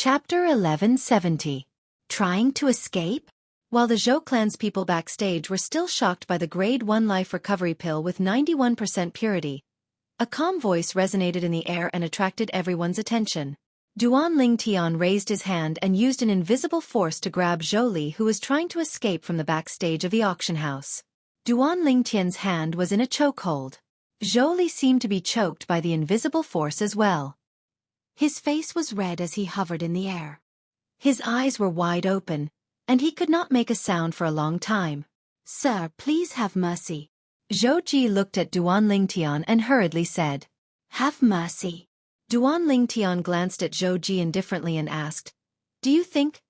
Chapter 1170. Trying to escape? While the Zhou clan's people backstage were still shocked by the Grade 1 life recovery pill with 91% purity, a calm voice resonated in the air and attracted everyone's attention. Duan Lingtian raised his hand and used an invisible force to grab Xueqi, who was trying to escape from the backstage of the auction house. Duan Lingtian's hand was in a chokehold. Xueqi seemed to be choked by the invisible force as well. His face was red as he hovered in the air. His eyes were wide open, and he could not make a sound for a long time. "Sir, please have mercy." Xueqi looked at Duan Lingtian and hurriedly said, "Have mercy." Duan Lingtian glanced at Xueqi indifferently and asked, "Do you think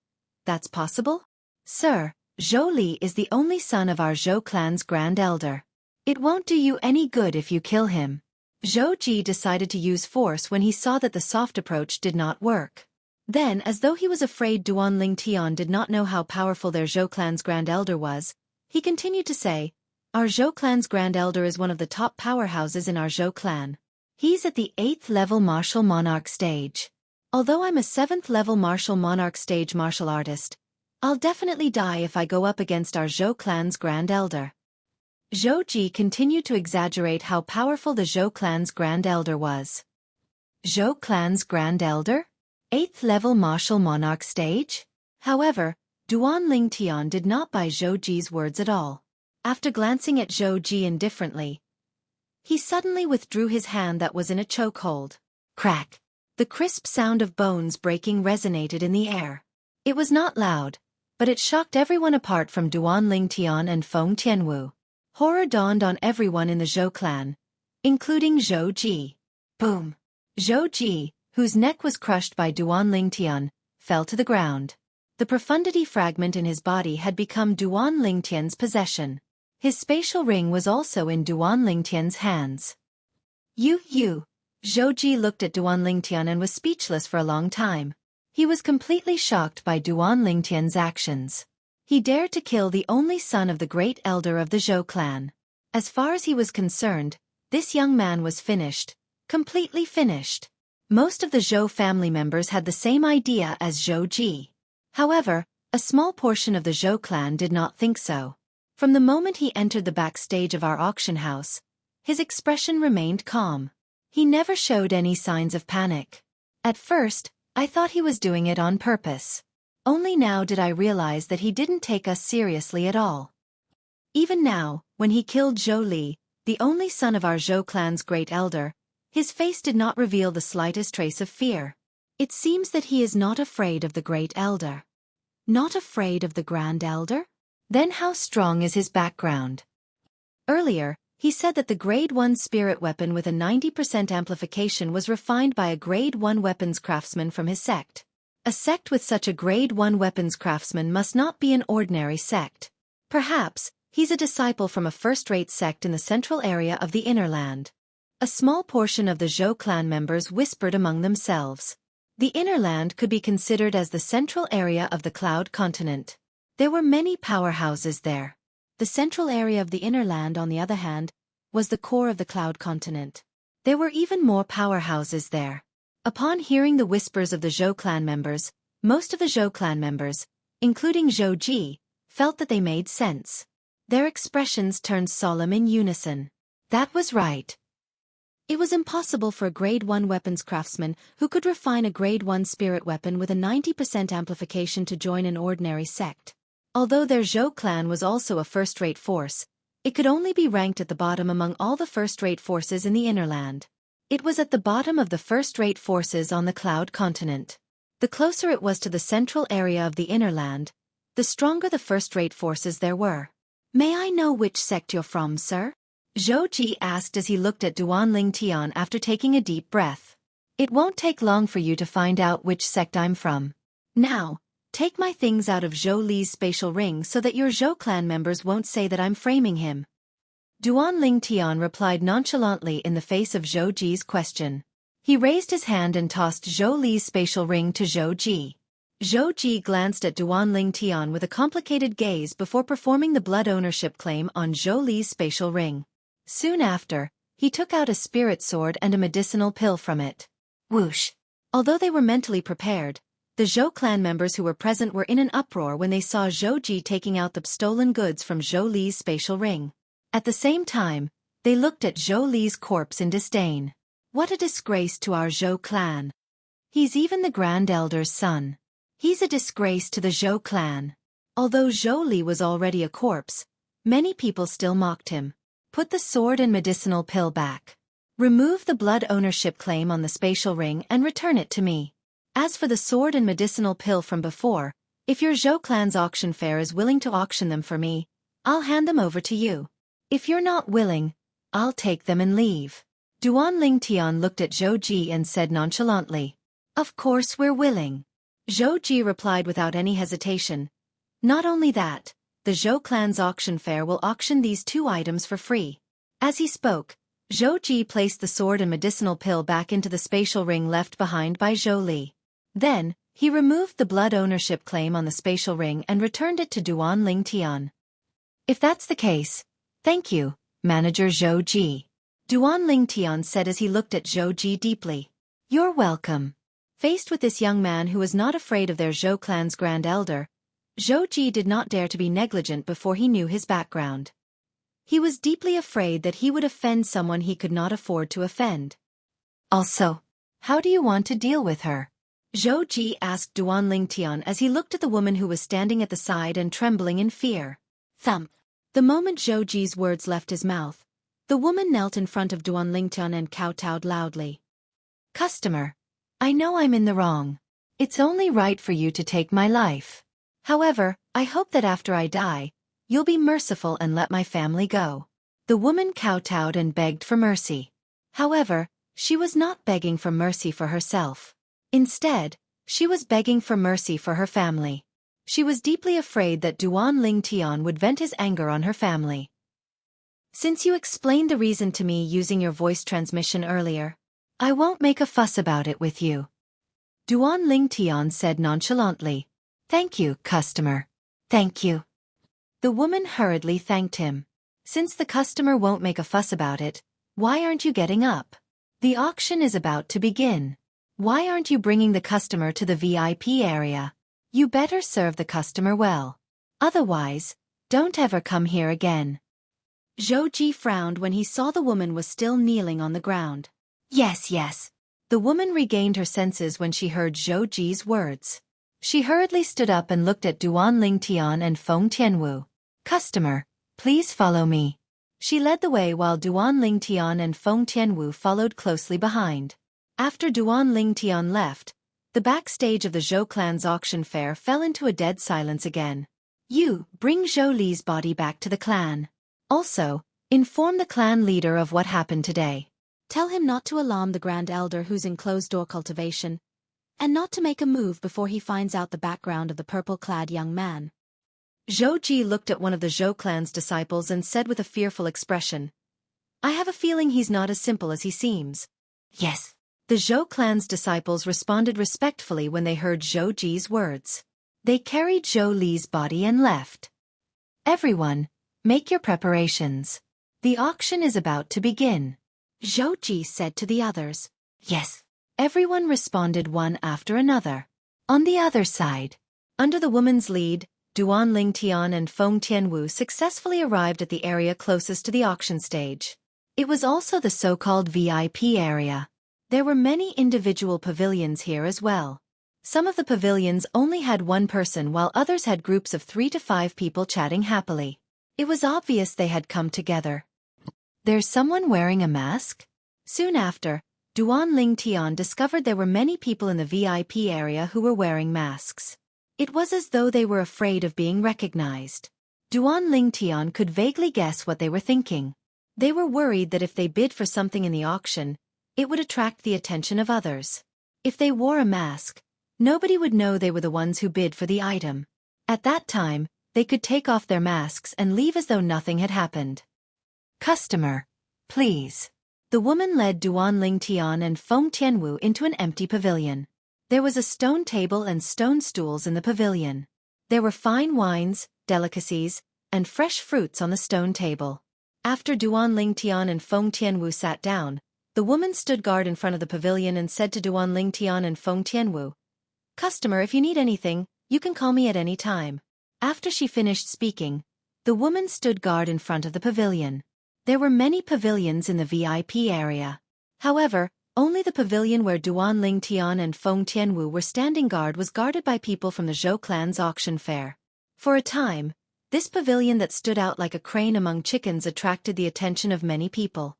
that's possible?" "Sir, Xueqi is the only son of our Zhou clan's Grand Elder. It won't do you any good if you kill him." Xueqi decided to use force when he saw that the soft approach did not work. Then, as though he was afraid Duan Lingtian did not know how powerful their Zhou clan's Grand Elder was, he continued to say, "Our Zhou clan's Grand Elder is one of the top powerhouses in our Zhou clan. He's at the 8th level martial monarch stage. Although I'm a 7th level martial monarch stage martial artist, I'll definitely die if I go up against our Zhou clan's Grand Elder." Xueqi continued to exaggerate how powerful the Zhou clan's Grand Elder was. Zhou clan's Grand Elder? 8th level martial monarch stage? However, Duan Lingtian did not buy Xueqi's words at all. After glancing at Xueqi indifferently, he suddenly withdrew his hand that was in a chokehold. Crack! The crisp sound of bones breaking resonated in the air. It was not loud, but it shocked everyone apart from Duan Lingtian and Feng Tianwu. Horror dawned on everyone in the Zhou clan, including Xueqi. Boom! Xueqi, whose neck was crushed by Duan Lingtian, fell to the ground. The profundity fragment in his body had become Duan Lingtian's possession. His spatial ring was also in Duan Lingtian's hands. You! Xueqi looked at Duan Lingtian and was speechless for a long time. He was completely shocked by Duan Lingtian's actions. He dared to kill the only son of the great elder of the Zhou clan. As far as he was concerned, this young man was finished, completely finished. Most of the Zhou family members had the same idea as Xueqi. However, a small portion of the Zhou clan did not think so. From the moment he entered the backstage of our auction house, his expression remained calm. He never showed any signs of panic. At first, I thought he was doing it on purpose. Only now did I realize that he didn't take us seriously at all. Even now, when he killed Xueqi, the only son of our Zhou clan's great elder, his face did not reveal the slightest trace of fear. It seems that he is not afraid of the great elder. Not afraid of the Grand Elder? Then how strong is his background? Earlier, he said that the Grade 1 spirit weapon with a 90% amplification was refined by a Grade 1 weapons craftsman from his sect. A sect with such a Grade 1 weapons craftsman must not be an ordinary sect. Perhaps, he's a disciple from a first-rate sect in the central area of the Inner Land. A small portion of the Zhou clan members whispered among themselves. The Inner Land could be considered as the central area of the Cloud Continent. There were many powerhouses there. The central area of the Inner Land, on the other hand, was the core of the Cloud Continent. There were even more powerhouses there. Upon hearing the whispers of the Zhou clan members, most of the Zhou clan members, including Xueqi, felt that they made sense. Their expressions turned solemn in unison. That was right. It was impossible for a Grade 1 weapons craftsman who could refine a Grade 1 spirit weapon with a 90% amplification to join an ordinary sect. Although their Zhou clan was also a first-rate force, it could only be ranked at the bottom among all the first-rate forces in the Inner Land. It was at the bottom of the first-rate forces on the Cloud Continent. The closer it was to the central area of the Inner Land, the stronger the first-rate forces there were. "May I know which sect you're from, sir?" Xueqi asked as he looked at Duan Lingtian after taking a deep breath. "It won't take long for you to find out which sect I'm from. Now, take my things out of Xueqi's spatial ring so that your Zhou clan members won't say that I'm framing him." Duan Lingtian replied nonchalantly in the face of Xueqi's question. He raised his hand and tossed Xueqi's spatial ring to Xueqi. Xueqi glanced at Duan Lingtian with a complicated gaze before performing the blood ownership claim on Xueqi's spatial ring. Soon after, he took out a spirit sword and a medicinal pill from it. Whoosh! Although they were mentally prepared, The Zhou clan members who were present were in an uproar when they saw Xueqi taking out the stolen goods from Zhou Li's spatial ring. At the same time, they looked at Zhou Li's corpse in disdain. What a disgrace to our Zhou clan. He's even the Grand Elder's son. He's a disgrace to the Zhou clan. Although Zhou Li was already a corpse, many people still mocked him. Put the sword and medicinal pill back. Remove the blood ownership claim on the spatial ring and return it to me. As for the sword and medicinal pill from before, if your Zhou clan's auction fair is willing to auction them for me, I'll hand them over to you. If you're not willing, I'll take them and leave. Duan Lingtian looked at Xueqi and said nonchalantly, "Of course we're willing." Xueqi replied without any hesitation. Not only that, the Zhou clan's auction fair will auction these 2 items for free. As he spoke, Xueqi placed the sword and medicinal pill back into the spatial ring left behind by Zhou Li. Then, he removed the blood ownership claim on the spatial ring and returned it to Duan Lingtian. "If that's the case, thank you, Manager Xueqi," Duan Lingtian said as he looked at Xueqi deeply. "You're welcome." Faced with this young man who was not afraid of their Zhou clan's Grand Elder, Xueqi did not dare to be negligent before he knew his background. He was deeply afraid that he would offend someone he could not afford to offend. "Also, how do you want to deal with her?" Xueqi asked Duan Lingtian as he looked at the woman who was standing at the side and trembling in fear. Thump. The moment Xueqi's words left his mouth, the woman knelt in front of Duan Lingtian and kowtowed loudly. "Customer, I know I'm in the wrong. It's only right for you to take my life. However, I hope that after I die, you'll be merciful and let my family go." The woman kowtowed and begged for mercy. However, she was not begging for mercy for herself. Instead, she was begging for mercy for her family. She was deeply afraid that Duan Lingtian would vent his anger on her family. "Since you explained the reason to me using your voice transmission earlier, I won't make a fuss about it with you," Duan Lingtian said nonchalantly. "Thank you, customer. Thank you." The woman hurriedly thanked him. "Since the customer won't make a fuss about it, why aren't you getting up? The auction is about to begin. Why aren't you bringing the customer to the VIP area? You better serve the customer well. Otherwise, don't ever come here again." Xueqi frowned when he saw the woman was still kneeling on the ground. Yes. The woman regained her senses when she heard Xueqi's words. She hurriedly stood up and looked at Duan Lingtian and Feng Tianwu. "Customer, please follow me." She led the way while Duan Lingtian and Feng Tianwu followed closely behind. After Duan Lingtian left, the backstage of the Zhou clan's auction fair fell into a dead silence again. "You, bring Zhou Li's body back to the clan. Also, inform the clan leader of what happened today. Tell him not to alarm the Grand Elder who's in closed-door cultivation, and not to make a move before he finds out the background of the purple-clad young man." Xueqi looked at one of the Zhou clan's disciples and said with a fearful expression, "I have a feeling he's not as simple as he seems." "Yes." The Zhou clan's disciples responded respectfully when they heard Xueqi's words. They carried Zhou Li's body and left. "Everyone, make your preparations. The auction is about to begin," Xueqi said to the others. "Yes." Everyone responded one after another. On the other side, under the woman's lead, Duan Lingtian and Feng Tianwu successfully arrived at the area closest to the auction stage. It was also the so-called VIP area. There were many individual pavilions here as well. Some of the pavilions only had one person while others had groups of 3 to 5 people chatting happily. It was obvious they had come together. "There's someone wearing a mask?" Soon after, Duan Lingtian discovered there were many people in the VIP area who were wearing masks. It was as though they were afraid of being recognized. Duan Lingtian could vaguely guess what they were thinking. They were worried that if they bid for something in the auction, it would attract the attention of others. If they wore a mask, nobody would know they were the ones who bid for the item. At that time, they could take off their masks and leave as though nothing had happened. "Customer, please." The woman led Duan Lingtian and Feng Tianwu into an empty pavilion. There was a stone table and stone stools in the pavilion. There were fine wines, delicacies, and fresh fruits on the stone table. After Duan Lingtian and Feng Tianwu sat down, the woman stood guard in front of the pavilion and said to Duan Lingtian and Feng Tianwu, Customer, if you need anything, you can call me at any time. After she finished speaking, the woman stood guard in front of the pavilion. There were many pavilions in the VIP area. However, only the pavilion where Duan Ling Tian and Feng Tianwu were standing guard was guarded by people from the Zhou clan's auction fair. For a time, this pavilion that stood out like a crane among chickens attracted the attention of many people.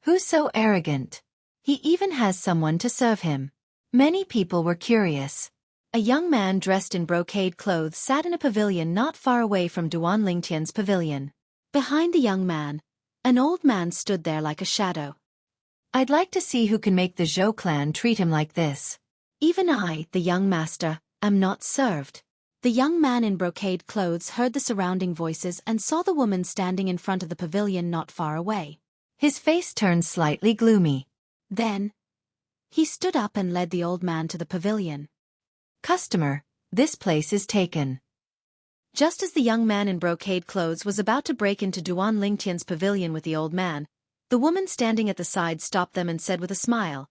Who's so arrogant? He even has someone to serve him. Many people were curious. A young man dressed in brocade clothes sat in a pavilion not far away from Duan Lingtian's pavilion. Behind the young man, an old man stood there like a shadow. I'd like to see who can make the Zhou clan treat him like this. Even I, the young master, am not served. The young man in brocade clothes heard the surrounding voices and saw the woman standing in front of the pavilion not far away. His face turned slightly gloomy. Then, he stood up and led the old man to the pavilion. Customer, this place is taken. Just as the young man in brocade clothes was about to break into Duan Lingtian's pavilion with the old man, the woman standing at the side stopped them and said with a smile,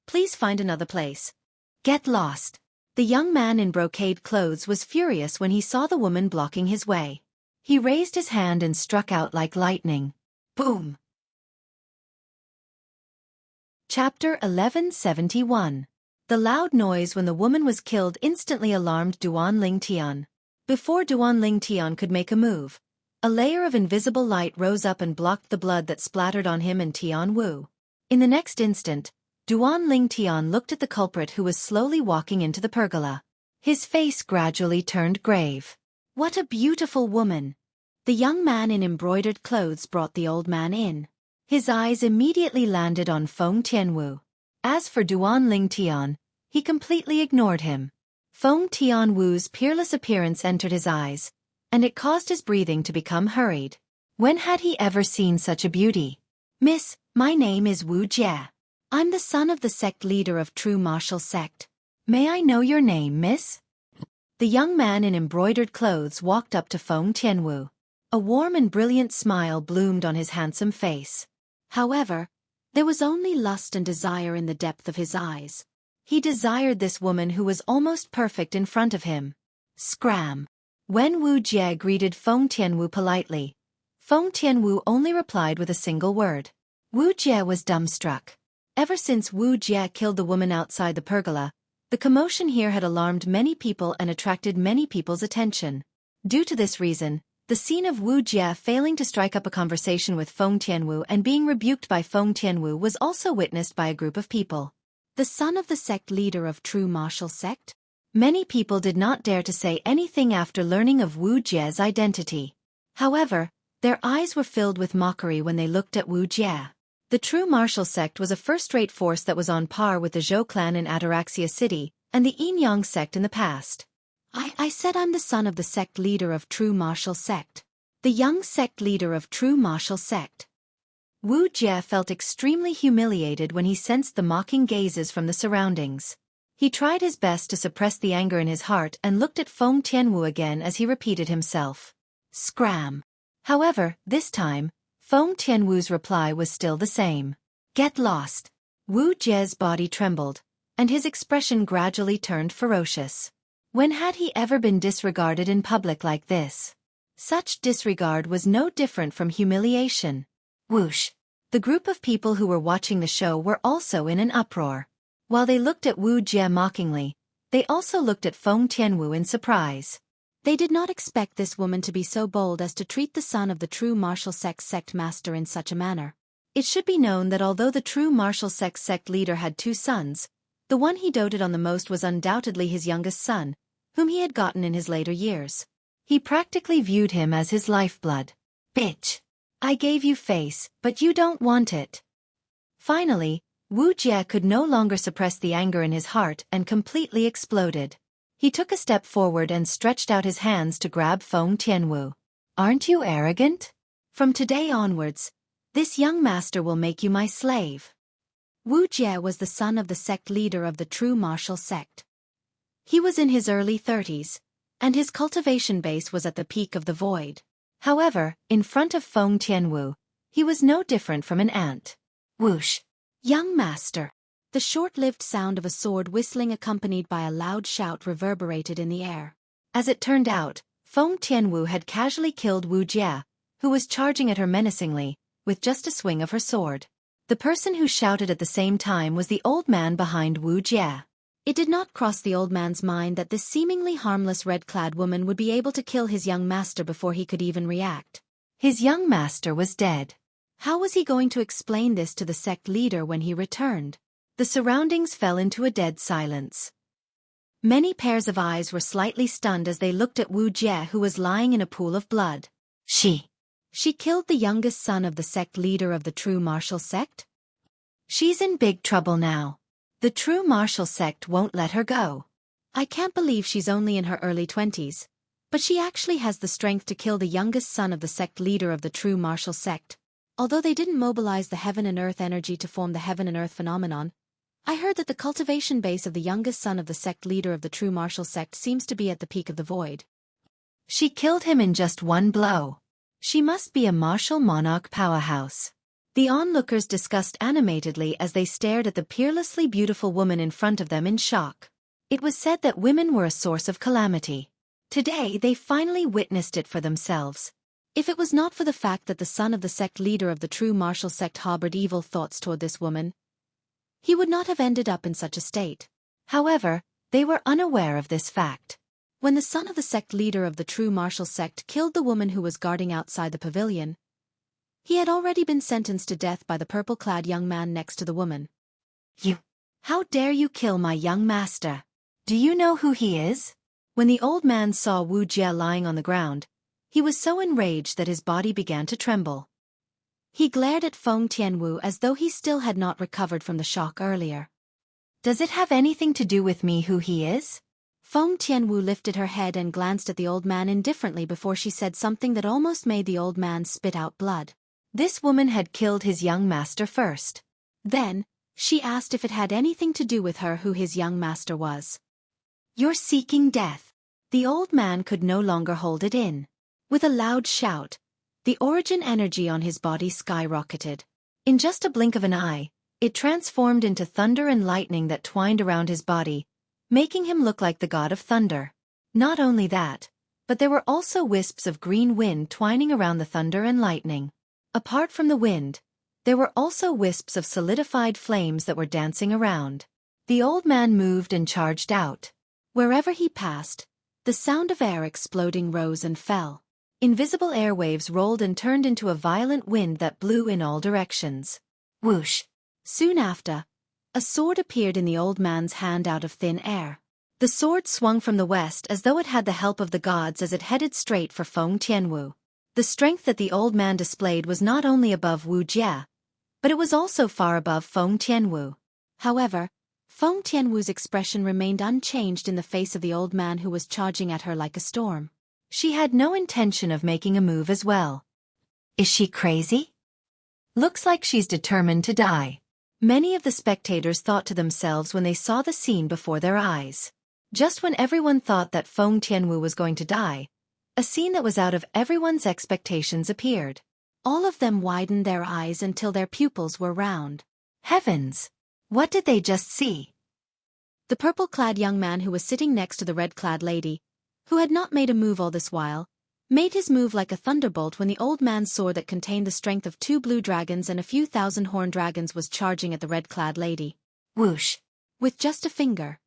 "Please find another place. Get lost." The young man in brocade clothes was furious when he saw the woman blocking his way. He raised his hand and struck out like lightning. Boom! Chapter 1171. The loud noise when the woman was killed instantly alarmed Duan Lingtian. Before Duan Lingtian could make a move, a layer of invisible light rose up and blocked the blood that splattered on him and Tian Wu. In the next instant, Duan Lingtian looked at the culprit who was slowly walking into the pergola. His face gradually turned grave. What a beautiful woman! The young man in embroidered clothes brought the old man in. His eyes immediately landed on Feng Tianwu. As for Duan Lingtian, he completely ignored him. Feng Tianwu's peerless appearance entered his eyes, and it caused his breathing to become hurried. When had he ever seen such a beauty? Miss, my name is Wu Jie. I'm the son of the sect leader of True Martial Sect. May I know your name, miss? The young man in embroidered clothes walked up to Feng Tianwu. A warm and brilliant smile bloomed on his handsome face. However, there was only lust and desire in the depth of his eyes. He desired this woman who was almost perfect in front of him. Scram! When Wu Jie greeted Feng Tianwu politely, Feng Tianwu only replied with a single word. Wu Jie was dumbstruck. Ever since Wu Jie killed the woman outside the pergola, the commotion here had alarmed many people and attracted many people's attention. Due to this reason, the scene of Wu Jie failing to strike up a conversation with Feng Tianwu and being rebuked by Feng Tianwu was also witnessed by a group of people. The son of the sect leader of True Martial Sect? Many people did not dare to say anything after learning of Wu Jie's identity. However, their eyes were filled with mockery when they looked at Wu Jie. The True Martial Sect was a first-rate force that was on par with the Zhou clan in Ataraxia City and the Yin Yang sect in the past. I said I'm the son of the sect leader of True Martial Sect. The young sect leader of True Martial Sect. Wu Jie felt extremely humiliated when he sensed the mocking gazes from the surroundings. He tried his best to suppress the anger in his heart and looked at Feng Tianwu again as he repeated himself. Scram! However, this time, Feng Tianwu's reply was still the same. Get lost! Wu Jie's body trembled, and his expression gradually turned ferocious. When had he ever been disregarded in public like this? Such disregard was no different from humiliation. Whoosh! The group of people who were watching the show were also in an uproar. While they looked at Wu Jie mockingly, they also looked at Feng Tianwu in surprise. They did not expect this woman to be so bold as to treat the son of the True Martial sect master in such a manner. It should be known that although the True Martial sect leader had 2 sons, the one he doted on the most was undoubtedly his youngest son, whom he had gotten in his later years. He practically viewed him as his lifeblood. Bitch! I gave you face, but you don't want it. Finally, Wu Jie could no longer suppress the anger in his heart and completely exploded. He took a step forward and stretched out his hands to grab Feng Tianwu. Aren't you arrogant? From today onwards, this young master will make you my slave. Wu Jie was the son of the sect leader of the True Martial Sect. He was in his early 30s, and his cultivation base was at the peak of the void. However, in front of Feng Tianwu, he was no different from an ant. Whoosh! Young master! The short-lived sound of a sword whistling accompanied by a loud shout reverberated in the air. As it turned out, Feng Tianwu had casually killed Wu Jie, who was charging at her menacingly, with just a swing of her sword. The person who shouted at the same time was the old man behind Wu Jie. It did not cross the old man's mind that this seemingly harmless red-clad woman would be able to kill his young master before he could even react. His young master was dead. How was he going to explain this to the sect leader when he returned? The surroundings fell into a dead silence. Many pairs of eyes were slightly stunned as they looked at Wu Jie, who was lying in a pool of blood. She killed the youngest son of the sect leader of the true martial sect? She's in big trouble now. The true martial sect won't let her go. I can't believe she's only in her early 20s, but she actually has the strength to kill the youngest son of the sect leader of the true martial sect. Although they didn't mobilize the heaven and earth energy to form the heaven and earth phenomenon, I heard that the cultivation base of the youngest son of the sect leader of the true martial sect seems to be at the peak of the void. She killed him in just one blow. She must be a martial monarch powerhouse. The onlookers discussed animatedly as they stared at the peerlessly beautiful woman in front of them in shock. It was said that women were a source of calamity. Today they finally witnessed it for themselves. If it was not for the fact that the son of the sect leader of the true martial sect harbored evil thoughts toward this woman, he would not have ended up in such a state. However, they were unaware of this fact. When the son of the sect leader of the true martial sect killed the woman who was guarding outside the pavilion, he had already been sentenced to death by the purple-clad young man next to the woman. How dare you kill my young master? Do you know who he is? When the old man saw Wu Jie lying on the ground, he was so enraged that his body began to tremble. He glared at Feng Tianwu as though he still had not recovered from the shock earlier. Does it have anything to do with me who he is? Feng Tianwu lifted her head and glanced at the old man indifferently before she said something that almost made the old man spit out blood. This woman had killed his young master first. Then, she asked if it had anything to do with her who his young master was. You're seeking death. The old man could no longer hold it in. With a loud shout, the origin energy on his body skyrocketed. In just a blink of an eye, it transformed into thunder and lightning that twined around his body, making him look like the god of thunder. Not only that, but there were also wisps of green wind twining around the thunder and lightning. Apart from the wind, there were also wisps of solidified flames that were dancing around. The old man moved and charged out. Wherever he passed, the sound of air exploding rose and fell. Invisible airwaves rolled and turned into a violent wind that blew in all directions. Whoosh! Soon after, a sword appeared in the old man's hand out of thin air. The sword swung from the west as though it had the help of the gods as it headed straight for Feng Tianwu. The strength that the old man displayed was not only above Wu Jie, but it was also far above Feng Tianwu. However, Feng Tianwu's expression remained unchanged in the face of the old man who was charging at her like a storm. She had no intention of making a move as well. Is she crazy? Looks like she's determined to die. Many of the spectators thought to themselves when they saw the scene before their eyes. Just when everyone thought that Feng Tianwu was going to die, a scene that was out of everyone's expectations appeared. All of them widened their eyes until their pupils were round. Heavens! What did they just see? The purple-clad young man who was sitting next to the red-clad lady, who had not made a move all this while, made his move like a thunderbolt when the old man's sword that contained the strength of 2 blue dragons and a few thousand horned dragons was charging at the red-clad lady. Whoosh! With just a finger,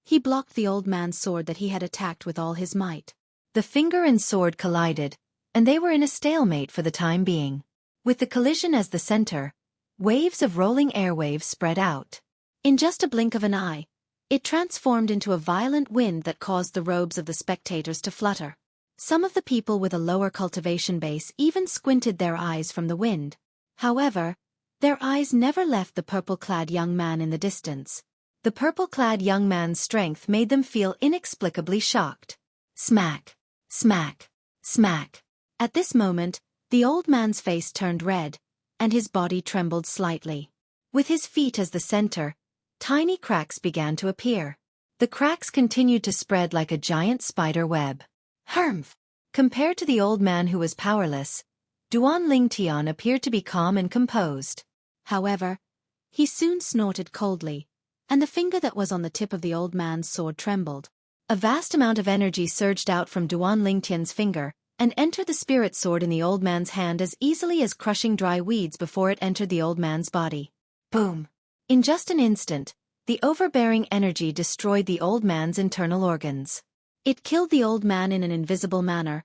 he blocked the old man's sword that he had attacked with all his might. The finger and sword collided, and they were in a stalemate for the time being. With the collision as the center, waves of rolling airwaves spread out. In just a blink of an eye, it transformed into a violent wind that caused the robes of the spectators to flutter. Some of the people with a lower cultivation base even squinted their eyes from the wind. However, their eyes never left the purple-clad young man in the distance. The purple-clad young man's strength made them feel inexplicably shocked. Smack! Smack! Smack! At this moment, the old man's face turned red, and his body trembled slightly. With his feet as the center, tiny cracks began to appear. The cracks continued to spread like a giant spider web. Humph! Compared to the old man who was powerless, Duan Lingtian appeared to be calm and composed. However, He soon snorted coldly, and the finger that was on the tip of the old man's sword trembled. A vast amount of energy surged out from Duan Lingtian's finger, and entered the spirit sword in the old man's hand as easily as crushing dry weeds before it entered the old man's body. Boom! In just an instant, the overbearing energy destroyed the old man's internal organs. It killed the old man in an invisible manner,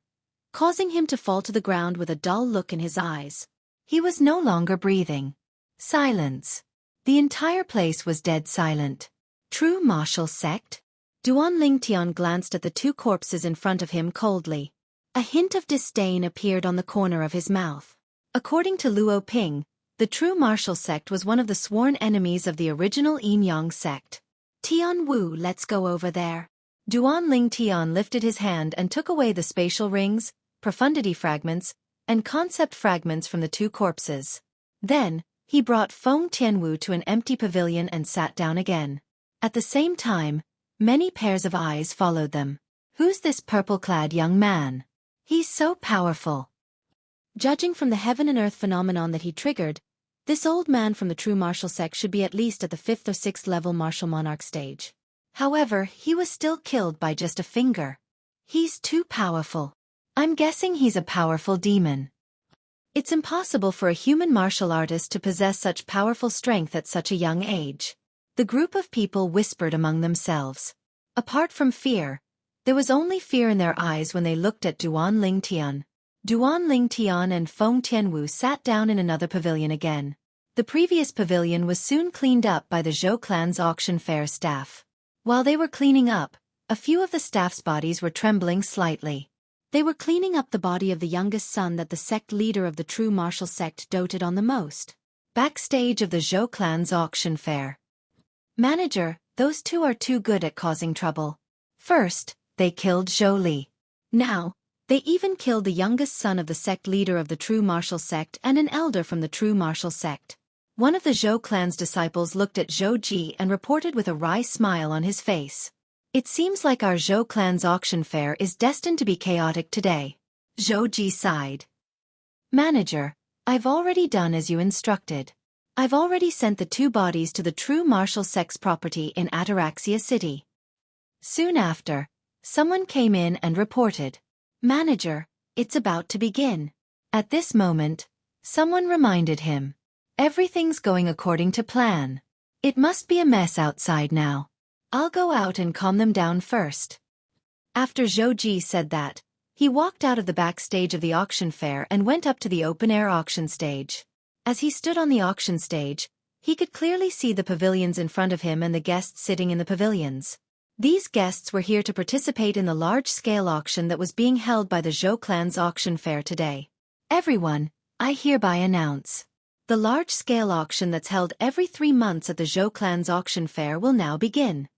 causing him to fall to the ground with a dull look in his eyes. He was no longer breathing. Silence. The entire place was dead silent. True martial sect? Duan Lingtian glanced at the two corpses in front of him coldly. A hint of disdain appeared on the corner of his mouth. According to Luo Ping, the true martial sect was one of the sworn enemies of the original Yin Yang sect. Tian Wu, let's go over there. Duan Lingtian lifted his hand and took away the spatial rings, profundity fragments, and concept fragments from the two corpses. Then, he brought Feng Tianwu to an empty pavilion and sat down again. At the same time, many pairs of eyes followed them. Who's this purple-clad young man? He's so powerful. Judging from the heaven and earth phenomenon that he triggered, this old man from the true martial sect should be at least at the 5th or 6th level martial monarch stage. However, he was still killed by just a finger. He's too powerful. I'm guessing he's a powerful demon. It's impossible for a human martial artist to possess such powerful strength at such a young age. The group of people whispered among themselves. Apart from fear, there was only fear in their eyes when they looked at Duan Lingtian. Duan Lingtian and Feng Tianwu sat down in another pavilion again. The previous pavilion was soon cleaned up by the Zhou clan's auction fair staff. While they were cleaning up, a few of the staff's bodies were trembling slightly. They were cleaning up the body of the youngest son that the sect leader of the true martial sect doted on the most. Backstage of the Zhou clan's auction fair. Manager, those two are too good at causing trouble. First, they killed Zhou Li. Now, they even killed the youngest son of the sect leader of the true martial sect and an elder from the true martial sect. One of the Zhou clan's disciples looked at Zhou Ji and reported with a wry smile on his face. It seems like our Zhou clan's auction fair is destined to be chaotic today. Zhou Ji sighed. Manager, I've already done as you instructed. I've already sent the two bodies to the true martial sect's property in Ataraxia City. Soon after, someone came in and reported. Manager, it's about to begin. At this moment, someone reminded him. Everything's going according to plan. It must be a mess outside now. I'll go out and calm them down first. After Zhou Ji said that, he walked out of the backstage of the auction fair and went up to the open-air auction stage. As he stood on the auction stage, he could clearly see the pavilions in front of him and the guests sitting in the pavilions. These guests were here to participate in the large-scale auction that was being held by the Zhou clan's auction fair today. Everyone, I hereby announce. The large-scale auction that's held every 3 months at the Zhou clan's auction fair will now begin.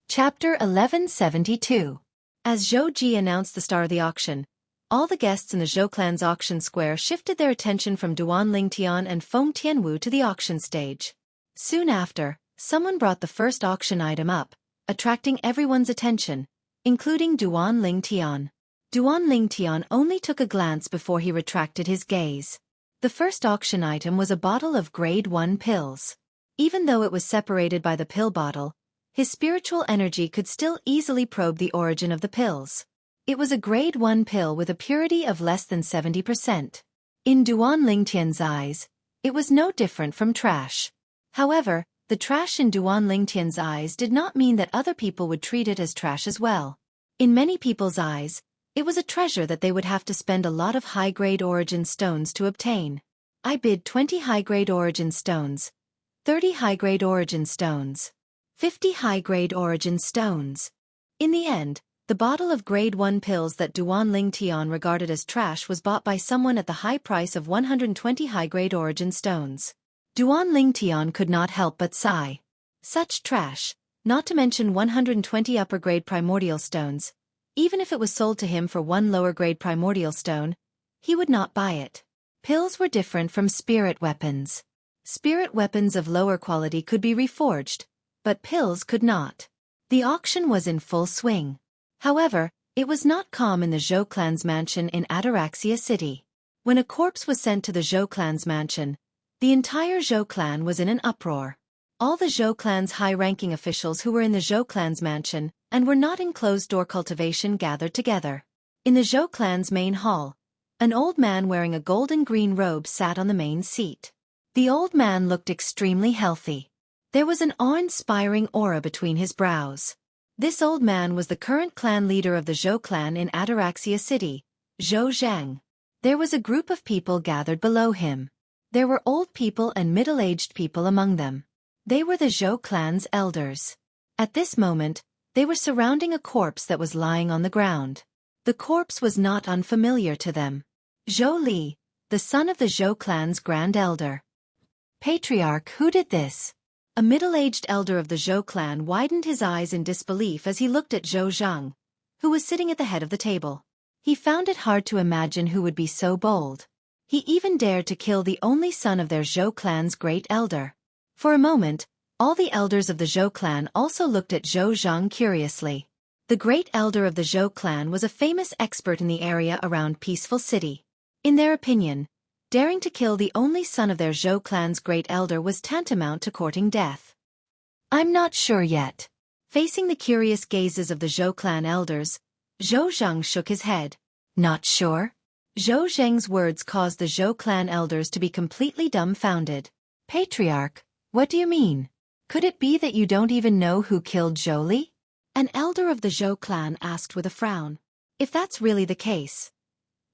Chapter 1172. As Zhou Ji announced the start of the auction, all the guests in the Zhou clan's auction square shifted their attention from Duan Lingtian and Feng Tianwu to the auction stage. Soon after, someone brought the first auction item up, attracting everyone's attention, including Duan Lingtian. Duan Lingtian only took a glance before he retracted his gaze. The first auction item was a bottle of grade 1 pills. Even though it was separated by the pill bottle, his spiritual energy could still easily probe the origin of the pills. It was a grade 1 pill with a purity of less than 70%. In Duan Lingtian's eyes, it was no different from trash. However, the trash in Duan Lingtian's eyes did not mean that other people would treat it as trash as well. In many people's eyes, it was a treasure that they would have to spend a lot of high-grade origin stones to obtain. I bid 20 high-grade origin stones, 30 high-grade origin stones, 50 high-grade origin stones. In the end, the bottle of grade 1 pills that Duan Lingtian regarded as trash was bought by someone at the high price of 120 high-grade origin stones. Duan Lingtian could not help but sigh. Such trash, not to mention 120 upper-grade primordial stones. Even if it was sold to him for 1 lower-grade primordial stone, he would not buy it. Pills were different from spirit weapons. Spirit weapons of lower quality could be reforged, but pills could not. The auction was in full swing. However, it was not calm in the Zhou clan's mansion in Ataraxia City. When a corpse was sent to the Zhou clan's mansion, The entire Zhou clan was in an uproar. All the Zhou clan's high-ranking officials who were in the Zhou clan's mansion and were not in closed-door cultivation gathered together. In the Zhou clan's main hall, an old man wearing a golden-green robe sat on the main seat. The old man looked extremely healthy. There was an awe-inspiring aura between his brows. This old man was the current clan leader of the Zhou clan in Ataraxia City, Zhou Zhang. There was a group of people gathered below him. There were old people and middle-aged people among them. They were the Zhou clan's elders. At this moment, they were surrounding a corpse that was lying on the ground. The corpse was not unfamiliar to them. Zhou Li, the son of the Zhou clan's grand elder. Patriarch, who did this? A middle-aged elder of the Zhou clan widened his eyes in disbelief as he looked at Zhou Zhang, who was sitting at the head of the table. He found it hard to imagine who would be so bold. He even dared to kill the only son of their Zhou clan's great elder. For a moment, all the elders of the Zhou clan also looked at Zhou Zhang curiously. The great elder of the Zhou clan was a famous expert in the area around Peaceful City. In their opinion, daring to kill the only son of their Zhou clan's great elder was tantamount to courting death. I'm not sure yet. Facing the curious gazes of the Zhou clan elders, Zhou Zhang shook his head. Not sure? Zhou Zhang's words caused the Zhou clan elders to be completely dumbfounded. Patriarch, what do you mean? Could it be that you don't even know who killed Zhou Li? An elder of the Zhou clan asked with a frown. If that's really the case,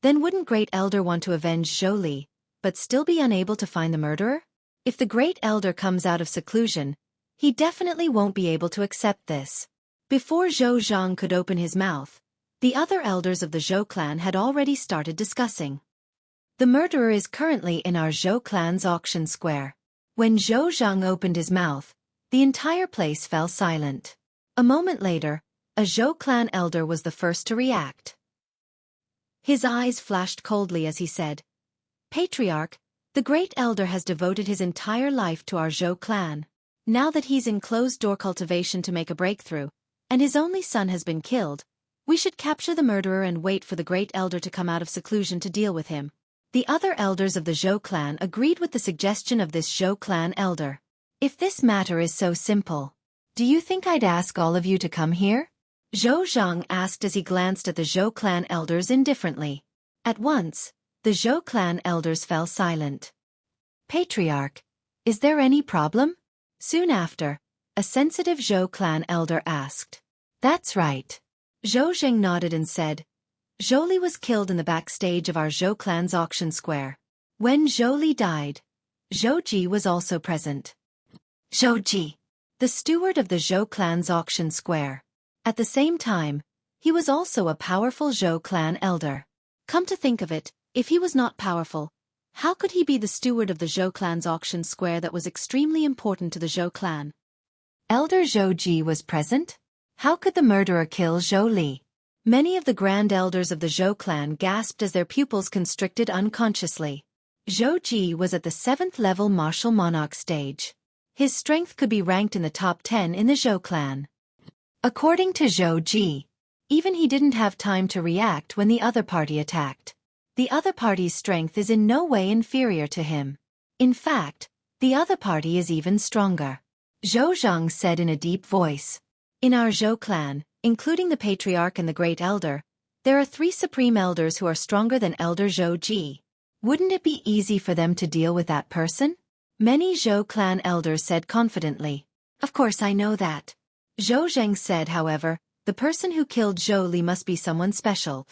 then wouldn't Great Elder want to avenge Zhou Li, but still be unable to find the murderer? If the Great Elder comes out of seclusion, he definitely won't be able to accept this. Before Zhou Zhang could open his mouth, the other elders of the Zhou clan had already started discussing. The murderer is currently in our Zhou clan's auction square. When Zhou Zhang opened his mouth, the entire place fell silent. A moment later, a Zhou clan elder was the first to react. His eyes flashed coldly as he said, Patriarch, the great elder has devoted his entire life to our Zhou clan. Now that he's in closed-door cultivation to make a breakthrough, and his only son has been killed, we should capture the murderer and wait for the great elder to come out of seclusion to deal with him. The other elders of the Zhou clan agreed with the suggestion of this Zhou clan elder. If this matter is so simple, do you think I'd ask all of you to come here? Zhou Zhang asked as he glanced at the Zhou clan elders indifferently. At once, the Zhou clan elders fell silent. Patriarch, is there any problem? Soon after, a sensitive Zhou clan elder asked. That's right. Zhou Zheng nodded and said, Zhou Li was killed in the backstage of our Zhou clan's auction square. When Zhou Li died, Zhou Ji was also present. Zhou Ji, the steward of the Zhou clan's auction square. At the same time, he was also a powerful Zhou clan elder. Come to think of it, if he was not powerful, how could he be the steward of the Zhou clan's auction square that was extremely important to the Zhou clan? Elder Zhou Ji was present? How could the murderer kill Zhou Li? Many of the grand elders of the Zhou clan gasped as their pupils constricted unconsciously. Zhou Ji was at the 7th level martial monarch stage. His strength could be ranked in the top 10 in the Zhou clan. According to Zhou Ji, even he didn't have time to react when the other party attacked. The other party's strength is in no way inferior to him. In fact, the other party is even stronger. Zhou Zhang said in a deep voice. In our Zhou clan, including the Patriarch and the Great Elder, there are 3 Supreme Elders who are stronger than Elder Zhou Ji. Wouldn't it be easy for them to deal with that person? Many Zhou clan elders said confidently. Of course I know that. Zhou Zheng said, however, the person who killed Zhou Li must be someone special.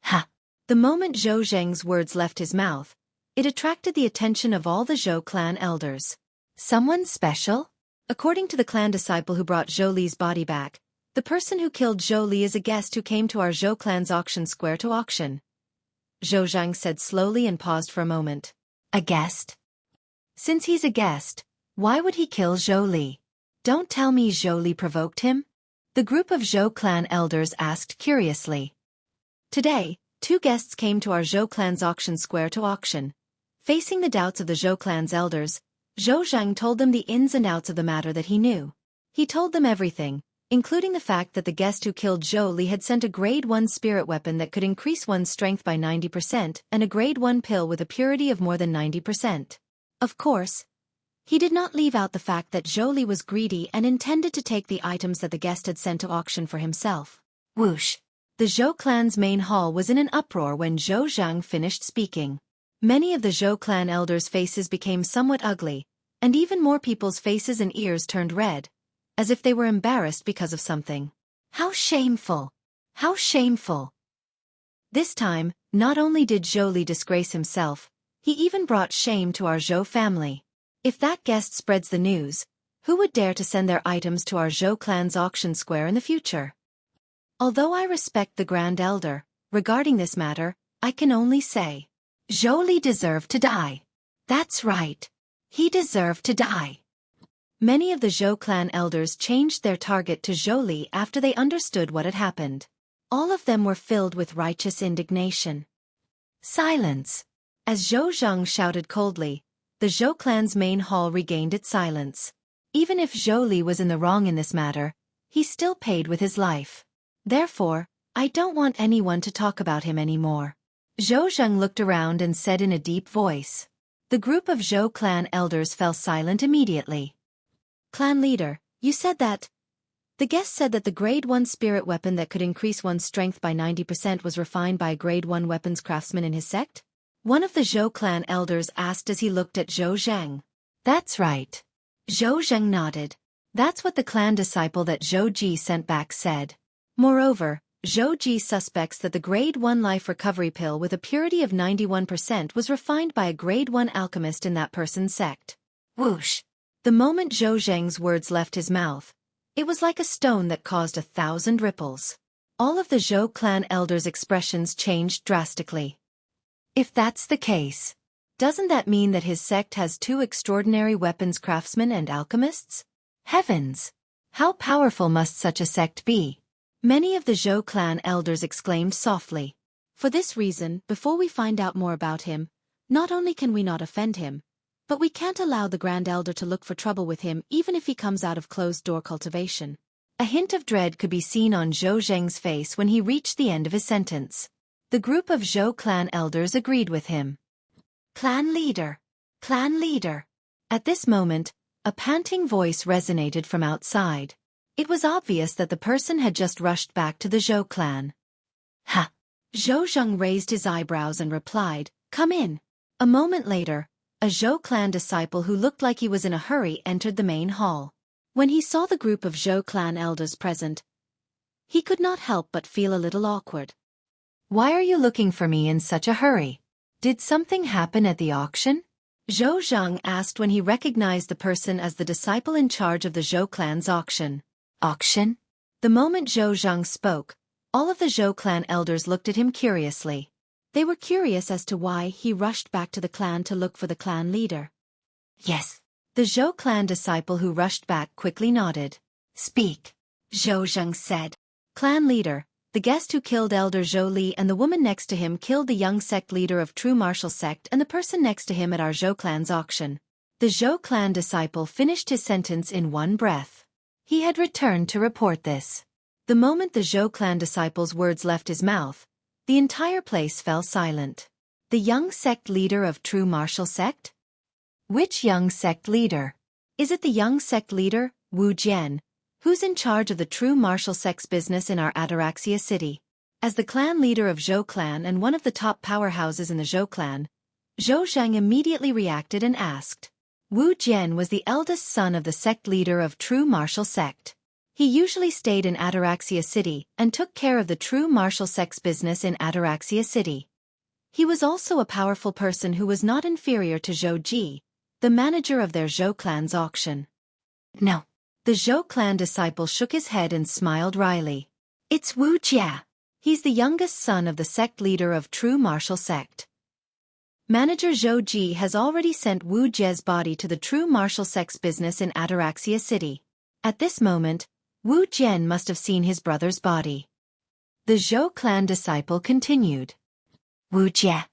Ha! The moment Zhou Zheng's words left his mouth, it attracted the attention of all the Zhou clan elders. Someone special? According to the clan disciple who brought Zhou Li's body back, the person who killed Zhou Li is a guest who came to our Zhou clan's auction square to auction. Zhou Zhang said slowly and paused for a moment. A guest? Since he's a guest, why would he kill Zhou Li? Don't tell me Zhou Li provoked him? The group of Zhou clan elders asked curiously. Today, 2 guests came to our Zhou clan's auction square to auction. Facing the doubts of the Zhou clan's elders, Zhou Zhang told them the ins and outs of the matter that he knew. He told them everything, including the fact that the guest who killed Zhou Li had sent a grade 1 spirit weapon that could increase one's strength by 90% and a grade 1 pill with a purity of more than 90%. Of course, he did not leave out the fact that Xueqi was greedy and intended to take the items that the guest had sent to auction for himself. Whoosh! The Zhou clan's main hall was in an uproar when Zhou Zhang finished speaking. Many of the Zhou clan elders' faces became somewhat ugly, and even more people's faces and ears turned red, as if they were embarrassed because of something. How shameful! How shameful! This time, not only did Xueqi disgrace himself, he even brought shame to our Zhou family. If that guest spreads the news, who would dare to send their items to our Zhou clan's auction square in the future? Although I respect the Grand Elder, regarding this matter, I can only say, Xueqi deserved to die. That's right. He deserved to die. Many of the Zhou clan elders changed their target to Xueqi after they understood what had happened. All of them were filled with righteous indignation. Silence! As Zhou Zhang shouted coldly, the Zhou clan's main hall regained its silence. Even if Xueqi was in the wrong in this matter, he still paid with his life. Therefore, I don't want anyone to talk about him anymore. Zhou Zhang looked around and said in a deep voice. The group of Zhou clan elders fell silent immediately. Clan leader, you said that. The guest said that the grade 1 spirit weapon that could increase one's strength by 90% was refined by a grade 1 weapons craftsman in his sect? One of the Zhou clan elders asked as he looked at Zhou Zhang. That's right. Zhou Zhang nodded. That's what the clan disciple that Xueqi sent back said. Moreover, Xueqi suspects that the grade 1 life recovery pill with a purity of 91% was refined by a grade 1 alchemist in that person's sect. Whoosh! The moment Zhou Zhang's words left his mouth, it was like a stone that caused 1,000 ripples. All of the Zhou clan elders' expressions changed drastically. If that's the case, doesn't that mean that his sect has 2 extraordinary weapons craftsmen and alchemists? Heavens! How powerful must such a sect be? Many of the Zhou clan elders exclaimed softly. For this reason, before we find out more about him, not only can we not offend him, but we can't allow the Grand Elder to look for trouble with him even if he comes out of closed-door cultivation. A hint of dread could be seen on Zhou Zhang's face when he reached the end of his sentence. The group of Zhou clan elders agreed with him. Clan leader! Clan leader! At this moment, a panting voice resonated from outside. It was obvious that the person had just rushed back to the Zhou clan. Ha! Zhou Zhang raised his eyebrows and replied, Come in. A moment later, a Zhou clan disciple who looked like he was in a hurry entered the main hall. When he saw the group of Zhou clan elders present, he could not help but feel a little awkward. Why are you looking for me in such a hurry? Did something happen at the auction? Zhou Zhang asked when he recognized the person as the disciple in charge of the Zhou clan's auction. Auction? The moment Zhou Zhang spoke, all of the Zhou clan elders looked at him curiously. They were curious as to why he rushed back to the clan to look for the clan leader. Yes. The Zhou clan disciple who rushed back quickly nodded. Speak, Zhou Zhang said. Clan leader, the guest who killed Elder Xueqi and the woman next to him killed the young sect leader of True Martial Sect and the person next to him at our Zhou clan's auction. The Zhou clan disciple finished his sentence in one breath. He had returned to report this. The moment the Zhou clan disciple's words left his mouth, the entire place fell silent. The young sect leader of True Martial Sect? Which young sect leader? Is it the young sect leader, Wu Jian, who's in charge of the True Martial Sect's business in our Ataraxia city? As the clan leader of Zhou clan and one of the top powerhouses in the Zhou clan, Zhou Zhang immediately reacted and asked. Wu Jian was the eldest son of the sect leader of True Martial Sect. He usually stayed in Ataraxia City and took care of the True Martial Sect's business in Ataraxia City. He was also a powerful person who was not inferior to Xueqi, the manager of their Zhou clan's auction. No. The Zhou clan disciple shook his head and smiled wryly. It's Wu Jia. He's the youngest son of the sect leader of True Martial Sect. Manager Xueqi has already sent Wu Jie's body to the True Martial Sect's business in Ataraxia City. At this moment, Wu Jian must have seen his brother's body. The Zhou clan disciple continued. Wu Jie.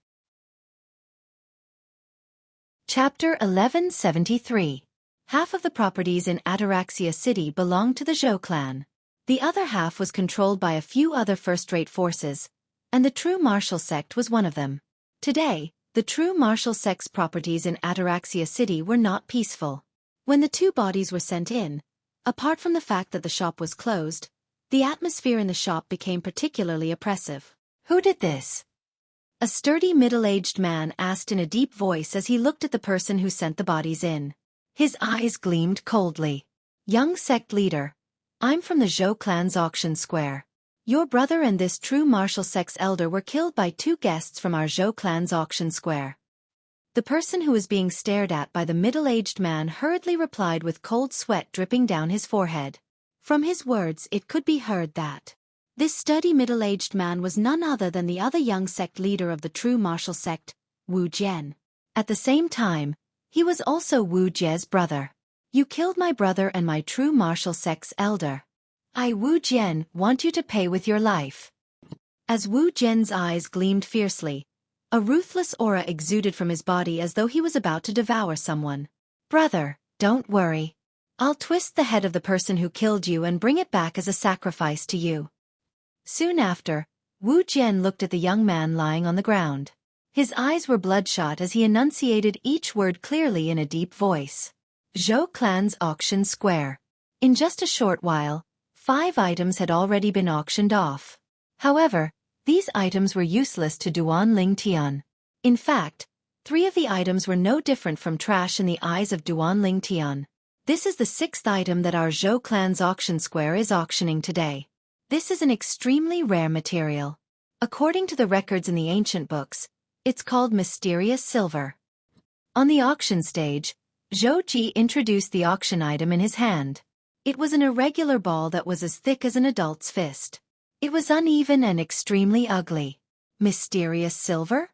Chapter 1173. Half of the properties in Ataraxia City belonged to the Zhou clan. The other half was controlled by a few other first-rate forces, and the True Martial Sect was one of them. Today, the true martial sex properties in Ataraxia City were not peaceful. When the two bodies were sent in, apart from the fact that the shop was closed, the atmosphere in the shop became particularly oppressive. Who did this? A sturdy middle-aged man asked in a deep voice as he looked at the person who sent the bodies in. His eyes gleamed coldly. Young sect leader, I'm from the Zhou clan's auction square. Your brother and this true martial sex elder were killed by two guests from our Zhou clan's auction square. The person who was being stared at by the middle-aged man hurriedly replied with cold sweat dripping down his forehead. From his words it could be heard that this sturdy middle-aged man was none other than the other young sect leader of the true martial sect, Wu Jian. At the same time, he was also Wu Jie's brother. You killed my brother and my true martial sex elder. I, Wu Jian, want you to pay with your life. As Wu Jian's eyes gleamed fiercely, a ruthless aura exuded from his body as though he was about to devour someone. Brother, don't worry. I'll twist the head of the person who killed you and bring it back as a sacrifice to you. Soon after, Wu Jian looked at the young man lying on the ground. His eyes were bloodshot as he enunciated each word clearly in a deep voice. Zhou clan's auction square. In just a short while, 5 items had already been auctioned off. However, these items were useless to Duan Ling Tian. In fact, 3 of the items were no different from trash in the eyes of Duan Ling Tian. This is the 6th item that our Zhou clan's auction square is auctioning today. This is an extremely rare material. According to the records in the ancient books, it's called mysterious silver. On the auction stage, Xueqi introduced the auction item in his hand. It was an irregular ball that was as thick as an adult's fist. It was uneven and extremely ugly. Mysterious silver?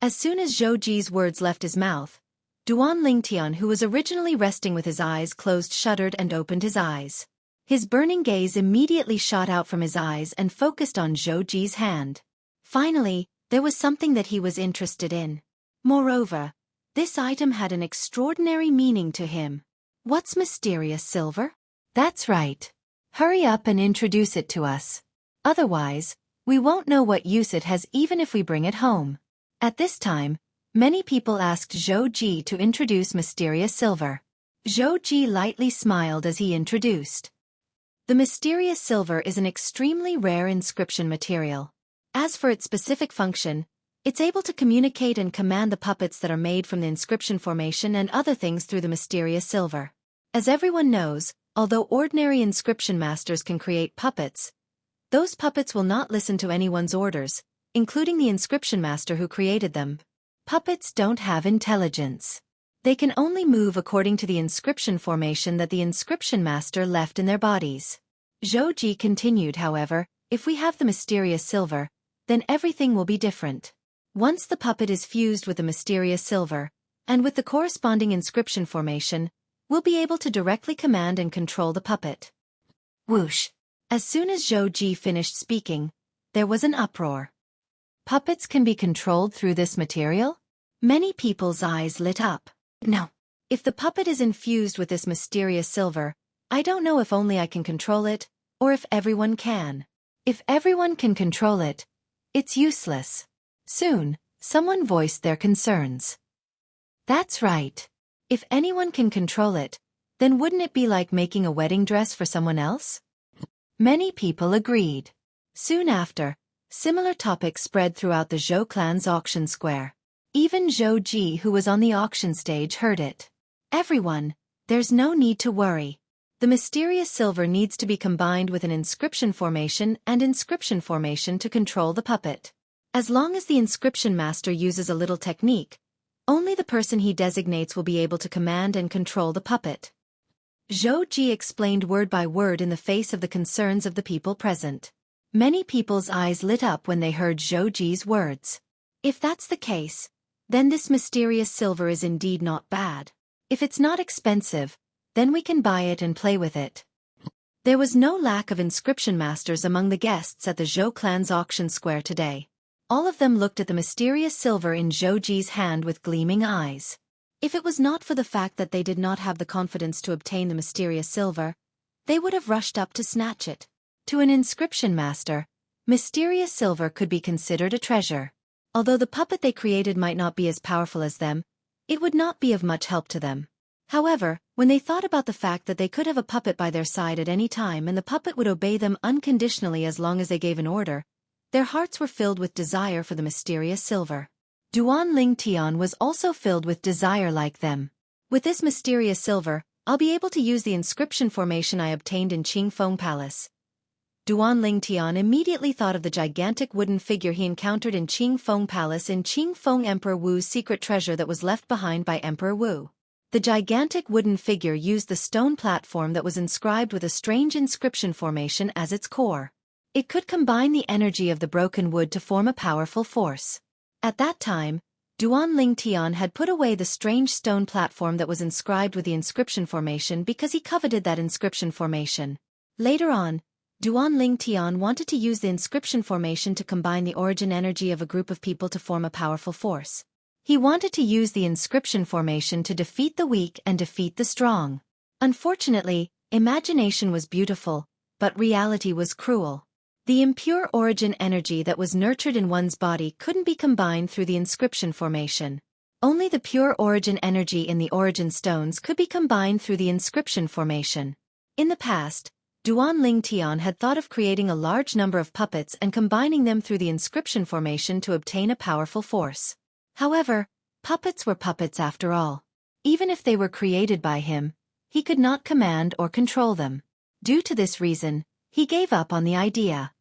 As soon as Xueqi's words left his mouth, Duan Lingtian, who was originally resting with his eyes closed, shuddered and opened his eyes. His burning gaze immediately shot out from his eyes and focused on Xueqi's hand. Finally, there was something that he was interested in. Moreover, this item had an extraordinary meaning to him. What's mysterious silver? That's right. Hurry up and introduce it to us. Otherwise, we won't know what use it has even if we bring it home. At this time, many people asked Xueqi to introduce mysterious silver. Xueqi lightly smiled as he introduced. The mysterious silver is an extremely rare inscription material. As for its specific function, it's able to communicate and command the puppets that are made from the inscription formation and other things through the mysterious silver. As everyone knows, although ordinary inscription masters can create puppets, those puppets will not listen to anyone's orders, including the inscription master who created them. Puppets don't have intelligence. They can only move according to the inscription formation that the inscription master left in their bodies. Xueqi continued, however, if we have the mysterious silver, then everything will be different. Once the puppet is fused with the mysterious silver, and with the corresponding inscription formation, we'll be able to directly command and control the puppet. Whoosh! As soon as Xueqi finished speaking, there was an uproar. Puppets can be controlled through this material? Many people's eyes lit up. No. If the puppet is infused with this mysterious silver, I don't know if only I can control it, or if everyone can. If everyone can control it, it's useless. Soon, someone voiced their concerns. That's right. If anyone can control it, then wouldn't it be like making a wedding dress for someone else? Many people agreed. Soon after, similar topics spread throughout the Zhou clan's auction square. Even Xueqi, who was on the auction stage, heard it. Everyone, there's no need to worry. The mysterious silver needs to be combined with an inscription formation to control the puppet. As long as the inscription master uses a little technique, only the person he designates will be able to command and control the puppet. Xueqi explained word by word in the face of the concerns of the people present. Many people's eyes lit up when they heard Xueqi's words. If that's the case, then this mysterious silver is indeed not bad. If it's not expensive, then we can buy it and play with it. There was no lack of inscription masters among the guests at the Zhou clan's auction square today. All of them looked at the mysterious silver in Xueqi's hand with gleaming eyes. If it was not for the fact that they did not have the confidence to obtain the mysterious silver, they would have rushed up to snatch it. To an inscription master, mysterious silver could be considered a treasure. Although the puppet they created might not be as powerful as them, it would not be of much help to them. However, when they thought about the fact that they could have a puppet by their side at any time and the puppet would obey them unconditionally as long as they gave an order, their hearts were filled with desire for the mysterious silver. Duan Ling Tian was also filled with desire like them. With this mysterious silver, I'll be able to use the inscription formation I obtained in Qingfeng Palace. Duan Ling Tian immediately thought of the gigantic wooden figure he encountered in Qingfeng Palace in Qingfeng Emperor Wu's secret treasure that was left behind by Emperor Wu. The gigantic wooden figure used the stone platform that was inscribed with a strange inscription formation as its core. It could combine the energy of the broken wood to form a powerful force. At that time, Duan Ling Tian had put away the strange stone platform that was inscribed with the inscription formation because he coveted that inscription formation. Later on, Duan Ling Tian wanted to use the inscription formation to combine the origin energy of a group of people to form a powerful force. He wanted to use the inscription formation to defeat the weak and defeat the strong. Unfortunately, imagination was beautiful, but reality was cruel. The impure origin energy that was nurtured in one's body couldn't be combined through the inscription formation. Only the pure origin energy in the origin stones could be combined through the inscription formation. In the past, Duan Ling Tian had thought of creating a large number of puppets and combining them through the inscription formation to obtain a powerful force. However, puppets were puppets after all. Even if they were created by him, he could not command or control them. Due to this reason, he gave up on the idea.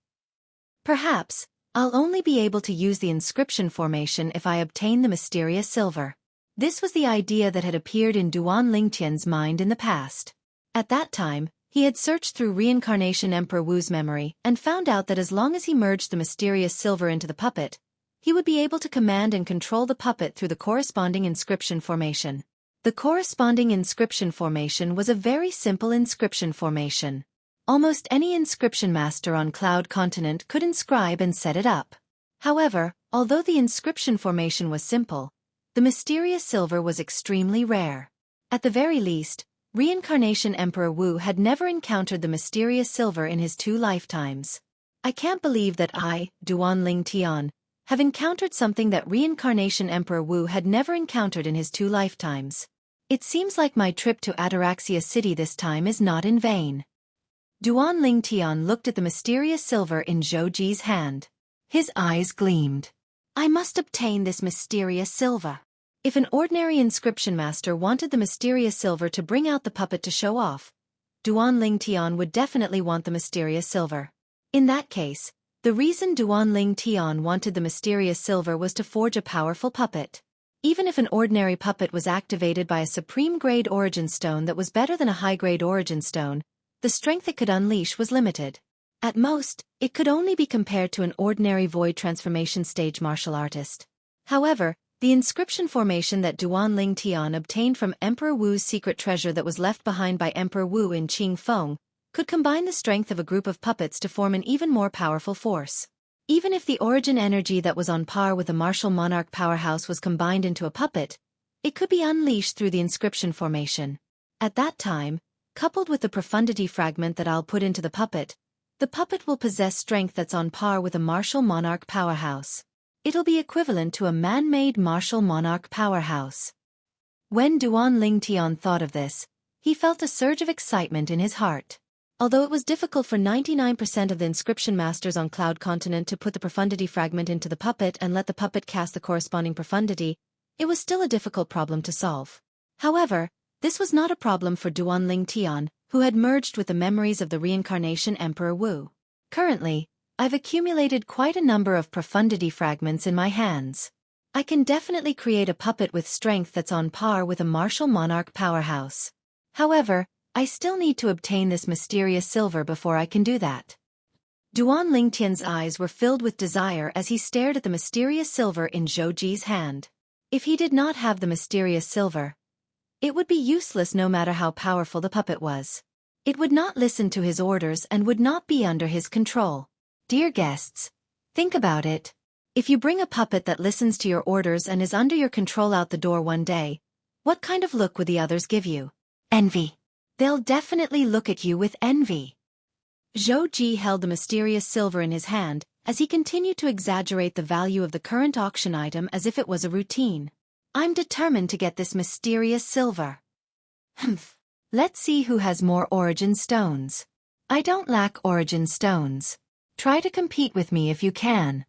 Perhaps, I'll only be able to use the inscription formation if I obtain the mysterious silver. This was the idea that had appeared in Duan Ling Tian's mind in the past. At that time, he had searched through Reincarnation Emperor Wu's memory and found out that as long as he merged the mysterious silver into the puppet, he would be able to command and control the puppet through the corresponding inscription formation. The corresponding inscription formation was a very simple inscription formation. Almost any inscription master on Cloud Continent could inscribe and set it up. However, although the inscription formation was simple, the mysterious silver was extremely rare. At the very least, Reincarnation Emperor Wu had never encountered the mysterious silver in his 2 lifetimes. I can't believe that I, Duan Ling Tian, have encountered something that Reincarnation Emperor Wu had never encountered in his 2 lifetimes. It seems like my trip to Ataraxia City this time is not in vain. Duan Ling Tian looked at the mysterious silver in Xueqi's hand. His eyes gleamed. I must obtain this mysterious silver. If an ordinary inscription master wanted the mysterious silver to bring out the puppet to show off, Duan Ling Tian would definitely want the mysterious silver. In that case, the reason Duan Ling Tian wanted the mysterious silver was to forge a powerful puppet. Even if an ordinary puppet was activated by a supreme-grade origin stone that was better than a high-grade origin stone, the strength it could unleash was limited. At most, it could only be compared to an ordinary void transformation stage martial artist. However, the inscription formation that Duan Ling Tian obtained from Emperor Wu's secret treasure that was left behind by Emperor Wu in Qingfeng could combine the strength of a group of puppets to form an even more powerful force. Even if the origin energy that was on par with the martial monarch powerhouse was combined into a puppet, it could be unleashed through the inscription formation. At that time, coupled with the profundity fragment that I'll put into the puppet will possess strength that's on par with a martial monarch powerhouse. It'll be equivalent to a man-made martial monarch powerhouse. When Duan Ling Tian thought of this, he felt a surge of excitement in his heart. Although it was difficult for 99% of the inscription masters on Cloud Continent to put the profundity fragment into the puppet and let the puppet cast the corresponding profundity, it was still a difficult problem to solve. However, this was not a problem for Duan Ling Tian, who had merged with the memories of the Reincarnation Emperor Wu. Currently, I've accumulated quite a number of profundity fragments in my hands. I can definitely create a puppet with strength that's on par with a martial monarch powerhouse. However, I still need to obtain this mysterious silver before I can do that. Duan Ling Tian's eyes were filled with desire as he stared at the mysterious silver in Xueqi's hand. If he did not have the mysterious silver, it would be useless no matter how powerful the puppet was. It would not listen to his orders and would not be under his control. Dear guests, think about it. If you bring a puppet that listens to your orders and is under your control out the door one day, what kind of look would the others give you? Envy. They'll definitely look at you with envy. Xueqi held the mysterious silver in his hand, as he continued to exaggerate the value of the current auction item as if it was a routine. I'm determined to get this mysterious silver. Humph. Let's see who has more origin stones. I don't lack origin stones. Try to compete with me if you can.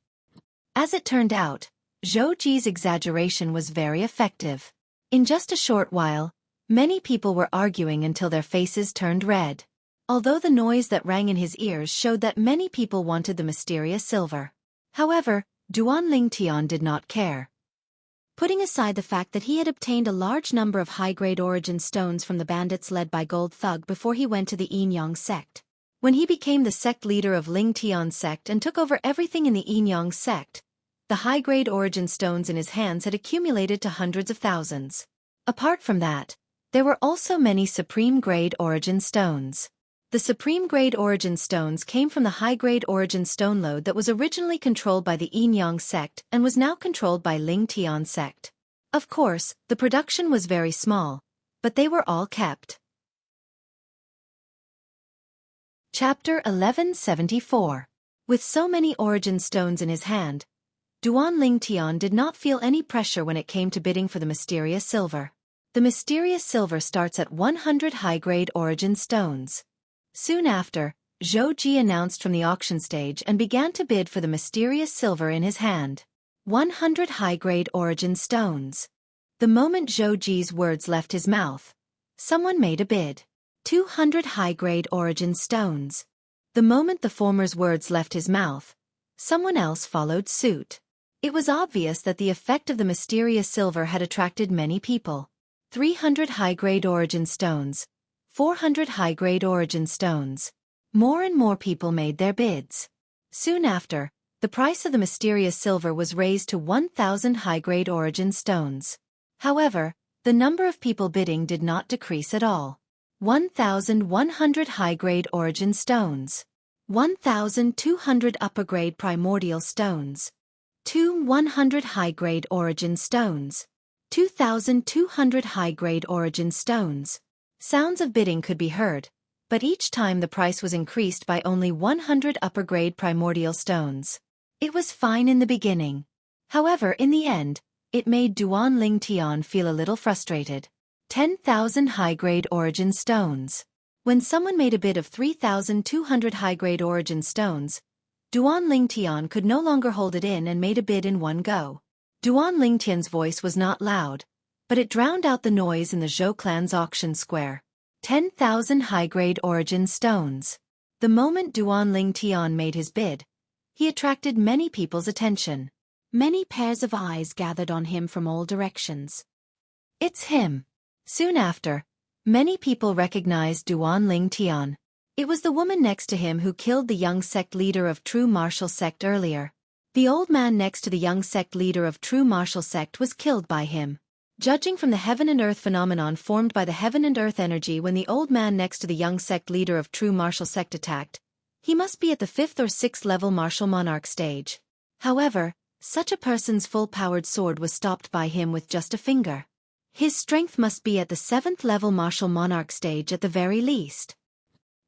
As it turned out, Xueqi's exaggeration was very effective. In just a short while, many people were arguing until their faces turned red. Although the noise that rang in his ears showed that many people wanted the mysterious silver. However, Duan Tian did not care. Putting aside the fact that he had obtained a large number of high-grade origin stones from the bandits led by Gold Thug before he went to the Yinyang sect. When he became the sect leader of Ling Tian's sect and took over everything in the Yinyang sect, the high-grade origin stones in his hands had accumulated to hundreds of thousands. Apart from that, there were also many supreme-grade origin stones. The supreme-grade origin stones came from the high-grade origin stone lode that was originally controlled by the Yinyang sect and was now controlled by Ling Tian sect. Of course, the production was very small, but they were all kept. Chapter 1174. With so many origin stones in his hand, Duan Tian did not feel any pressure when it came to bidding for the mysterious silver. The mysterious silver starts at 100 high-grade origin stones. Soon after, Xueqi announced from the auction stage and began to bid for the mysterious silver in his hand. 100 high-grade origin stones. The moment Xueqi's words left his mouth, someone made a bid. 200 high-grade origin stones. The moment the former's words left his mouth, someone else followed suit. It was obvious that the effect of the mysterious silver had attracted many people. 300 high-grade origin stones. 400 high-grade origin stones. More and more people made their bids. Soon after, the price of the mysterious silver was raised to 1,000 high-grade origin stones. However, the number of people bidding did not decrease at all. 1,100 high-grade origin stones. 1,200 upper-grade primordial stones. 100 high-grade origin stones. 2,200 high-grade origin stones. Sounds of bidding could be heard, but each time the price was increased by only 100 upper-grade primordial stones. It was fine in the beginning. However, in the end, it made Duan Tian feel a little frustrated. 10,000 high-grade origin stones. When someone made a bid of 3,200 high-grade origin stones, Duan Tian could no longer hold it in and made a bid in one go. Duan Tian's voice was not loud, but it drowned out the noise in the Zhou clan's auction square. 10,000 high-grade origin stones. The moment Duan Tian made his bid, he attracted many people's attention. Many pairs of eyes gathered on him from all directions. It's him. Soon after, many people recognized Duan Tian. It was the woman next to him who killed the young sect leader of True Martial Sect earlier. The old man next to the young sect leader of True Martial Sect was killed by him. Judging from the heaven and earth phenomenon formed by the heaven and earth energy when the old man next to the young sect leader of True Martial Sect attacked, he must be at the 5th or 6th level martial monarch stage. However, such a person's full-powered sword was stopped by him with just a finger. His strength must be at the 7th level martial monarch stage at the very least.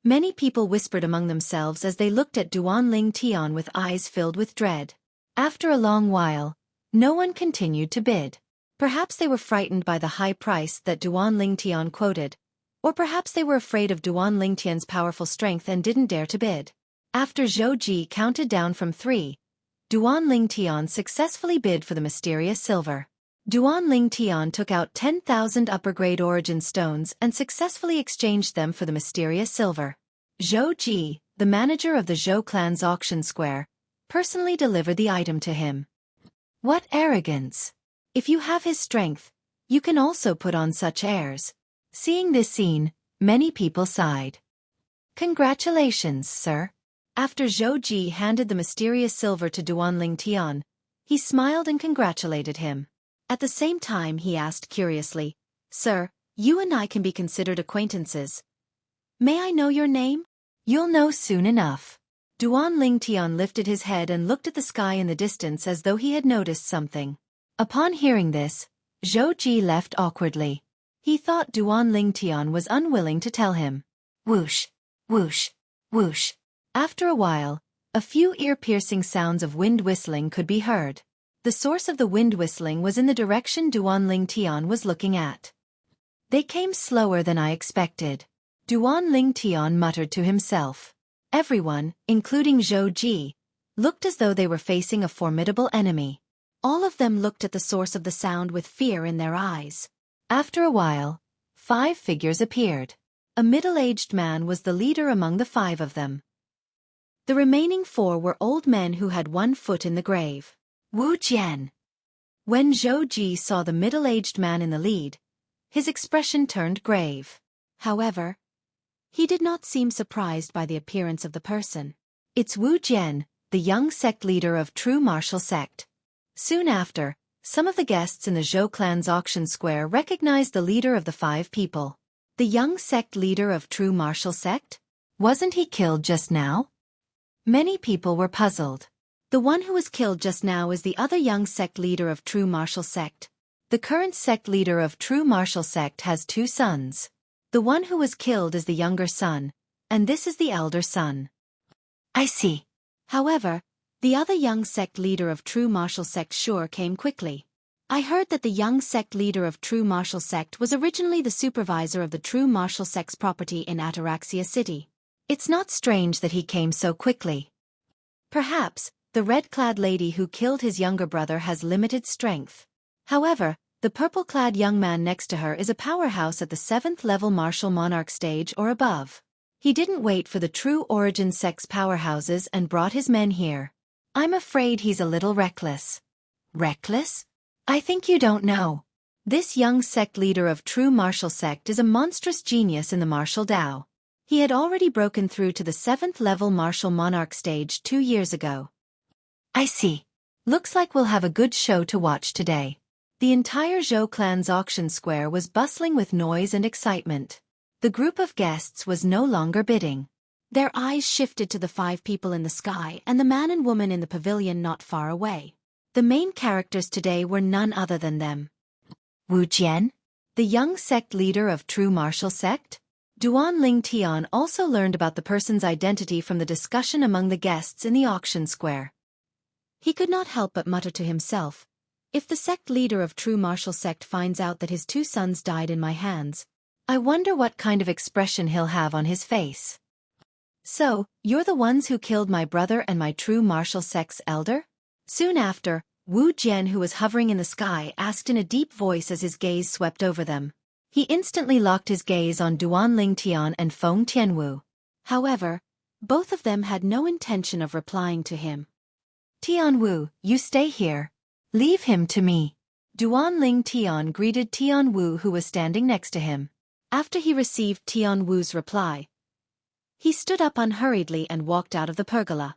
Many people whispered among themselves as they looked at Duan Tian with eyes filled with dread. After a long while, no one continued to bid. Perhaps they were frightened by the high price that Duan Tian quoted, or perhaps they were afraid of Duan Tian's powerful strength and didn't dare to bid. After Xueqi counted down from 3, Duan Tian successfully bid for the mysterious silver. Duan Tian took out 10,000 upper-grade origin stones and successfully exchanged them for the mysterious silver. Xueqi, the manager of the Zhou clan's auction square, personally delivered the item to him. What arrogance! If you have his strength, you can also put on such airs. Seeing this scene, many people sighed. Congratulations, sir. After Xueqi handed the mysterious silver to Duan Tian, he smiled and congratulated him. At the same time he asked curiously, Sir, you and I can be considered acquaintances. May I know your name? You'll know soon enough. Duan Tian lifted his head and looked at the sky in the distance as though he had noticed something. Upon hearing this, Xueqi left awkwardly. He thought Duan Tian was unwilling to tell him. Whoosh, whoosh, whoosh. After a while, A few ear-piercing sounds of wind whistling could be heard. The source of the wind whistling was in the direction Duan Ling Tian was looking at. They came slower than I expected. Duan Ling Tian muttered to himself. Everyone, including Xueqi, looked as though they were facing a formidable enemy. All of them looked at the source of the sound with fear in their eyes. After a while, 5 figures appeared. A middle-aged man was the leader among the 5 of them. The remaining 4 were old men who had 1 foot in the grave. Wu Jian. When Xueqi saw the middle-aged man in the lead, his expression turned grave. However, he did not seem surprised by the appearance of the person. It's Wu Jian, the young sect leader of true martial sect. Soon after, some of the guests in the Zhou clan's auction square recognized the leader of the 5 people. The young sect leader of true martial sect? Wasn't he killed just now? Many people were puzzled. The one who was killed just now is the other young sect leader of true martial sect. The current sect leader of true martial sect has 2 sons. The one who was killed is the younger son, and this is the elder son. I see. However, the other young sect leader of true martial sect sure came quickly. I heard that the young sect leader of true martial sect was originally the supervisor of the true martial sect's property in Ataraxia City. It's not strange that he came so quickly. Perhaps, the red-clad lady who killed his younger brother has limited strength. However, the purple-clad young man next to her is a powerhouse at the 7th level martial monarch stage or above. He didn't wait for the true origin sect's powerhouses and brought his men here. I'm afraid he's a little reckless. Reckless? I think you don't know. This young sect leader of true martial sect is a monstrous genius in the martial Dao. He had already broken through to the 7th level martial monarch stage 2 years ago. I see. Looks like we'll have a good show to watch today. The entire Zhou clan's auction square was bustling with noise and excitement. The group of guests was no longer bidding. Their eyes shifted to the 5 people in the sky and the man and woman in the pavilion not far away. The main characters today were none other than them. Wu Jian, the young sect leader of true martial sect? Duan Ling Tian also learned about the person's identity from the discussion among the guests in the auction square. He could not help but mutter to himself, if the sect leader of true martial sect finds out that his 2 sons died in my hands, I wonder what kind of expression he'll have on his face. So, you're the ones who killed my brother and my true martial sect's elder? Soon after, Wu Jian, who was hovering in the sky, asked in a deep voice as his gaze swept over them. He instantly locked his gaze on Duan Ling Tian and Feng Tianwu. However, both of them had no intention of replying to him. Tianwu, you stay here. Leave him to me. Duan Ling Tian greeted Tianwu, who was standing next to him. After he received Tianwu's reply, he stood up unhurriedly and walked out of the pergola.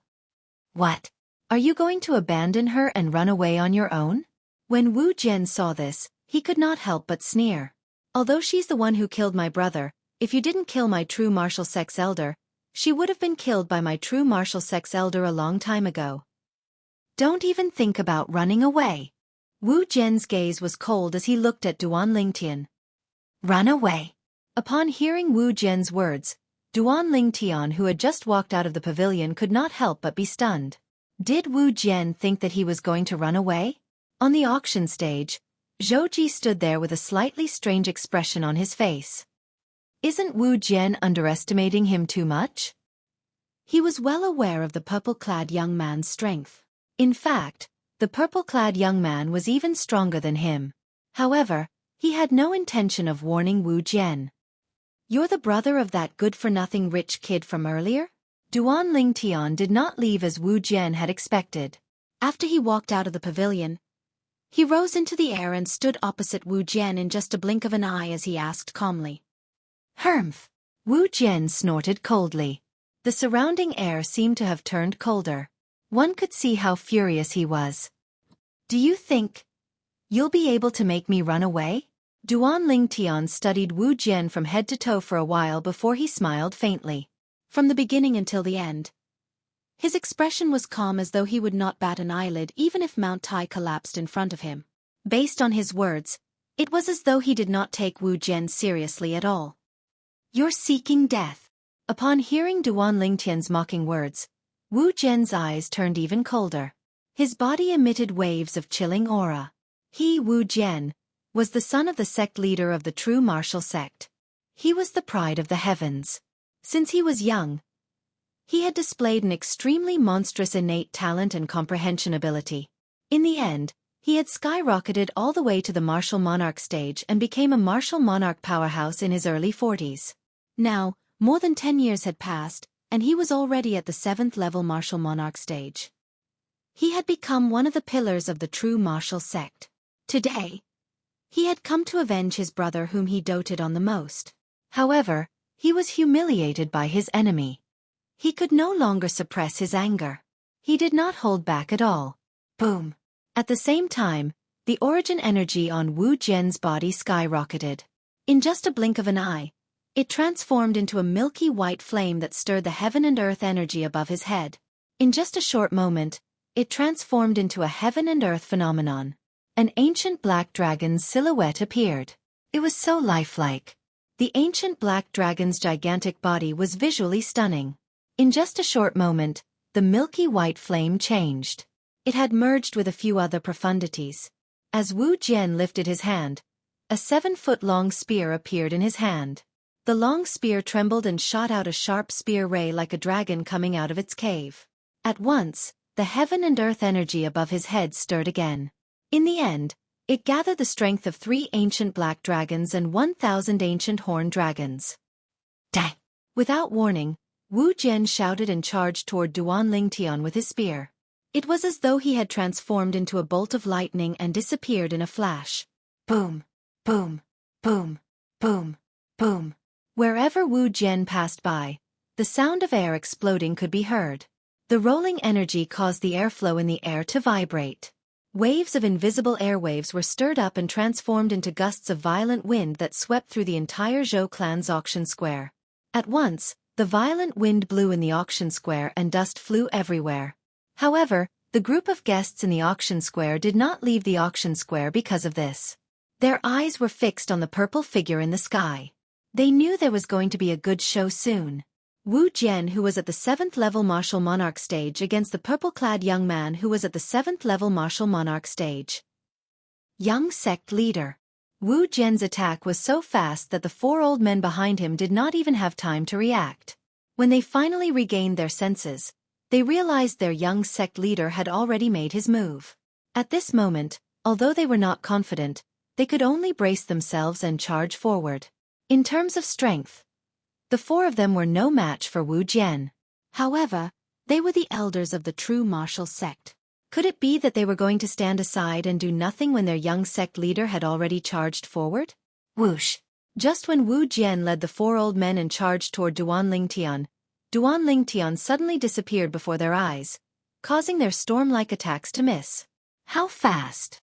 What? Are you going to abandon her and run away on your own? When Wu Jian saw this, he could not help but sneer. Although she's the one who killed my brother, if you didn't kill my true martial sect's elder, she would have been killed by my true martial sect's elder a long time ago. Don't even think about running away. Wu Jian's gaze was cold as he looked at Duan Lingtian. Run away. Upon hearing Wu Jian's words, Duan Lingtian, who had just walked out of the pavilion, could not help but be stunned. Did Wu Jian think that he was going to run away? On the auction stage, Xueqi stood there with a slightly strange expression on his face. Isn't Wu Jian underestimating him too much? He was well aware of the purple-clad young man's strength. In fact, the purple-clad young man was even stronger than him. However, he had no intention of warning Wu Jian. You're the brother of that good-for-nothing rich kid from earlier? Duan Lingtian did not leave as Wu Jian had expected. After he walked out of the pavilion, he rose into the air and stood opposite Wu Jian in just a blink of an eye as he asked calmly. Humph! Wu Jian snorted coldly. The surrounding air seemed to have turned colder. One could see how furious he was. Do you think you'll be able to make me run away? Duan Lingtian studied Wu Jian from head to toe for a while before he smiled faintly. From the beginning until the end, his expression was calm, as though he would not bat an eyelid even if Mount Tai collapsed in front of him. Based on his words, it was as though he did not take Wu Jian seriously at all. You're seeking death. Upon hearing Duan Lingtian's mocking words, Wu Jian's eyes turned even colder. His body emitted waves of chilling aura. He, Wu Jian, was the son of the sect leader of the true martial sect. He was the pride of the heavens. Since he was young, he had displayed an extremely monstrous innate talent and comprehension ability. In the end, he had skyrocketed all the way to the martial monarch stage and became a martial monarch powerhouse in his early 40s. Now, more than 10 years had passed, and he was already at the 7th level martial monarch stage. He had become one of the pillars of the true martial sect. Today, he had come to avenge his brother whom he doted on the most. However, he was humiliated by his enemy. He could no longer suppress his anger. He did not hold back at all. Boom! At the same time, the origin energy on Wu Jian's body skyrocketed. In just a blink of an eye, it transformed into a milky white flame that stirred the heaven and earth energy above his head. In just a short moment, it transformed into a heaven and earth phenomenon. An ancient black dragon's silhouette appeared. It was so lifelike. The ancient black dragon's gigantic body was visually stunning. In just a short moment, the milky white flame changed. It had merged with a few other profundities. As Wu Jian lifted his hand, a 7-foot-long spear appeared in his hand. The long spear trembled and shot out a sharp spear ray like a dragon coming out of its cave. At once, the heaven and earth energy above his head stirred again. In the end, it gathered the strength of 3 ancient black dragons and 1,000 ancient horned dragons. Dang! Without warning, Wu Jian shouted and charged toward Duan Lingtian with his spear. It was as though he had transformed into a bolt of lightning and disappeared in a flash. Boom! Boom! Boom! Boom! Boom! Wherever Wu Jian passed by, the sound of air exploding could be heard. The rolling energy caused the airflow in the air to vibrate. Waves of invisible airwaves were stirred up and transformed into gusts of violent wind that swept through the entire Zhou clan's auction square. At once, the violent wind blew in the auction square and dust flew everywhere. However, the group of guests in the auction square did not leave the auction square because of this. Their eyes were fixed on the purple figure in the sky. They knew there was going to be a good show soon. Wu Jian, who was at the 7th level martial monarch stage, against the purple-clad young man who was at the 7th level martial monarch stage. Young sect leader. Wu Jian's attack was so fast that the 4 old men behind him did not even have time to react. When they finally regained their senses, they realized their young sect leader had already made his move. At this moment, although they were not confident, they could only brace themselves and charge forward. In terms of strength, the 4 of them were no match for Wu Jian. However, they were the elders of the true martial sect. Could it be that they were going to stand aside and do nothing when their young sect leader had already charged forward? Whoosh! Just when Wu Jian led the 4 old men and charged toward Duan Lingtian suddenly disappeared before their eyes, causing their storm-like attacks to miss. How fast!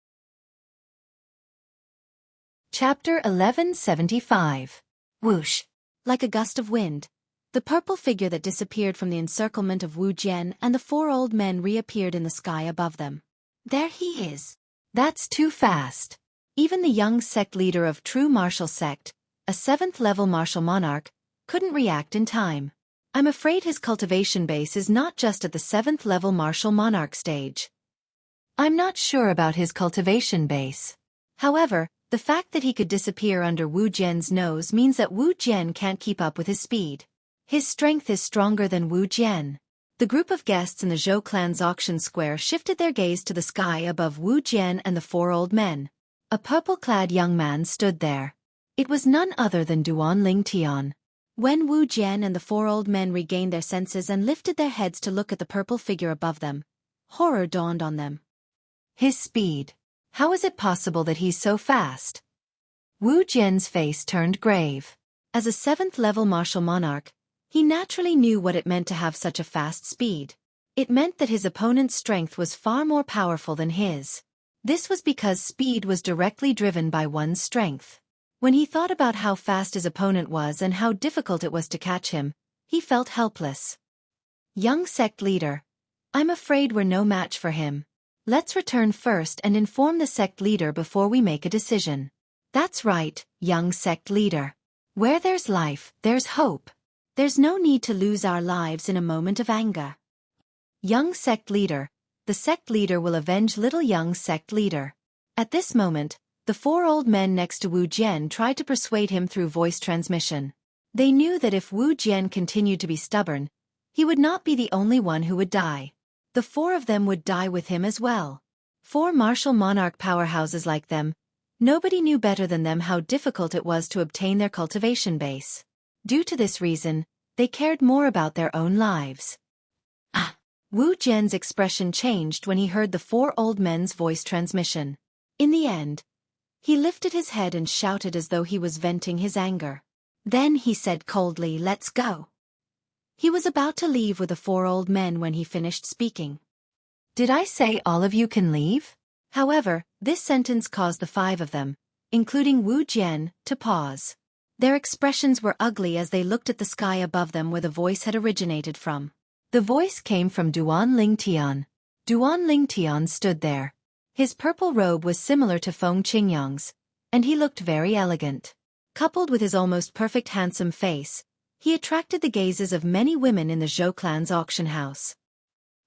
Chapter 1175. Whoosh! Like a gust of wind, the purple figure that disappeared from the encirclement of Wu Jian and the 4 old men reappeared in the sky above them. There he is. That's too fast. Even the young sect leader of true martial sect, a 7th level martial monarch, couldn't react in time. I'm afraid his cultivation base is not just at the 7th level martial monarch stage. I'm not sure about his cultivation base. However, the fact that he could disappear under Wu Jian's nose means that Wu Jian can't keep up with his speed. His strength is stronger than Wu Jian. The group of guests in the Zhou clan's auction square shifted their gaze to the sky above Wu Jian and the 4 old men. A purple-clad young man stood there. It was none other than Duan Lingtian. When Wu Jian and the 4 old men regained their senses and lifted their heads to look at the purple figure above them, horror dawned on them. His speed. How is it possible that he's so fast? Wu Jian's face turned grave. As a 7th level martial monarch, he naturally knew what it meant to have such a fast speed. It meant that his opponent's strength was far more powerful than his. This was because speed was directly driven by one's strength. When he thought about how fast his opponent was and how difficult it was to catch him, he felt helpless. Young sect leader, I'm afraid we're no match for him. Let's return first and inform the sect leader before we make a decision. That's right, young sect leader. Where there's life, there's hope. There's no need to lose our lives in a moment of anger. Young sect leader. The sect leader will avenge little young sect leader. At this moment, the four old men next to Wu Jian tried to persuade him through voice transmission. They knew that if Wu Jian continued to be stubborn, he would not be the only one who would die. The four of them would die with him as well. Four martial monarch powerhouses like them, nobody knew better than them how difficult it was to obtain their cultivation base. Due to this reason, they cared more about their own lives. Wu Jian's expression changed when he heard the four old men's voice transmission. In the end, he lifted his head and shouted as though he was venting his anger. Then he said coldly, "Let's go." He was about to leave with the four old men when he finished speaking. "Did I say all of you can leave?" However, this sentence caused the five of them, including Wu Jian, to pause. Their expressions were ugly as they looked at the sky above them where the voice had originated from. The voice came from Duan Lingtian. Duan Lingtian stood there. His purple robe was similar to Feng Qingyang's, and he looked very elegant. Coupled with his almost perfect handsome face, he attracted the gazes of many women in the Zhou clan's auction house.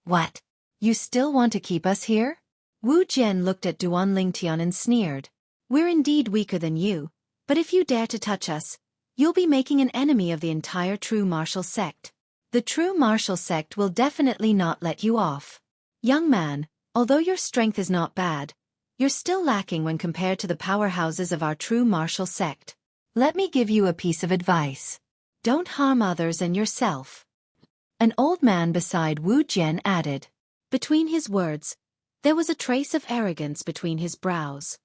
"What? You still want to keep us here?" Wu Jian looked at Duan Lingtian and sneered. "We're indeed weaker than you, but if you dare to touch us, you'll be making an enemy of the entire true martial sect. The true martial sect will definitely not let you off. Young man, although your strength is not bad, you're still lacking when compared to the powerhouses of our true martial sect. Let me give you a piece of advice. Don't harm others and yourself." An old man beside Wu Jian added. Between his words, there was a trace of arrogance between his brows.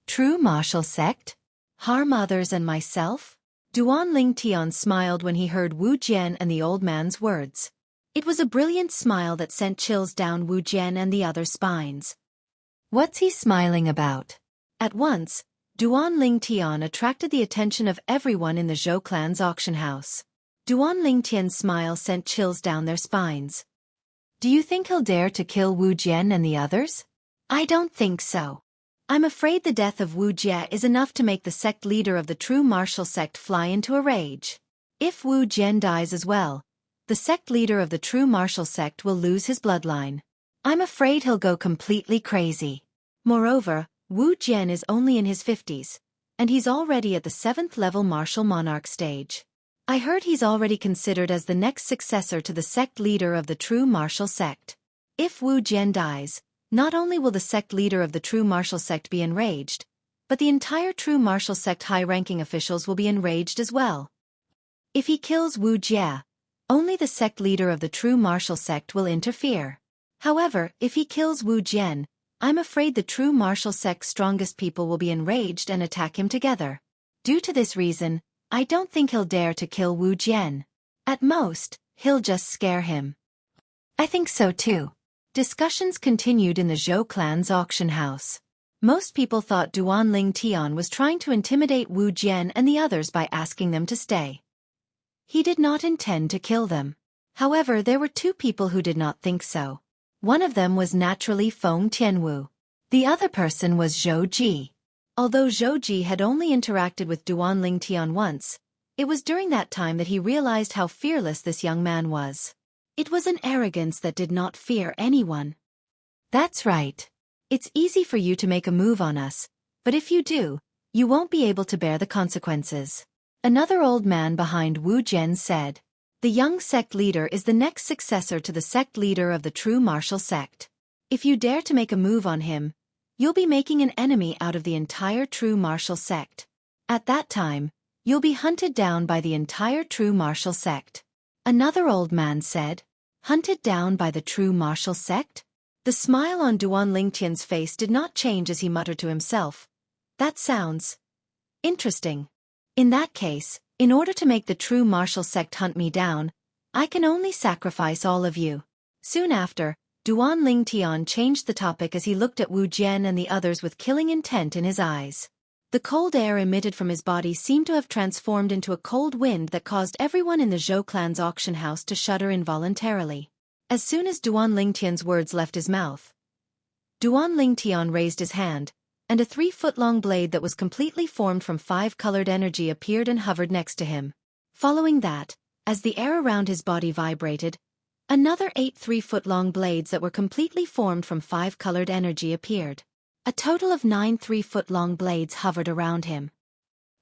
"True martial sect? Harm others and myself?" Duan Lingtian smiled when he heard Wu Jian and the old man's words. It was a brilliant smile that sent chills down Wu Jian and the other spines. What's he smiling about? At once, Duan Lingtian attracted the attention of everyone in the Zhou clan's auction house. Duan Lingtian's smile sent chills down their spines. "Do you think he'll dare to kill Wu Jian and the others?" "I don't think so. I'm afraid the death of Wu Jie is enough to make the sect leader of the true martial sect fly into a rage. If Wu Jian dies as well, the sect leader of the true martial sect will lose his bloodline. I'm afraid he'll go completely crazy. Moreover, Wu Jian is only in his 50s, and he's already at the 7th level martial monarch stage. I heard he's already considered as the next successor to the sect leader of the true martial sect. If Wu Jian dies, not only will the sect leader of the true martial sect be enraged, but the entire true martial sect high-ranking officials will be enraged as well. If he kills Wu Jie, only the sect leader of the true martial sect will interfere. However, if he kills Wu Jian, I'm afraid the true martial sect's strongest people will be enraged and attack him together. Due to this reason, I don't think he'll dare to kill Wu Jian. At most, he'll just scare him." "I think so too." Discussions continued in the Zhou clan's auction house. Most people thought Duan Lingtian was trying to intimidate Wu Jian and the others by asking them to stay. He did not intend to kill them. However, there were two people who did not think so. One of them was naturally Feng Tianwu. The other person was Zhou Ji. Although Zhou Ji had only interacted with Duan Lingtian once, it was during that time that he realized how fearless this young man was. It was an arrogance that did not fear anyone. "That's right. It's easy for you to make a move on us, but if you do, you won't be able to bear the consequences." Another old man behind Wu Jian said. "The young sect leader is the next successor to the sect leader of the true martial sect. If you dare to make a move on him, you'll be making an enemy out of the entire true martial sect. At that time, you'll be hunted down by the entire true martial sect." Another old man said. "Hunted down by the true martial sect?" The smile on Duan Lingtian's face did not change as he muttered to himself. "That sounds interesting. In that case, in order to make the true martial sect hunt me down, I can only sacrifice all of you." Soon after, Duan Lingtian changed the topic as he looked at Wu Jian and the others with killing intent in his eyes. The cold air emitted from his body seemed to have transformed into a cold wind that caused everyone in the Zhou clan's auction house to shudder involuntarily. As soon as Duan Lingtian's words left his mouth, Duan Lingtian raised his hand, and a 3-foot-long blade that was completely formed from 5-colored energy appeared and hovered next to him. Following that, as the air around his body vibrated, Another 8 3-foot-long blades that were completely formed from 5 colored energy appeared. A total of 9 3-foot-long blades hovered around him.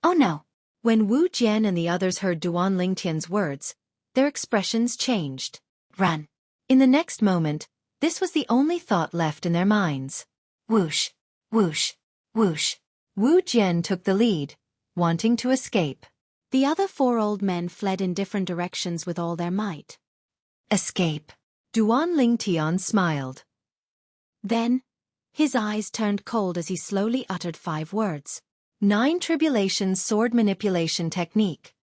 Oh no! When Wu Jian and the others heard Duan Lingtian's words, their expressions changed. Run! In the next moment, this was the only thought left in their minds. Whoosh! Whoosh! Whoosh! Wu Jian took the lead, wanting to escape. The other 4 old men fled in different directions with all their might. Escape! Duan Lingtian smiled. Then, his eyes turned cold as he slowly uttered 5 words. 9 Tribulations Sword Manipulation Technique.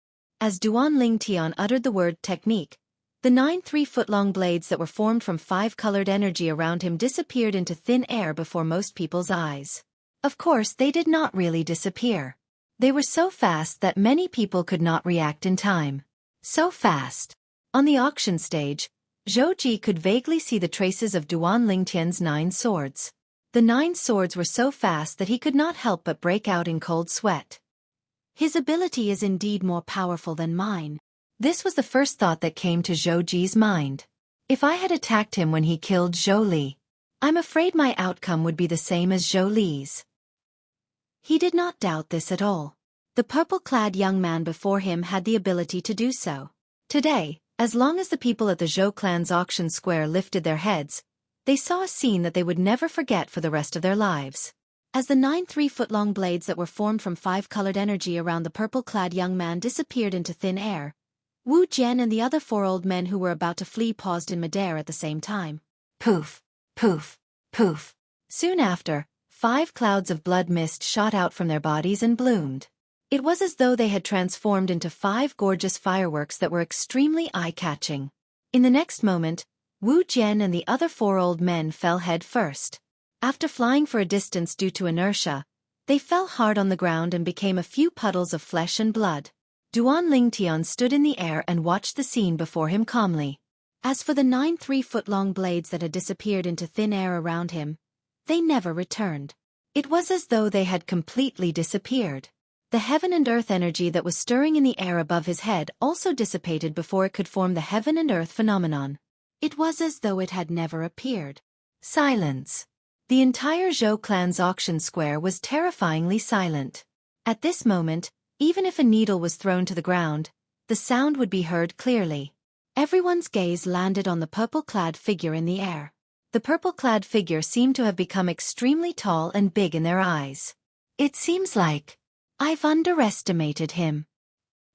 As Duan Lingtian uttered the word technique, the 9 3-foot-long blades that were formed from 5-colored energy around him disappeared into thin air before most people's eyes. Of course, they did not really disappear. They were so fast that many people could not react in time. So fast. On the auction stage, Xueqi could vaguely see the traces of Duan Lingtian's 9 swords. The 9 swords were so fast that he could not help but break out in cold sweat. His ability is indeed more powerful than mine. This was the first thought that came to Xueqi's mind. If I had attacked him when he killed Zhou Li, I'm afraid my outcome would be the same as Zhou Li's. He did not doubt this at all. The purple-clad young man before him had the ability to do so. Today, as long as the people at the Zhou clan's auction square lifted their heads, they saw a scene that they would never forget for the rest of their lives. As the 9 3-foot-long blades that were formed from 5-colored energy around the purple-clad young man disappeared into thin air, Wu Jian and the other 4 old men who were about to flee paused in midair at the same time. Poof! Poof! Poof! Soon after, 5 clouds of blood mist shot out from their bodies and bloomed. It was as though they had transformed into 5 gorgeous fireworks that were extremely eye-catching. In the next moment, Wu Jian and the other 4 old men fell head first. After flying for a distance due to inertia, they fell hard on the ground and became a few puddles of flesh and blood. Duan Lingtian stood in the air and watched the scene before him calmly. As for the 9 3-foot-long blades that had disappeared into thin air around him, they never returned. It was as though they had completely disappeared. The heaven and earth energy that was stirring in the air above his head also dissipated before it could form the heaven and earth phenomenon. It was as though it had never appeared. Silence. The entire Zhou clan's auction square was terrifyingly silent. At this moment, even if a needle was thrown to the ground, the sound would be heard clearly. Everyone's gaze landed on the purple-clad figure in the air. The purple-clad figure seemed to have become extremely tall and big in their eyes. It seems like I've underestimated him.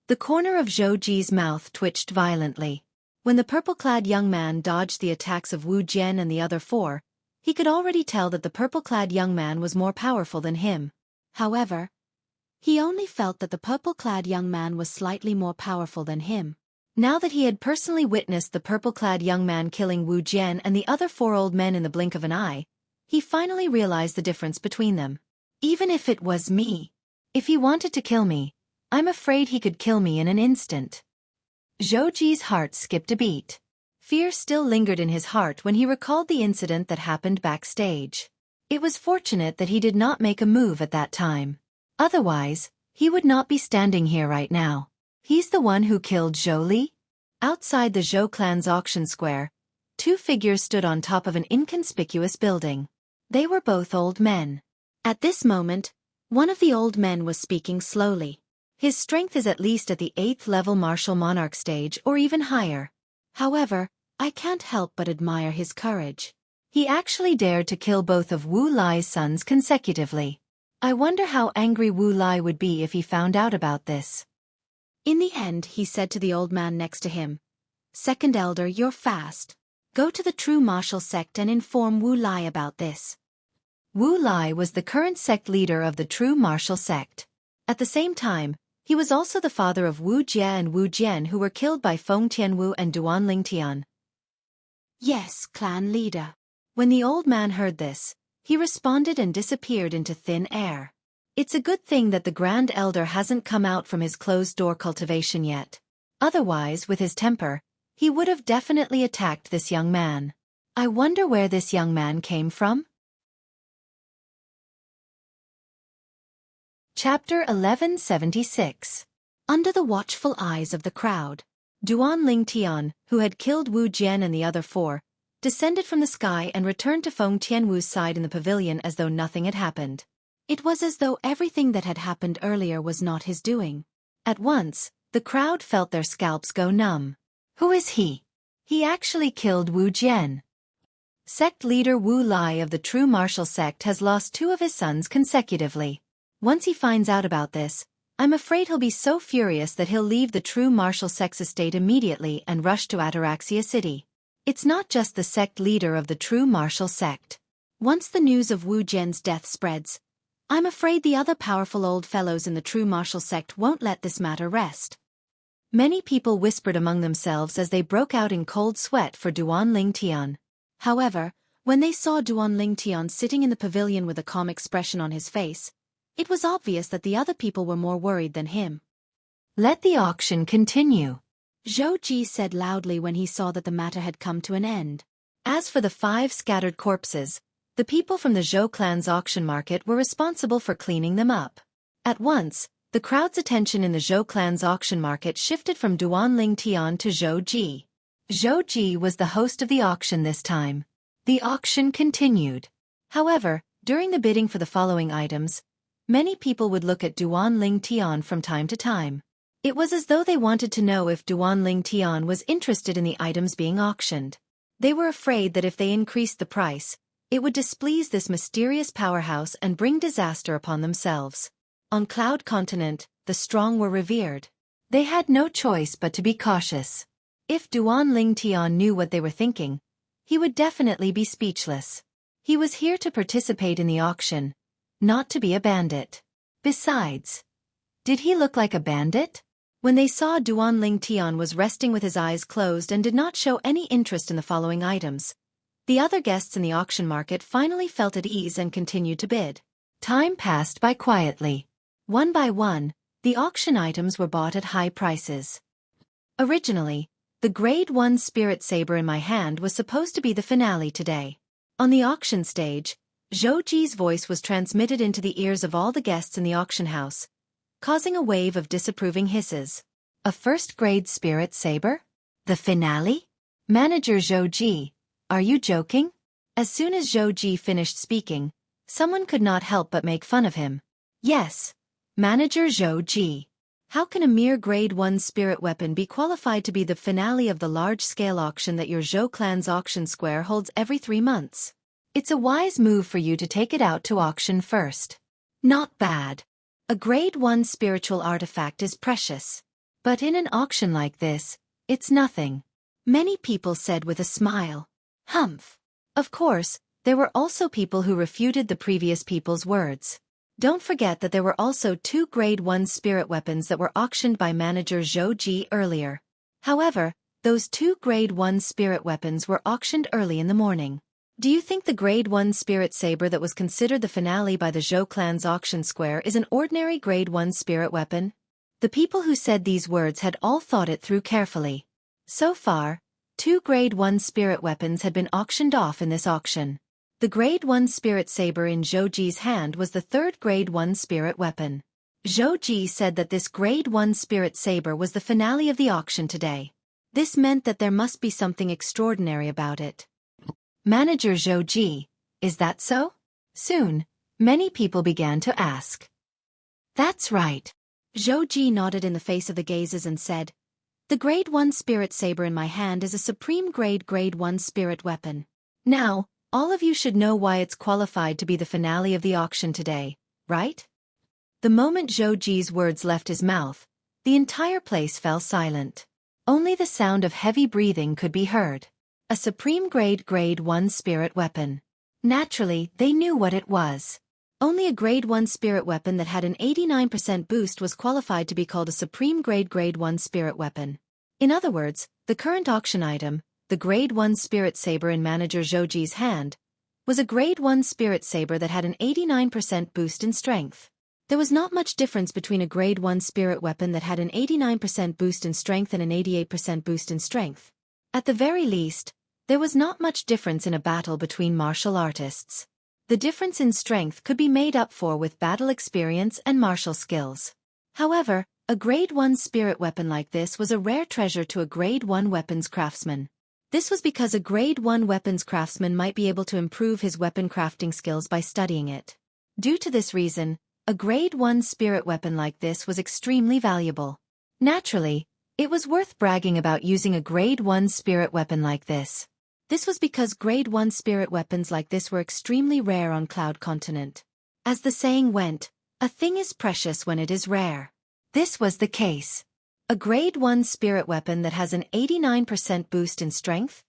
The corner of Xueqi's mouth twitched violently. When the purple-clad young man dodged the attacks of Wu Jian and the other 4, he could already tell that the purple-clad young man was more powerful than him. However, he only felt that the purple-clad young man was slightly more powerful than him. Now that he had personally witnessed the purple-clad young man killing Wu Jian and the other 4 old men in the blink of an eye, he finally realized the difference between them. Even if it was me, if he wanted to kill me, I'm afraid he could kill me in an instant. Xueqi's heart skipped a beat. Fear still lingered in his heart when he recalled the incident that happened backstage. It was fortunate that he did not make a move at that time. Otherwise, he would not be standing here right now. He's the one who killed Zhou Li? Outside the Zhou clan's auction square, 2 figures stood on top of an inconspicuous building. They were both old men. At this moment, one of the old men was speaking slowly. His strength is at least at the 8th level martial monarch stage or even higher. However, I can't help but admire his courage. He actually dared to kill both of Wu Lai's sons consecutively. I wonder how angry Wu Lai would be if he found out about this. In the end, he said to the old man next to him, "Second Elder, you're fast. Go to the true martial sect and inform Wu Lai about this." Wu Lai was the current sect leader of the true martial sect. At the same time, he was also the father of Wu Jie and Wu Jian who were killed by Feng Tianwu and Duan Lingtian. Yes, clan leader. When the old man heard this, he responded and disappeared into thin air. It's a good thing that the Grand Elder hasn't come out from his closed-door cultivation yet. Otherwise, with his temper, he would have definitely attacked this young man. I wonder where this young man came from? Chapter 1176. Under the watchful eyes of the crowd, Duan Ling Tian, who had killed Wu Jian and the other four, descended from the sky and returned to Feng Tianwu's side in the pavilion as though nothing had happened. It was as though everything that had happened earlier was not his doing. At once, the crowd felt their scalps go numb. Who is he? He actually killed Wu Jian. Sect leader Wu Lai of the True Martial Sect has lost 2 of his sons consecutively. Once he finds out about this, I'm afraid he'll be so furious that he'll leave the True Martial Sect's estate immediately and rush to Ataraxia City. It's not just the sect leader of the True Martial Sect. Once the news of Wu Jian's death spreads, I'm afraid the other powerful old fellows in the True Martial Sect won't let this matter rest. Many people whispered among themselves as they broke out in cold sweat for Duan Ling Tian. However, when they saw Duan Ling Tian sitting in the pavilion with a calm expression on his face, it was obvious that the other people were more worried than him. Let the auction continue, Xueqi said loudly when he saw that the matter had come to an end. As for the 5 scattered corpses, the people from the Zhou clan's auction market were responsible for cleaning them up. At once, the crowd's attention in the Zhou clan's auction market shifted from Duan Ling Tian to Xueqi. Xueqi was the host of the auction this time. The auction continued. However, during the bidding for the following items, many people would look at Duan Ling Tian from time to time. It was as though they wanted to know if Duan Ling Tian was interested in the items being auctioned. They were afraid that if they increased the price, it would displease this mysterious powerhouse and bring disaster upon themselves. On Cloud Continent, the strong were revered. They had no choice but to be cautious. If Duan Ling Tian knew what they were thinking, he would definitely be speechless. He was here to participate in the auction, not to be a bandit. Besides, did he look like a bandit? When they saw Duan Ling Tian was resting with his eyes closed and did not show any interest in the following items, the other guests in the auction market finally felt at ease and continued to bid. Time passed by quietly. One by one, the auction items were bought at high prices. Originally, the Grade 1 Spirit Saber in my hand was supposed to be the finale today. On the auction stage, Xueqi's voice was transmitted into the ears of all the guests in the auction house, causing a wave of disapproving hisses. A first-grade Spirit Saber? The finale? Manager Xueqi, are you joking? As soon as Xueqi finished speaking, someone could not help but make fun of him. Yes, Manager Xueqi. How can a mere Grade 1 spirit weapon be qualified to be the finale of the large-scale auction that your Zhou clan's auction square holds every 3 months? It's a wise move for you to take it out to auction first. Not bad. A Grade 1 spiritual artifact is precious. But in an auction like this, it's nothing. Many people said with a smile. Humph. Of course, there were also people who refuted the previous people's words. Don't forget that there were also 2 Grade 1 spirit weapons that were auctioned by Manager Xueqi earlier. However, those 2 Grade 1 spirit weapons were auctioned early in the morning. Do you think the Grade 1 Spirit Saber that was considered the finale by the Zhou clan's auction square is an ordinary Grade 1 spirit weapon? The people who said these words had all thought it through carefully. So far, 2 Grade 1 spirit weapons had been auctioned off in this auction. The Grade 1 Spirit Saber in Xueqi's hand was the 3rd Grade 1 spirit weapon. Xueqi said that this Grade 1 Spirit Saber was the finale of the auction today. This meant that there must be something extraordinary about it. Manager Xueqi, is that so? Soon, many people began to ask. That's right. Xueqi nodded in the face of the gazes and said, the Grade 1 Spirit Saber in my hand is a supreme Grade 1 spirit weapon. Now, all of you should know why it's qualified to be the finale of the auction today, right? The moment Xueqi's words left his mouth, the entire place fell silent. Only the sound of heavy breathing could be heard. A supreme Grade 1 spirit weapon. Naturally, they knew what it was. Only a Grade 1 spirit weapon that had an 89% boost was qualified to be called a supreme Grade 1 spirit weapon. In other words, the current auction item, the Grade 1 Spirit Saber in Manager Xueqi's hand, was a Grade 1 Spirit Saber that had an 89% boost in strength. There was not much difference between a Grade 1 spirit weapon that had an 89% boost in strength and an 88% boost in strength. At the very least, there was not much difference in a battle between martial artists. The difference in strength could be made up for with battle experience and martial skills. However, A Grade 1 spirit weapon like this was a rare treasure to a Grade 1 weapons craftsman. This was because a Grade 1 weapons craftsman might be able to improve his weapon crafting skills by studying it. Due to this reason, a Grade 1 spirit weapon like this was extremely valuable. Naturally, it was worth bragging about using a Grade 1 spirit weapon like this. This was because Grade 1 spirit weapons like this were extremely rare on Cloud Continent. As the saying went, a thing is precious when it is rare. This was the case. A Grade 1 spirit weapon that has an 89% boost in strength?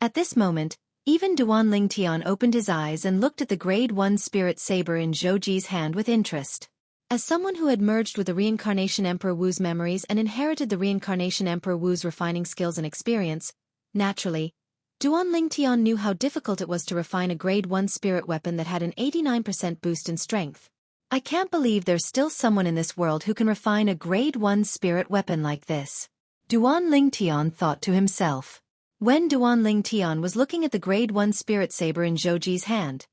At this moment, even Duan Lingtian opened his eyes and looked at the Grade 1 spirit saber in Zhouji's hand with interest. As someone who had merged with the Reincarnation Emperor Wu's memories and inherited the Reincarnation Emperor Wu's refining skills and experience, naturally, Duan Lingtian knew how difficult it was to refine a Grade 1 spirit weapon that had an 89% boost in strength. I can't believe there's still someone in this world who can refine a Grade 1 spirit weapon like this. Duan Lingtian thought to himself. When Duan Lingtian was looking at the Grade 1 spirit saber in Zhouji's hand,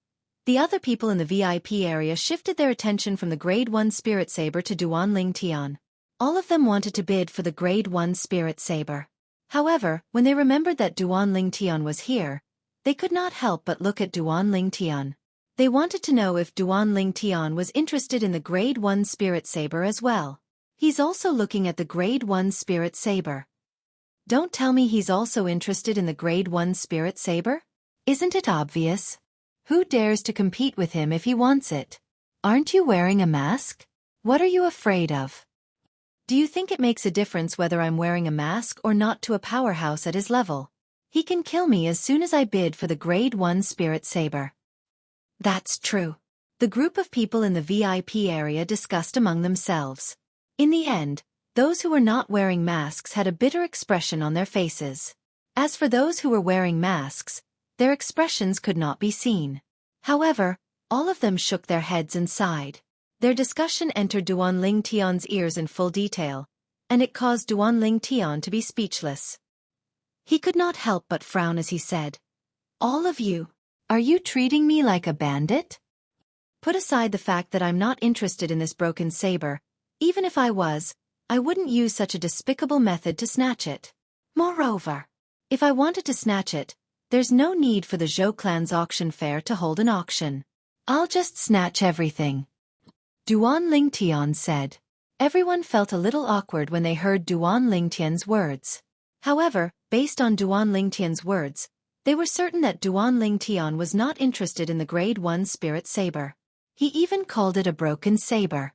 the other people in the VIP area shifted their attention from the Grade 1 spirit saber to Duan Lingtian. All of them wanted to bid for the Grade 1 spirit saber. However, when they remembered that Duan Lingtian was here, they could not help but look at Duan Lingtian. They wanted to know if Duan Lingtian was interested in the Grade 1 spirit saber as well. He's also looking at the Grade 1 spirit saber. Don't tell me he's also interested in the Grade 1 spirit saber? Isn't it obvious? Who dares to compete with him if he wants it? Aren't you wearing a mask? What are you afraid of? Do you think it makes a difference whether I'm wearing a mask or not to a powerhouse at his level? He can kill me as soon as I bid for the Grade 1 spirit saber. That's true. The group of people in the VIP area discussed among themselves. In the end, those who were not wearing masks had a bitter expression on their faces. As for those who were wearing masks, their expressions could not be seen. However, all of them shook their heads and sighed. Their discussion entered Duan Lingtian's ears in full detail, and it caused Duan Lingtian to be speechless. He could not help but frown as he said, "All of you, are you treating me like a bandit? Put aside the fact that I'm not interested in this broken saber. Even if I was, I wouldn't use such a despicable method to snatch it. Moreover, if I wanted to snatch it, there's no need for the Zhou clan's auction fair to hold an auction. I'll just snatch everything." Duan Lingtian said. Everyone felt a little awkward when they heard Duan Lingtian's words. However, based on Duan Lingtian's words, they were certain that Duan Lingtian was not interested in the Grade 1 spirit saber. He even called it a broken saber.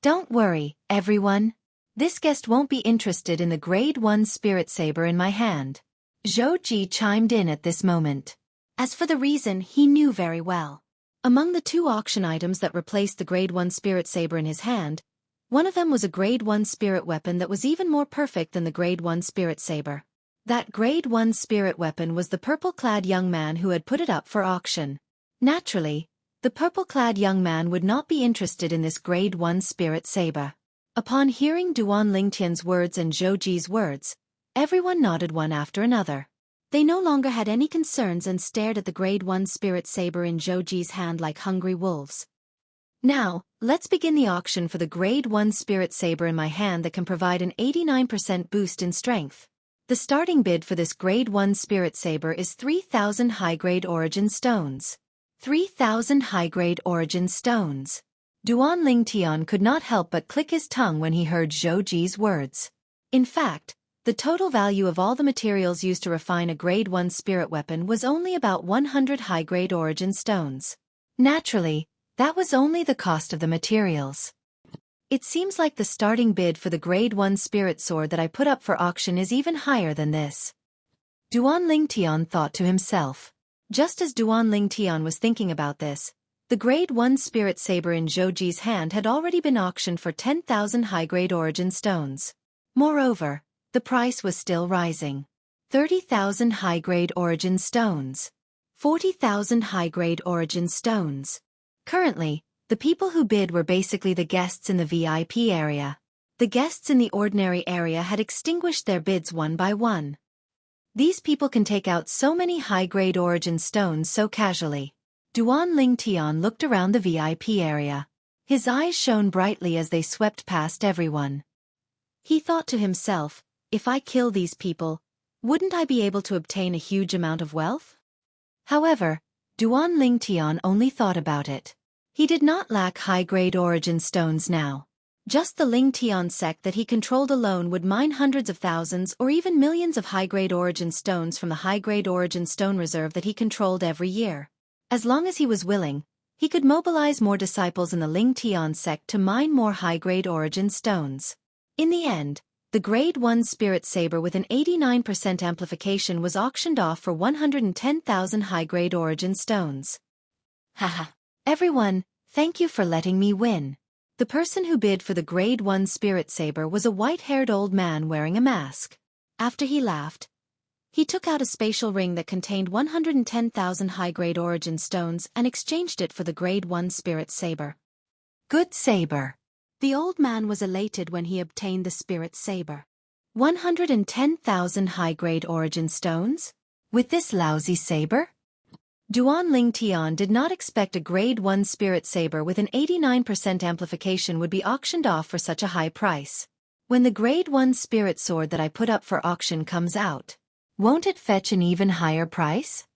Don't worry, everyone. This guest won't be interested in the Grade 1 spirit saber in my hand. Xueqi chimed in at this moment. As for the reason, he knew very well. Among the two auction items that replaced the Grade 1 spirit saber in his hand, one of them was a Grade 1 spirit weapon that was even more perfect than the Grade 1 spirit saber. That Grade 1 spirit weapon was the purple-clad young man who had put it up for auction. Naturally, the purple-clad young man would not be interested in this Grade 1 spirit saber. Upon hearing Duan Lingtian's words and Zhouji's words, everyone nodded one after another. They no longer had any concerns and stared at the Grade 1 spirit saber in Zhouji's hand like hungry wolves. Now, let's begin the auction for the Grade 1 spirit saber in my hand that can provide an 89% boost in strength. The starting bid for this Grade 1 spirit saber is 3,000 high-grade origin stones. 3,000 high-grade origin stones. Duan Lingtian could not help but click his tongue when he heard Zhouji's words. In fact, the total value of all the materials used to refine a Grade 1 spirit weapon was only about 100 high-grade origin stones. Naturally, that was only the cost of the materials. It seems like the starting bid for the Grade 1 spirit sword that I put up for auction is even higher than this. Duan Lingtian thought to himself. Just as Duan Lingtian was thinking about this, the Grade 1 spirit saber in Zhouji's hand had already been auctioned for 10,000 high-grade origin stones. Moreover, the price was still rising. 30,000 high-grade origin stones. 40,000 high-grade origin stones. Currently, the people who bid were basically the guests in the VIP area. The guests in the ordinary area had extinguished their bids one by one. These people can take out so many high-grade origin stones so casually. Duan Lingtian looked around the VIP area. His eyes shone brightly as they swept past everyone. He thought to himself, if I kill these people, wouldn't I be able to obtain a huge amount of wealth? However, Duan Lingtian only thought about it. He did not lack high-grade origin stones now. Just the Lingtian sect that he controlled alone would mine hundreds of thousands or even millions of high-grade origin stones from the high-grade origin stone reserve that he controlled every year. As long as he was willing, he could mobilize more disciples in the Lingtian sect to mine more high-grade origin stones. In the end, the Grade 1 Spirit Saber with an 89% amplification was auctioned off for 110,000 high-grade origin stones. Haha. Everyone, thank you for letting me win. The person who bid for the Grade 1 Spirit Saber was a white-haired old man wearing a mask. After he laughed, he took out a spatial ring that contained 110,000 high-grade origin stones and exchanged it for the Grade 1 Spirit Saber. Good saber. The old man was elated when he obtained the Spirit Saber. 110,000 high-grade origin stones? With this lousy saber? Duan Lingtian did not expect a Grade 1 Spirit Saber with an 89% amplification would be auctioned off for such a high price. When the Grade 1 Spirit Sword that I put up for auction comes out, won't it fetch an even higher price?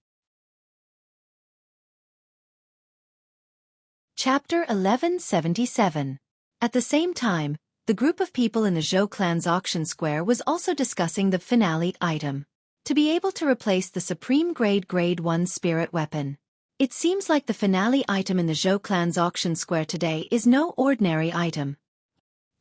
Chapter 1177. At the same time, the group of people in the Zhou clan's auction square was also discussing the finale item. To be able to replace the Supreme Grade 1 Spirit Weapon. It seems like the finale item in the Zhou clan's auction square today is no ordinary item.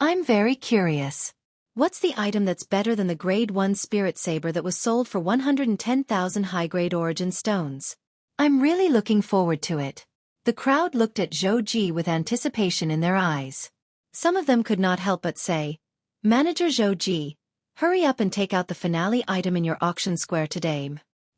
I'm very curious. What's the item that's better than the Grade 1 Spirit Saber that was sold for 110,000 high-grade origin stones? I'm really looking forward to it. The crowd looked at Xueqi with anticipation in their eyes. Some of them could not help but say, Manager Xueqi, hurry up and take out the finale item in your auction square today.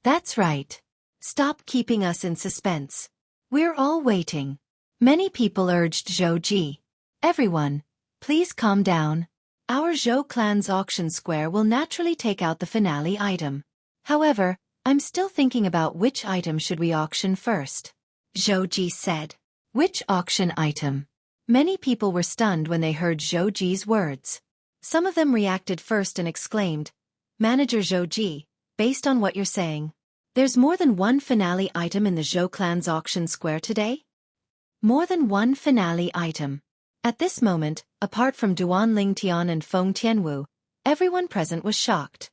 That's right. Stop keeping us in suspense. We're all waiting. Many people urged Xueqi. Everyone, please calm down. Our Zhou clan's auction square will naturally take out the finale item. However, I'm still thinking about which item should we auction first. Xueqi said. Which auction item? Many people were stunned when they heard Xueqi's words. Some of them reacted first and exclaimed, Manager Xueqi, based on what you're saying, there's more than one finale item in the Zhou clan's auction square today? More than one finale item. At this moment, apart from Duan Lingtian and Feng Tianwu, everyone present was shocked.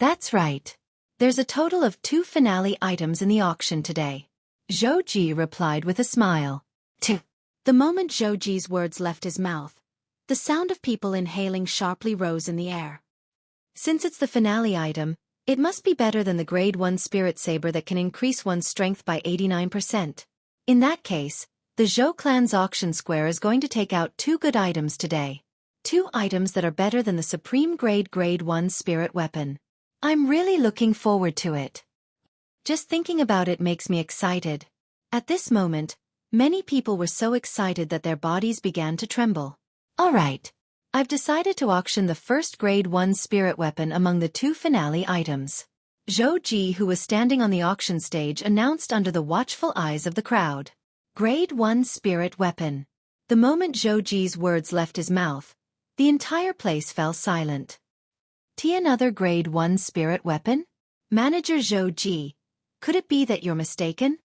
That's right. There's a total of 2 finale items in the auction today. Xueqi replied with a smile. 2. The moment Xueqi's words left his mouth, the sound of people inhaling sharply rose in the air. Since it's the finale item, it must be better than the Grade 1 Spirit Saber that can increase one's strength by 89%. In that case, the Zhou clan's auction square is going to take out 2 good items today. 2 items that are better than the Supreme Grade 1 Spirit Weapon. I'm really looking forward to it. Just thinking about it makes me excited. At this moment, many people were so excited that their bodies began to tremble. All right. I've decided to auction the first Grade 1 Spirit Weapon among the 2 finale items. Xueqi, who was standing on the auction stage, announced under the watchful eyes of the crowd. Grade 1 Spirit Weapon. The moment Xueqi's words left his mouth, the entire place fell silent. Another Grade 1 Spirit Weapon? Manager Xueqi, could it be that you're mistaken?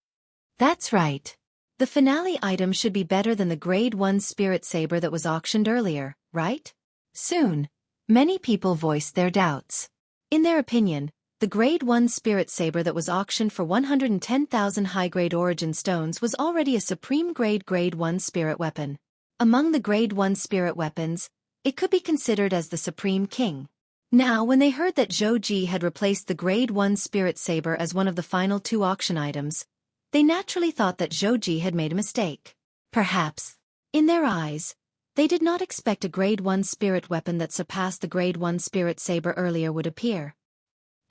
That's right. The finale item should be better than the Grade 1 Spirit Saber that was auctioned earlier, right? Soon, many people voiced their doubts. In their opinion, the Grade 1 Spirit Saber that was auctioned for 110,000 high-grade origin stones was already a Supreme Grade 1 Spirit Weapon. Among the Grade 1 Spirit Weapons, it could be considered as the Supreme King. Now, when they heard that Xueqi had replaced the Grade 1 Spirit Saber as one of the final 2 auction items, they naturally thought that Xueqi had made a mistake. Perhaps. In their eyes, they did not expect a Grade 1 Spirit Weapon that surpassed the Grade 1 Spirit Saber earlier would appear.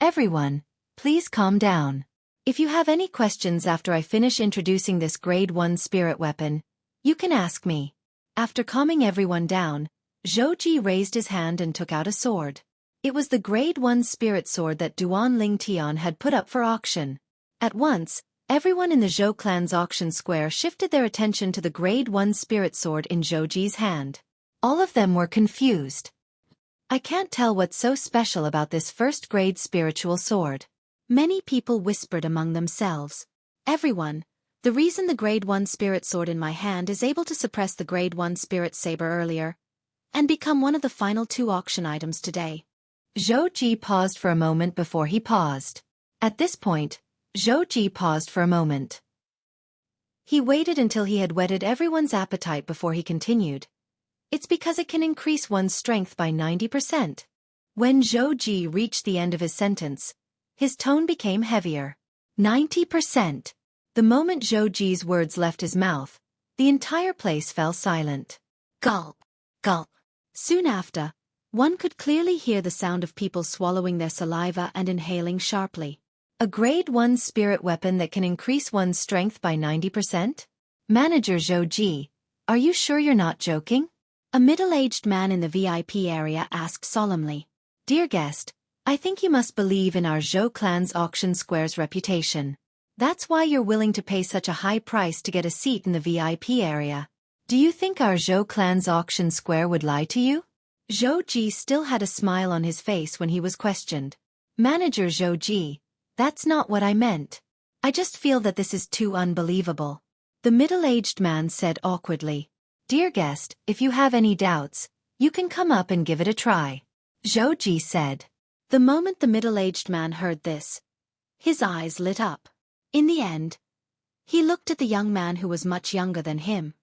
Everyone, please calm down. If you have any questions after I finish introducing this Grade 1 Spirit Weapon, you can ask me. After calming everyone down, Xueqi raised his hand and took out a sword. It was the Grade 1 Spirit Sword that Duan Lingtian had put up for auction. At once, everyone in the Zhou clan's auction square shifted their attention to the Grade 1 Spirit Sword in Xueqi's hand. All of them were confused. I can't tell what's so special about this first-grade spiritual sword. Many people whispered among themselves. Everyone, the reason the grade 1 spirit sword in my hand is able to suppress the grade 1 spirit saber earlier and become one of the final 2 auction items today. Xueqi paused for a moment before he paused. At this point, Xueqi paused for a moment. He waited until he had whetted everyone's appetite before he continued. It's because it can increase one's strength by 90%. When Xueqi reached the end of his sentence, his tone became heavier. 90%. The moment Xueqi's words left his mouth, the entire place fell silent. Gulp, gulp. Soon after, one could clearly hear the sound of people swallowing their saliva and inhaling sharply. A grade 1 spirit weapon that can increase one's strength by 90%? Manager Xueqi, are you sure you're not joking? A middle-aged man in the VIP area asked solemnly. Dear guest, I think you must believe in our Zhou clan's auction square's reputation. That's why you're willing to pay such a high price to get a seat in the VIP area. Do you think our Zhou clan's auction square would lie to you? Xueqi still had a smile on his face when he was questioned. Manager Xueqi, that's not what I meant. I just feel that this is too unbelievable. The middle-aged man said awkwardly. Dear guest, if you have any doubts, you can come up and give it a try. Xueqi said. The moment the middle-aged man heard this, his eyes lit up. In the end, he looked at the young man who was much younger than him.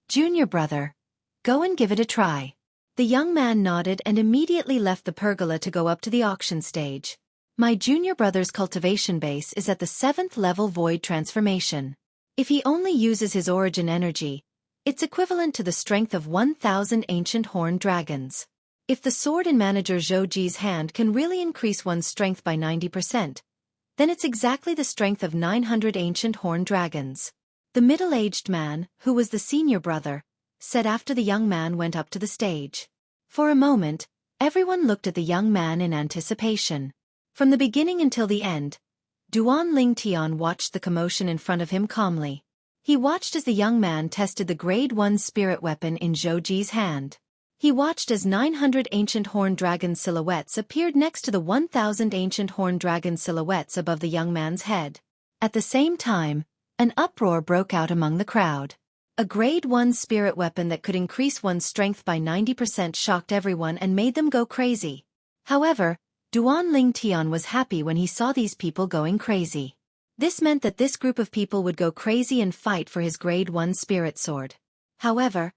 Junior brother, go and give it a try. The young man nodded and immediately left the pergola to go up to the auction stage. My junior brother's cultivation base is at the 7th level void transformation. If he only uses his origin energy, it's equivalent to the strength of 1,000 ancient horned dragons. If the sword in Manager Xueqi's hand can really increase one's strength by 90%, then it's exactly the strength of 900 ancient horned dragons. The middle-aged man, who was the senior brother, said after the young man went up to the stage. For a moment, everyone looked at the young man in anticipation. From the beginning until the end, Duan Lingtian watched the commotion in front of him calmly. He watched as the young man tested the grade 1 spirit weapon in Xueqi's hand. He watched as 900 ancient horned dragon silhouettes appeared next to the 1,000 ancient horned dragon silhouettes above the young man's head. At the same time, an uproar broke out among the crowd. A grade 1 spirit weapon that could increase one's strength by 90% shocked everyone and made them go crazy. However, Duan Lingtian was happy when he saw these people going crazy. This meant that this group of people would go crazy and fight for his grade 1 spirit sword. However,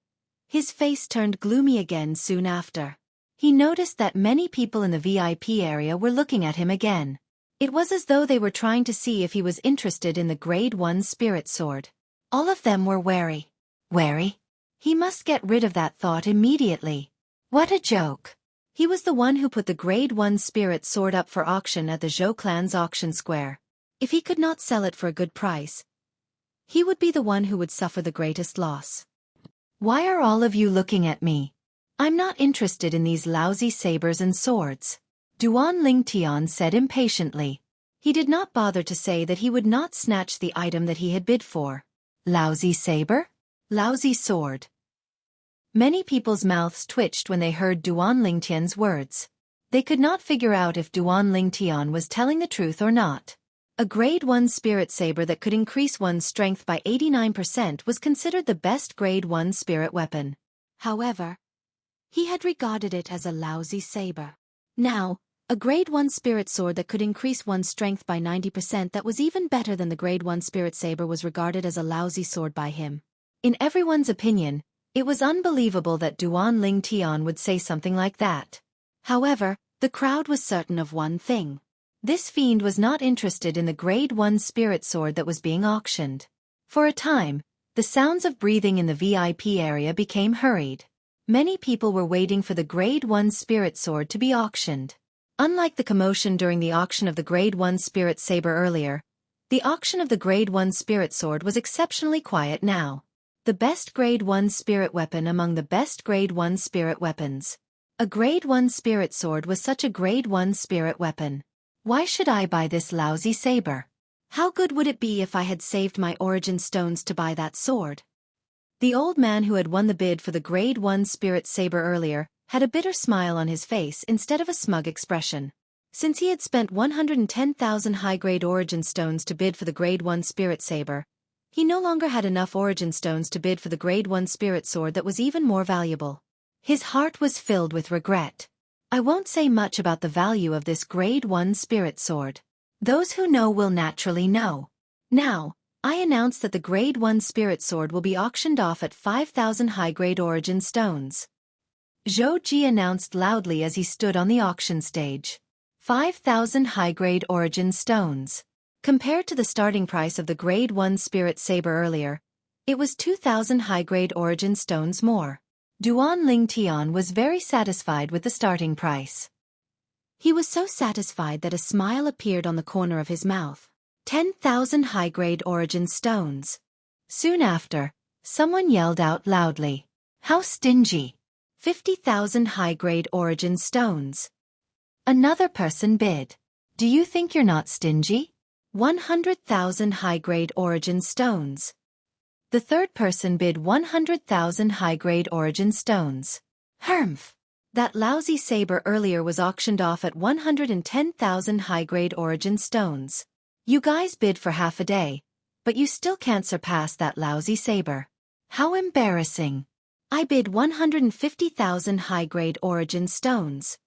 his face turned gloomy again soon after. He noticed that many people in the VIP area were looking at him again. It was as though they were trying to see if he was interested in the grade 1 spirit sword. All of them were wary. Wary? He must get rid of that thought immediately. What a joke. He was the one who put the grade 1 spirit sword up for auction at the Zhou clan's auction square. If he could not sell it for a good price, he would be the one who would suffer the greatest loss. Why are all of you looking at me? I'm not interested in these lousy sabers and swords. Duan Lingtian said impatiently. He did not bother to say that he would not snatch the item that he had bid for. Lousy saber? Lousy sword. Many people's mouths twitched when they heard Duan Lingtian's words. They could not figure out if Duan Lingtian was telling the truth or not. A grade 1 spirit saber that could increase one's strength by 89% was considered the best grade 1 spirit weapon. However, he had regarded it as a lousy saber. Now, a grade 1 spirit sword that could increase one's strength by 90% that was even better than the grade 1 spirit saber was regarded as a lousy sword by him. In everyone's opinion, it was unbelievable that Duan Lingtian would say something like that. However, the crowd was certain of one thing. This fiend was not interested in the grade 1 spirit sword that was being auctioned. For a time, the sounds of breathing in the VIP area became hurried. Many people were waiting for the grade 1 spirit sword to be auctioned. Unlike the commotion during the auction of the grade 1 spirit saber earlier, the auction of the grade 1 spirit sword was exceptionally quiet now. The best grade 1 spirit weapon among the best grade 1 spirit weapons. A grade 1 spirit sword was such a grade 1 spirit weapon. Why should I buy this lousy saber? How good would it be if I had saved my origin stones to buy that sword? The old man who had won the bid for the grade 1 spirit saber earlier had a bitter smile on his face instead of a smug expression. Since he had spent 110,000 high-grade origin stones to bid for the Grade 1 Spirit Saber, he no longer had enough origin stones to bid for the Grade 1 Spirit Sword that was even more valuable. His heart was filled with regret. I won't say much about the value of this Grade 1 Spirit Sword. Those who know will naturally know. Now, I announce that the Grade 1 Spirit Sword will be auctioned off at 5,000 high-grade origin stones. Xueqi announced loudly as he stood on the auction stage. 5,000 high-grade origin stones. Compared to the starting price of the Grade 1 Spirit Saber earlier, it was 2,000 high-grade origin stones more. Duan Lingtian was very satisfied with the starting price. He was so satisfied that a smile appeared on the corner of his mouth. 10,000 high-grade origin stones. Soon after, someone yelled out loudly, "How stingy! 50,000 high-grade origin stones." Another person bid, "Do you think you're not stingy? 100,000 high-grade origin stones." The third person bid 100,000 high-grade origin stones. Humph! That lousy saber earlier was auctioned off at 110,000 high-grade origin stones. You guys bid for half a day, but you still can't surpass that lousy saber. How embarrassing! I bid 150,000 high-grade origin stones.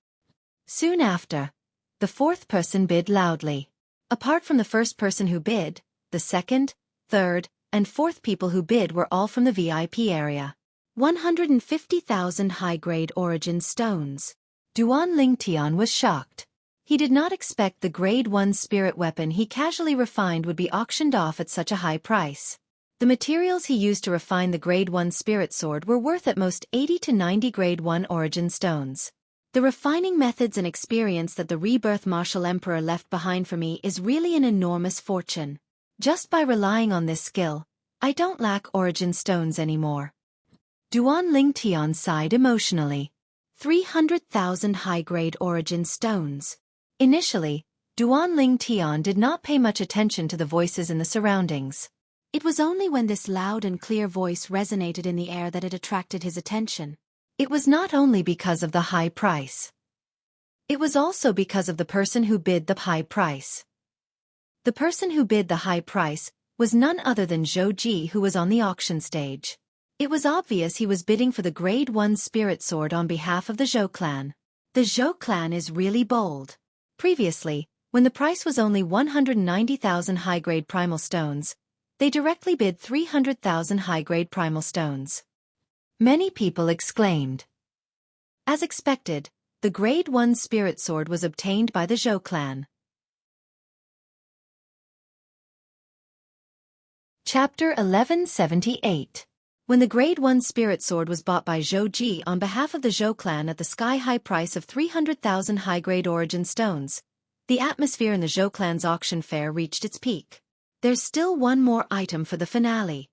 Soon after, the fourth person bid loudly. Apart from the first person who bid, the second, third, and fourth people who bid were all from the VIP area. 150,000 high-grade origin stones. Duan Lingtian was shocked. He did not expect the Grade 1 spirit weapon he casually refined would be auctioned off at such a high price. The materials he used to refine the Grade 1 spirit sword were worth at most 80 to 90 Grade 1 origin stones. The refining methods and experience that the Rebirth Martial Emperor left behind for me is really an enormous fortune. Just by relying on this skill, I don't lack origin stones anymore. Duan Lingtian sighed emotionally. 300,000 high-grade origin stones. Initially, Duan Lingtian did not pay much attention to the voices in the surroundings. It was only when this loud and clear voice resonated in the air that it attracted his attention. It was not only because of the high price. It was also because of the person who bid the high price. The person who bid the high price was none other than Xueqi, who was on the auction stage. It was obvious he was bidding for the Grade 1 Spirit Sword on behalf of the Zhou clan. The Zhou clan is really bold. Previously, when the price was only 190,000 high-grade primal stones, they directly bid 300,000 high-grade primal stones. Many people exclaimed. As expected, the Grade 1 Spirit Sword was obtained by the Zhou clan. Chapter 1178. When the Grade 1 Spirit Sword was bought by Xueqi on behalf of the Zhou clan at the sky-high price of 300,000 high-grade origin stones, the atmosphere in the Zhou clan's auction fair reached its peak. There's still one more item for the finale.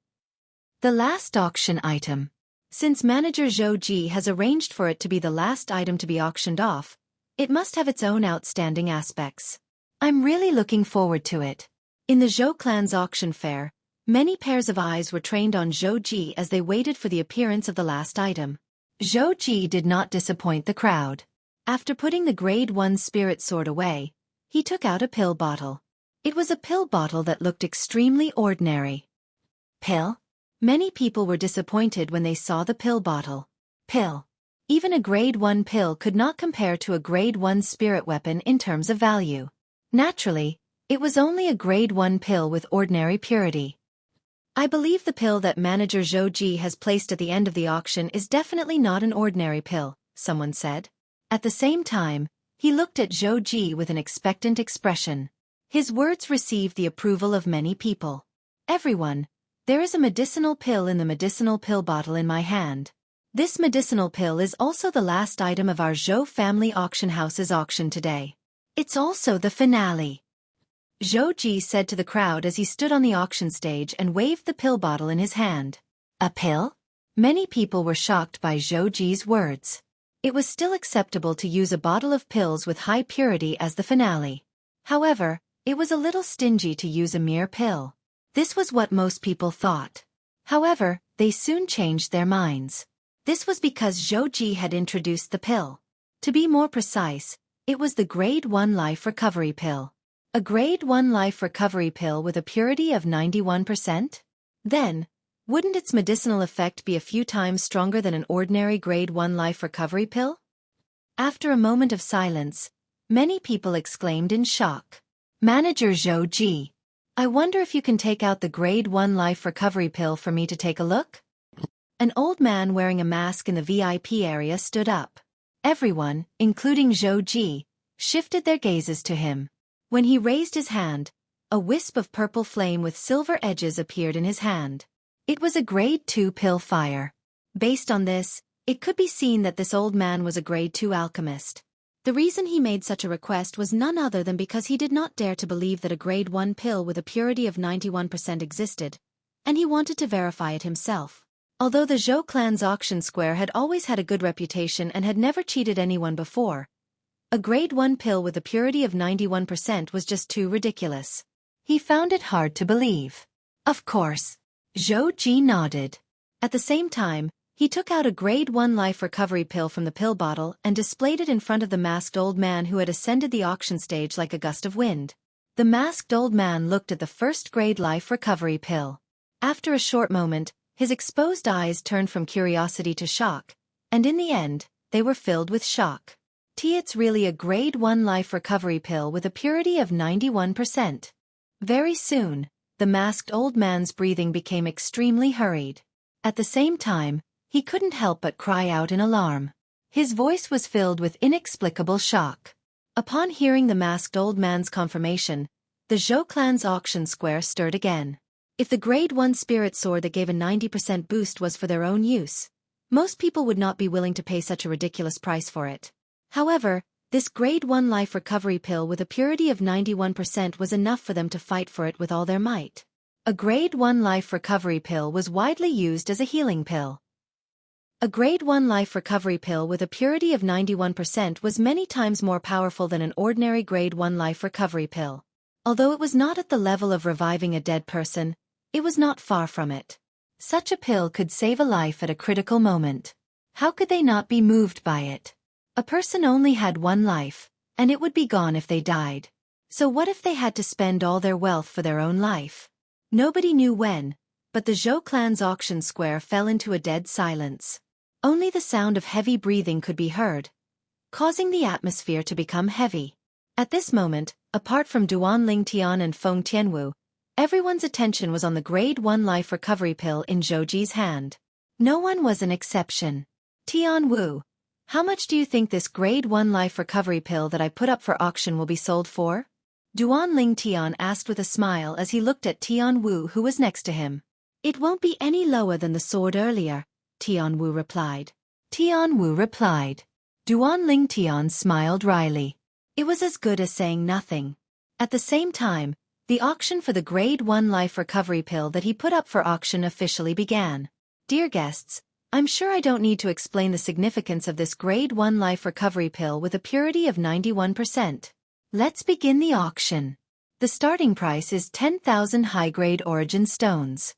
The last auction item. Since manager Xueqi has arranged for it to be the last item to be auctioned off, it must have its own outstanding aspects. I'm really looking forward to it. In the Zhou clan's auction fair, many pairs of eyes were trained on Xueqi as they waited for the appearance of the last item. Xueqi did not disappoint the crowd. After putting the Grade 1 Spirit Sword away, he took out a pill bottle. It was a pill bottle that looked extremely ordinary. Pill? Many people were disappointed when they saw the pill bottle. Pill. Even a Grade 1 pill could not compare to a Grade 1 spirit weapon in terms of value. Naturally, it was only a Grade 1 pill with ordinary purity. I believe the pill that manager Xueqi has placed at the end of the auction is definitely not an ordinary pill, someone said. At the same time, he looked at Xueqi with an expectant expression. His words received the approval of many people. Everyone. There is a medicinal pill in the medicinal pill bottle in my hand. This medicinal pill is also the last item of our Zhou family auction house's auction today. It's also the finale. Xueqi said to the crowd as he stood on the auction stage and waved the pill bottle in his hand. A pill? Many people were shocked by Xueqi's words. It was still acceptable to use a bottle of pills with high purity as the finale. However, it was a little stingy to use a mere pill. This was what most people thought. However, they soon changed their minds. This was because Xueqi had introduced the pill. To be more precise, it was the Grade 1 Life Recovery Pill. A Grade 1 Life Recovery Pill with a purity of 91%? Then, wouldn't its medicinal effect be a few times stronger than an ordinary Grade 1 Life Recovery Pill? After a moment of silence, many people exclaimed in shock. Manager Xueqi, I wonder if you can take out the Grade 1 Life Recovery Pill for me to take a look? An old man wearing a mask in the VIP area stood up. Everyone, including Xueqi, shifted their gazes to him. When he raised his hand, a wisp of purple flame with silver edges appeared in his hand. It was a Grade 2 pill fire. Based on this, it could be seen that this old man was a Grade 2 alchemist. The reason he made such a request was none other than because he did not dare to believe that a Grade 1 pill with a purity of 91% existed, and he wanted to verify it himself. Although the Zhou clan's auction square had always had a good reputation and had never cheated anyone before, a Grade 1 pill with a purity of 91% was just too ridiculous. He found it hard to believe. Of course. Xueqi nodded. At the same time, he took out a Grade 1 Life Recovery Pill from the pill bottle and displayed it in front of the masked old man who had ascended the auction stage like a gust of wind. The masked old man looked at the first Grade Life Recovery Pill. After a short moment, his exposed eyes turned from curiosity to shock, and in the end, they were filled with shock. It's really a Grade 1 Life Recovery Pill with a purity of 91%. Very soon, the masked old man's breathing became extremely hurried. At the same time, he couldn't help but cry out in alarm. His voice was filled with inexplicable shock. Upon hearing the masked old man's confirmation, the Zhou clan's auction square stirred again. If the Grade 1 spirit sword that gave a 90% boost was for their own use, most people would not be willing to pay such a ridiculous price for it. However, this Grade 1 Life Recovery Pill with a purity of 91% was enough for them to fight for it with all their might. A Grade 1 Life Recovery Pill was widely used as a healing pill. A Grade 1 Life Recovery Pill with a purity of 91% was many times more powerful than an ordinary Grade 1 Life Recovery Pill. Although it was not at the level of reviving a dead person, it was not far from it. Such a pill could save a life at a critical moment. How could they not be moved by it? A person only had one life, and it would be gone if they died. So what if they had to spend all their wealth for their own life? Nobody knew when, but the Zhou clan's auction square fell into a dead silence. Only the sound of heavy breathing could be heard, causing the atmosphere to become heavy. At this moment, apart from Duan Lingtian and Feng Tianwu, everyone's attention was on the Grade 1 Life Recovery Pill in Zhouji's hand. No one was an exception. Tianwu, how much do you think this Grade 1 Life Recovery Pill that I put up for auction will be sold for? Duan Lingtian asked with a smile as he looked at Tianwu who was next to him. It won't be any lower than the sword earlier, Tianwu replied. Tianwu replied. Duan Lingtian smiled wryly. It was as good as saying nothing. At the same time, the auction for the Grade 1 Life Recovery Pill that he put up for auction officially began. Dear guests, I'm sure I don't need to explain the significance of this Grade 1 Life Recovery Pill with a purity of 91%. Let's begin the auction. The starting price is 10,000 high-grade origin stones.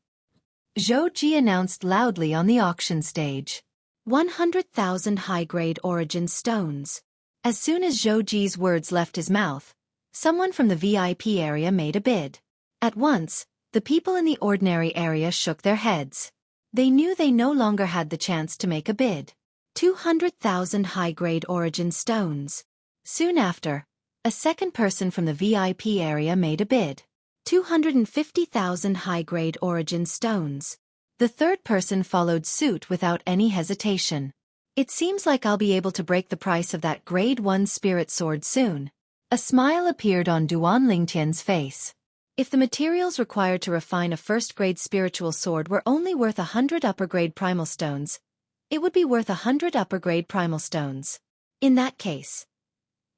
Xueqi announced loudly on the auction stage. 100,000 high-grade origin stones. As soon as Xueqi's words left his mouth, someone from the VIP area made a bid. At once, the people in the ordinary area shook their heads. They knew they no longer had the chance to make a bid. 200,000 high-grade origin stones. Soon after, a second person from the VIP area made a bid. 250,000 high-grade origin stones. The third person followed suit without any hesitation. It seems like I'll be able to break the price of that Grade 1 spirit sword soon. A smile appeared on Duan Lingtian's face. If the materials required to refine a first-grade spiritual sword were only worth 100 upper-grade primal stones, it would be worth 100 upper-grade primal stones. In that case,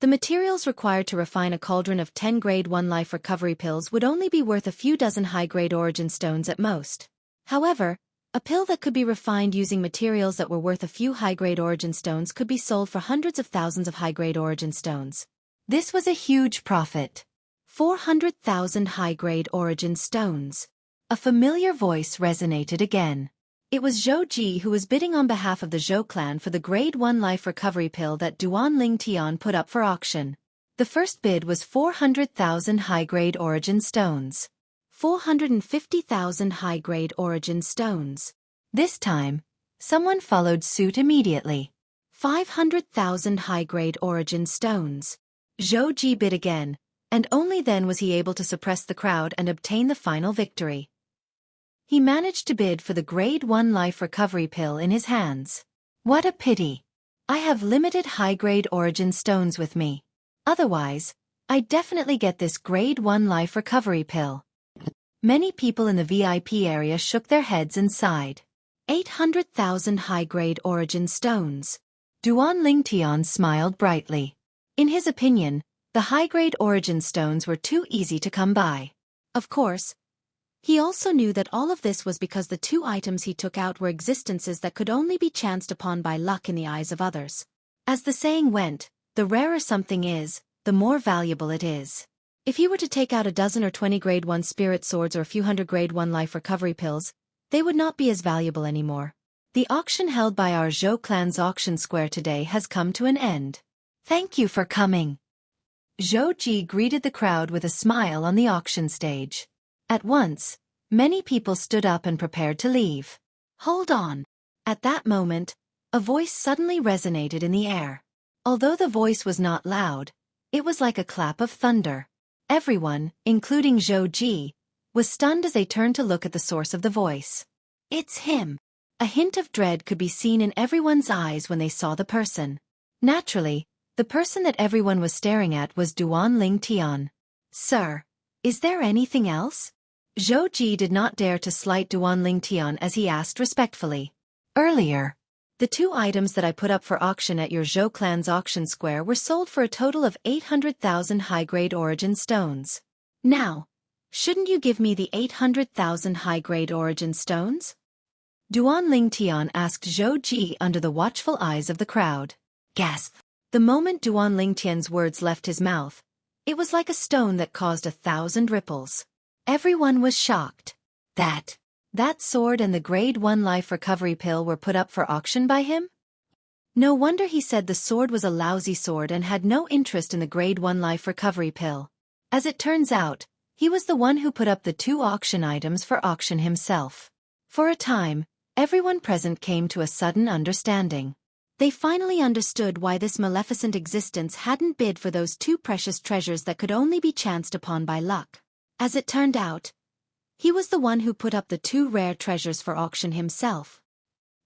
the materials required to refine a cauldron of 10 Grade 1 Life Recovery Pills would only be worth a few dozen high-grade origin stones at most. However, a pill that could be refined using materials that were worth a few high-grade origin stones could be sold for hundreds of thousands of high-grade origin stones. This was a huge profit. 400,000 high-grade origin stones. A familiar voice resonated again. It was Xueqi who was bidding on behalf of the Zhou clan for the Grade 1 life recovery pill that Duan Ling Tian put up for auction. The first bid was 400,000 high-grade origin stones. 450,000 high-grade origin stones. This time, someone followed suit immediately. 500,000 high-grade origin stones. Xueqi bid again, and only then was he able to suppress the crowd and obtain the final victory. He managed to bid for the Grade 1 life recovery pill in his hands. What a pity! I have limited high-grade origin stones with me. Otherwise, I'd definitely get this Grade 1 life recovery pill. Many people in the VIP area shook their heads and sighed. 800,000 high-grade origin stones. Duan Ling Tian smiled brightly. In his opinion, the high-grade origin stones were too easy to come by. Of course, he also knew that all of this was because the two items he took out were existences that could only be chanced upon by luck in the eyes of others. As the saying went, the rarer something is, the more valuable it is. If he were to take out a dozen or 20 Grade 1 spirit swords or a few hundred Grade 1 life recovery pills, they would not be as valuable anymore. The auction held by our Zhou clan's auction square today has come to an end. Thank you for coming. Xueqi greeted the crowd with a smile on the auction stage. At once, many people stood up and prepared to leave. Hold on. At that moment, a voice suddenly resonated in the air. Although the voice was not loud, it was like a clap of thunder. Everyone, including Xueqi, was stunned as they turned to look at the source of the voice. It's him. A hint of dread could be seen in everyone's eyes when they saw the person. Naturally, the person that everyone was staring at was Duan Ling Tian. Sir, is there anything else? Xueqi did not dare to slight Duan Ling Tian as he asked respectfully. Earlier, the two items that I put up for auction at your Zhou clan's auction square were sold for a total of 800,000 high-grade origin stones. Now, shouldn't you give me the 800,000 high-grade origin stones? Duan Ling Tian asked Xueqi under the watchful eyes of the crowd. Gasp! The moment Duan Ling Tian's words left his mouth, it was like a stone that caused 1,000 ripples. Everyone was shocked. That sword and the Grade 1 life recovery pill were put up for auction by him? No wonder he said the sword was a lousy sword and had no interest in the Grade 1 life recovery pill. As it turns out, he was the one who put up the two auction items for auction himself. For a time, everyone present came to a sudden understanding. They finally understood why this maleficent existence hadn't bid for those two precious treasures that could only be chanced upon by luck. As it turned out, he was the one who put up the two rare treasures for auction himself.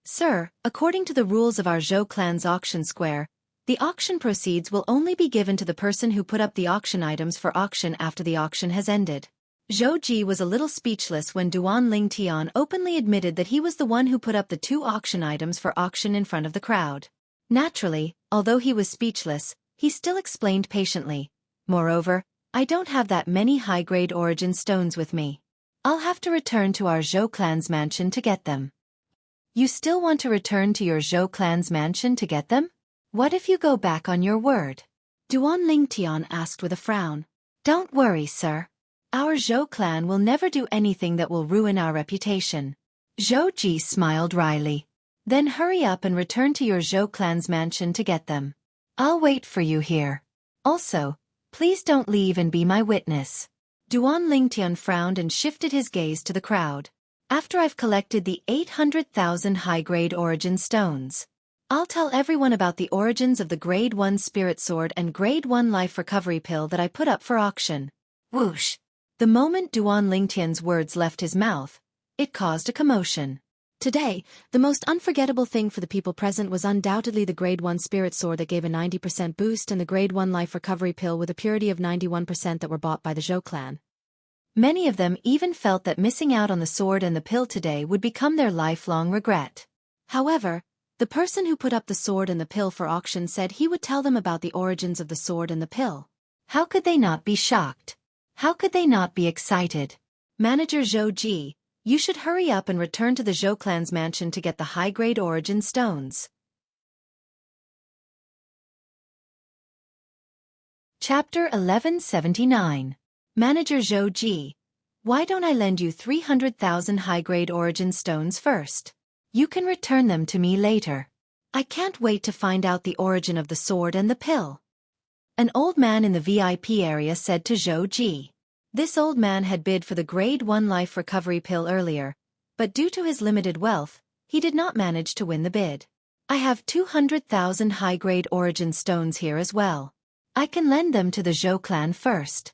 Sir, according to the rules of our Zhou clan's auction square, the auction proceeds will only be given to the person who put up the auction items for auction after the auction has ended. Xueqi was a little speechless when Duan Ling Tian openly admitted that he was the one who put up the two auction items for auction in front of the crowd. Naturally, although he was speechless, he still explained patiently. Moreover, I don't have that many high-grade origin stones with me. I'll have to return to our Zhou clan's mansion to get them. You still want to return to your Zhou clan's mansion to get them? What if you go back on your word? Duan Ling Tian asked with a frown. Don't worry, sir. Our Zhou clan will never do anything that will ruin our reputation. Xueqi smiled wryly. Then hurry up and return to your Zhou clan's mansion to get them. I'll wait for you here. Also, please don't leave and be my witness. Duan Ling Tian frowned and shifted his gaze to the crowd. After I've collected the 800,000 high-grade origin stones, I'll tell everyone about the origins of the Grade 1 spirit sword and Grade 1 life recovery pill that I put up for auction. Whoosh! The moment Duan Ling Tian's words left his mouth, it caused a commotion. Today, the most unforgettable thing for the people present was undoubtedly the Grade 1 spirit sword that gave a 90% boost and the Grade 1 life recovery pill with a purity of 91% that were bought by the Zhou clan. Many of them even felt that missing out on the sword and the pill today would become their lifelong regret. However, the person who put up the sword and the pill for auction said he would tell them about the origins of the sword and the pill. How could they not be shocked? How could they not be excited? Manager Xueqi, you should hurry up and return to the Zhou clan's mansion to get the high-grade origin stones. Chapter 1179. Manager Xueqi, why don't I lend you 300,000 high-grade origin stones first? You can return them to me later. I can't wait to find out the origin of the sword and the pill. An old man in the VIP area said to Xueqi. This old man had bid for the grade 1 life recovery pill earlier, but due to his limited wealth, he did not manage to win the bid. I have 200,000 high-grade origin stones here as well. I can lend them to the Zhou clan first.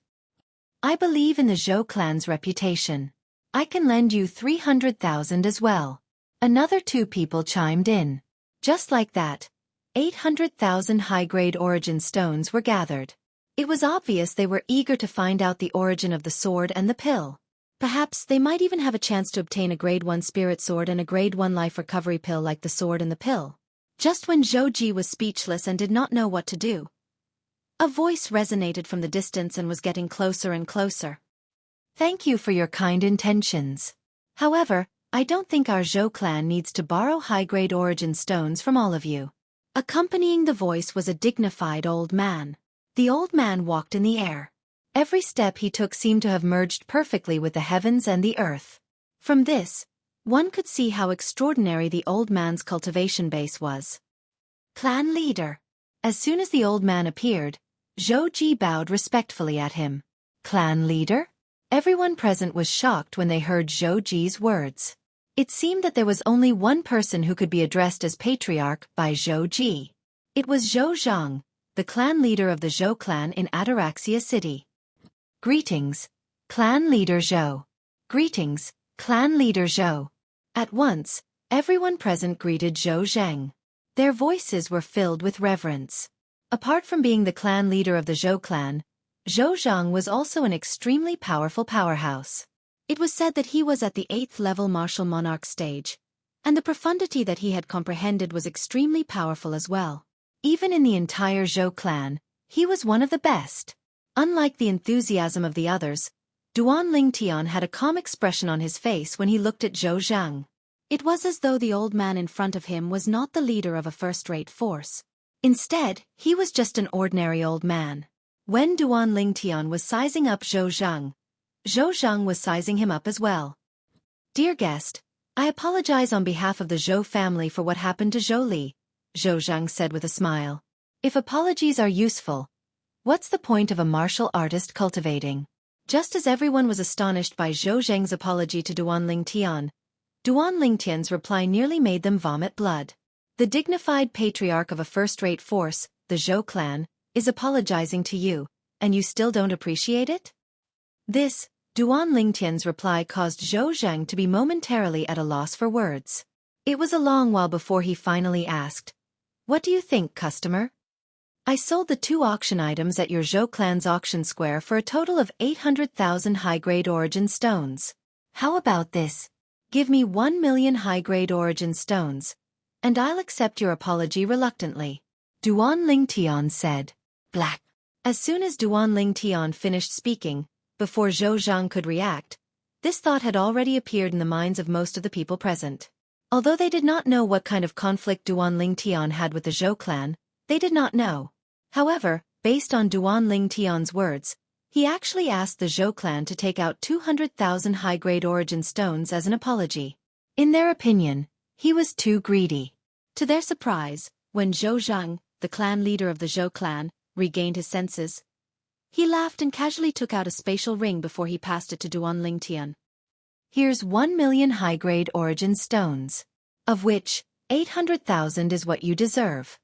I believe in the Zhou clan's reputation. I can lend you 300,000 as well. Another 2 people chimed in. Just like that, 800,000 high-grade origin stones were gathered. It was obvious they were eager to find out the origin of the sword and the pill. Perhaps they might even have a chance to obtain a grade 1 spirit sword and a grade 1 life recovery pill like the sword and the pill. Just when Xueqi was speechless and did not know what to do, a voice resonated from the distance and was getting closer and closer. Thank you for your kind intentions. However, I don't think our Zhou clan needs to borrow high-grade origin stones from all of you. Accompanying the voice was a dignified old man. The old man walked in the air. Every step he took seemed to have merged perfectly with the heavens and the earth. From this, one could see how extraordinary the old man's cultivation base was. Clan leader. As soon as the old man appeared, Xueqi bowed respectfully at him. Clan leader? Everyone present was shocked when they heard Xueqi's words. It seemed that there was only one person who could be addressed as patriarch by Xueqi. It was Zhou Zhang, the clan leader of the Zhou clan in Ataraxia City. Greetings, clan leader Zhou. Greetings, clan leader Zhou. At once, everyone present greeted Zhou Zhang. Their voices were filled with reverence. Apart from being the clan leader of the Zhou clan, Zhou Zhang was also an extremely powerful powerhouse. It was said that he was at the 8th level martial monarch stage, and the profundity that he had comprehended was extremely powerful as well. Even in the entire Zhou clan, he was one of the best. Unlike the enthusiasm of the others, Duan Lingtian had a calm expression on his face when he looked at Zhou Zhang. It was as though the old man in front of him was not the leader of a first-rate force. Instead, he was just an ordinary old man. When Duan Lingtian was sizing up Zhou Zhang was sizing him up as well. Dear guest, I apologize on behalf of the Zhou family for what happened to Zhou Li, Zhou Zhang said with a smile. If apologies are useful, what's the point of a martial artist cultivating? Just as everyone was astonished by Zhou Zhang's apology to Duan Lingtian, Duan Lingtian's reply nearly made them vomit blood. The dignified patriarch of a first-rate force, the Zhou clan, is apologizing to you, and you still don't appreciate it? This, Duan Lingtian's reply caused Zhou Zhang to be momentarily at a loss for words. It was a long while before he finally asked, "What do you think, customer? I sold the 2 auction items at your Zhou clan's auction square for a total of 800,000 high-grade origin stones. How about this? Give me 1 million high-grade origin stones, and I'll accept your apology reluctantly," Duan Lingtian said. Black. As soon as Duan Lingtian finished speaking, before Zhou Zhang could react, this thought had already appeared in the minds of most of the people present. Although they did not know what kind of conflict Duan Lingtian had with the Zhou clan, they did not know. However, based on Duan Lingtian's words, he actually asked the Zhou clan to take out 200,000 high-grade origin stones as an apology. In their opinion, he was too greedy. To their surprise, when Zhou Zhang, the clan leader of the Zhou clan, regained his senses, he laughed and casually took out a spatial ring before he passed it to Duan Lingtian. Here's 1 million high-grade origin stones, of which 800,000 is what you deserve.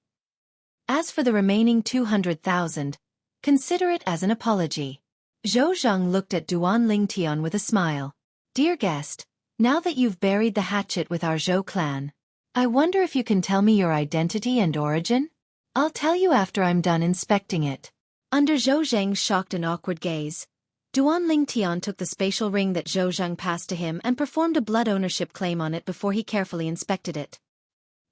As for the remaining 200,000, consider it as an apology. Zhou Zhang looked at Duan Lingtian with a smile. Dear guest, now that you've buried the hatchet with our Zhou clan, I wonder if you can tell me your identity and origin? I'll tell you after I'm done inspecting it. Under Zhou Zhang's shocked and awkward gaze, Duan Lingtian took the spatial ring that Zhou Zhang passed to him and performed a blood ownership claim on it before he carefully inspected it.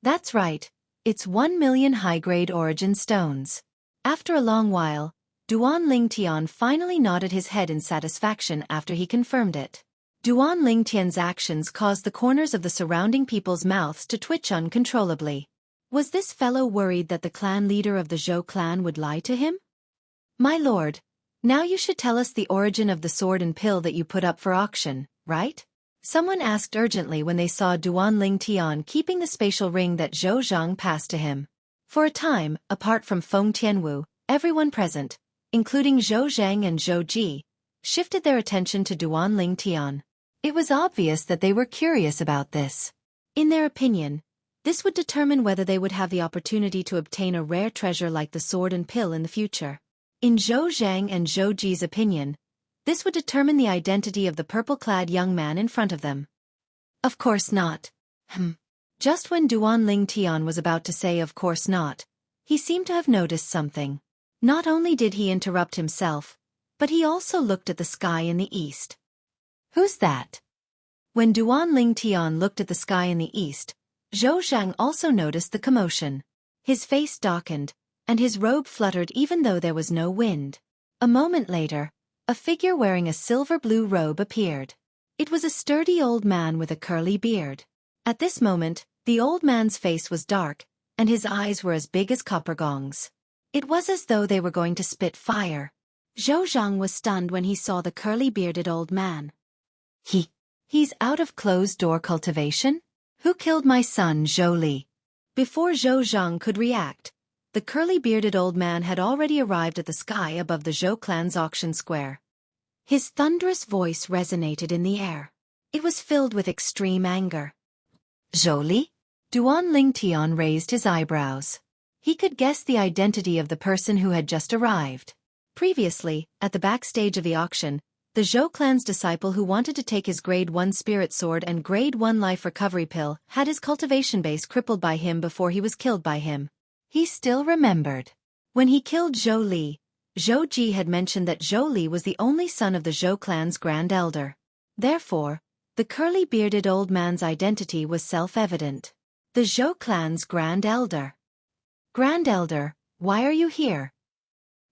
That's right, it's 1 million high-grade origin stones. After a long while, Duan Lingtian finally nodded his head in satisfaction after he confirmed it. Duan Lingtian's actions caused the corners of the surrounding people's mouths to twitch uncontrollably. Was this fellow worried that the clan leader of the Zhou clan would lie to him? My lord, now you should tell us the origin of the sword and pill that you put up for auction, right? Someone asked urgently when they saw Duan Ling Tian keeping the spatial ring that Zhou Zhang passed to him. For a time, apart from Feng Tianwu, everyone present, including Zhou Zhang and Zhou Ji, shifted their attention to Duan Ling Tian. It was obvious that they were curious about this. In their opinion, this would determine whether they would have the opportunity to obtain a rare treasure like the sword and pill in the future. In Zhou Zhang and Zhou Ji's opinion, this would determine the identity of the purple-clad young man in front of them. Of course not. Just when Duan Ling Tian was about to say of course not, he seemed to have noticed something. Not only did he interrupt himself, but he also looked at the sky in the east. Who's that? When Duan Ling Tian looked at the sky in the east, Zhou Zhang also noticed the commotion. His face darkened, and his robe fluttered even though there was no wind. A moment later, a figure wearing a silver-blue robe appeared. It was a sturdy old man with a curly beard. At this moment, the old man's face was dark, and his eyes were as big as copper gongs. It was as though they were going to spit fire. Zhou Zhang was stunned when he saw the curly-bearded old man. He's out of closed-door cultivation? Who killed my son, Zhou Li? Before Zhou Zhang could react, the curly-bearded old man had already arrived at the sky above the Zhou clan's auction square. His thunderous voice resonated in the air. It was filled with extreme anger. Zhou Li? Duan Ling Tian raised his eyebrows. He could guess the identity of the person who had just arrived. Previously, at the backstage of the auction, the Zhou clan's disciple who wanted to take his Grade 1 spirit sword and Grade 1 life recovery pill had his cultivation base crippled by him before he was killed by him. He still remembered. When he killed Zhou Li, Zhou Ji had mentioned that Zhou Li was the only son of the Zhou clan's Grand Elder. Therefore, the curly-bearded old man's identity was self-evident. The Zhou clan's Grand Elder. Grand Elder, why are you here?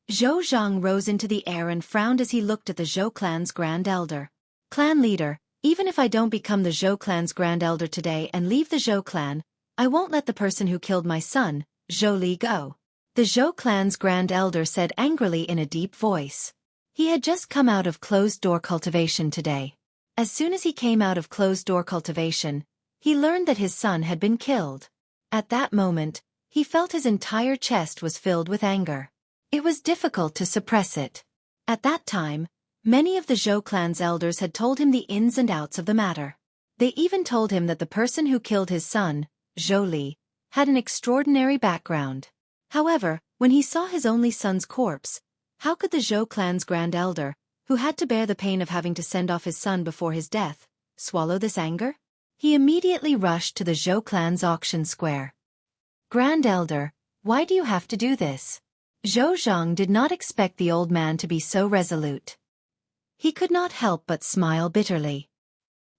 Zhou Zhang rose into the air and frowned as he looked at the Zhou clan's Grand Elder. Clan leader, even if I don't become the Zhou clan's Grand Elder today and leave the Zhou clan, I won't let the person who killed my son, Zhou Li, go. The Zhou clan's Grand Elder said angrily in a deep voice. He had just come out of closed-door cultivation today. As soon as he came out of closed-door cultivation, he learned that his son had been killed. At that moment, he felt his entire chest was filled with anger. It was difficult to suppress it. At that time, many of the Zhou clan's elders had told him the ins and outs of the matter. They even told him that the person who killed his son, Zhou Li, had an extraordinary background. However, when he saw his only son's corpse, how could the Zhou clan's Grand Elder, who had to bear the pain of having to send off his son before his death, swallow this anger? He immediately rushed to the Zhou clan's auction square. Grand Elder, why do you have to do this? Zhou Zhang did not expect the old man to be so resolute. He could not help but smile bitterly.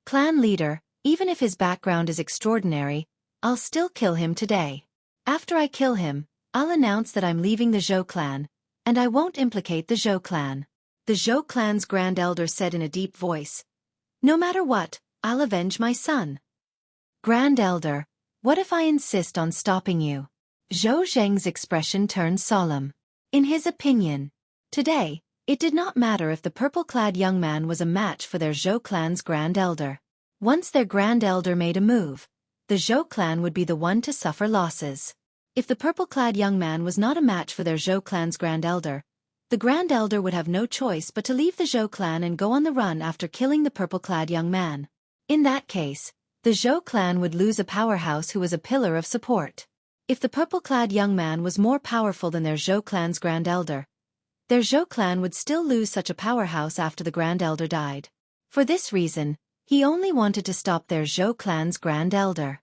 Clan leader, even if his background is extraordinary, I'll still kill him today. After I kill him, I'll announce that I'm leaving the Zhou clan, and I won't implicate the Zhou clan. The Zhou clan's Grand Elder said in a deep voice. No matter what, I'll avenge my son. Grand Elder, what if I insist on stopping you? Zhou Zheng's expression turned solemn. In his opinion, today, it did not matter if the purple-clad young man was a match for their Zhou clan's Grand Elder. Once their Grand Elder made a move, the Zhou clan would be the one to suffer losses. If the purple-clad young man was not a match for their Zhou clan's Grand Elder, the Grand Elder would have no choice but to leave the Zhou clan and go on the run after killing the purple-clad young man. In that case, the Zhou clan would lose a powerhouse who was a pillar of support. If the purple-clad young man was more powerful than their Zhou clan's Grand Elder, their Zhou clan would still lose such a powerhouse after the Grand Elder died. For this reason, he only wanted to stop their Zhou clan's Grand Elder.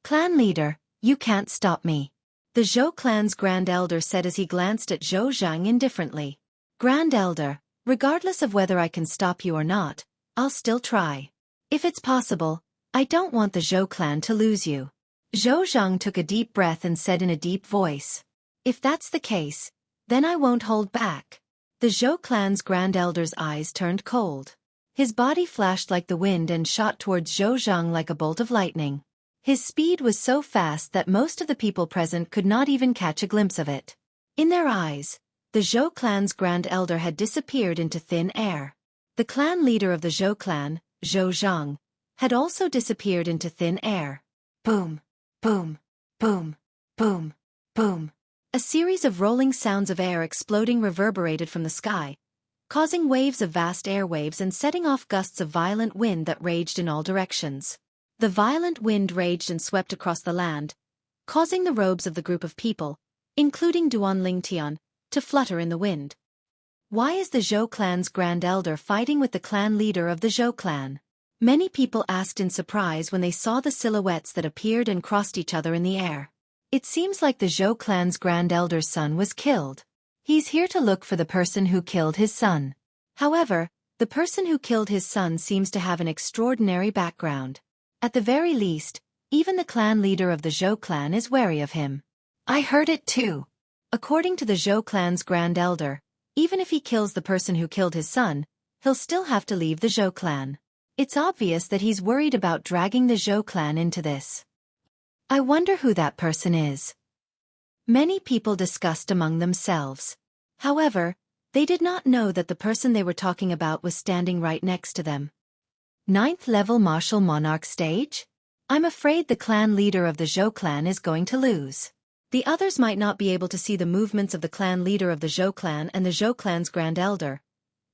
Clan leader, you can't stop me. The Zhou clan's Grand Elder said as he glanced at Zhou Zhang indifferently. Grand Elder, regardless of whether I can stop you or not, I'll still try. If it's possible, I don't want the Zhou clan to lose you. Zhou Zhang took a deep breath and said in a deep voice. If that's the case, then I won't hold back. The Zhou clan's Grand Elder's eyes turned cold. His body flashed like the wind and shot towards Zhou Zhang like a bolt of lightning. His speed was so fast that most of the people present could not even catch a glimpse of it. In their eyes, the Zhou clan's Grand Elder had disappeared into thin air. The clan leader of the Zhou clan, Zhou Zhang, had also disappeared into thin air. Boom, boom, boom, boom, boom. A series of rolling sounds of air exploding reverberated from the sky, causing waves of vast airwaves and setting off gusts of violent wind that raged in all directions. The violent wind raged and swept across the land, causing the robes of the group of people, including Duan Lingtian, to flutter in the wind. Why is the Zhou clan's Grand Elder fighting with the clan leader of the Zhou clan? Many people asked in surprise when they saw the silhouettes that appeared and crossed each other in the air. It seems like the Zhou clan's Grand Elder's son was killed. He's here to look for the person who killed his son. However, the person who killed his son seems to have an extraordinary background. At the very least, even the clan leader of the Zhou clan is wary of him. I heard it too. According to the Zhou clan's Grand Elder, even if he kills the person who killed his son, he'll still have to leave the Zhou clan. It's obvious that he's worried about dragging the Zhou clan into this. I wonder who that person is. Many people discussed among themselves. However, they did not know that the person they were talking about was standing right next to them. 9th level martial monarch stage? I'm afraid the clan leader of the Zhou clan is going to lose. The others might not be able to see the movements of the clan leader of the Zhou clan and the Zhou clan's Grand Elder,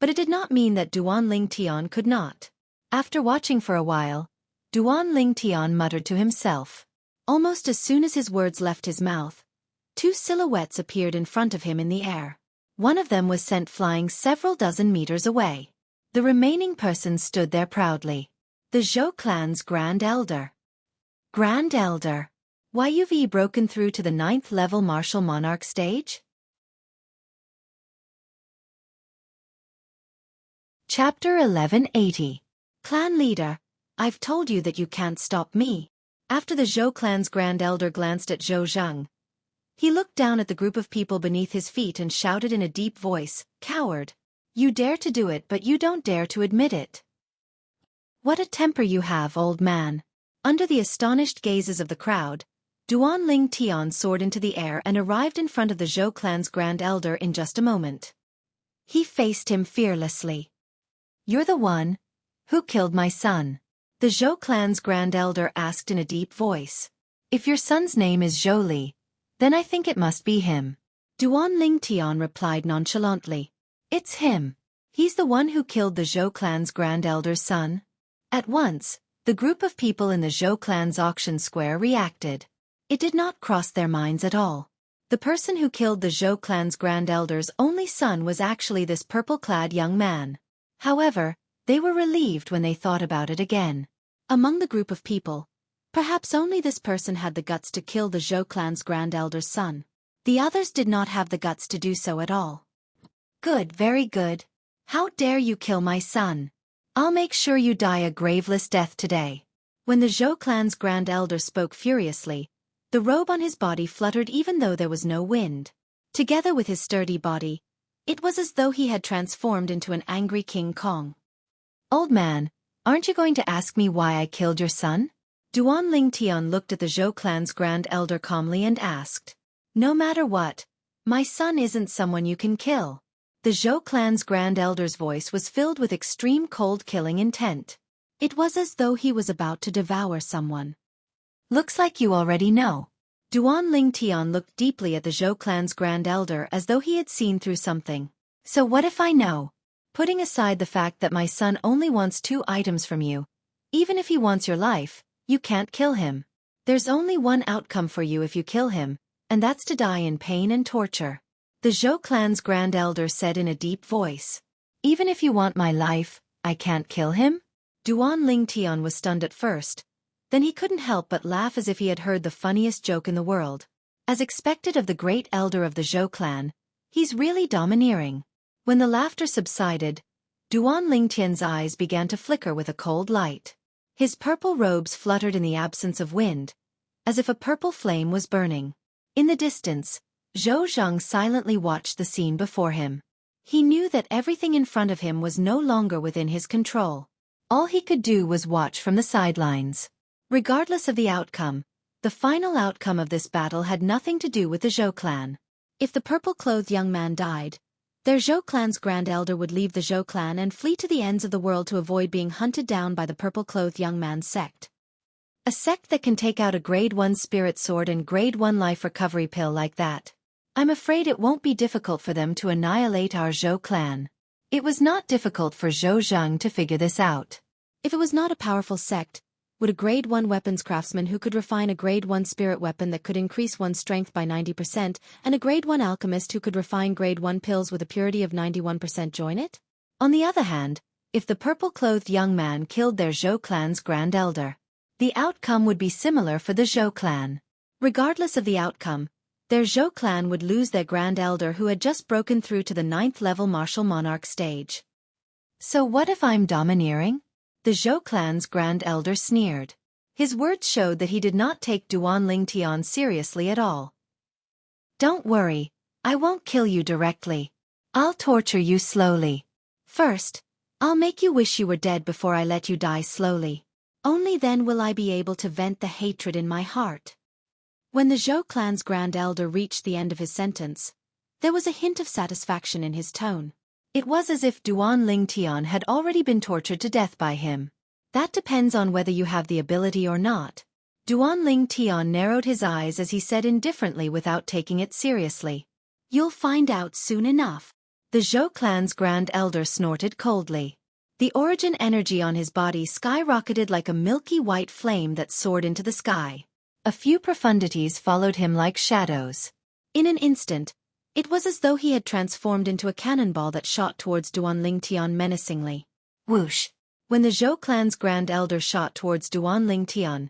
but it did not mean that Duan Lingtian could not. After watching for a while, Duan Lingtian muttered to himself. Almost as soon as his words left his mouth, two silhouettes appeared in front of him in the air. One of them was sent flying several dozen meters away. The remaining person stood there proudly. The Zhou clan's Grand Elder. Grand Elder. Why you've broken through to the 9th level martial monarch stage? Chapter 1180. Clan leader, I've told you that you can't stop me. After the Zhou clan's Grand Elder glanced at Zhou Zheng, he looked down at the group of people beneath his feet and shouted in a deep voice, "Coward! You dare to do it, but you don't dare to admit it. What a temper you have, old man." Under the astonished gazes of the crowd, Duan Lingtian soared into the air and arrived in front of the Zhou clan's Grand Elder in just a moment. He faced him fearlessly. "You're the one who killed my son?" The Zhou clan's Grand Elder asked in a deep voice. "If your son's name is Zhou Li, then I think it must be him." Duan Lingtian replied nonchalantly. "It's him. He's the one who killed the Zhou clan's Grand Elder's son." At once, the group of people in the Zhou clan's auction square reacted. It did not cross their minds at all. The person who killed the Zhou clan's Grand Elder's only son was actually this purple-clad young man. However, they were relieved when they thought about it again. Among the group of people, perhaps only this person had the guts to kill the Zhou clan's Grand Elder's son. The others did not have the guts to do so at all. "Good, very good. How dare you kill my son? I'll make sure you die a graveless death today." When the Zhou clan's Grand Elder spoke furiously, the robe on his body fluttered even though there was no wind. Together with his sturdy body, it was as though he had transformed into an angry King Kong. "Old man, aren't you going to ask me why I killed your son?" Duan Lingtian looked at the Zhou clan's Grand Elder calmly and asked. "No matter what, my son isn't someone you can kill." The Zhou clan's Grand Elder's voice was filled with extreme cold-killing intent. It was as though he was about to devour someone. "Looks like you already know." Duan Lingtian looked deeply at the Zhou clan's Grand Elder as though he had seen through something. "So what if I know? Putting aside the fact that my son only wants 2 items from you, even if he wants your life, you can't kill him. There's only one outcome for you if you kill him, and that's to die in pain and torture." The Zhou clan's Grand Elder said in a deep voice. "Even if you want my life, I can't kill him?" Duan Lingtian was stunned at first. Then he couldn't help but laugh as if he had heard the funniest joke in the world. As expected of the great elder of the Zhou clan, he's really domineering. When the laughter subsided, Duan Lingtian's eyes began to flicker with a cold light. His purple robes fluttered in the absence of wind, as if a purple flame was burning. In the distance, Zhou Zheng silently watched the scene before him. He knew that everything in front of him was no longer within his control. All he could do was watch from the sidelines. Regardless of the outcome, the final outcome of this battle had nothing to do with the Zhou clan. If the purple-clothed young man died, Their Zhou clan's Grand Elder would leave the Zhou clan and flee to the ends of the world to avoid being hunted down by the purple-clothed young man's sect. A sect that can take out a grade 1 spirit sword and grade 1 life recovery pill like that. I'm afraid it won't be difficult for them to annihilate our Zhou clan. It was not difficult for Zhou Zhang to figure this out. If it was not a powerful sect, would a grade 1 weapons craftsman who could refine a grade 1 spirit weapon that could increase one's strength by 90%, and a grade 1 alchemist who could refine grade 1 pills with a purity of 91% join it? On the other hand, if the purple-clothed young man killed their Zhou clan's Grand Elder, the outcome would be similar for the Zhou clan. Regardless of the outcome, their Zhou clan would lose their Grand Elder who had just broken through to the 9th level martial monarch stage. So what if I'm domineering? The Zhou clan's Grand Elder sneered. His words showed that he did not take Duan Lingtian seriously at all. Don't worry, I won't kill you directly. I'll torture you slowly. First, I'll make you wish you were dead before I let you die slowly. Only then will I be able to vent the hatred in my heart. When the Zhou clan's Grand Elder reached the end of his sentence, there was a hint of satisfaction in his tone. It was as if Duan Lingtian had already been tortured to death by him. That depends on whether you have the ability or not. Duan Lingtian narrowed his eyes as he said indifferently without taking it seriously. You'll find out soon enough. The Zhou clan's Grand Elder snorted coldly. The origin energy on his body skyrocketed like a milky white flame that soared into the sky. A few profundities followed him like shadows. In an instant, it was as though he had transformed into a cannonball that shot towards Duan Lingtian menacingly. Whoosh! When the Zhou clan's Grand Elder shot towards Duan Lingtian,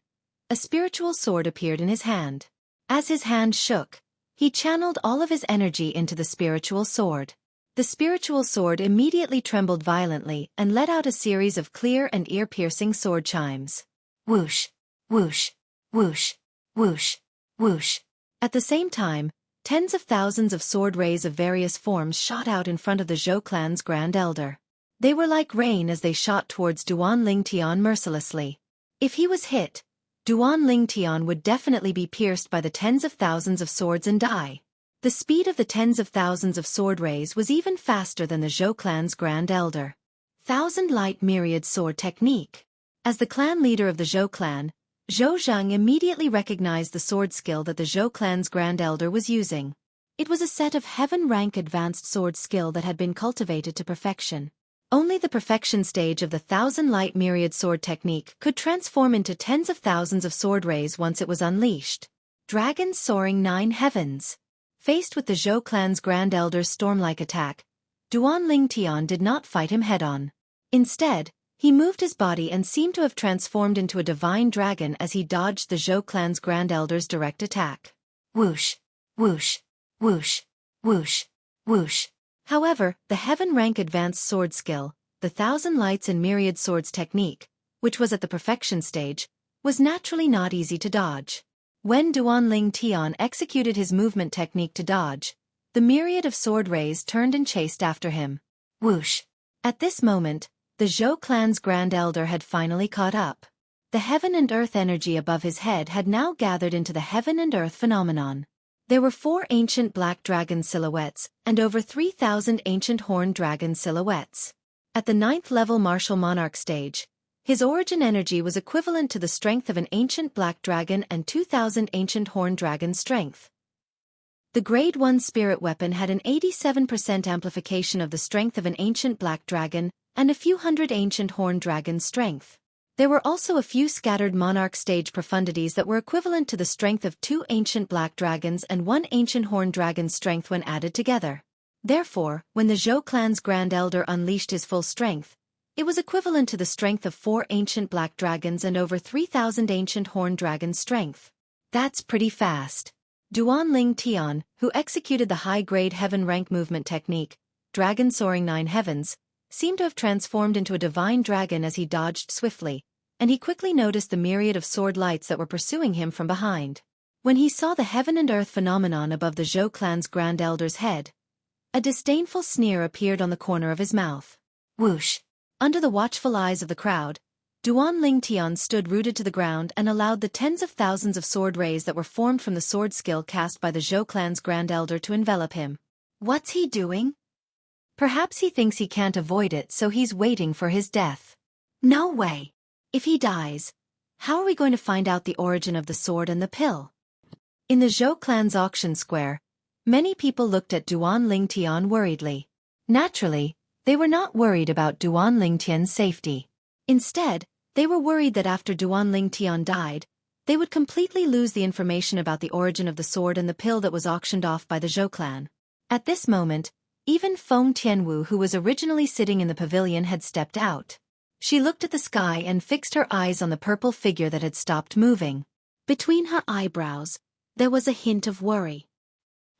a spiritual sword appeared in his hand. As his hand shook, he channeled all of his energy into the spiritual sword. The spiritual sword immediately trembled violently and let out a series of clear and ear-piercing sword chimes. Whoosh! Whoosh! Whoosh! Whoosh! Whoosh! At the same time, tens of thousands of sword rays of various forms shot out in front of the Zhou clan's Grand Elder. They were like rain as they shot towards Duan Lingtian mercilessly. If he was hit, Duan Lingtian would definitely be pierced by the tens of thousands of swords and die. The speed of the tens of thousands of sword rays was even faster than the Zhou clan's Grand Elder. Thousand Light Myriad Sword Technique. As the clan leader of the Zhou clan, Zhou Zhang immediately recognized the sword skill that the Zhou clan's Grand Elder was using. It was a set of heaven-rank advanced sword skill that had been cultivated to perfection. Only the perfection stage of the Thousand Light Myriad Sword Technique could transform into tens of thousands of sword rays once it was unleashed. Dragon Soaring 9 Heavens. Faced with the Zhou clan's Grand Elder's storm-like attack, Duan Lingtian did not fight him head-on. Instead, he moved his body and seemed to have transformed into a divine dragon as he dodged the Zhou clan's Grand Elder's direct attack. Whoosh! Whoosh! Whoosh! Whoosh! Whoosh! However, the heaven-rank advanced sword skill, the Thousand Lights and Myriad Swords technique, which was at the perfection stage, was naturally not easy to dodge. When Duan Lingtian executed his movement technique to dodge, the myriad of sword rays turned and chased after him. Whoosh! At this moment, the Zhou clan's Grand Elder had finally caught up. The heaven and earth energy above his head had now gathered into the heaven and earth phenomenon. There were 4 ancient black dragon silhouettes and over 3,000 ancient horned dragon silhouettes. At the 9th level martial monarch stage, his origin energy was equivalent to the strength of an ancient black dragon and 2,000 ancient horned dragon strength. The grade 1 spirit weapon had an 87% amplification of the strength of an ancient black dragon and a few hundred ancient horned dragon strength. There were also a few scattered monarch stage profundities that were equivalent to the strength of 2 ancient black dragons and 1 ancient horned dragon's strength when added together. Therefore, when the Zhou clan's Grand Elder unleashed his full strength, it was equivalent to the strength of 4 ancient black dragons and over 3,000 ancient horned dragons' strength. That's pretty fast. Duan Lingtian, who executed the high-grade heaven rank movement technique, Dragon Soaring 9 Heavens, seemed to have transformed into a divine dragon as he dodged swiftly, and he quickly noticed the myriad of sword lights that were pursuing him from behind. When he saw the heaven and earth phenomenon above the Zhou clan's Grand Elder's head, a disdainful sneer appeared on the corner of his mouth. Whoosh! Under the watchful eyes of the crowd, Duan Lingtian stood rooted to the ground and allowed the tens of thousands of sword rays that were formed from the sword skill cast by the Zhou clan's Grand Elder to envelop him. What's he doing? Perhaps he thinks he can't avoid it, so he's waiting for his death. No way. If he dies, how are we going to find out the origin of the sword and the pill? In the Zhou clan's auction square, many people looked at Duan Lingtian worriedly. Naturally, they were not worried about Duan Lingtian's safety. Instead, they were worried that after Duan Lingtian died, they would completely lose the information about the origin of the sword and the pill that was auctioned off by the Zhou clan. At this moment, even Feng Tianwu, who was originally sitting in the pavilion, had stepped out. She looked at the sky and fixed her eyes on the purple figure that had stopped moving. Between her eyebrows, there was a hint of worry.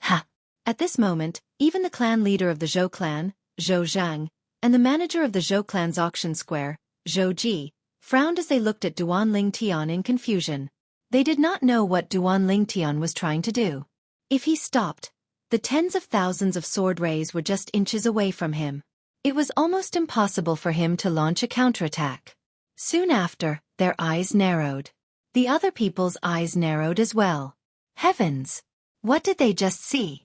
Ha! At this moment, even the clan leader of the Zhou clan, Zhou Zhang, and the manager of the Zhou clan's auction square, Zhou Ji, frowned as they looked at Duan Lingtian in confusion. They did not know what Duan Lingtian was trying to do. If he stopped, the tens of thousands of sword rays were just inches away from him. It was almost impossible for him to launch a counterattack. Soon after, their eyes narrowed. The other people's eyes narrowed as well. Heavens! What did they just see?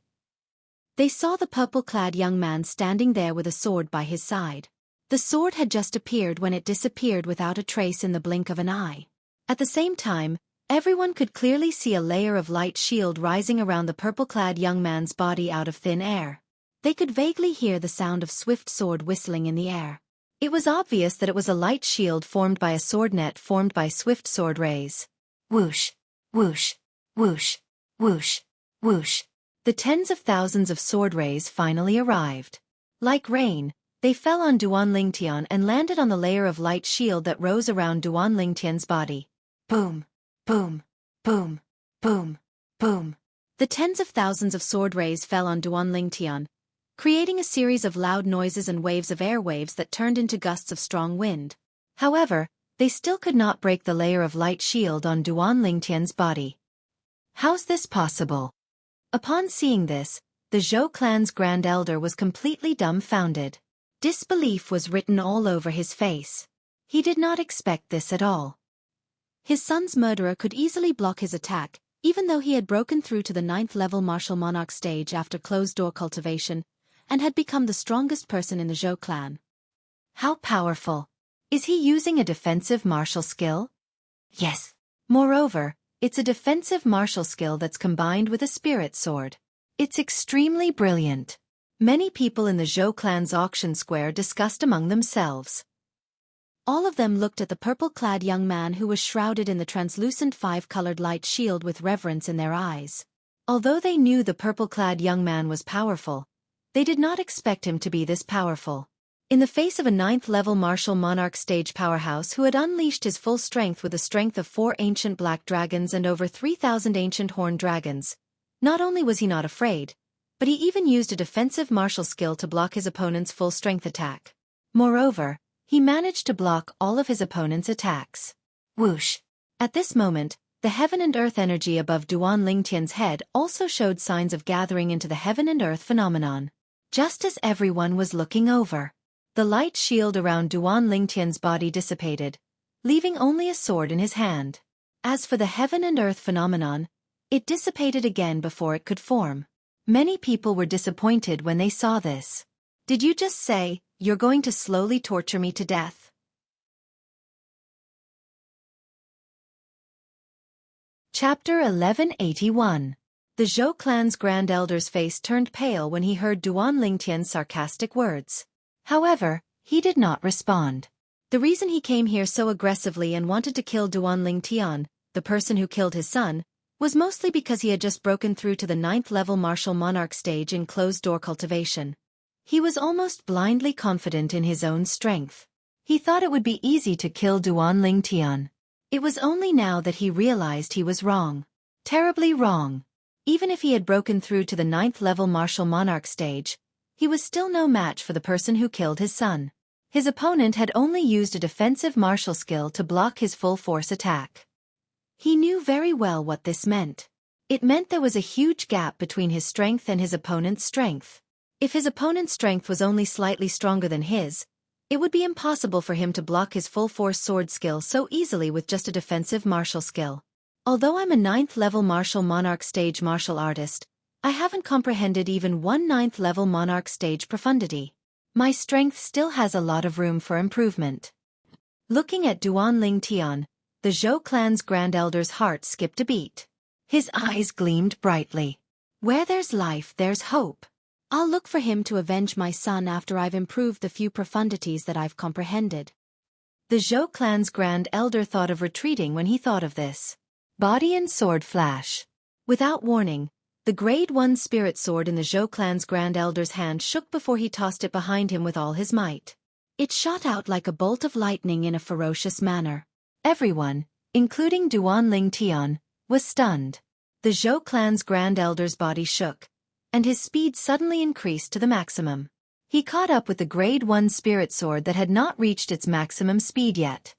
They saw the purple-clad young man standing there with a sword by his side. The sword had just appeared when it disappeared without a trace in the blink of an eye. At the same time, everyone could clearly see a layer of light shield rising around the purple-clad young man's body out of thin air. They could vaguely hear the sound of swift sword whistling in the air. It was obvious that it was a light shield formed by a sword net formed by swift sword rays. Whoosh, whoosh, whoosh, whoosh, whoosh. The tens of thousands of sword rays finally arrived. Like rain, they fell on Duan Lingtian and landed on the layer of light shield that rose around Duan Lingtian's body. Boom, boom, boom, boom, boom. The tens of thousands of sword rays fell on Duan Lingtian, creating a series of loud noises and waves of airwaves that turned into gusts of strong wind. However, they still could not break the layer of light shield on Duan Lingtian's body. How's this possible? Upon seeing this, the Zhou clan's grand elder was completely dumbfounded. Disbelief was written all over his face. He did not expect this at all. His son's murderer could easily block his attack, even though he had broken through to the 9th-level martial monarch stage after closed-door cultivation, and had become the strongest person in the Zhou clan. How powerful! Is he using a defensive martial skill? Yes. Moreover, it's a defensive martial skill that's combined with a spirit sword. It's extremely brilliant. Many people in the Zhou clan's auction square discussed among themselves. All of them looked at the purple-clad young man who was shrouded in the translucent 5-colored light shield with reverence in their eyes. Although they knew the purple-clad young man was powerful, they did not expect him to be this powerful. In the face of a 9th-level martial monarch stage powerhouse who had unleashed his full strength with the strength of 4 ancient black dragons and over 3,000 ancient horned dragons, not only was he not afraid, but he even used a defensive martial skill to block his opponent's full-strength attack. Moreover, he managed to block all of his opponent's attacks. Whoosh! At this moment, the heaven and earth energy above Duan Lingtian's head also showed signs of gathering into the heaven and earth phenomenon. Just as everyone was looking over, the light shield around Duan Lingtian's body dissipated, leaving only a sword in his hand. As for the heaven and earth phenomenon, it dissipated again before it could form. Many people were disappointed when they saw this. Did you just say, "You're going to slowly torture me to death"? Chapter 1181. The Zhou clan's grand elder's face turned pale when he heard Duan Lingtian's sarcastic words. However, he did not respond. The reason he came here so aggressively and wanted to kill Duan Lingtian, the person who killed his son, was mostly because he had just broken through to the 9th-level martial monarch stage in closed-door cultivation. He was almost blindly confident in his own strength. He thought it would be easy to kill Duan Lingtian. It was only now that he realized he was wrong. Terribly wrong. Even if he had broken through to the 9th-level martial monarch stage, he was still no match for the person who killed his son. His opponent had only used a defensive martial skill to block his full-force attack. He knew very well what this meant. It meant there was a huge gap between his strength and his opponent's strength. If his opponent's strength was only slightly stronger than his, it would be impossible for him to block his full-force sword skill so easily with just a defensive martial skill. Although I'm a 9th-level martial monarch stage martial artist, I haven't comprehended even one 9th-level monarch stage profundity. My strength still has a lot of room for improvement. Looking at Duan Ling Tian, the Zhou clan's Grand Elder's heart skipped a beat. His eyes gleamed brightly. Where there's life, there's hope. I'll look for him to avenge my son after I've improved the few profundities that I've comprehended. The Zhou clan's Grand Elder thought of retreating when he thought of this. Body and sword flash. Without warning, the Grade 1 spirit sword in the Zhou clan's Grand Elder's hand shook before he tossed it behind him with all his might. It shot out like a bolt of lightning in a ferocious manner. Everyone, including Duan Ling Tian, was stunned. The Zhou clan's Grand Elder's body shook, and his speed suddenly increased to the maximum. He caught up with the Grade 1 spirit sword that had not reached its maximum speed yet.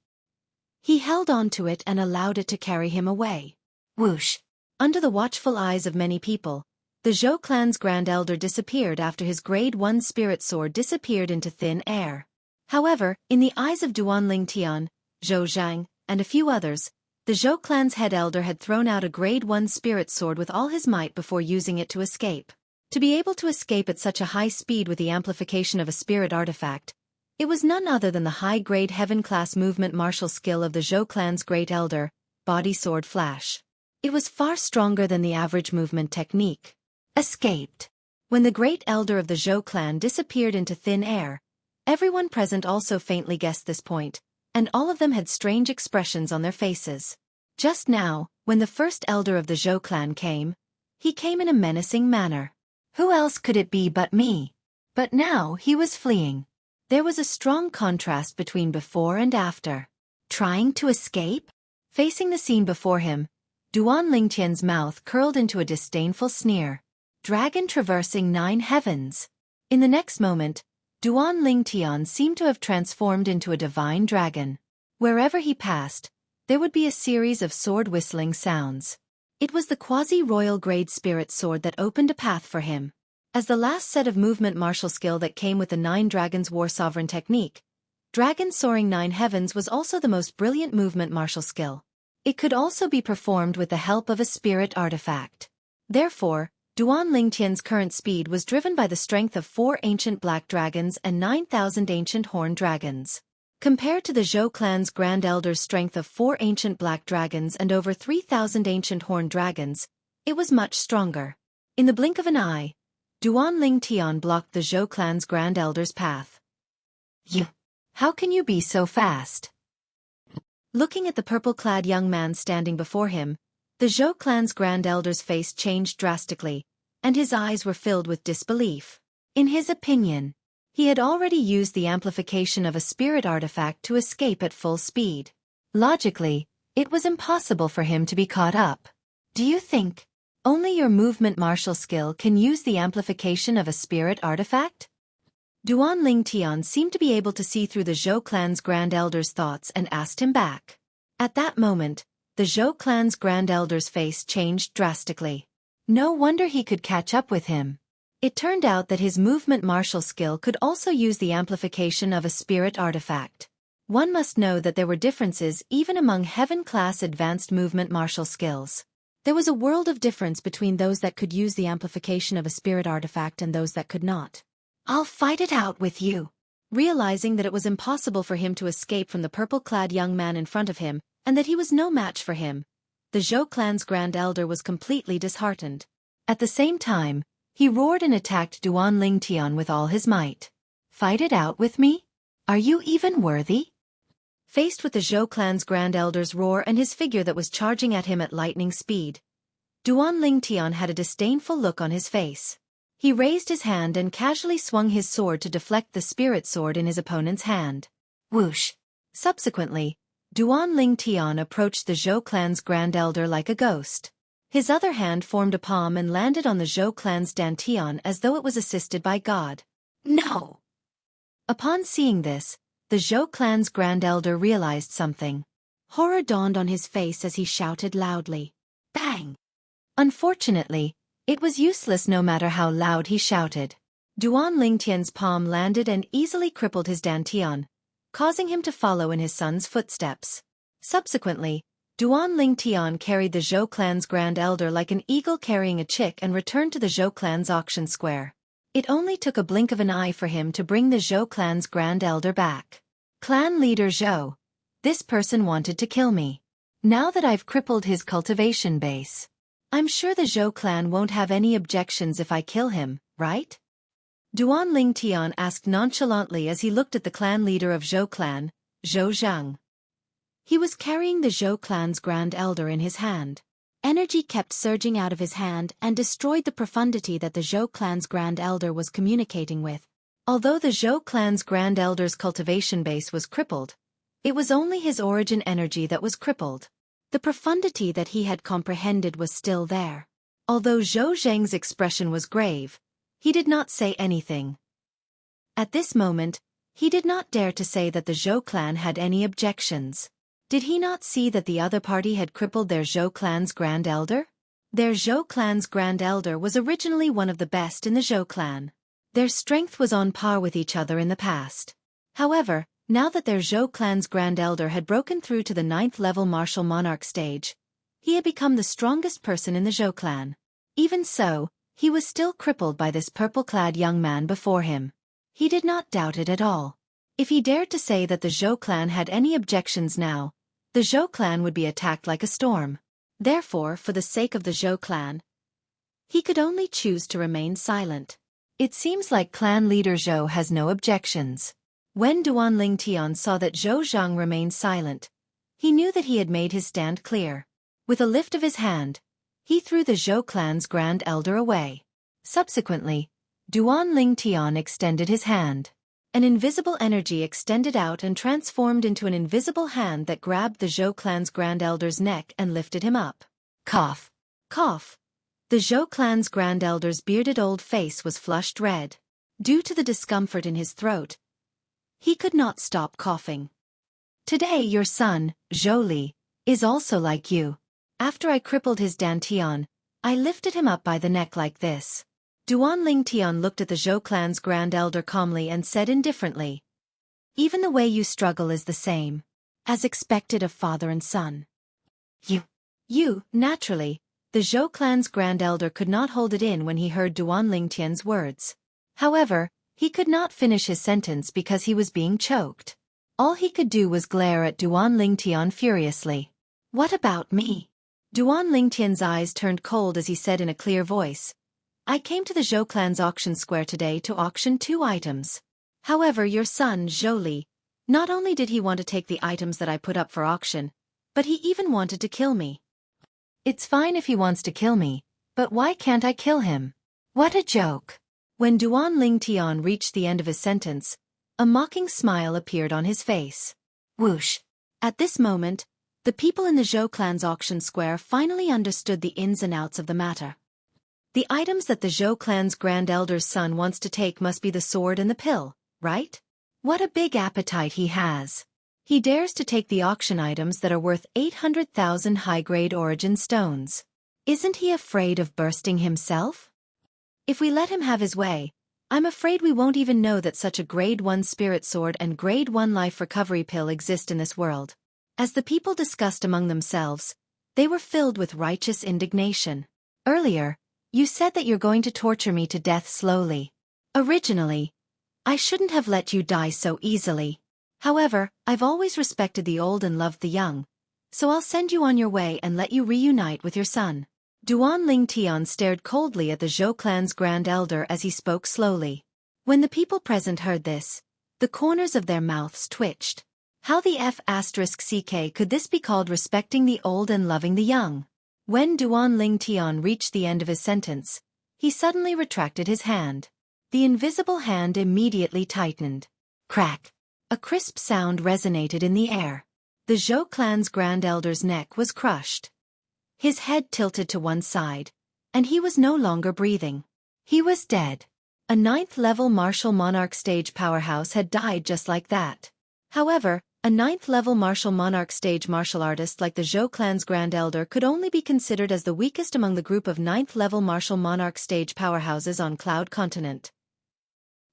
He held on to it and allowed it to carry him away. Whoosh! Under the watchful eyes of many people, the Zhou clan's Grand Elder disappeared after his Grade 1 spirit sword disappeared into thin air. However, in the eyes of Duan Ling Tian, Zhou Zhang, and a few others, the Zhou clan's head elder had thrown out a Grade 1 spirit sword with all his might before using it to escape. To be able to escape at such a high speed with the amplification of a spirit artifact, it was none other than the high-grade heaven-class movement martial skill of the Zhou clan's Great Elder, Body Sword Flash. It was far stronger than the average movement technique. Escaped. When the Great Elder of the Zhou clan disappeared into thin air, everyone present also faintly guessed this point, and all of them had strange expressions on their faces. Just now, when the first elder of the Zhou clan came, he came in a menacing manner. Who else could it be but me? But now he was fleeing. There was a strong contrast between before and after. Trying to escape? Facing the scene before him, Duan Lingtian's mouth curled into a disdainful sneer. Dragon traversing 9 heavens. In the next moment, Duan Lingtian seemed to have transformed into a divine dragon. Wherever he passed, there would be a series of sword-whistling sounds. It was the quasi-royal grade spirit sword that opened a path for him. As the last set of movement martial skill that came with the 9 Dragons War Sovereign technique, Dragon Soaring 9 Heavens was also the most brilliant movement martial skill. It could also be performed with the help of a spirit artifact. Therefore, Duan Lingtian's current speed was driven by the strength of 4 ancient black dragons and 9,000 ancient horned dragons. Compared to the Zhou clan's Grand Elder's strength of 4 ancient black dragons and over 3,000 ancient horned dragons, it was much stronger. In the blink of an eye, Duan Lingtian blocked the Zhou clan's Grand Elder's path. How can you be so fast? Looking at the purple-clad young man standing before him, the Zhou clan's Grand Elder's face changed drastically, and his eyes were filled with disbelief. In his opinion, he had already used the amplification of a spirit artifact to escape at full speed. Logically, it was impossible for him to be caught up. Do you think only your movement martial skill can use the amplification of a spirit artifact? Duan Lingtian seemed to be able to see through the Zhou clan's Grand Elder's thoughts and asked him back. At that moment, the Zhou clan's Grand Elder's face changed drastically. No wonder he could catch up with him. It turned out that his movement martial skill could also use the amplification of a spirit artifact. One must know that there were differences even among heaven-class advanced movement martial skills. There was a world of difference between those that could use the amplification of a spirit artifact and those that could not. I'll fight it out with you. Realizing that it was impossible for him to escape from the purple-clad young man in front of him, and that he was no match for him, the Zhou clan's Grand Elder was completely disheartened. At the same time, he roared and attacked Duan Lingtian with all his might. Fight it out with me? Are you even worthy? Faced with the Zhou clan's Grand Elder's roar and his figure that was charging at him at lightning speed, Duan Lingtian had a disdainful look on his face. He raised his hand and casually swung his sword to deflect the spirit sword in his opponent's hand. Whoosh! Subsequently, Duan Lingtian approached the Zhou clan's Grand Elder like a ghost. His other hand formed a palm and landed on the Zhou clan's dantian as though it was assisted by God. No! Upon seeing this, the Zhou clan's Grand Elder realized something. Horror dawned on his face as he shouted loudly. Bang! Unfortunately, it was useless no matter how loud he shouted. Duan Lingtian's palm landed and easily crippled his dantian, causing him to follow in his son's footsteps. Subsequently, Duan Lingtian carried the Zhou clan's Grand Elder like an eagle carrying a chick and returned to the Zhou clan's auction square. It only took a blink of an eye for him to bring the Zhou clan's Grand Elder back. Clan leader Zhou. This person wanted to kill me. Now that I've crippled his cultivation base, I'm sure the Zhou clan won't have any objections if I kill him, right? Duan Lingtian asked nonchalantly as he looked at the clan leader of Zhou clan, Zhou Zhang. He was carrying the Zhou clan's Grand Elder in his hand. Energy kept surging out of his hand and destroyed the profundity that the Zhou clan's Grand Elder was communicating with. Although the Zhou clan's Grand Elder's cultivation base was crippled, it was only his origin energy that was crippled. The profundity that he had comprehended was still there. Although Zhou Zhang's expression was grave, he did not say anything. At this moment, he did not dare to say that the Zhou clan had any objections. Did he not see that the other party had crippled their Zhou clan's Grand Elder? Their Zhou clan's Grand Elder was originally one of the best in the Zhou clan. Their strength was on par with each other in the past. However, now that their Zhou clan's Grand Elder had broken through to the 9th level martial monarch stage, he had become the strongest person in the Zhou clan. Even so, he was still crippled by this purple-clad young man before him. He did not doubt it at all. If he dared to say that the Zhou clan had any objections now, the Zhou clan would be attacked like a storm. Therefore, for the sake of the Zhou clan, he could only choose to remain silent. It seems like clan leader Zhou has no objections. When Duan Lingtian saw that Zhou Zhang remained silent, he knew that he had made his stand clear. With a lift of his hand, he threw the Zhou clan's Grand Elder away. Subsequently, Duan Lingtian extended his hand. An invisible energy extended out and transformed into an invisible hand that grabbed the Zhou clan's Grand Elder's neck and lifted him up. Cough. Cough. The Zhou clan's Grand Elder's bearded old face was flushed red. Due to the discomfort in his throat, he could not stop coughing. Today your son, Zhou Li, is also like you. After I crippled his dantian, I lifted him up by the neck like this. Duan Lingtian looked at the Zhou clan's Grand Elder calmly and said indifferently, "Even the way you struggle is the same, as expected of father and son." You, naturally, the Zhou clan's Grand Elder could not hold it in when he heard Duan Lingtian's words. However, he could not finish his sentence because he was being choked. All he could do was glare at Duan Lingtian furiously. "What about me?" Duan Lingtian's eyes turned cold as he said in a clear voice, "I came to the Zhou clan's auction square today to auction 2 items. However, your son, Zhou Li, not only did he want to take the items that I put up for auction, but he even wanted to kill me." "It's fine if he wants to kill me, but why can't I kill him?" What a joke. When Duan Lingtian reached the end of his sentence, a mocking smile appeared on his face. Whoosh. At this moment, the people in the Zhou clan's auction square finally understood the ins and outs of the matter. The items that the Zhou clan's Grand Elder's son wants to take must be the sword and the pill, right? What a big appetite he has. He dares to take the auction items that are worth 800,000 high-grade origin stones. Isn't he afraid of bursting himself? If we let him have his way, I'm afraid we won't even know that such a grade 1 spirit sword and grade 1 life recovery pill exist in this world. As the people discussed among themselves, they were filled with righteous indignation. Earlier, you said that you're going to torture me to death slowly. Originally, I shouldn't have let you die so easily. However, I've always respected the old and loved the young, so I'll send you on your way and let you reunite with your son. Duan Lingtian stared coldly at the Zhou clan's Grand Elder as he spoke slowly. When the people present heard this, the corners of their mouths twitched. How the F***ck could this be called respecting the old and loving the young? When Duan Lingtian reached the end of his sentence, he suddenly retracted his hand. The invisible hand immediately tightened. Crack! A crisp sound resonated in the air. The Zhou clan's Grand Elder's neck was crushed. His head tilted to one side, and he was no longer breathing. He was dead. A 9th level martial monarch stage powerhouse had died just like that. However, a 9th level martial monarch stage martial artist like the Zhou clan's Grand Elder could only be considered as the weakest among the group of 9th level martial monarch stage powerhouses on Cloud Continent.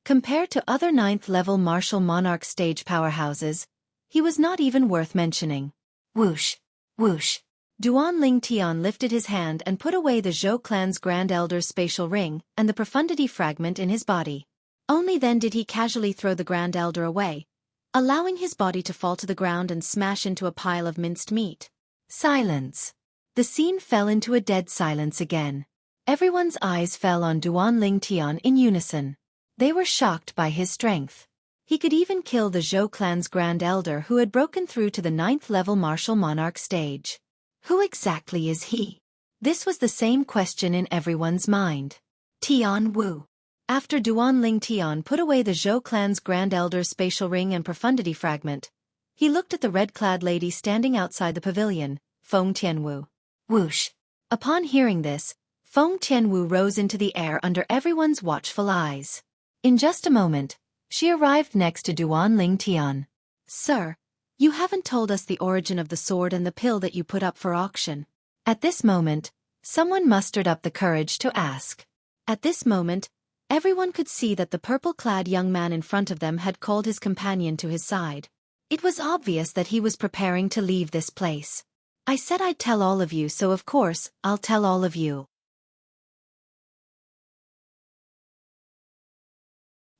Compared to other 9th level martial monarch stage powerhouses, he was not even worth mentioning. Whoosh! Whoosh! Duan Ling Tian lifted his hand and put away the Zhou clan's Grand Elder's spatial ring and the profundity fragment in his body. Only then did he casually throw the Grand Elder away, allowing his body to fall to the ground and smash into a pile of minced meat. Silence. The scene fell into a dead silence again. Everyone's eyes fell on Duan Ling Tian in unison. They were shocked by his strength. He could even kill the Zhou clan's Grand Elder who had broken through to the 9th-level martial monarch stage. Who exactly is he? This was the same question in everyone's mind. Tian Wu. After Duan Ling Tian put away the Zhou clan's Grand Elder's spatial ring and profundity fragment, he looked at the red-clad lady standing outside the pavilion, Feng Tianwu. Whoosh! Upon hearing this, Feng Tianwu rose into the air under everyone's watchful eyes. In just a moment, she arrived next to Duan Ling Tian. Sir, you haven't told us the origin of the sword and the pill that you put up for auction. At this moment, someone mustered up the courage to ask. At this moment, everyone could see that the purple-clad young man in front of them had called his companion to his side. It was obvious that he was preparing to leave this place. I said I'd tell all of you, so of course, I'll tell all of you.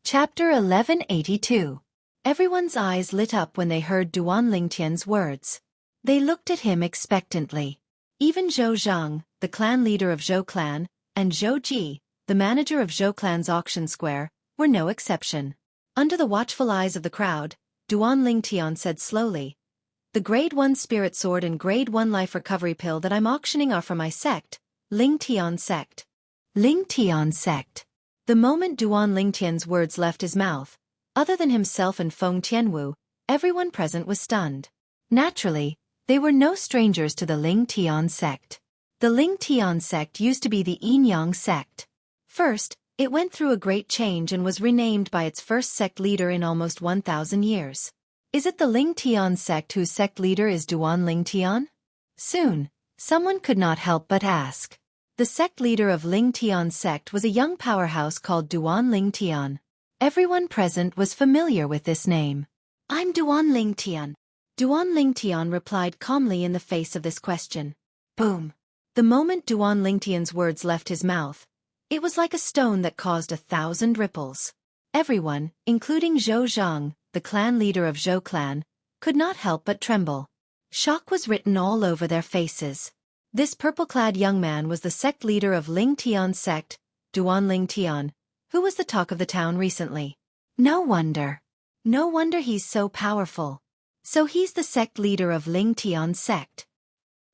Chapter 1182. Everyone's eyes lit up when they heard Duan Ling Tian's words. They looked at him expectantly. Even Zhou Zhang, the clan leader of Zhou clan, and Zhou Ji, the manager of Zhou clan's auction square, were no exception. Under the watchful eyes of the crowd, Duan Ling Tian said slowly, "The Grade 1 Spirit Sword and Grade 1 Life Recovery Pill that I'm auctioning are from my sect, Ling Tian Sect." Ling Tian Sect. The moment Duan Ling Tian's words left his mouth, other than himself and Feng Tianwu, everyone present was stunned. Naturally, they were no strangers to the Ling Tian Sect. The Ling Tian Sect used to be the Yin Yang Sect. First, it went through a great change and was renamed by its first sect leader in almost 1,000 years. Is it the Ling Tian Sect whose sect leader is Duan Ling Tian? Soon, someone could not help but ask. The sect leader of Ling Tian Sect was a young powerhouse called Duan Ling Tian. Everyone present was familiar with this name. I'm Duan Ling Tian. Duan Ling Tian replied calmly in the face of this question. Boom. The moment Duan Ling Tian's words left his mouth, it was like a stone that caused 1,000 ripples. Everyone, including Zhou Zhang, the clan leader of Zhou clan, could not help but tremble. Shock was written all over their faces. This purple-clad young man was the sect leader of Ling Tian Sect, Duan Ling Tian, who was the talk of the town recently. No wonder. No wonder he's so powerful. So he's the sect leader of Ling Tian Sect.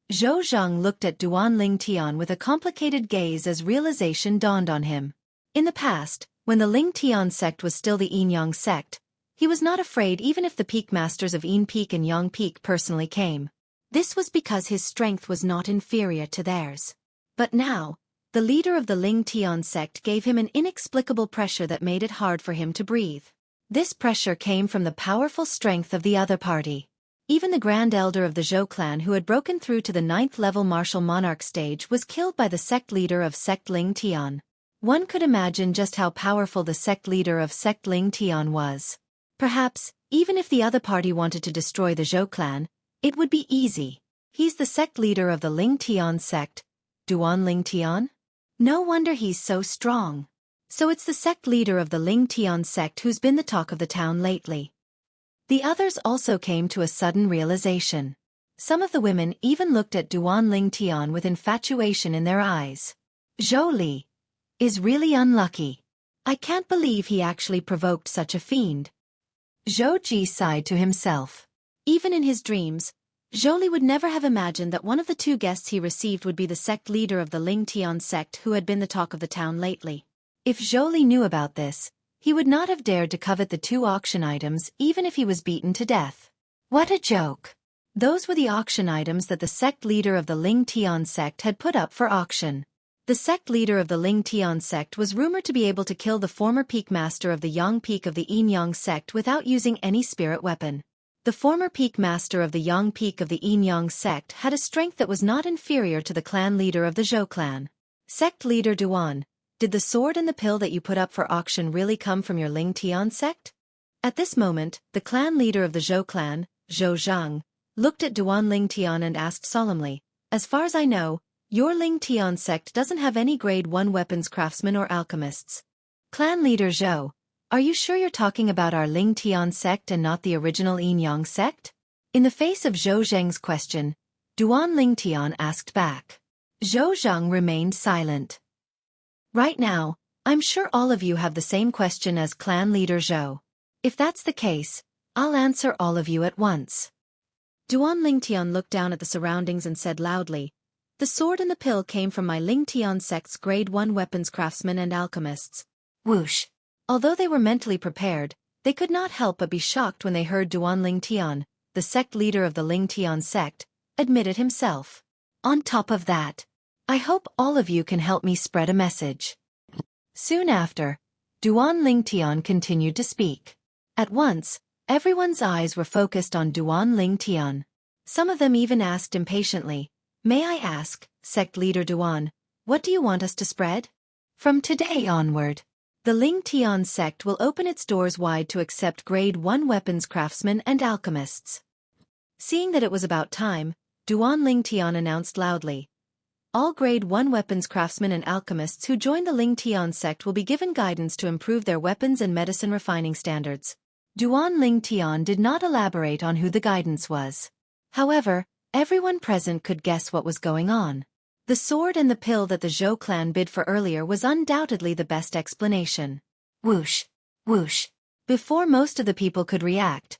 Zhou Zhang looked at Duan Ling Tian with a complicated gaze as realization dawned on him. In the past, when the Ling Tian Sect was still the Yin Yang Sect, he was not afraid even if the peak masters of Yin Peak and Yang Peak personally came. This was because his strength was not inferior to theirs. But now, the leader of the Ling Tian Sect gave him an inexplicable pressure that made it hard for him to breathe. This pressure came from the powerful strength of the other party. Even the Grand Elder of the Zhou clan who had broken through to the 9th-level martial monarch stage was killed by the sect leader of Sect Ling Tian. One could imagine just how powerful the sect leader of Sect Ling Tian was. Perhaps, even if the other party wanted to destroy the Zhou clan, it would be easy. He's the sect leader of the Ling Tian Sect, Duan Ling Tian? No wonder he's so strong. So it's the sect leader of the Ling Tian Sect who's been the talk of the town lately. The others also came to a sudden realization. Some of the women even looked at Duan Ling Tian with infatuation in their eyes. Zhou Li is really unlucky. I can't believe he actually provoked such a fiend. Zhou Ji sighed to himself. Even in his dreams, Zhou Li would never have imagined that one of the two guests he received would be the sect leader of the Ling Tian Sect who had been the talk of the town lately. If Zhou Li knew about this, he would not have dared to covet the two auction items even if he was beaten to death. What a joke! Those were the auction items that the sect leader of the Ling Tian Sect had put up for auction. The sect leader of the Ling Tian Sect was rumored to be able to kill the former peak master of the Yang Peak of the Yin Yang Sect without using any spirit weapon. The former peak master of the Yang Peak of the Yin Yang Sect had a strength that was not inferior to the clan leader of the Zhou clan. Sect leader Duan, did the sword and the pill that you put up for auction really come from your Ling Tian Sect? At this moment, the clan leader of the Zhou clan, Zhou Zhang, looked at Duan Ling Tian and asked solemnly, As far as I know, your Ling Tian sect doesn't have any grade 1 weapons craftsmen or alchemists. Clan leader Zhou, are you sure you're talking about our Ling Tian sect and not the original Yin Yang sect? In the face of Zhou Zheng's question, Duan Ling Tian asked back. Zhou Zheng remained silent. Right now, I'm sure all of you have the same question as clan leader Zhou. If that's the case, I'll answer all of you at once. Duan Ling Tian looked down at the surroundings and said loudly, "The sword and the pill came from my Ling Tian sect's grade 1 weapons craftsmen and alchemists." Whoosh! Although they were mentally prepared, they could not help but be shocked when they heard Duan Ling Tian, the sect leader of the Ling Tian sect, admit it himself. On top of that, I hope all of you can help me spread a message. Soon after, Duan Ling Tian continued to speak. At once, everyone's eyes were focused on Duan Ling Tian. Some of them even asked impatiently, "May I ask, sect leader Duan, what do you want us to spread?" From today onward, the Ling Tian sect will open its doors wide to accept grade 1 weapons craftsmen and alchemists. Seeing that it was about time, Duan Ling Tian announced loudly, "All grade 1 weapons craftsmen and alchemists who join the Ling Tian sect will be given guidance to improve their weapons and medicine refining standards." Duan Ling Tian did not elaborate on who the guidance was. However, everyone present could guess what was going on. The sword and the pill that the Zhou clan bid for earlier was undoubtedly the best explanation. Whoosh! Whoosh! Before most of the people could react,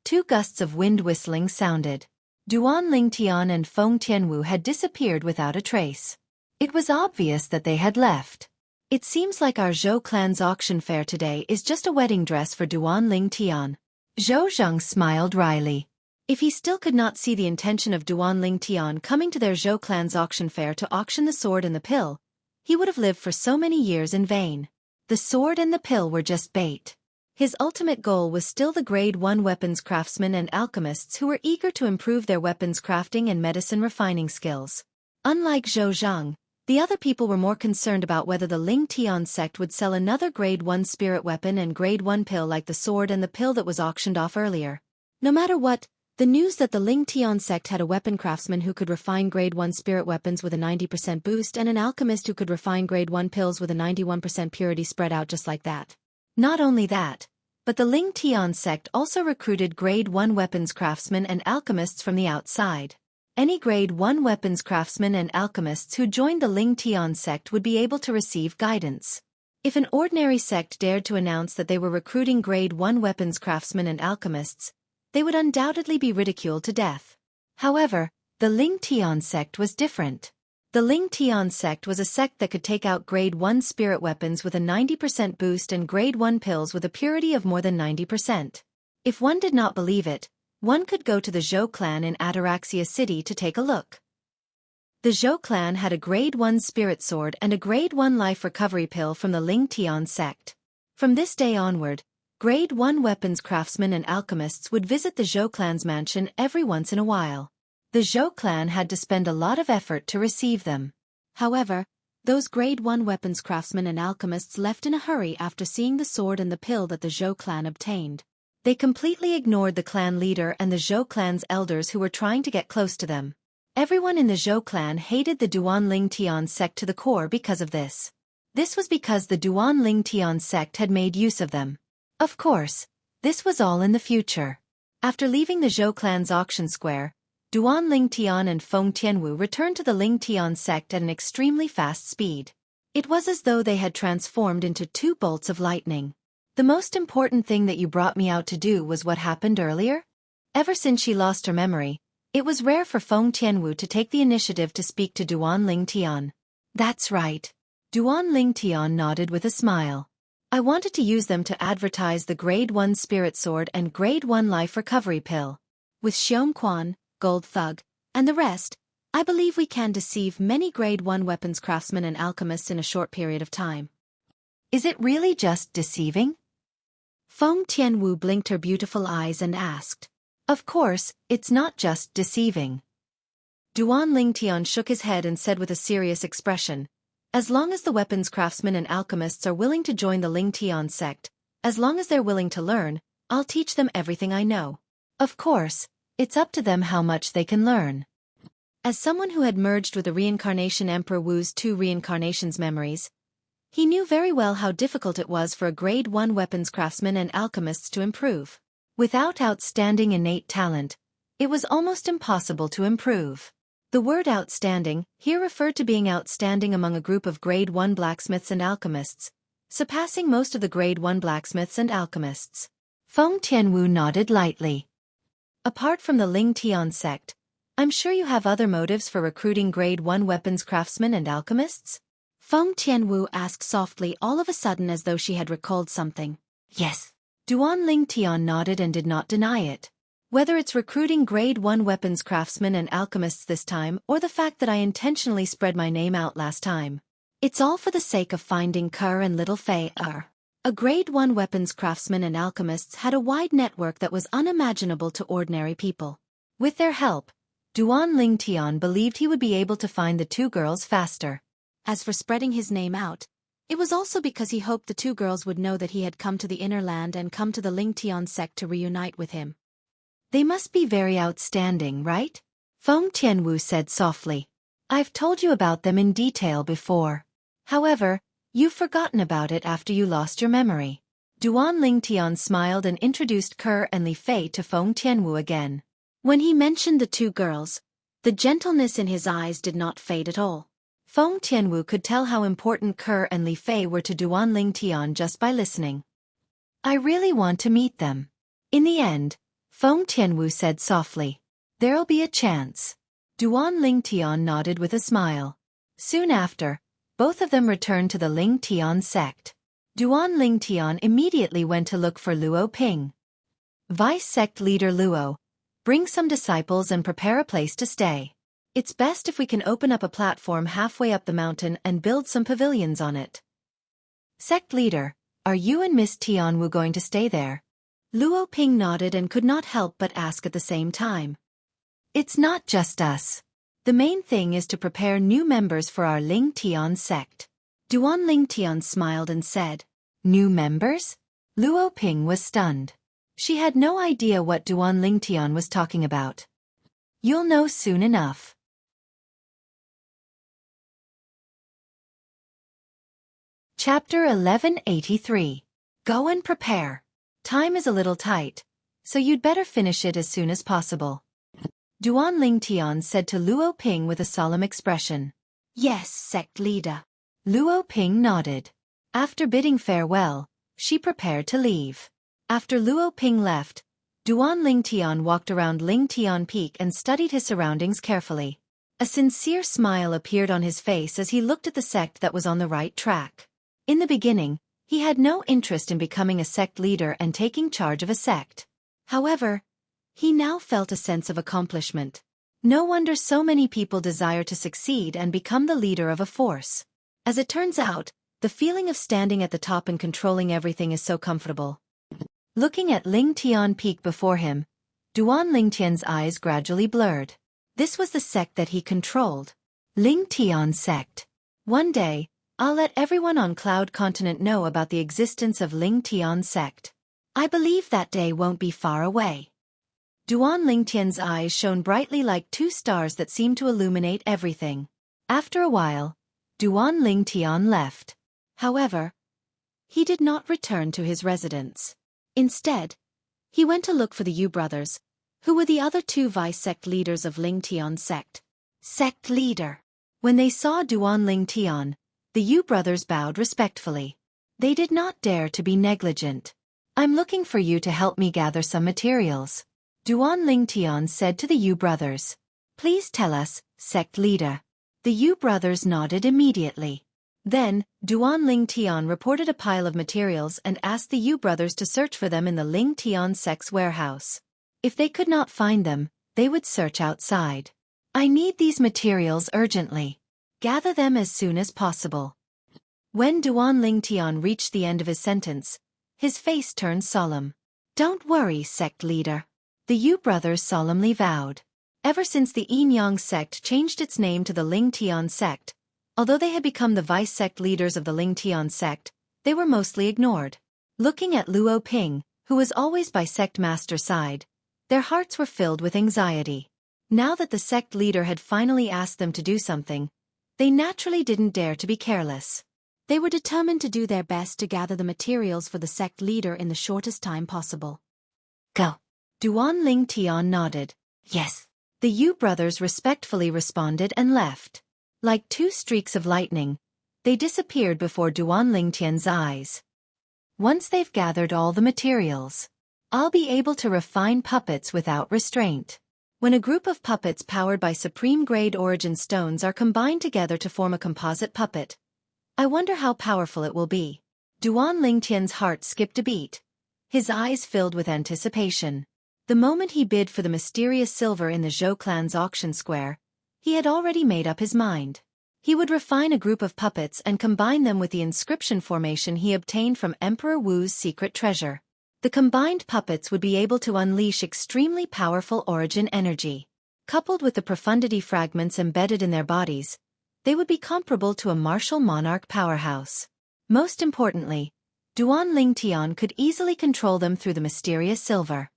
2 gusts of wind whistling sounded. Duan Ling Tian and Feng Tianwu had disappeared without a trace. It was obvious that they had left. It seems like our Zhou clan's auction fair today is just a wedding dress for Duan Ling Tian. Zhou Zheng smiled wryly. If he still could not see the intention of Duan Ling Tian coming to their Zhou clan's auction fair to auction the sword and the pill, he would have lived for so many years in vain. The sword and the pill were just bait. His ultimate goal was still the grade 1 weapons craftsmen and alchemists who were eager to improve their weapons crafting and medicine refining skills. Unlike Zhou Zheng, the other people were more concerned about whether the Ling Tian sect would sell another grade 1 spirit weapon and grade 1 pill like the sword and the pill that was auctioned off earlier. No matter what, the news that the Ling Tian sect had a weapon craftsman who could refine grade 1 spirit weapons with a 90% boost and an alchemist who could refine grade 1 pills with a 91% purity spread out just like that. Not only that, but the Ling Tian sect also recruited grade 1 weapons craftsmen and alchemists from the outside. Any grade 1 weapons craftsmen and alchemists who joined the Ling Tian sect would be able to receive guidance. If an ordinary sect dared to announce that they were recruiting grade 1 weapons craftsmen and alchemists, they would undoubtedly be ridiculed to death. However, the Ling Tian sect was different. The Ling Tian sect was a sect that could take out grade 1 spirit weapons with a 90% boost and grade 1 pills with a purity of more than 90%. If one did not believe it, one could go to the Zhou clan in Ataraxia City to take a look. The Zhou clan had a grade 1 spirit sword and a grade 1 life recovery pill from the Ling Tian sect. From this day onward, grade 1 weapons craftsmen and alchemists would visit the Zhou clan's mansion every once in a while. The Zhou clan had to spend a lot of effort to receive them. However, those grade 1 weapons craftsmen and alchemists left in a hurry after seeing the sword and the pill that the Zhou clan obtained. They completely ignored the clan leader and the Zhou clan's elders who were trying to get close to them. Everyone in the Zhou clan hated the Duan Ling Tian sect to the core because of this. This was because the Duan Ling Tian sect had made use of them. Of course, this was all in the future. After leaving the Zhou clan's auction square, Duan Ling Tian and Feng Tianwu returned to the Ling Tian sect at an extremely fast speed. It was as though they had transformed into 2 bolts of lightning. "The most important thing that you brought me out to do was what happened earlier?" Ever since she lost her memory, it was rare for Feng Tianwu to take the initiative to speak to Duan Ling Tian. "That's right." Duan Ling Tian nodded with a smile. "I wanted to use them to advertise the grade 1 spirit sword and grade 1 life recovery pill. With Xiong Quan, Gold Thug, and the rest, I believe we can deceive many grade 1 weapons craftsmen and alchemists in a short period of time." "Is it really just deceiving?" Feng Tianwu blinked her beautiful eyes and asked. "Of course, it's not just deceiving." Duan Ling Tian shook his head and said with a serious expression, "As long as the weapons craftsmen and alchemists are willing to join the Ling Tian sect, as long as they're willing to learn, I'll teach them everything I know. Of course, it's up to them how much they can learn." As someone who had merged with the reincarnation Emperor Wu's 2 reincarnations memories, he knew very well how difficult it was for a grade 1 weapons craftsman and alchemists to improve. Without outstanding innate talent, it was almost impossible to improve. The word outstanding here referred to being outstanding among a group of grade 1 blacksmiths and alchemists, surpassing most of the grade 1 blacksmiths and alchemists. Feng Tianwu nodded lightly. Apart from the Ling Tian sect, I'm sure you have other motives for recruiting grade 1 weapons craftsmen and alchemists? Feng Tianwu asked softly all of a sudden as though she had recalled something. Yes. Duan Ling Tian nodded and did not deny it. Whether it's recruiting grade 1 weapons craftsmen and alchemists this time or the fact that I intentionally spread my name out last time, it's all for the sake of finding Kerr and Little Fei. A grade 1 weapons craftsman and alchemists had a wide network that was unimaginable to ordinary people. With their help, Duan Ling Tian believed he would be able to find the 2 girls faster. As for spreading his name out, it was also because he hoped the 2 girls would know that he had come to the inner land and come to the Ling Tian sect to reunite with him. They must be very outstanding, right? Feng Tianwu said softly. I've told you about them in detail before. However, you've forgotten about it after you lost your memory. Duan Ling Tian smiled and introduced Kerr and Li Fei to Feng Tianwu again. When he mentioned the 2 girls, the gentleness in his eyes did not fade at all. Feng Tianwu could tell how important Kerr and Li Fei were to Duan Ling Tian just by listening. I really want to meet them. In the end, Feng Tianwu said softly, there'll be a chance. Duan Ling Tian nodded with a smile. Soon after, both of them returned to the Ling Tian sect. Duan Ling Tian immediately went to look for Luo Ping. Vice sect leader Luo, bring some disciples and prepare a place to stay. It's best if we can open up a platform halfway up the mountain and build some pavilions on it. Sect leader, are you and Miss Tianwu going to stay there? Luo Ping nodded and could not help but ask at the same time. It's not just us. The main thing is to prepare new members for our Ling Tian sect. Duan Ling Tian smiled and said, New members? Luo Ping was stunned. She had no idea what Duan Ling Tian was talking about. You'll know soon enough. Chapter 1183. Go and prepare. Time is a little tight, so you'd better finish it as soon as possible. Duan Ling Tian said to Luo Ping with a solemn expression. Yes, sect leader. Luo Ping nodded. After bidding farewell, she prepared to leave. After Luo Ping left, Duan Ling Tian walked around Ling Tian Peak and studied his surroundings carefully. A sincere smile appeared on his face as he looked at the sect that was on the right track. In the beginning, he had no interest in becoming a sect leader and taking charge of a sect. However, he now felt a sense of accomplishment. No wonder so many people desire to succeed and become the leader of a force. As it turns out, the feeling of standing at the top and controlling everything is so comfortable. Looking at Ling Tian Peak before him, Duan Ling Tian's eyes gradually blurred. This was the sect that he controlled. Ling Tian sect. One day, I'll let everyone on Cloud Continent know about the existence of Ling Tian sect. I believe that day won't be far away. Duan Ling Tian's eyes shone brightly like 2 stars that seemed to illuminate everything. After a while, Duan Ling Tian left. However, he did not return to his residence. Instead, he went to look for the Yu brothers, who were the other 2 vice-sect leaders of Ling Tian sect. Sect leader. When they saw Duan Ling Tian, the Yu brothers bowed respectfully. They did not dare to be negligent. I'm looking for you to help me gather some materials. Duan Ling Tian said to the Yu brothers. Please tell us, sect leader. The Yu brothers nodded immediately. Then, Duan Ling Tian reported a pile of materials and asked the Yu brothers to search for them in the Ling Tian sect's warehouse. If they could not find them, they would search outside. I need these materials urgently. Gather them as soon as possible. When Duan Ling Tian reached the end of his sentence, his face turned solemn. Don't worry, sect leader. The Yu brothers solemnly vowed. Ever since the Yin Yang sect changed its name to the Ling Tian sect, although they had become the vice-sect leaders of the Ling Tian sect, they were mostly ignored. Looking at Luo Ping, who was always by sect master's side, their hearts were filled with anxiety. Now that the sect leader had finally asked them to do something, they naturally didn't dare to be careless. They were determined to do their best to gather the materials for the sect leader in the shortest time possible. Go. Duan Ling Tian nodded. Yes. The Yu brothers respectfully responded and left. Like two streaks of lightning, they disappeared before Duan Ling Tian's eyes. Once they've gathered all the materials, I'll be able to refine puppets without restraint. When a group of puppets powered by supreme-grade origin stones are combined together to form a composite puppet, I wonder how powerful it will be. Duan Lingtian's heart skipped a beat. His eyes filled with anticipation. The moment he bid for the mysterious silver in the Zhou clan's auction square, he had already made up his mind. He would refine a group of puppets and combine them with the inscription formation he obtained from Emperor Wu's secret treasure. The combined puppets would be able to unleash extremely powerful origin energy. Coupled with the profundity fragments embedded in their bodies, they would be comparable to a martial monarch powerhouse. Most importantly, Duan Lingtian could easily control them through the mysterious silver.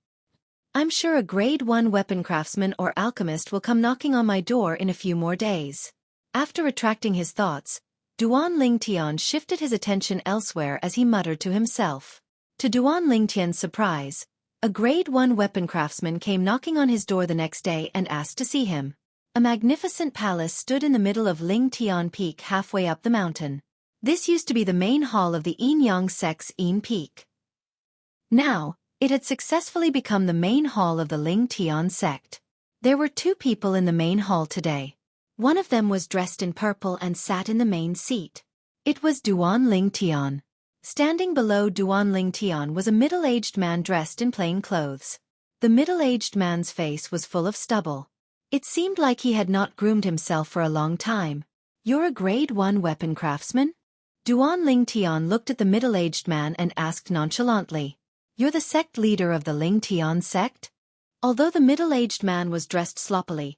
I'm sure a grade 1 weapon craftsman or alchemist will come knocking on my door in a few more days. After retracting his thoughts, Duan Lingtian shifted his attention elsewhere as he muttered to himself. To Duan Lingtian's surprise, a grade 1 weapon craftsman came knocking on his door the next day and asked to see him. A magnificent palace stood in the middle of Lingtian Peak halfway up the mountain. This used to be the main hall of the Yinyang sect's Yin Peak. Now, it had successfully become the main hall of the Lingtian sect. There were two people in the main hall today. One of them was dressed in purple and sat in the main seat. It was Duan Lingtian. Standing below Duan Lingtian was a middle-aged man dressed in plain clothes. The middle-aged man's face was full of stubble. It seemed like he had not groomed himself for a long time. You're a grade 1 weapon craftsman? Duan Lingtian looked at the middle-aged man and asked nonchalantly. You're the sect leader of the Lingtian sect? Although the middle-aged man was dressed sloppily,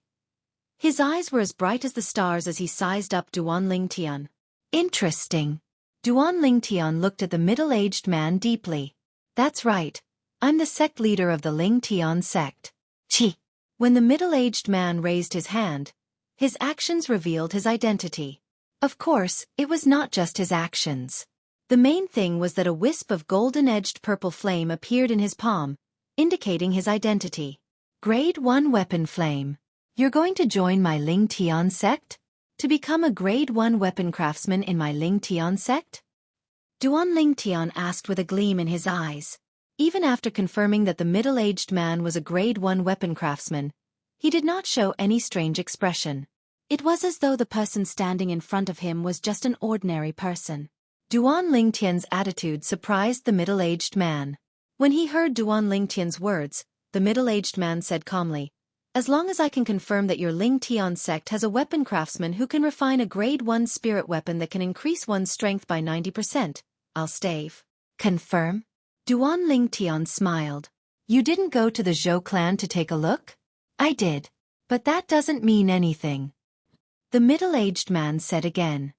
his eyes were as bright as the stars as he sized up Duan Lingtian. Interesting. Duan Lingtian looked at the middle-aged man deeply. That's right. I'm the sect leader of the Lingtian sect. Chi. When the middle-aged man raised his hand, his actions revealed his identity. Of course, it was not just his actions. The main thing was that a wisp of golden-edged purple flame appeared in his palm, indicating his identity. Grade 1 weapon flame. You're going to join my Lingtian sect? To become a grade 1 weapon craftsman in my Lingtian sect? Duan Lingtian asked with a gleam in his eyes. Even after confirming that the middle-aged man was a grade 1 weapon craftsman, he did not show any strange expression. It was as though the person standing in front of him was just an ordinary person. Duan Lingtian's attitude surprised the middle-aged man. When he heard Duan Lingtian's words, the middle-aged man said calmly, as long as I can confirm that your Lingtian sect has a weapon craftsman who can refine a grade 1 spirit weapon that can increase one's strength by 90%, I'll stave. Confirm? Duan Lingtian smiled. You didn't go to the Zhou clan to take a look? I did. But that doesn't mean anything. The middle-aged man said again.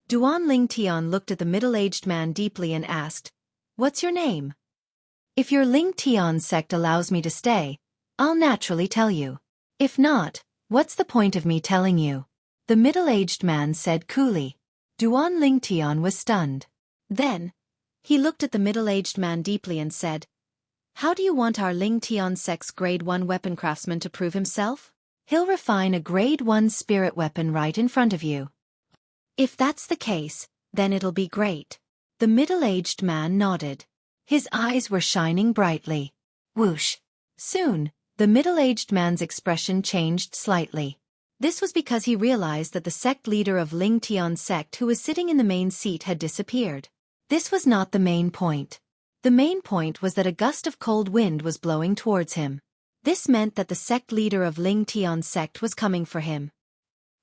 Duan Lingtian looked at the middle-aged man deeply and asked, What's your name? If your Lingtian sect allows me to stay, I'll naturally tell you. If not, what's the point of me telling you? The middle-aged man said coolly. Duan Lingtian was stunned. Then, he looked at the middle-aged man deeply and said, How do you want our Lingtian sect's grade 1 weapon craftsman to prove himself? He'll refine a grade 1 spirit weapon right in front of you. If that's the case, then it'll be great. The middle-aged man nodded. His eyes were shining brightly. Whoosh. Soon, the middle-aged man's expression changed slightly. This was because he realized that the sect leader of Lingtian sect who was sitting in the main seat had disappeared. This was not the main point. The main point was that a gust of cold wind was blowing towards him. This meant that the sect leader of Lingtian sect was coming for him.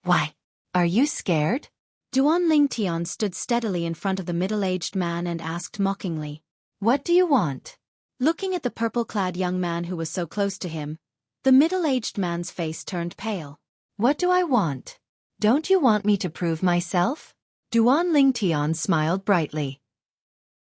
Why? Are you scared? Duan Lingtian stood steadily in front of the middle-aged man and asked mockingly, What do you want? Looking at the purple-clad young man who was so close to him, the middle-aged man's face turned pale. What do I want? Don't you want me to prove myself? Duan Lingtian smiled brightly.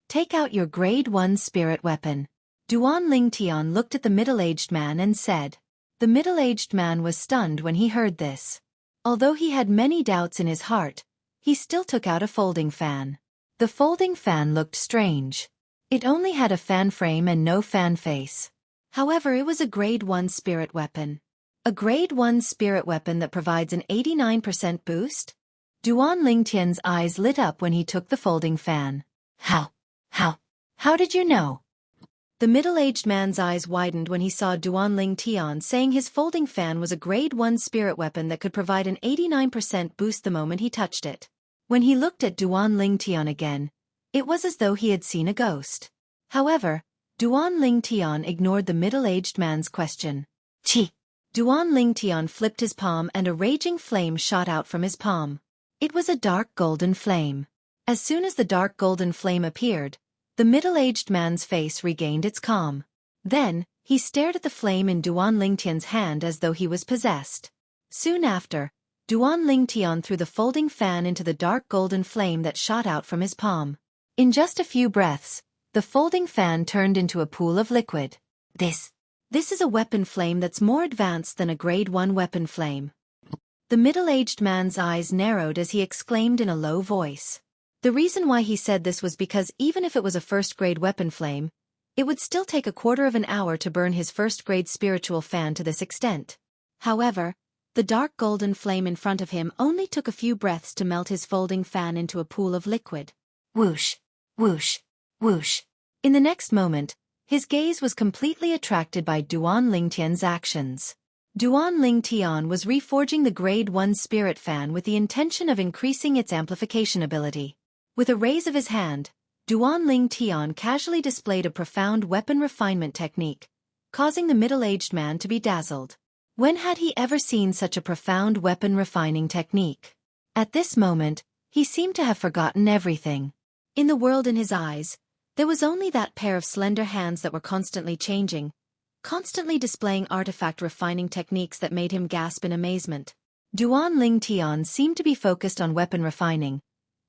Take out your grade 1 spirit weapon. Duan Lingtian looked at the middle-aged man and said, The middle-aged man was stunned when he heard this. Although he had many doubts in his heart, he still took out a folding fan. The folding fan looked strange. It only had a fan frame and no fan face. However, it was a grade 1 spirit weapon. A grade 1 spirit weapon that provides an 89% boost? Duan Lingtian's eyes lit up when he took the folding fan. How did you know? The middle-aged man's eyes widened when he saw Duan Lingtian saying his folding fan was a grade 1 spirit weapon that could provide an 89% boost the moment he touched it. When he looked at Duan Lingtian again, it was as though he had seen a ghost. However, Duan Lingtian ignored the middle-aged man's question. Chi! Duan Lingtian flipped his palm and a raging flame shot out from his palm. It was a dark golden flame. As soon as the dark golden flame appeared, the middle-aged man's face regained its calm. Then, he stared at the flame in Duan Lingtian's hand as though he was possessed. Soon after, Duan Lingtian threw the folding fan into the dark golden flame that shot out from his palm. In just a few breaths, the folding fan turned into a pool of liquid. This is a weapon flame that's more advanced than a grade 1 weapon flame. The middle-aged man's eyes narrowed as he exclaimed in a low voice. The reason why he said this was because even if it was a first-grade weapon flame, it would still take a quarter of an hour to burn his first-grade spiritual fan to this extent. However, the dark golden flame in front of him only took a few breaths to melt his folding fan into a pool of liquid. Whoosh, whoosh, whoosh. In the next moment, his gaze was completely attracted by Duan Lingtian's actions. Duan Lingtian was reforging the grade 1 spirit fan with the intention of increasing its amplification ability. With a raise of his hand, Duan Lingtian casually displayed a profound weapon refinement technique, causing the middle-aged man to be dazzled. When had he ever seen such a profound weapon refining technique? At this moment, he seemed to have forgotten everything. In the world in his eyes, there was only that pair of slender hands that were constantly changing, constantly displaying artifact refining techniques that made him gasp in amazement. Duan Lingtian seemed to be focused on weapon refining,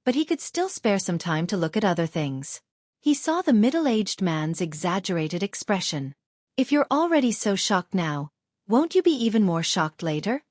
but he could still spare some time to look at other things. He saw the middle-aged man's exaggerated expression. If you're already so shocked now, won't you be even more shocked later?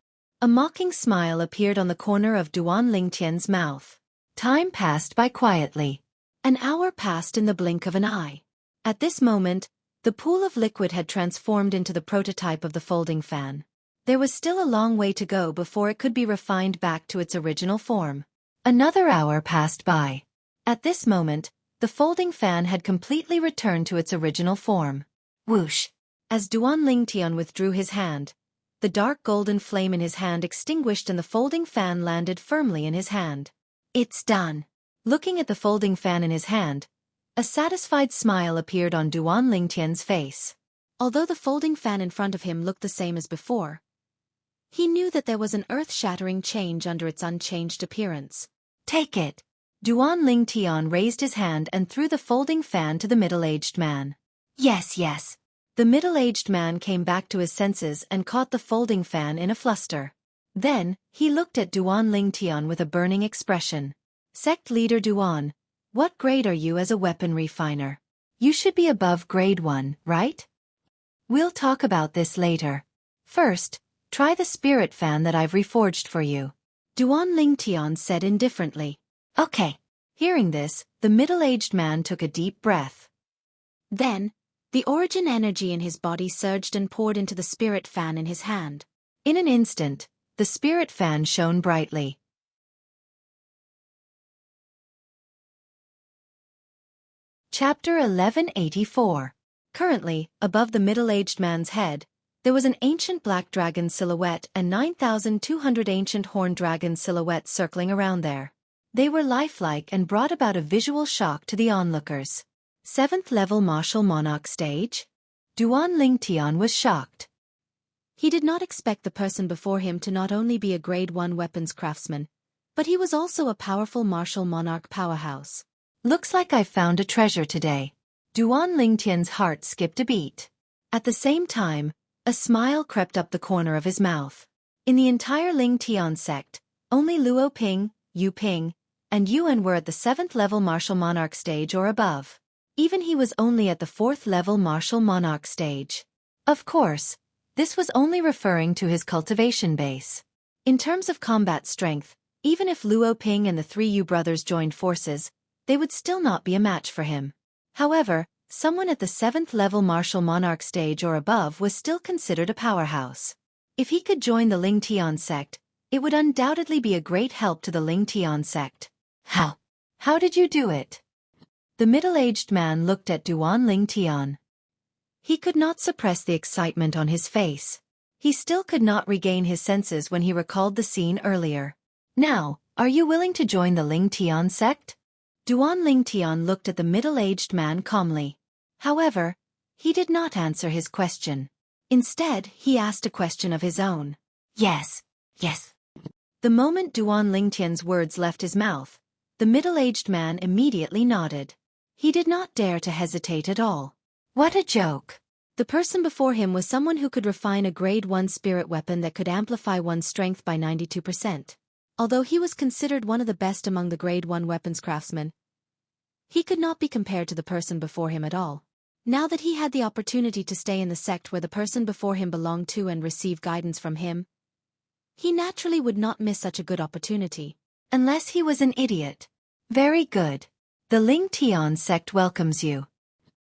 A mocking smile appeared on the corner of Duan Lingtian's mouth. Time passed by quietly. An hour passed in the blink of an eye. At this moment, the pool of liquid had transformed into the prototype of the folding fan. There was still a long way to go before it could be refined back to its original form. Another hour passed by. At this moment, the folding fan had completely returned to its original form. Whoosh! As Duan Lingtian withdrew his hand, the dark golden flame in his hand extinguished and the folding fan landed firmly in his hand. It's done. Looking at the folding fan in his hand, a satisfied smile appeared on Duan Lingtian's face. Although the folding fan in front of him looked the same as before, he knew that there was an earth-shattering change under its unchanged appearance. Take it. Duan Lingtian raised his hand and threw the folding fan to the middle-aged man. Yes. The middle-aged man came back to his senses and caught the folding fan in a fluster. Then, he looked at Duan Lingtian with a burning expression. Sect leader Duan, what grade are you as a weapon refiner? You should be above grade 1, right? We'll talk about this later. First, try the spirit fan that I've reforged for you. Duan Lingtian said indifferently. Okay. Hearing this, the middle-aged man took a deep breath. Then, the origin energy in his body surged and poured into the spirit fan in his hand. In an instant, the spirit fan shone brightly. Chapter 1184. Currently, above the middle-aged man's head, there was an ancient black dragon silhouette and 9,200 ancient horned dragon silhouettes circling around there. They were lifelike and brought about a visual shock to the onlookers. 7th level martial monarch stage? Duan Lingtian was shocked. He did not expect the person before him to not only be a grade 1 weapons craftsman, but he was also a powerful martial monarch powerhouse. Looks like I found a treasure today. Duan Lingtian's heart skipped a beat. At the same time, a smile crept up the corner of his mouth. In the entire Lingtian sect, only Luo Ping, Yu Ping, and Yuan were at the 7th level martial monarch stage or above. Even he was only at the 4th level martial monarch stage. Of course, This was only referring to his cultivation base. In terms of combat strength, even if Luo Ping and the 3 Yu brothers joined forces, they would still not be a match for him. However, someone at the 7th level martial monarch stage or above was still considered a powerhouse. If he could join the Ling Tian sect, it would undoubtedly be a great help to the Ling Tian sect. How did you do it? The middle-aged man looked at Duan Ling Tian. He could not suppress the excitement on his face. He still could not regain his senses when he recalled the scene earlier. Now, are you willing to join the Ling Tian sect? Duan Ling Tian looked at the middle-aged man calmly. However, he did not answer his question. Instead, he asked a question of his own. Yes. The moment Duan Ling Tian's words left his mouth, the middle-aged man immediately nodded. He did not dare to hesitate at all. What a joke! The person before him was someone who could refine a grade 1 spirit weapon that could amplify one's strength by 92%. Although he was considered one of the best among the grade 1 weapons craftsmen, he could not be compared to the person before him at all. Now that he had the opportunity to stay in the sect where the person before him belonged to and receive guidance from him, he naturally would not miss such a good opportunity. Unless he was an idiot. Very good. The Ling Tian sect welcomes you.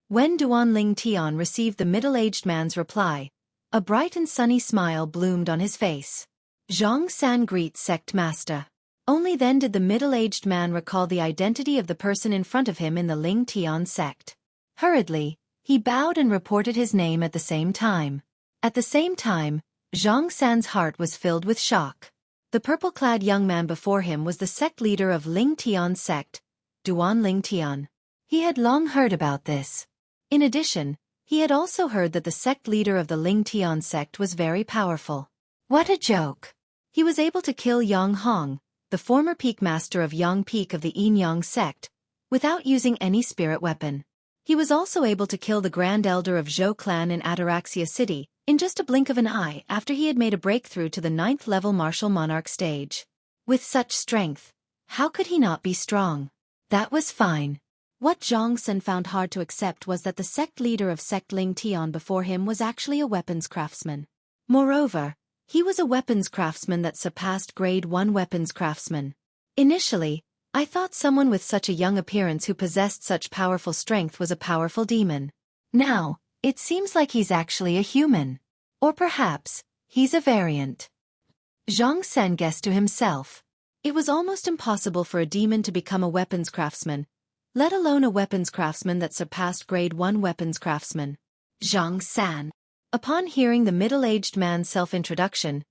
When Duan Ling Tian received the middle-aged man's reply, a bright and sunny smile bloomed on his face. Zhang San greets sect master. Only then did the middle-aged man recall the identity of the person in front of him in the Ling Tian sect. Hurriedly, he bowed and reported his name at the same time. At the same time, Zhang San's heart was filled with shock. The purple-clad young man before him was the sect leader of Ling Tian sect, Duan Ling Tian. He had long heard about this. In addition, he had also heard that the sect leader of the Ling Tian sect was very powerful. What a joke! He was able to kill Yang Hong, the former peak master of Yang Peak of the Yin Yang sect, without using any spirit weapon. He was also able to kill the Grand Elder of Zhou clan in Ataraxia City, in just a blink of an eye after he had made a breakthrough to the 9th level martial monarch stage. With such strength, how could he not be strong? That was fine. What Zhang San found hard to accept was that the sect leader of sect Ling Tian before him was actually a weapons craftsman. Moreover, he was a weapons craftsman that surpassed grade 1 weapons craftsman. Initially, I thought someone with such a young appearance who possessed such powerful strength was a powerful demon. Now, it seems like he's actually a human. Or perhaps, he's a variant. Zhang San guessed to himself. It was almost impossible for a demon to become a weapons craftsman, let alone a weapons craftsman that surpassed grade 1 weapons craftsman. Zhang San. Upon hearing the middle-aged man's self-introduction,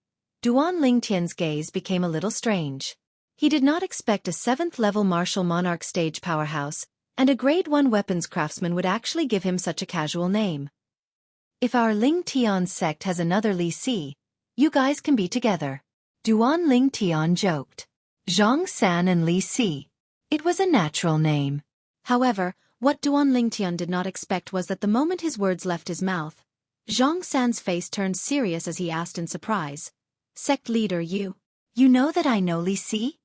Duan Ling Tian's gaze became a little strange. He did not expect a 7th level martial monarch stage powerhouse, and a grade 1 weapons craftsman would actually give him such a casual name. If our Ling Tian sect has another Li Si, you guys can be together. Duan Ling Tian joked. Zhang San and Li Si. It was a natural name. However, what Duan Ling Tian did not expect was that the moment his words left his mouth, Zhang San's face turned serious as he asked in surprise. Sect leader, you know that I know Li Si?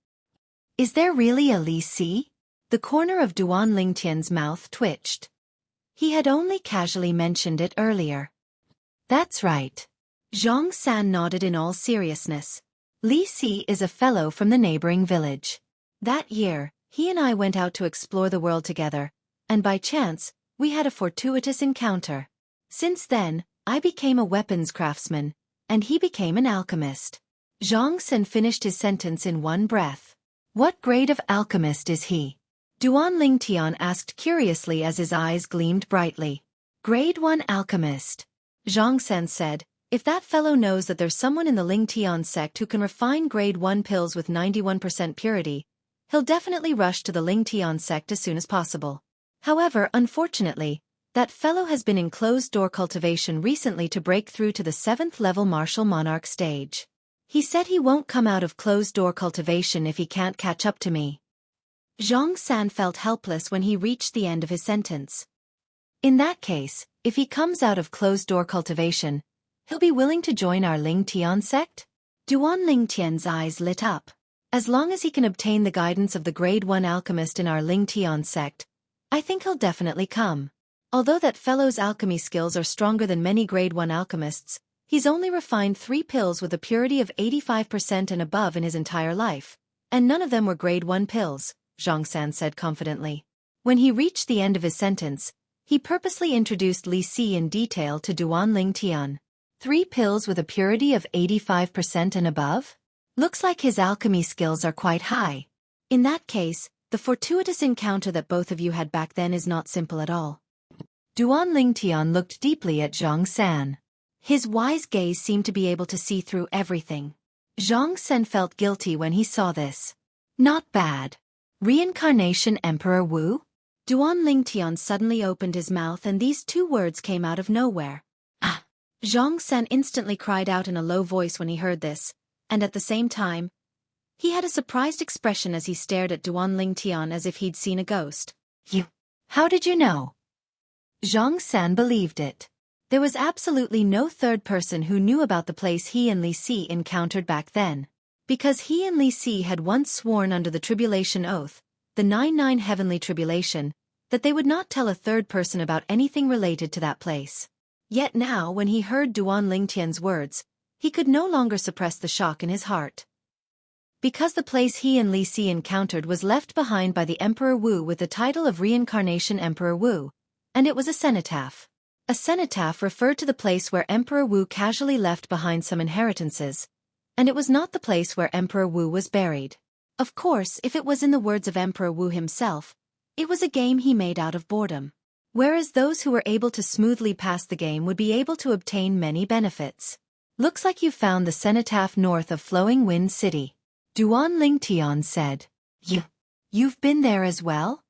Is there really a Li Si? The corner of Duan Ling Tian's mouth twitched. He had only casually mentioned it earlier. That's right. Zhang San nodded in all seriousness. Li Si is a fellow from the neighboring village. That year, he and I went out to explore the world together, and by chance, we had a fortuitous encounter. Since then, I became a weapons craftsman, and he became an alchemist. Zhang San finished his sentence in one breath. What grade of alchemist is he? Duan Ling Tian asked curiously as his eyes gleamed brightly. Grade 1 alchemist. Zhang San said, if that fellow knows that there's someone in the Ling Tian sect who can refine grade 1 pills with 91% purity, he'll definitely rush to the Ling Tian sect as soon as possible. However, unfortunately, that fellow has been in closed-door cultivation recently to break through to the 7th level martial monarch stage. He said he won't come out of closed-door cultivation if he can't catch up to me. Zhang San felt helpless when he reached the end of his sentence. In that case, if he comes out of closed-door cultivation, he'll be willing to join our Ling Tian sect? Duan Ling Tian's eyes lit up. As long as he can obtain the guidance of the grade 1 alchemist in our Ling Tian sect, I think he'll definitely come. Although that fellow's alchemy skills are stronger than many grade 1 alchemists, He's only refined 3 pills with a purity of 85% and above in his entire life, and none of them were grade 1 pills, Zhang San said confidently. When he reached the end of his sentence, he purposely introduced Li Si in detail to Duan Ling Tian. 3 pills with a purity of 85% and above? Looks like his alchemy skills are quite high. In that case, the fortuitous encounter that both of you had back then is not simple at all. Duan Ling Tian looked deeply at Zhang San. His wise gaze seemed to be able to see through everything. Zhang San felt guilty when he saw this. Not bad. Reincarnation Emperor Wu? Duan Ling Tian suddenly opened his mouth and these 2 words came out of nowhere. Ah! Zhang San instantly cried out in a low voice when he heard this, and at the same time, he had a surprised expression as he stared at Duan Ling Tian as if he'd seen a ghost. You? How did you know? Zhang San believed it. There was absolutely no third person who knew about the place he and Li Si encountered back then. Because he and Li Si had once sworn under the Tribulation Oath, the 99 Heavenly Tribulation, that they would not tell a third person about anything related to that place. Yet now when he heard Duan Ling Tian's words, he could no longer suppress the shock in his heart. Because the place he and Li Si encountered was left behind by the Emperor Wu with the title of Reincarnation Emperor Wu, and it was a cenotaph. A cenotaph referred to the place where Emperor Wu casually left behind some inheritances, and it was not the place where Emperor Wu was buried. Of course, if it was in the words of Emperor Wu himself, it was a game he made out of boredom. Whereas those who were able to smoothly pass the game would be able to obtain many benefits. Looks like you found the cenotaph north of Flowing Wind City. Duan Ling Tian said. You've been there as well?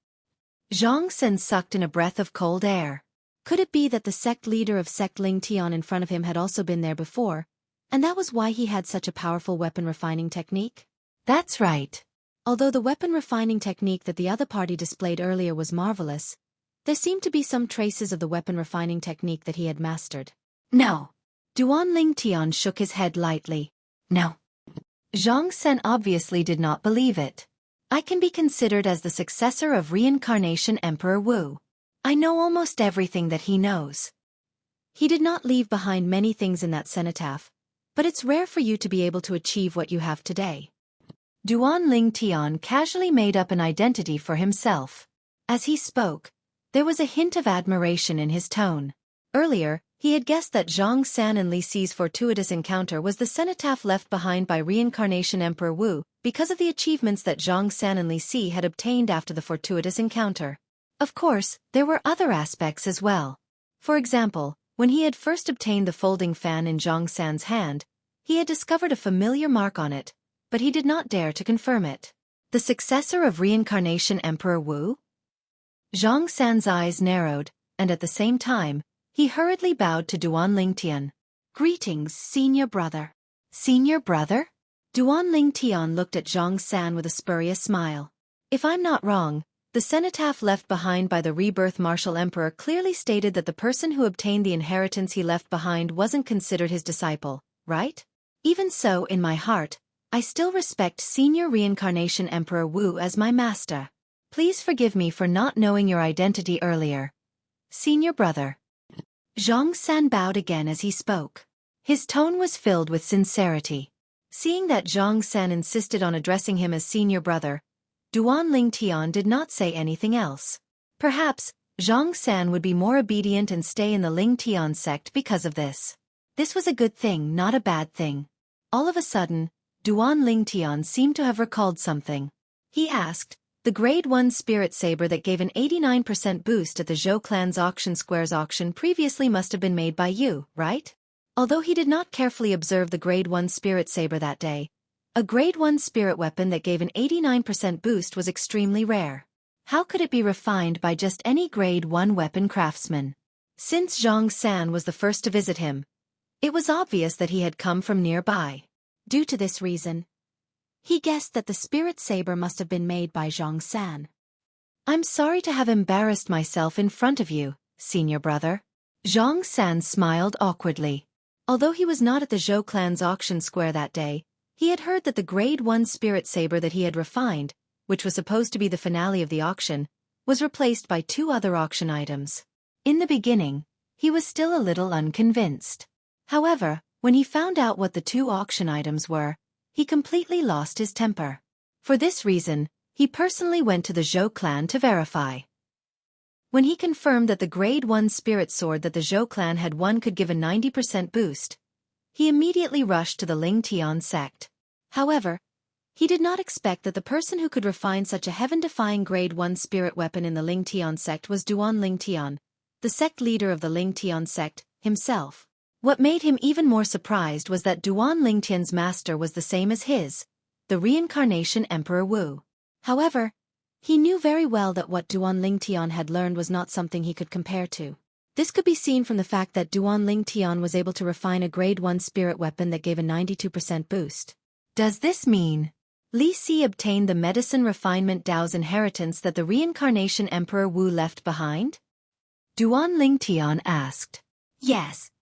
Zhang San sucked in a breath of cold air. Could it be that the sect leader of sect Ling Tian in front of him had also been there before, and that was why he had such a powerful weapon refining technique? That's right. Although the weapon refining technique that the other party displayed earlier was marvelous, there seemed to be some traces of the weapon refining technique that he had mastered. No. Duan Ling Tian shook his head lightly. No. Zhang San obviously did not believe it. I can be considered as the successor of Reincarnation Emperor Wu. I know almost everything that he knows. He did not leave behind many things in that cenotaph, but it's rare for you to be able to achieve what you have today. Duan Ling Tian casually made up an identity for himself. As he spoke, there was a hint of admiration in his tone. Earlier, he had guessed that Zhang San and Li Si's fortuitous encounter was the cenotaph left behind by Reincarnation Emperor Wu because of the achievements that Zhang San and Li Si had obtained after the fortuitous encounter. Of course, there were other aspects as well. For example, when he had first obtained the folding fan in Zhang San's hand, he had discovered a familiar mark on it, but he did not dare to confirm it. The successor of Reincarnation Emperor Wu? Zhang San's eyes narrowed, and at the same time, he hurriedly bowed to Duan Ling Tian. Greetings, senior brother. Senior brother? Duan Ling Tian looked at Zhang San with a spurious smile. If I'm not wrong, the cenotaph left behind by the rebirth martial emperor clearly stated that the person who obtained the inheritance he left behind wasn't considered his disciple, right? Even so, in my heart, I still respect Senior Reincarnation Emperor Wu as my master. Please forgive me for not knowing your identity earlier. Senior brother. Zhang San bowed again as he spoke. His tone was filled with sincerity. Seeing that Zhang San insisted on addressing him as senior brother, Duan Ling Tian did not say anything else. Perhaps, Zhang San would be more obedient and stay in the Ling Tian sect because of this. This was a good thing, not a bad thing. All of a sudden, Duan Ling Tian seemed to have recalled something. He asked, the Grade 1 Spirit Saber that gave an 89% boost at the Zhou clan's auction squares auction previously must have been made by you, right? Although he did not carefully observe the Grade 1 Spirit Saber that day, a Grade 1 spirit weapon that gave an 89% boost was extremely rare. How could it be refined by just any Grade 1 weapon craftsman? Since Zhang San was the first to visit him, it was obvious that he had come from nearby. Due to this reason, he guessed that the spirit saber must have been made by Zhang San. I'm sorry to have embarrassed myself in front of you, senior brother. Zhang San smiled awkwardly. Although he was not at the Zhou clan's auction square that day, he had heard that the Grade 1 spirit saber that he had refined, which was supposed to be the finale of the auction, was replaced by 2 other auction items. In the beginning, he was still a little unconvinced. However, When he found out what the two auction items were, he completely lost his temper. For this reason, he personally went to the Zhou clan to verify. When he confirmed that the Grade 1 spirit sword that the Zhou clan had won could give a 90% boost, he immediately rushed to the Ling Tian sect. However, he did not expect that the person who could refine such a heaven-defying Grade 1 spirit weapon in the Ling Tian sect was Duan Ling Tian, the sect leader of the Ling Tian sect, himself. What made him even more surprised was that Duan Ling Tian's master was the same as his, the reincarnation Emperor Wu. However, he knew very well that what Duan Ling Tian had learned was not something he could compare to. This could be seen from the fact that Duan Ling Tian was able to refine a Grade 1 spirit weapon that gave a 92% boost. Does this mean Li Si obtained the medicine refinement Dao's inheritance that the reincarnation Emperor Wu left behind? Duan Ling Tian asked. Yes.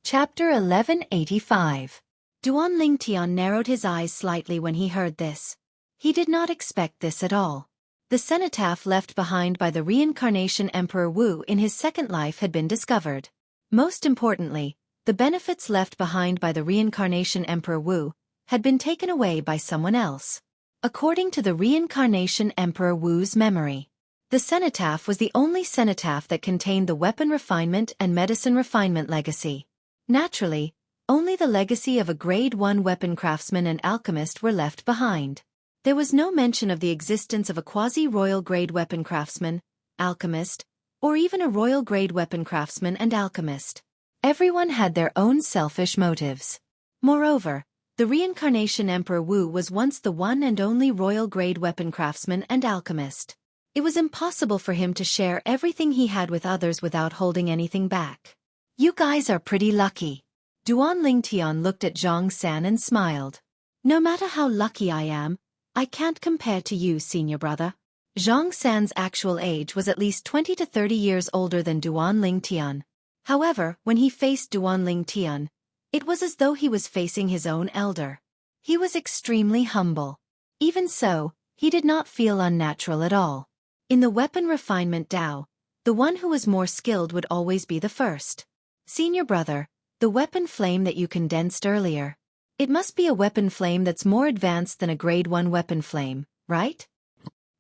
Chapter 1185. Duan Ling Tian narrowed his eyes slightly when he heard this. He did not expect this at all. The cenotaph left behind by the reincarnation Emperor Wu in his second life had been discovered. Most importantly, the benefits left behind by the reincarnation Emperor Wu had been taken away by someone else. According to the reincarnation Emperor Wu's memory, the cenotaph was the only cenotaph that contained the weapon refinement and medicine refinement legacy. Naturally, only the legacy of a Grade 1 weapon craftsman and alchemist were left behind. There was no mention of the existence of a quasi-royal grade weapon craftsman, alchemist, or even a royal grade weapon craftsman and alchemist. Everyone had their own selfish motives. Moreover, the reincarnation Emperor Wu was once the one and only royal grade weapon craftsman and alchemist. It was impossible for him to share everything he had with others without holding anything back. You guys are pretty lucky. Duan Ling Tian looked at Zhang San and smiled. No matter how lucky I am, I can't compare to you, senior brother. Zhang San's actual age was at least 20 to 30 years older than Duan Ling Tian. However, when he faced Duan Ling Tian, it was as though he was facing his own elder. He was extremely humble. Even so, he did not feel unnatural at all. In the weapon refinement Dao, the one who was more skilled would always be the first. Senior brother, the weapon flame that you condensed earlier. It must be a weapon flame that's more advanced than a Grade 1 weapon flame, right?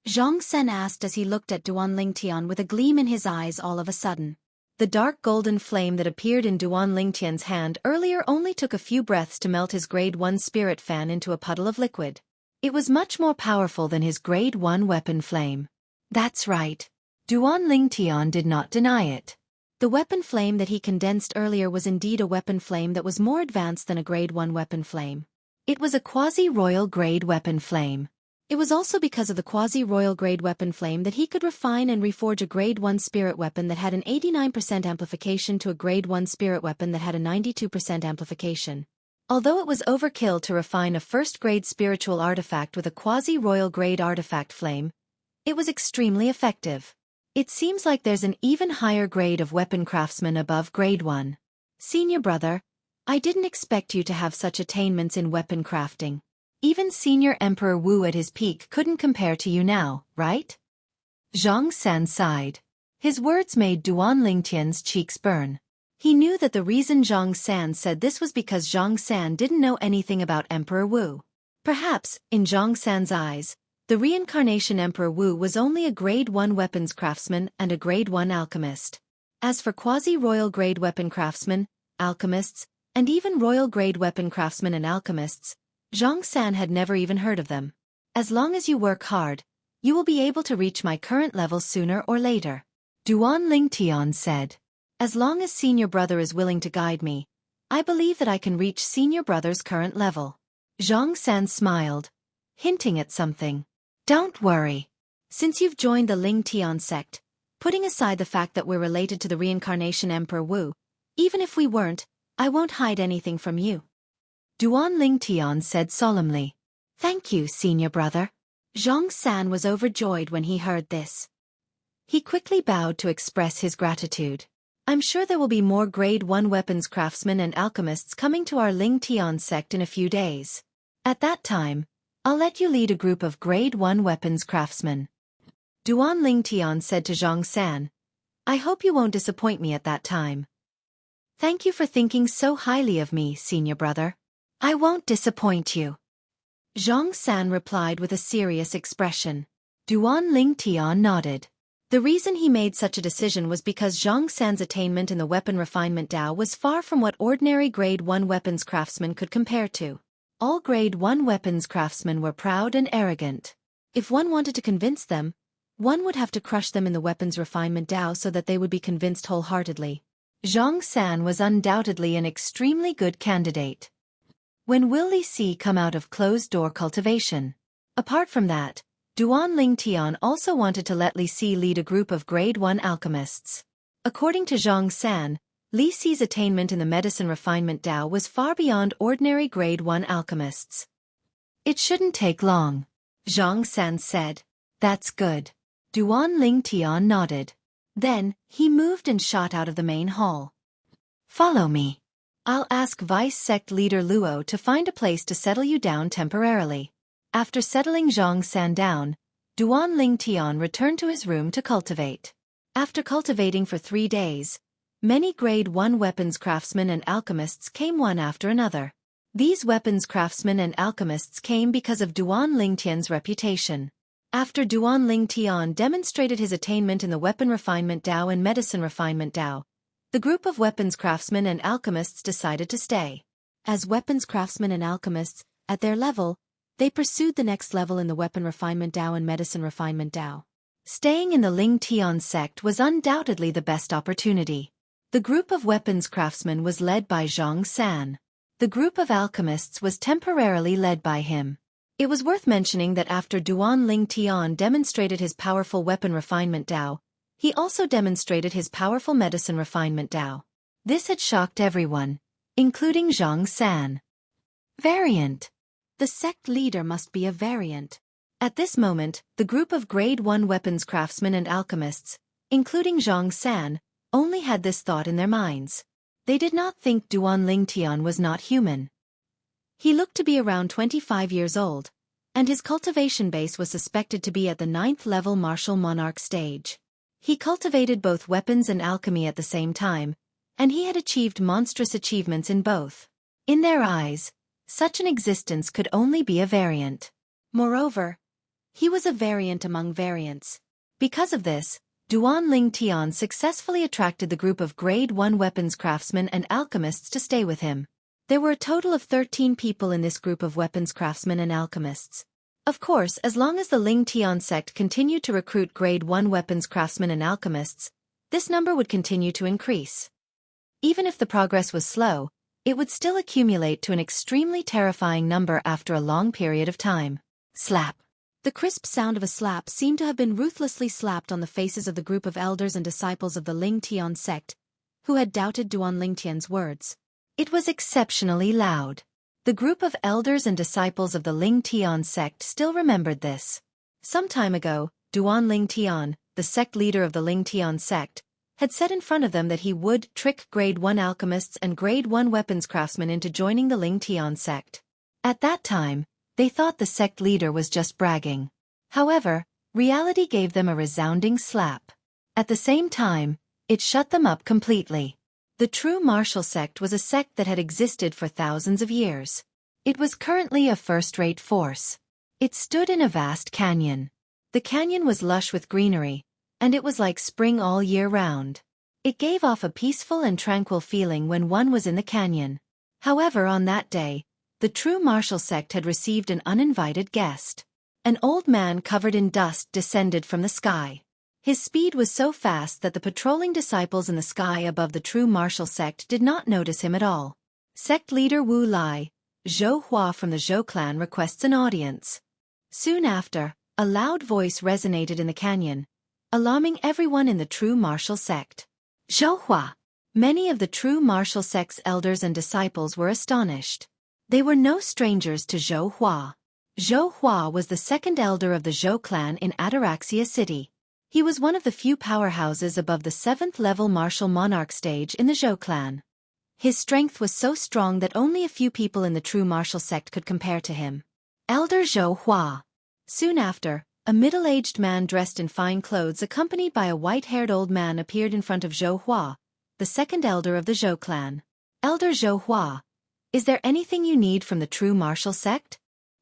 Zhang Sen asked as he looked at Duan Ling Tian with a gleam in his eyes all of a sudden. The dark golden flame that appeared in Duan Ling Tian's hand earlier only took a few breaths to melt his Grade 1 spirit fan into a puddle of liquid. It was much more powerful than his Grade 1 weapon flame. That's right. Duan Ling Tian did not deny it. The weapon flame that he condensed earlier was indeed a weapon flame that was more advanced than a Grade 1 weapon flame. It was a quasi-royal grade weapon flame. It was also because of the quasi-royal grade weapon flame that he could refine and reforge a Grade 1 spirit weapon that had an 89% amplification to a Grade 1 spirit weapon that had a 92% amplification. Although it was overkill to refine a first-grade spiritual artifact with a quasi-royal grade artifact flame, it was extremely effective. It seems like there's an even higher grade of weapon craftsman above Grade 1. Senior brother, I didn't expect you to have such attainments in weapon crafting. Even Senior Emperor Wu at his peak couldn't compare to you now, right? Zhang San sighed. His words made Duan Ling Tian's cheeks burn. He knew that the reason Zhang San said this was because Zhang San didn't know anything about Emperor Wu. Perhaps, in Zhang San's eyes, the reincarnation Emperor Wu was only a Grade 1 weapons craftsman and a Grade 1 alchemist. As for quasi-royal grade weapon craftsmen, alchemists, and even royal grade weapon craftsmen and alchemists, Zhang San had never even heard of them. As long as you work hard, you will be able to reach my current level sooner or later. Duan Ling Tian said. As long as senior brother is willing to guide me, I believe that I can reach senior brother's current level. Zhang San smiled, hinting at something. Don't worry. Since you've joined the Ling Tian sect, putting aside the fact that we're related to the reincarnation Emperor Wu, even if we weren't, I won't hide anything from you. Duan Ling Tian said solemnly. Thank you, senior brother. Zhang San was overjoyed when he heard this. He quickly bowed to express his gratitude. I'm sure there will be more Grade 1 weapons craftsmen and alchemists coming to our Ling Tian sect in a few days. At that time, I'll let you lead a group of Grade 1 weapons craftsmen. Duan Ling Tian said to Zhang San, I hope you won't disappoint me at that time. Thank you for thinking so highly of me, senior brother. I won't disappoint you. Zhang San replied with a serious expression. Duan Lingtian nodded. The reason he made such a decision was because Zhang San's attainment in the weapon refinement Dao was far from what ordinary Grade 1 weapons craftsmen could compare to. All Grade 1 weapons craftsmen were proud and arrogant. If one wanted to convince them, one would have to crush them in the weapons refinement Dao so that they would be convinced wholeheartedly. Zhang San was undoubtedly an extremely good candidate. When will Li Si come out of closed-door cultivation? Apart from that, Duan Lingtian also wanted to let Li Si lead a group of Grade 1 alchemists. According to Zhang San, Li Si's attainment in the medicine refinement Dao was far beyond ordinary Grade 1 alchemists. It shouldn't take long, Zhang San said. That's good. Duan Lingtian nodded. Then, he moved and shot out of the main hall. Follow me. I'll ask Vice Sect Leader Luo to find a place to settle you down temporarily. After settling Zhang San down, Duan Lingtian returned to his room to cultivate. After cultivating for 3 days, many Grade 1 weapons craftsmen and alchemists came one after another. These weapons craftsmen and alchemists came because of Duan Lingtian's reputation. After Duan Lingtian demonstrated his attainment in the weapon refinement Dao and medicine refinement Dao, the group of weapons craftsmen and alchemists decided to stay. As weapons craftsmen and alchemists, at their level, they pursued the next level in the weapon refinement Dao and medicine refinement Dao. Staying in the Lingtian sect was undoubtedly the best opportunity. The group of weapons craftsmen was led by Zhang San. The group of alchemists was temporarily led by him. It was worth mentioning that after Duan Lingtian demonstrated his powerful weapon refinement Dao, he also demonstrated his powerful medicine refinement Dao. This had shocked everyone, including Zhang San. Variant. The sect leader must be a variant. At this moment, the group of Grade 1 weapons craftsmen and alchemists, including Zhang San, only had this thought in their minds. They did not think Duan Lingtian was not human. He looked to be around 25 years old, and his cultivation base was suspected to be at the 9th level martial monarch stage. He cultivated both weapons and alchemy at the same time, and he had achieved monstrous achievements in both. In their eyes, such an existence could only be a variant. Moreover, he was a variant among variants. Because of this, Duan Lingtian successfully attracted the group of Grade 1 weapons craftsmen and alchemists to stay with him. There were a total of 13 people in this group of weapons craftsmen and alchemists. Of course, as long as the Lingtian sect continued to recruit Grade 1 weapons craftsmen and alchemists, this number would continue to increase. Even if the progress was slow, it would still accumulate to an extremely terrifying number after a long period of time. Slap. The crisp sound of a slap seemed to have been ruthlessly slapped on the faces of the group of elders and disciples of the Lingtian sect, who had doubted Duan Lingtian's words. It was exceptionally loud. The group of elders and disciples of the Lingtian sect still remembered this. Some time ago, Duan Lingtian, the sect leader of the Lingtian sect, had said in front of them that he would trick Grade 1 alchemists and Grade 1 weapons craftsmen into joining the Lingtian sect. At that time, they thought the sect leader was just bragging. However, reality gave them a resounding slap. At the same time, it shut them up completely. The true martial sect was a sect that had existed for thousands of years. It was currently a first-rate force. It stood in a vast canyon. The canyon was lush with greenery, and it was like spring all year round. It gave off a peaceful and tranquil feeling when one was in the canyon. However, on that day, the true martial sect had received an uninvited guest. An old man covered in dust descended from the sky. His speed was so fast that the patrolling disciples in the sky above the true martial sect did not notice him at all. Sect leader Wu Lai, Zhou Hua from the Zhou clan requests an audience. Soon after, a loud voice resonated in the canyon, alarming everyone in the true martial sect. Zhou Hua! Many of the true martial sect's elders and disciples were astonished. They were no strangers to Zhou Hua. Zhou Hua was the second elder of the Zhou clan in Ataraxia City. He was one of the few powerhouses above the 7th level martial monarch stage in the Zhou clan. His strength was so strong that only a few people in the true martial sect could compare to him. Elder Zhou Hua. Soon after, A middle-aged man dressed in fine clothes accompanied by a white-haired old man appeared in front of Zhou Hua, the second elder of the Zhou clan. Elder Zhou Hua, is there anything you need from the true martial sect?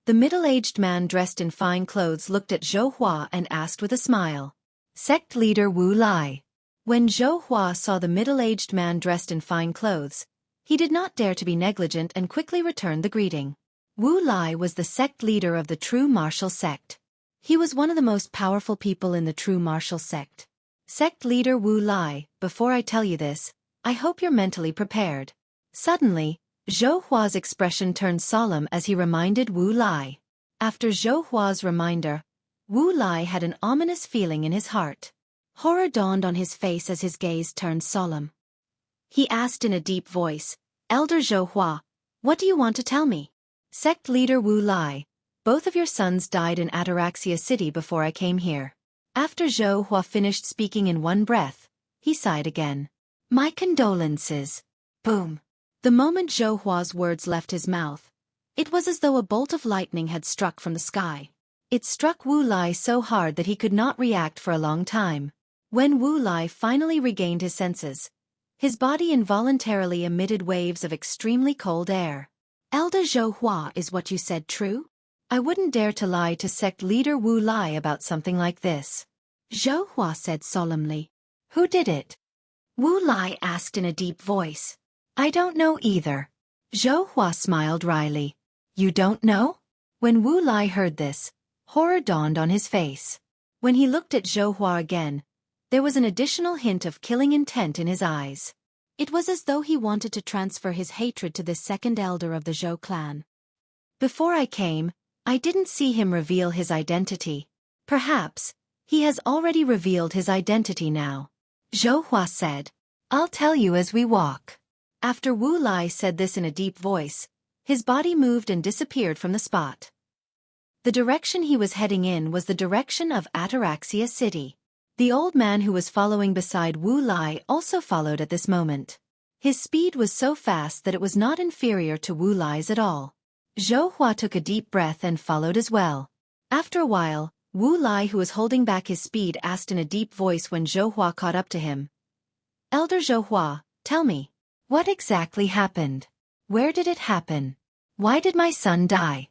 The middle-aged man dressed in fine clothes looked at Zhou Hua and asked with a smile. Sect leader Wu Lai. When Zhou Hua saw the middle-aged man dressed in fine clothes, he did not dare to be negligent and quickly returned the greeting. Wu Lai was the sect leader of the true martial sect. He was one of the most powerful people in the true martial sect. Sect leader Wu Lai, before I tell you this, I hope you're mentally prepared. Suddenly, Zhou Hua's expression turned solemn as he reminded Wu Lai. After Zhou Hua's reminder, Wu Lai had an ominous feeling in his heart. Horror dawned on his face as his gaze turned solemn. He asked in a deep voice, Elder Zhou Hua, what do you want to tell me? Sect leader Wu Lai, both of your sons died in Ataraxia City before I came here. After Zhou Hua finished speaking in one breath, he sighed again. My condolences. Boom. The moment Zhou Hua's words left his mouth, it was as though a bolt of lightning had struck from the sky. It struck Wu Lai so hard that he could not react for a long time. When Wu Lai finally regained his senses, his body involuntarily emitted waves of extremely cold air. Elder Zhou Hua, is what you said true? I wouldn't dare to lie to sect leader Wu Lai about something like this. Zhou Hua said solemnly. Who did it? Wu Lai asked in a deep voice. I don't know either. Zhou Hua smiled wryly. You don't know? When Wu Lai heard this, horror dawned on his face. When he looked at Zhou Hua again, there was an additional hint of killing intent in his eyes. It was as though he wanted to transfer his hatred to this second elder of the Zhou clan. Before I came, I didn't see him reveal his identity. Perhaps, he has already revealed his identity now. Zhou Hua said. I'll tell you as we walk. After Wu Lai said this in a deep voice, his body moved and disappeared from the spot. The direction he was heading in was the direction of Ataraxia City. The old man who was following beside Wu Lai also followed at this moment. His speed was so fast that it was not inferior to Wu Lai's at all. Zhou Hua took a deep breath and followed as well. After a while, Wu Lai, who was holding back his speed, asked in a deep voice when Zhou Hua caught up to him. Elder Zhou Hua, tell me, what exactly happened? Where did it happen? Why did my son die?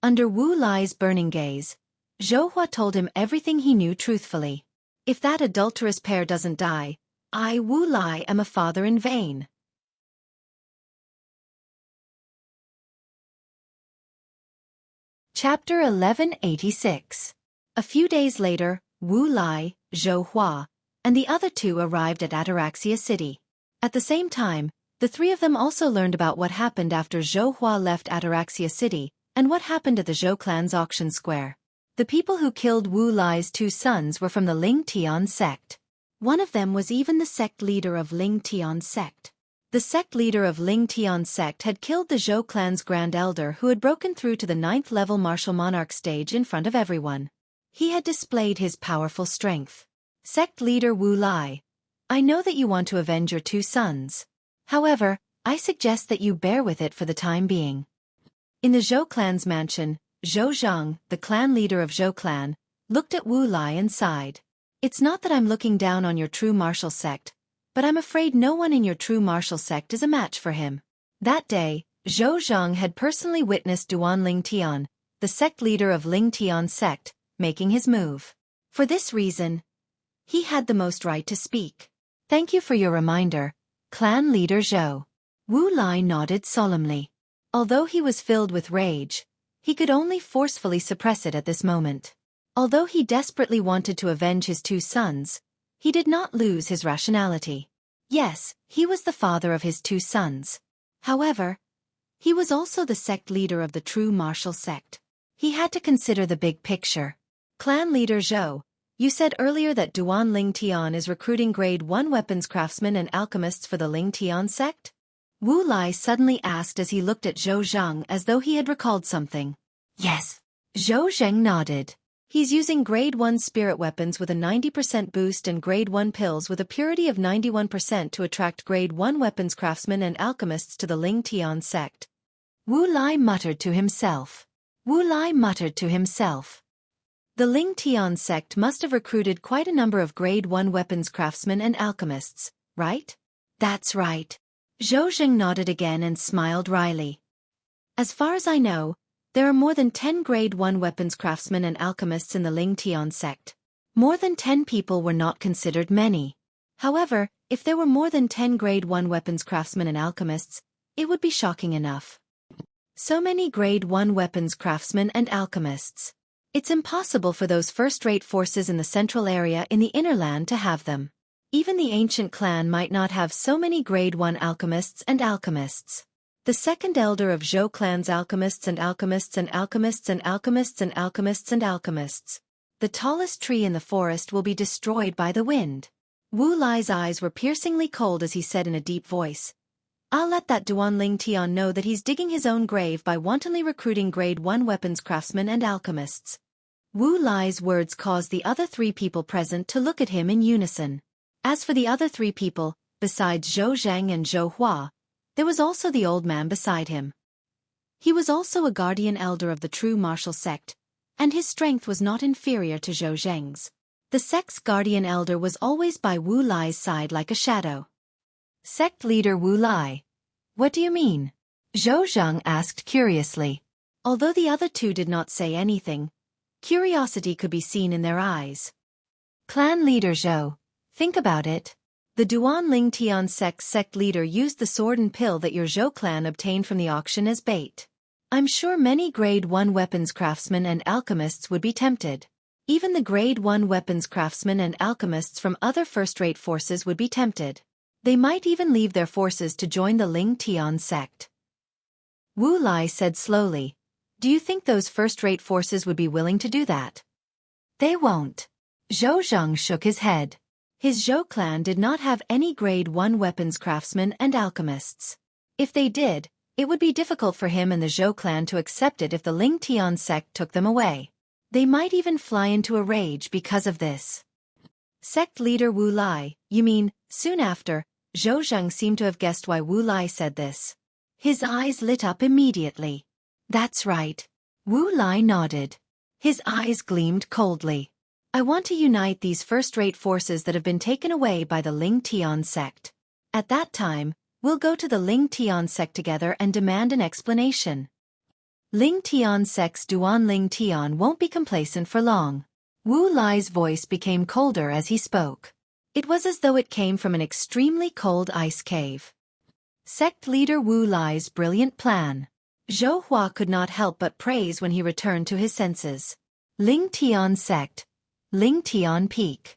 Under Wu Lai's burning gaze, Zhou Hua told him everything he knew truthfully. If that adulterous pair doesn't die, I, Wu Lai, am a father in vain. Chapter 1186. A few days later, Wu Lai, Zhou Hua, and the other two arrived at Ataraxia City. At the same time, the three of them also learned about what happened after Zhou Hua left Ataraxia City, and what happened at the Zhou clan's auction square. The people who killed Wu Lai's two sons were from the Ling Tian sect. One of them was even the sect leader of Ling Tian sect. The sect leader of Ling Tian sect had killed the Zhou clan's grand elder who had broken through to the 9th level martial monarch stage in front of everyone. He had displayed his powerful strength. Sect leader Wu Lai, I know that you want to avenge your two sons. However, I suggest that you bear with it for the time being. In the Zhou clan's mansion, Zhou Zhang, the clan leader of Zhou clan, looked at Wu Lai and sighed. It's not that I'm looking down on your true martial sect, but I'm afraid no one in your true martial sect is a match for him. That day, Zhou Zhang had personally witnessed Duan Ling Tian, the sect leader of Ling Tian sect, making his move. For this reason, he had the most right to speak. Thank you for your reminder, clan leader Zhou. Wu Lai nodded solemnly. Although he was filled with rage, he could only forcefully suppress it at this moment. Although he desperately wanted to avenge his two sons, he did not lose his rationality. Yes, he was the father of his two sons. However, he was also the sect leader of the true martial sect. He had to consider the big picture. Clan leader Zhou, you said earlier that Duan Ling Tian is recruiting grade 1 weapons craftsmen and alchemists for the Ling Tian sect? Wu Lai suddenly asked as he looked at Zhou Zhang as though he had recalled something. Yes. Zhou Zhang nodded. He's using grade 1 spirit weapons with a 90% boost and grade 1 pills with a purity of 91% to attract grade 1 weapons craftsmen and alchemists to the Ling Tian sect. Wu Lai muttered to himself. Wu Lai muttered to himself. The Ling Tian sect must have recruited quite a number of Grade 1 weapons craftsmen and alchemists, right? That's right. Zhou Zheng nodded again and smiled wryly. As far as I know, there are more than 10 Grade 1 weapons craftsmen and alchemists in the Ling Tian sect. More than 10 people were not considered many. However, if there were more than 10 Grade 1 weapons craftsmen and alchemists, it would be shocking enough. So many Grade 1 weapons craftsmen and alchemists. It's impossible for those first-rate forces in the central area in the inner land to have them. Even the ancient clan might not have so many Grade 1 alchemists and alchemists. The second elder of Zhou clan's alchemists and alchemists and alchemists and alchemists and alchemists and alchemists. The tallest tree in the forest will be destroyed by the wind. Wu Lai's eyes were piercingly cold as he said in a deep voice, I'll let that Duan Ling Tian know that he's digging his own grave by wantonly recruiting Grade 1 weapons craftsmen and alchemists. Wu Lai's words caused the other 3 people present to look at him in unison. As for the other 3 people, besides Zhou Zhang and Zhou Hua, there was also the old man beside him. He was also a guardian elder of the true martial sect, and his strength was not inferior to Zhou Zheng's. The sect's guardian elder was always by Wu Lai's side like a shadow. Sect leader Wu Lai. What do you mean? Zhou Zheng asked curiously. Although the other 2 did not say anything, curiosity could be seen in their eyes. Clan leader Zhou, think about it. The Duan Ling Tian sect's sect leader used the sword and pill that your Zhou clan obtained from the auction as bait. I'm sure many Grade 1 weapons craftsmen and alchemists would be tempted. Even the Grade 1 weapons craftsmen and alchemists from other first-rate forces would be tempted. They might even leave their forces to join the Ling Tian sect. Wu Lai said slowly, Do you think those first-rate forces would be willing to do that? They won't. Zhou Zheng shook his head. His Zhou clan did not have any Grade 1 weapons craftsmen and alchemists. If they did, it would be difficult for him and the Zhou clan to accept it if the Ling Tian sect took them away. They might even fly into a rage because of this. Sect leader Wu Lai, you mean, soon after, Zhou Zheng seemed to have guessed why Wu Lai said this. His eyes lit up immediately. That's right. Wu Lai nodded. His eyes gleamed coldly. I want to unite these first-rate forces that have been taken away by the Ling Tian sect. At that time, we'll go to the Ling Tian sect together and demand an explanation. Ling Tian sect's Duan Ling Tian won't be complacent for long. Wu Lai's voice became colder as he spoke. It was as though it came from an extremely cold ice cave. Sect leader Wu Lai's brilliant plan. Zhou Hua could not help but praise when he returned to his senses. Ling Tian sect. Ling Tian Peak.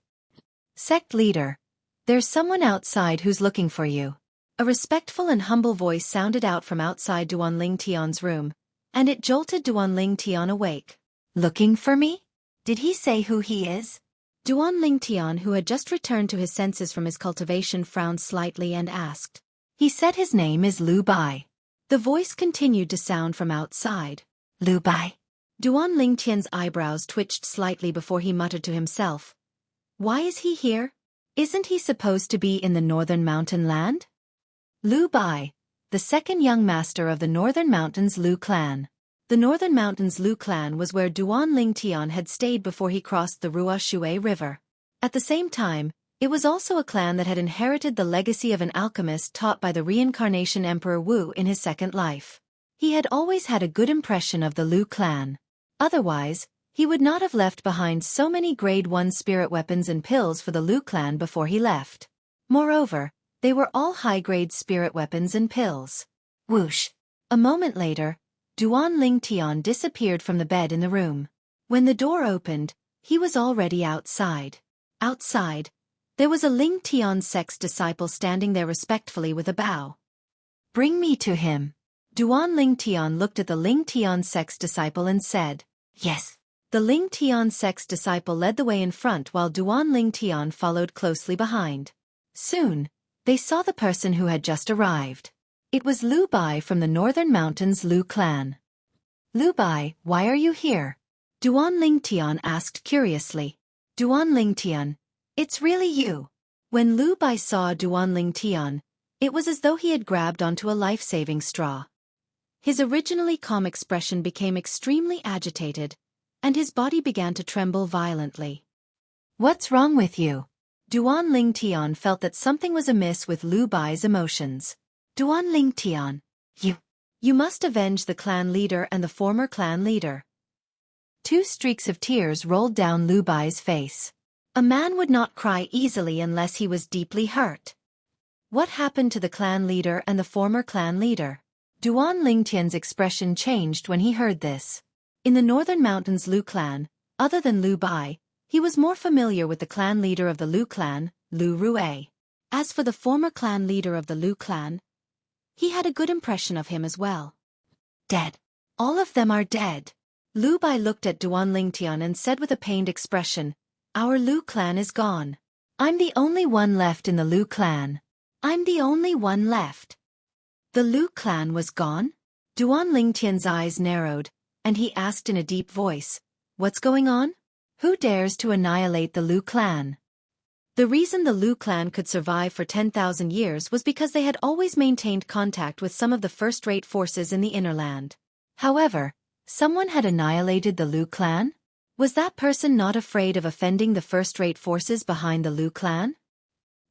Sect leader. There's someone outside who's looking for you. A respectful and humble voice sounded out from outside Duan Ling Tian's room, and it jolted Duan Ling Tian awake. Looking for me? Did he say who he is? Duan Ling Tian, who had just returned to his senses from his cultivation, frowned slightly and asked. He said his name is Lu Bai. The voice continued to sound from outside. Lu Bai. Duan Ling Tian's eyebrows twitched slightly before he muttered to himself. Why is he here? Isn't he supposed to be in the northern mountain land? Lu Bai, the second young master of the Northern Mountains Lu clan. The Northern Mountains Lu clan was where Duan Ling Tian had stayed before he crossed the Rua Shui River. At the same time, it was also a clan that had inherited the legacy of an alchemist taught by the reincarnation Emperor Wu in his second life. He had always had a good impression of the Lu clan. Otherwise, he would not have left behind so many Grade 1 spirit weapons and pills for the Lu clan before he left. Moreover, they were all high-grade spirit weapons and pills. Whoosh! A moment later, Duan Ling Tian disappeared from the bed in the room. When the door opened, he was already outside. Outside, there was a Ling Tian sect's disciple standing there respectfully with a bow. Bring me to him. Duan Ling Tian looked at the Ling Tian sect's disciple and said, Yes. The Ling Tian sect's disciple led the way in front while Duan Ling Tian followed closely behind. Soon, they saw the person who had just arrived. It was Lu Bai from the Northern Mountains Lu clan. Lu Bai, why are you here? Duan Ling Tian asked curiously. Duan Ling Tian, it's really you. When Lu Bai saw Duan Ling Tian, it was as though he had grabbed onto a life-saving straw. His originally calm expression became extremely agitated, and his body began to tremble violently. What's wrong with you? Duan Lingtian felt that something was amiss with Lu Bai's emotions. Duan Lingtian, you must avenge the clan leader and the former clan leader. 2 streaks of tears rolled down Lu Bai's face. A man would not cry easily unless he was deeply hurt. What happened to the clan leader and the former clan leader? Duan Lingtian's expression changed when he heard this. In the northern mountains Lu clan, other than Lu Bai, he was more familiar with the clan leader of the Lu clan, Lu Rue. As for the former clan leader of the Lu clan, he had a good impression of him as well. Dead. All of them are dead. Lu Bai looked at Duan Lingtian and said with a pained expression, "Our Lu clan is gone. I'm the only one left in the Lu clan. I'm the only one left." The Lu clan was gone? Duan Lingtian's eyes narrowed, and he asked in a deep voice, "What's going on? Who dares to annihilate the Lu clan?" The reason the Lu clan could survive for 10,000 years was because they had always maintained contact with some of the first-rate forces in the inner land. However, someone had annihilated the Lu clan? Was that person not afraid of offending the first-rate forces behind the Lu clan?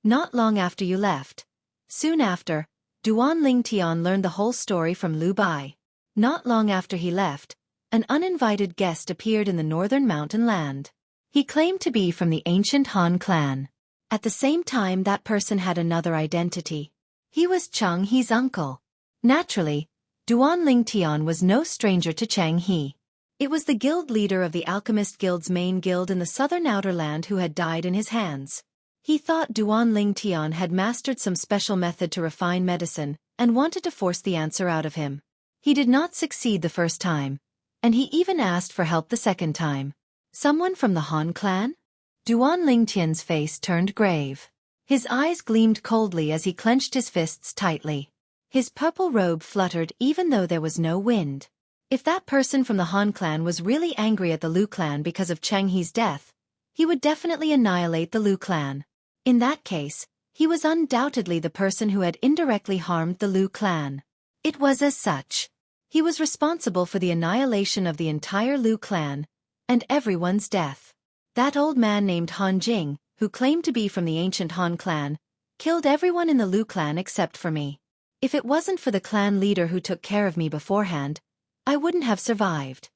Not long after you left. Soon after, Duan Lingtian learned the whole story from Lu Bai. Not long after he left, an uninvited guest appeared in the northern mountain land. He claimed to be from the ancient Han clan. At the same time that person had another identity. He was Cheng He's uncle. Naturally, Duan Lingtian was no stranger to Cheng He. It was the guild leader of the Alchemist Guild's main guild in the southern outer land who had died in his hands. He thought Duan Lingtian had mastered some special method to refine medicine, and wanted to force the answer out of him. He did not succeed the first time, and he even asked for help the second time. Someone from the Han clan? Duan Lingtian's face turned grave. His eyes gleamed coldly as he clenched his fists tightly. His purple robe fluttered even though there was no wind. If that person from the Han clan was really angry at the Lu clan because of Cheng He's death, he would definitely annihilate the Lu clan. In that case, he was undoubtedly the person who had indirectly harmed the Lu clan. It was as such. He was responsible for the annihilation of the entire Lu clan, and everyone's death. That old man named Han Jing, who claimed to be from the ancient Han clan, killed everyone in the Lu clan except for me. If it wasn't for the clan leader who took care of me beforehand, I wouldn't have survived.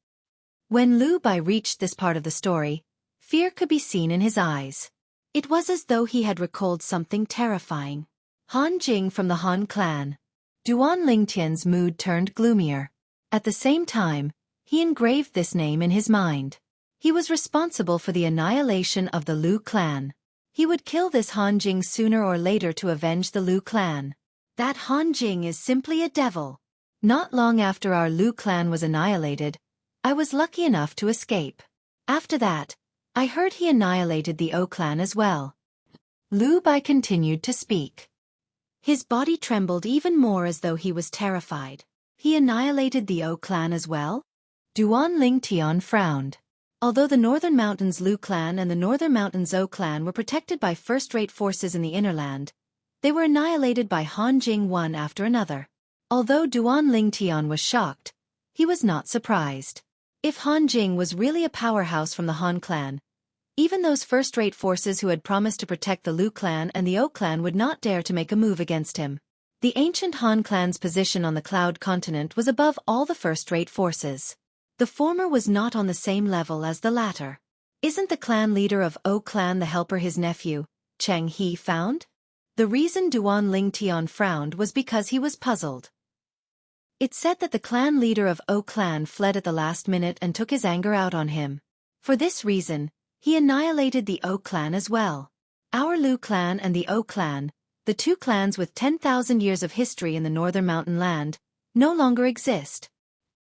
When Lu Bai reached this part of the story, fear could be seen in his eyes. It was as though he had recalled something terrifying. Han Jing from the Han clan. Duan Lingtian's mood turned gloomier. At the same time, he engraved this name in his mind. He was responsible for the annihilation of the Lu clan. He would kill this Han Jing sooner or later to avenge the Lu clan. That Han Jing is simply a devil. Not long after our Lu clan was annihilated, I was lucky enough to escape. After that, I heard he annihilated the O clan as well. Lu Bai continued to speak. His body trembled even more as though he was terrified. He annihilated the O clan as well? Duan Lingtian frowned. Although the northern mountains Lu clan and the northern mountains O clan were protected by first-rate forces in the inner land, they were annihilated by Han Jing one after another. Although Duan Lingtian was shocked, he was not surprised. If Han Jing was really a powerhouse from the Han clan, even those first-rate forces who had promised to protect the Lu clan and the O clan would not dare to make a move against him. The ancient Han clan's position on the Cloud Continent was above all the first-rate forces. The former was not on the same level as the latter. Isn't the clan leader of O clan the helper his nephew, Cheng He, found? The reason Duan Lingtian frowned was because he was puzzled. It said that the clan leader of O clan fled at the last minute and took his anger out on him. For this reason, he annihilated the O clan as well. Our Lu clan and the O clan, the two clans with 10,000 years of history in the northern mountain land, no longer exist.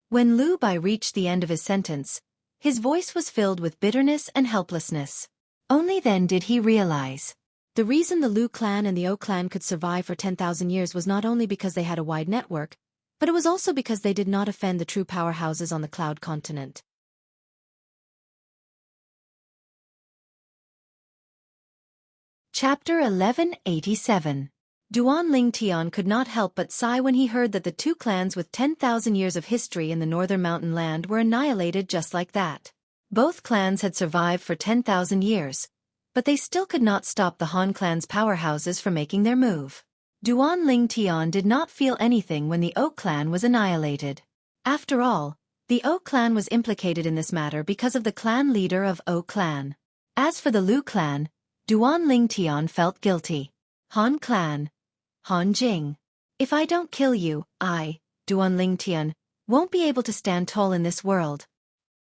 When Lu Bai reached the end of his sentence, his voice was filled with bitterness and helplessness. Only then did he realize. The reason the Lu clan and the O clan could survive for 10,000 years was not only because they had a wide network, but it was also because they did not offend the true powerhouses on the Cloud Continent. Chapter 1187. Duan Lingtian could not help but sigh when he heard that the two clans with 10,000 years of history in the northern mountain land were annihilated just like that. Both clans had survived for 10,000 years, but they still could not stop the Han clan's powerhouses from making their move. Duan Ling Tian did not feel anything when the Oak clan was annihilated. After all, the Oak clan was implicated in this matter because of the clan leader of Oak clan. As for the Lu clan, Duan Ling Tian felt guilty. Han clan. Han Jing. If I don't kill you, Duan Ling Tian, won't be able to stand tall in this world.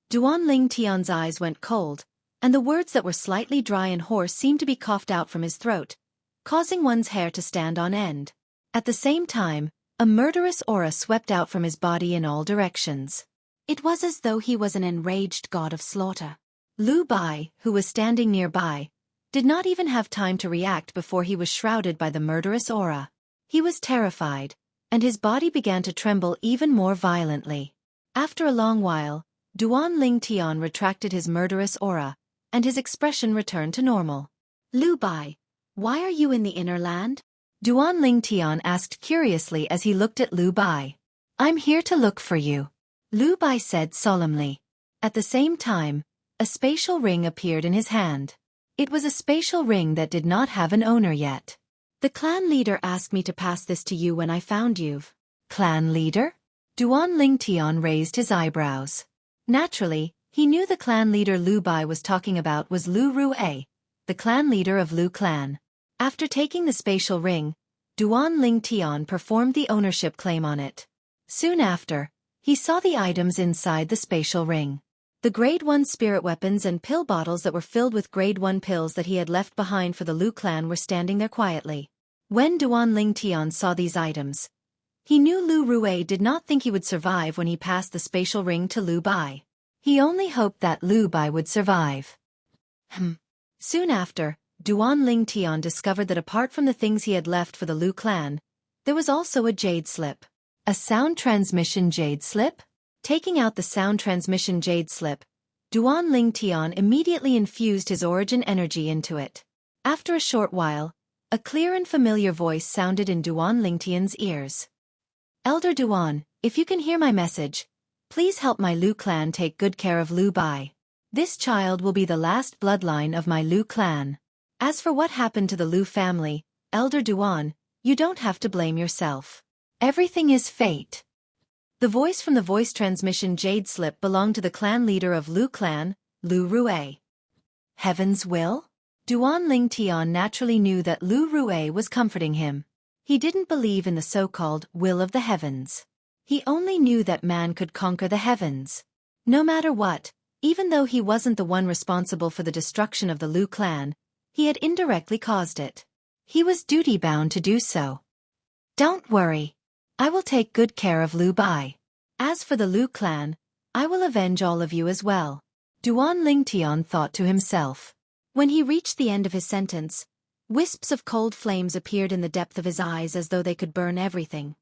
Duan Ling Tian's eyes went cold, and the words that were slightly dry and hoarse seemed to be coughed out from his throat, causing one's hair to stand on end. At the same time, a murderous aura swept out from his body in all directions. It was as though he was an enraged god of slaughter. Lu Bai, who was standing nearby, did not even have time to react before he was shrouded by the murderous aura. He was terrified, and his body began to tremble even more violently. After a long while, Duan Ling Tian retracted his murderous aura, and his expression returned to normal. Lu Bai, why are you in the inner land? Duan Ling Tian asked curiously as he looked at Lu Bai. I'm here to look for you, Lu Bai said solemnly. At the same time, a spatial ring appeared in his hand. It was a spatial ring that did not have an owner yet. The clan leader asked me to pass this to you when I found you. Clan leader? Duan Ling Tian raised his eyebrows. Naturally, he knew the clan leader Lu Bai was talking about was Lu Rue, the clan leader of Lu clan. After taking the spatial ring, Duan Ling Tian performed the ownership claim on it. Soon after, he saw the items inside the spatial ring. The Grade 1 spirit weapons and pill bottles that were filled with Grade 1 pills that he had left behind for the Lu clan were standing there quietly. When Duan Ling Tian saw these items, he knew Lu Rue did not think he would survive when he passed the spatial ring to Lu Bai. He only hoped that Lu Bai would survive. Soon after, Duan Ling Tian discovered that apart from the things he had left for the Lu clan, there was also a jade slip. A sound transmission jade slip? Taking out the sound transmission jade slip, Duan Ling Tian immediately infused his origin energy into it. After a short while, a clear and familiar voice sounded in Duan Ling Tian's ears. Elder Duan, if you can hear my message, please help my Lu clan take good care of Lu Bai. This child will be the last bloodline of my Lu clan. As for what happened to the Lu family, Elder Duan, you don't have to blame yourself. Everything is fate. The voice from the voice transmission jade slip belonged to the clan leader of Lu clan, Lu Rue. Heaven's will? Duan Ling Tian naturally knew that Lu Rue was comforting him. He didn't believe in the so-called will of the heavens. He only knew that man could conquer the heavens. No matter what, even though he wasn't the one responsible for the destruction of the Lu clan, he had indirectly caused it. He was duty-bound to do so. Don't worry. I will take good care of Lu Bai. As for the Lu clan, I will avenge all of you as well. Duan Ling Tian thought to himself. When he reached the end of his sentence, wisps of cold flames appeared in the depth of his eyes as though they could burn everything.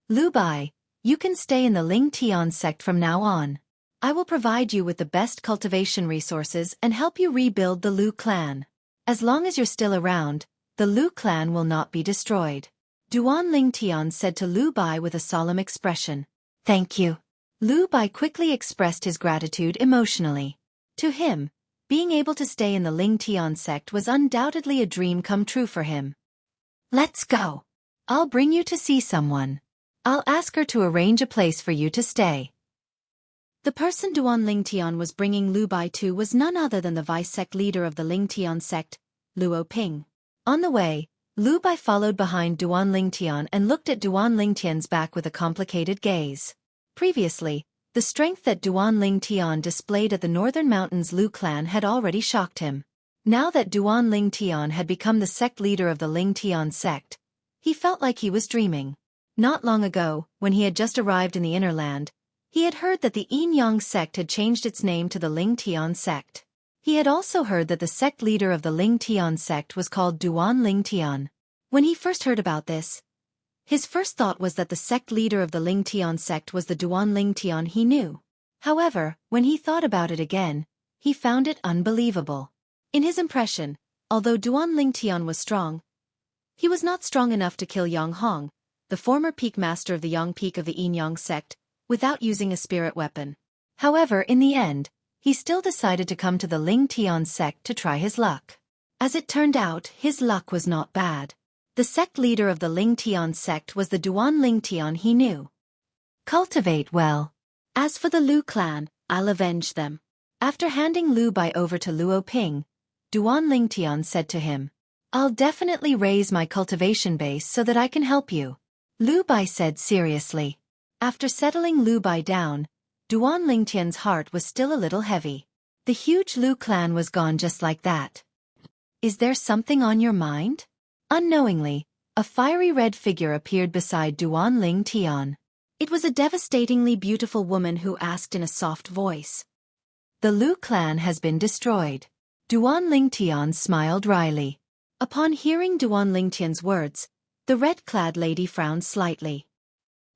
Lu Bai, you can stay in the Ling Tian sect from now on. I will provide you with the best cultivation resources and help you rebuild the Lu clan. As long as you're still around, the Lu clan will not be destroyed. Duan Ling Tian said to Lu Bai with a solemn expression. Thank you. Lu Bai quickly expressed his gratitude emotionally. To him, being able to stay in the Ling Tian sect was undoubtedly a dream come true for him. Let's go. I'll bring you to see someone. I'll ask her to arrange a place for you to stay. The person Duan Ling Tian was bringing Lu Bai to was none other than the vice-sect leader of the Ling Tian sect, Luo Ping. On the way, Lu Bai followed behind Duan Ling Tian and looked at Duan Ling Tian's back with a complicated gaze. Previously, the strength that Duan Ling Tian displayed at the Northern Mountains Lu clan had already shocked him. Now that Duan Ling Tian had become the sect leader of the Ling Tian sect, he felt like he was dreaming. Not long ago, when he had just arrived in the inner land, he had heard that the Yin Yang sect had changed its name to the Ling Tian sect. He had also heard that the sect leader of the Ling Tian sect was called Duan Ling Tian. When he first heard about this, his first thought was that the sect leader of the Ling Tian sect was the Duan Ling Tian he knew. However, when he thought about it again, he found it unbelievable. In his impression, although Duan Ling Tian was strong, he was not strong enough to kill Yang Hong, the former peak master of the Yang peak of the Yin Yang sect, without using a spirit weapon. However, in the end, he still decided to come to the Ling Tian sect to try his luck. As it turned out, his luck was not bad. The sect leader of the Ling Tian sect was the Duan Ling Tian he knew. Cultivate well. As for the Lu clan, I'll avenge them. After handing Lu Bai over to Luo Ping, Duan Ling Tian said to him, I'll definitely raise my cultivation base so that I can help you. Lu Bai said seriously. After settling Lu Bai down, Duan Ling Tian's heart was still a little heavy. The huge Lu clan was gone just like that. Is there something on your mind? Unknowingly, a fiery red figure appeared beside Duan Ling Tian. It was a devastatingly beautiful woman who asked in a soft voice. The Lu clan has been destroyed. Duan Ling Tian smiled wryly. Upon hearing Duan Ling Tian's words, the red-clad lady frowned slightly.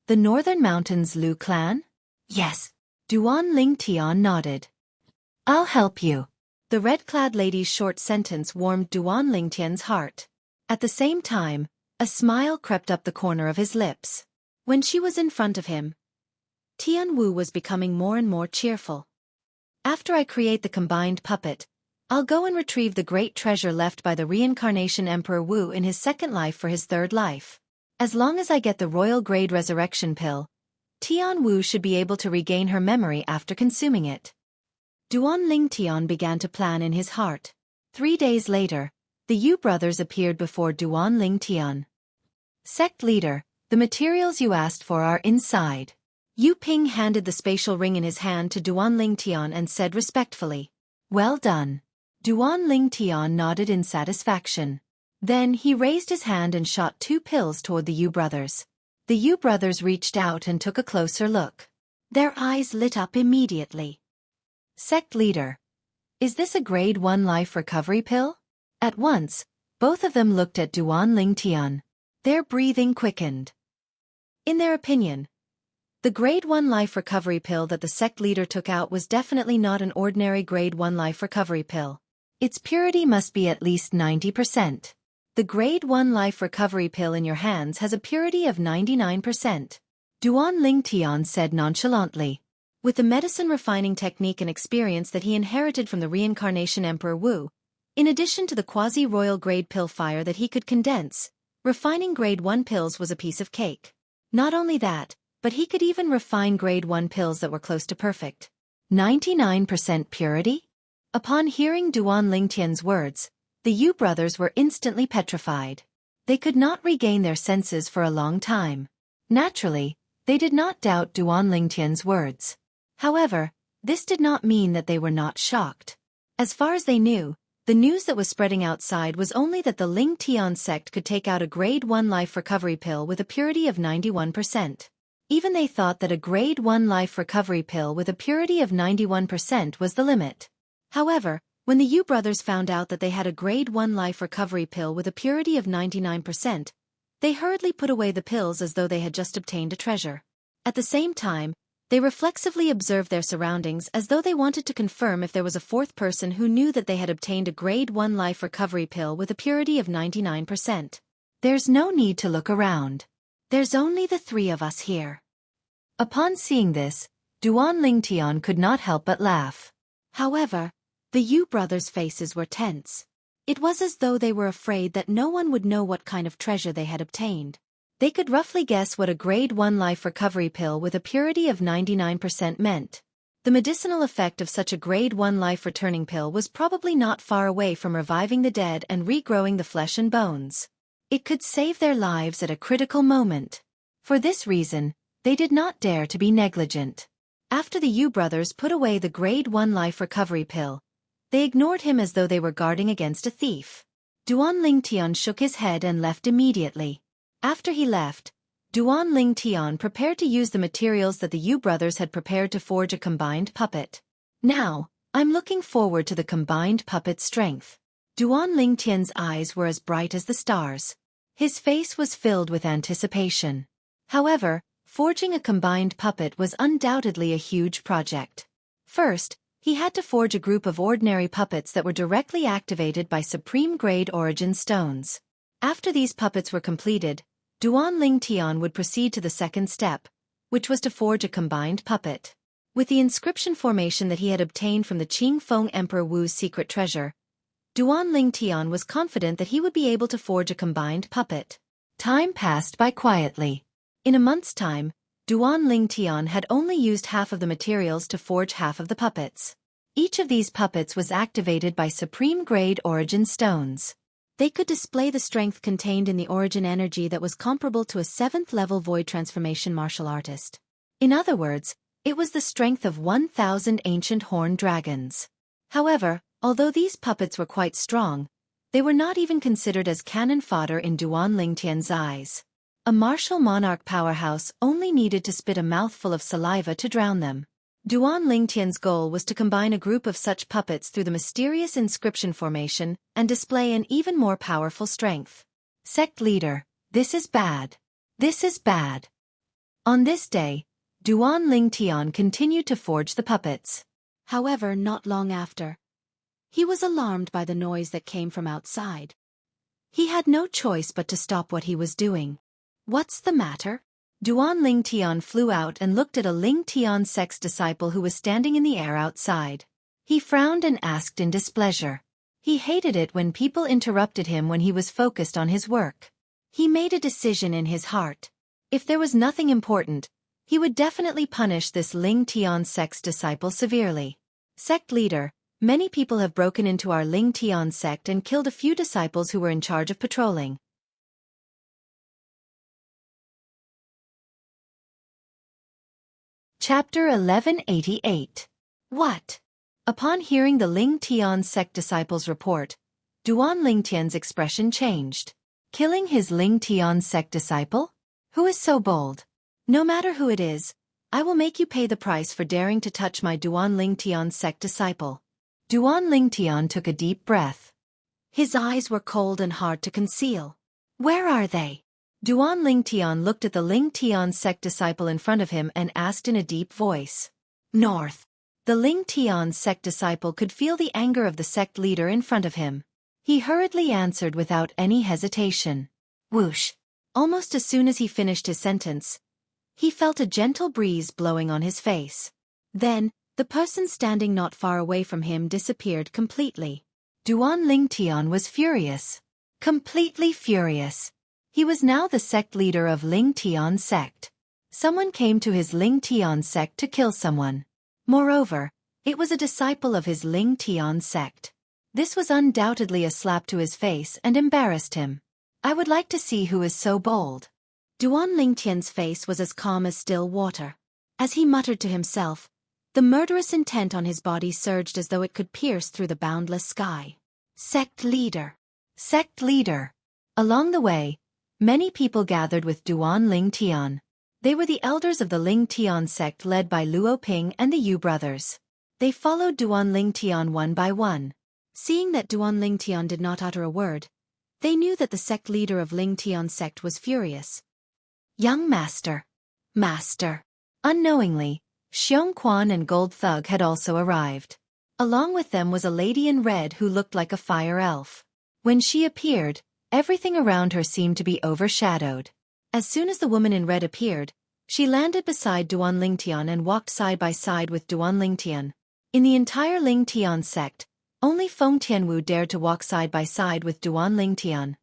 The Northern Mountains Lu clan? Yes. Duan Ling Tian nodded. I'll help you. The red-clad lady's short sentence warmed Duan Ling Tian's heart. At the same time, a smile crept up the corner of his lips. When she was in front of him, Tian Wu was becoming more and more cheerful. After I create the combined puppet, I'll go and retrieve the great treasure left by the reincarnation Emperor Wu in his second life for his third life. As long as I get the royal grade resurrection pill, Tian Wu should be able to regain her memory after consuming it. Duan Ling Tian began to plan in his heart. 3 days later, the Yu brothers appeared before Duan Ling Tian. Sect leader, the materials you asked for are inside. Yu Ping handed the spatial ring in his hand to Duan Ling Tian and said respectfully, Well done. Duan Ling Tian nodded in satisfaction. Then he raised his hand and shot 2 pills toward the Yu brothers. The Yu brothers reached out and took a closer look. Their eyes lit up immediately. Sect leader, is this a grade 1 life recovery pill? At once, both of them looked at Duan Ling Tian. Their breathing quickened. In their opinion, the grade 1 life recovery pill that the sect leader took out was definitely not an ordinary grade 1 life recovery pill. Its purity must be at least 90%. The grade 1 life recovery pill in your hands has a purity of 99%. Duan Ling Tian said nonchalantly. With the medicine refining technique and experience that he inherited from the reincarnation Emperor Wu, in addition to the quasi-royal grade pill fire that he could condense, refining grade 1 pills was a piece of cake. Not only that, but he could even refine grade 1 pills that were close to perfect. 99% purity? Upon hearing Duan Ling Tian's words, the Yu brothers were instantly petrified. They could not regain their senses for a long time. Naturally, they did not doubt Duan Ling Tian's words. However, this did not mean that they were not shocked. As far as they knew, the news that was spreading outside was only that the Ling Tian sect could take out a grade 1 life recovery pill with a purity of 91%. Even they thought that a grade 1 life recovery pill with a purity of 91% was the limit. However, when the Yu brothers found out that they had a grade 1 life recovery pill with a purity of 99%, they hurriedly put away the pills as though they had just obtained a treasure. At the same time, they reflexively observed their surroundings as though they wanted to confirm if there was a fourth person who knew that they had obtained a grade 1 life recovery pill with a purity of 99%. There's no need to look around. There's only the 3 of us here. Upon seeing this, Duan Ling Tian could not help but laugh. However, the Yu brothers' faces were tense. It was as though they were afraid that no one would know what kind of treasure they had obtained. They could roughly guess what a grade 1 life recovery pill with a purity of 99% meant. The medicinal effect of such a grade 1 life returning pill was probably not far away from reviving the dead and regrowing the flesh and bones. It could save their lives at a critical moment. For this reason, they did not dare to be negligent. After the Yu brothers put away the grade 1 life recovery pill, they ignored him as though they were guarding against a thief. Duan Ling Tian shook his head and left immediately. After he left, Duan Ling Tian prepared to use the materials that the Yu brothers had prepared to forge a combined puppet. Now, I'm looking forward to the combined puppet's strength. Duan Ling Tian's eyes were as bright as the stars. His face was filled with anticipation. However, forging a combined puppet was undoubtedly a huge project. First, he had to forge a group of ordinary puppets that were directly activated by supreme-grade origin stones. After these puppets were completed, Duan Ling Tian would proceed to the second step, which was to forge a combined puppet. With the inscription formation that he had obtained from the Qingfeng Emperor Wu's secret treasure, Duan Lingtian was confident that he would be able to forge a combined puppet. Time passed by quietly. In a month's time, Duan Lingtian had only used half of the materials to forge half of the puppets. Each of these puppets was activated by supreme-grade origin stones. They could display the strength contained in the origin energy that was comparable to a 7th-level void transformation martial artist. In other words, it was the strength of 1,000 ancient horned dragons. However, although these puppets were quite strong, they were not even considered as cannon fodder in Duan Lingtian's eyes. A martial monarch powerhouse only needed to spit a mouthful of saliva to drown them. Duan Lingtian's goal was to combine a group of such puppets through the mysterious inscription formation and display an even more powerful strength. Sect leader, this is bad. This is bad. On this day, Duan Lingtian continued to forge the puppets. However, not long after, he was alarmed by the noise that came from outside. He had no choice but to stop what he was doing. What's the matter? Duan Lingtian flew out and looked at a Lingtian sect's disciple who was standing in the air outside. He frowned and asked in displeasure. He hated it when people interrupted him when he was focused on his work. He made a decision in his heart. If there was nothing important, he would definitely punish this Lingtian sect's disciple severely. Sect leader, many people have broken into our Lingtian sect and killed a few disciples who were in charge of patrolling. Chapter 1188. What? Upon hearing the Lingtian sect disciples' report, Duan Lingtian's expression changed. Killing his Lingtian sect disciple? Who is so bold? No matter who it is, I will make you pay the price for daring to touch my Duan Lingtian sect disciple. Duan Lingtian took a deep breath. His eyes were cold and hard to conceal. Where are they? Duan Lingtian looked at the Lingtian sect disciple in front of him and asked in a deep voice. North. The Lingtian sect disciple could feel the anger of the sect leader in front of him. He hurriedly answered without any hesitation. Whoosh. Almost as soon as he finished his sentence, he felt a gentle breeze blowing on his face. Then, the person standing not far away from him disappeared completely. Duan Lingtian was furious. Completely furious. He was now the sect leader of Lingtian sect. Someone came to his Lingtian sect to kill someone. Moreover, it was a disciple of his Lingtian sect. This was undoubtedly a slap to his face and embarrassed him. I would like to see who is so bold. Duan Lingtian's face was as calm as still water. As he muttered to himself, the murderous intent on his body surged as though it could pierce through the boundless sky. Sect leader. Sect leader. Along the way, many people gathered with Duan Lingtian. They were the elders of the Lingtian sect led by Luo Ping and the Yu brothers. They followed Duan Lingtian one by one. Seeing that Duan Lingtian did not utter a word, they knew that the sect leader of Lingtian sect was furious. Young master. Master. Unknowingly, Xueqi and Gold Thug had also arrived. Along with them was a lady in red who looked like a fire elf. When she appeared, everything around her seemed to be overshadowed. As soon as the woman in red appeared, she landed beside Duan Lingtian and walked side by side with Duan Lingtian. In the entire Lingtian sect, only Feng Tianwu dared to walk side by side with Duan Lingtian.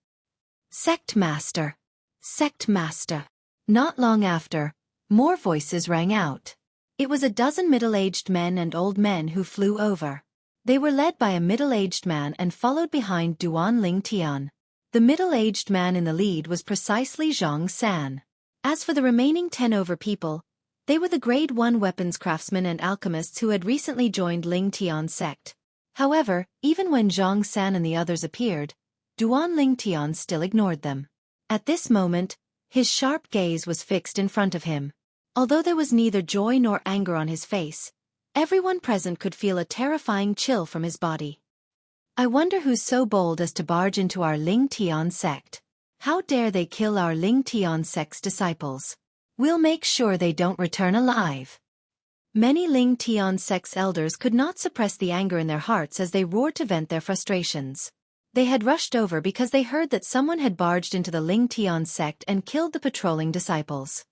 Sect master. Sect master. Not long after, more voices rang out. It was a dozen middle-aged men and old men who flew over. They were led by a middle-aged man and followed behind Duan Lingtian. The middle-aged man in the lead was precisely Zhang San. As for the remaining 10 over people, they were the Grade 1 weapons craftsmen and alchemists who had recently joined Lingtian sect. However, even when Zhang San and the others appeared, Duan Lingtian still ignored them. At this moment, his sharp gaze was fixed in front of him. Although there was neither joy nor anger on his face, everyone present could feel a terrifying chill from his body. I wonder who's so bold as to barge into our Lingtian sect. How dare they kill our Lingtian sect's disciples? We'll make sure they don't return alive. Many Lingtian sect's elders could not suppress the anger in their hearts as they roared to vent their frustrations. They had rushed over because they heard that someone had barged into the Lingtian sect and killed the patrolling disciples.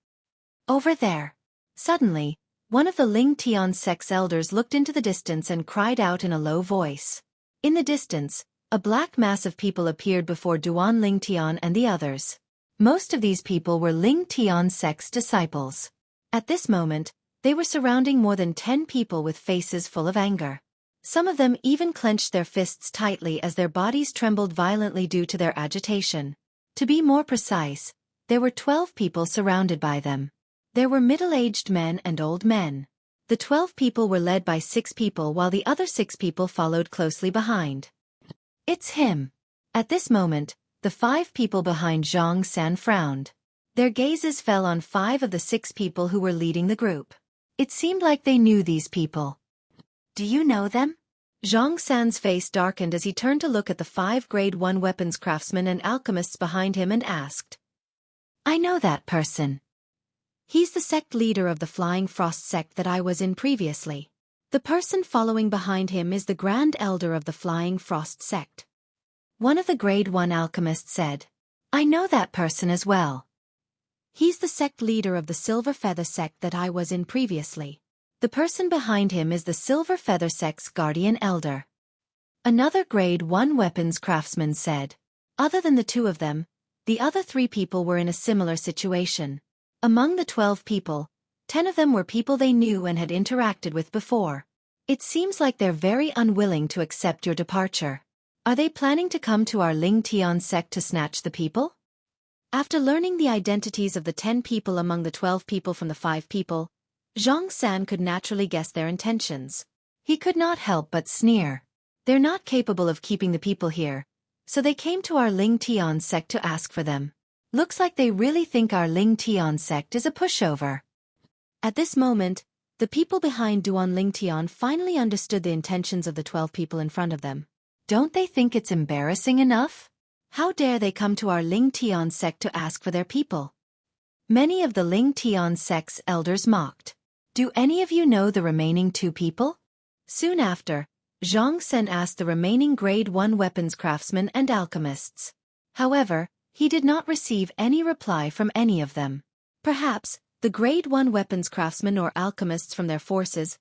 Over there. Suddenly, One of the Ling Tian sect's elders looked into the distance and cried out in a low voice. In the distance, a black mass of people appeared before Duan Ling Tian and the others. Most of these people were Ling Tian sect's disciples. At this moment, they were surrounding more than 10 people with faces full of anger. Some of them even clenched their fists tightly as their bodies trembled violently due to their agitation. To be more precise, there were 12 people surrounded by them. There were middle-aged men and old men. The 12 people were led by 6 people while the other 6 people followed closely behind. It's him. At this moment, the 5 people behind Zhang San frowned. Their gazes fell on 5 of the 6 people who were leading the group. It seemed like they knew these people. Do you know them? Zhang San's face darkened as he turned to look at the 5 Grade 1 weapons craftsmen and alchemists behind him and asked. I know that person. He's the sect leader of the Flying Frost sect that I was in previously. The person following behind him is the Grand Elder of the Flying Frost sect. One of the Grade 1 alchemists said. I know that person as well. He's the sect leader of the Silver Feather sect that I was in previously. The person behind him is the Silver Feather sect's Guardian Elder. Another Grade 1 weapons craftsman said. Other than the 2 of them, the other 3 people were in a similar situation. Among the 12 people, 10 of them were people they knew and had interacted with before. It seems like they're very unwilling to accept your departure. Are they planning to come to our Ling Tian sect to snatch the people? After learning the identities of the 10 people among the 12 people from the 5 people, Zhang San could naturally guess their intentions. He could not help but sneer. They're not capable of keeping the people here, so they came to our Ling Tian sect to ask for them. Looks like they really think our Ling Tian sect is a pushover. At this moment, the people behind Duan Ling Tian finally understood the intentions of the 12 people in front of them. Don't they think it's embarrassing enough? How dare they come to our Ling Tian sect to ask for their people? Many of the Ling Tian sect's elders mocked. Do any of you know the remaining 2 people? Soon after, Zhang Sen asked the remaining Grade 1 weapons craftsmen and alchemists. However, he did not receive any reply from any of them. Perhaps, the Grade 1 weapons craftsmen or alchemists from their forces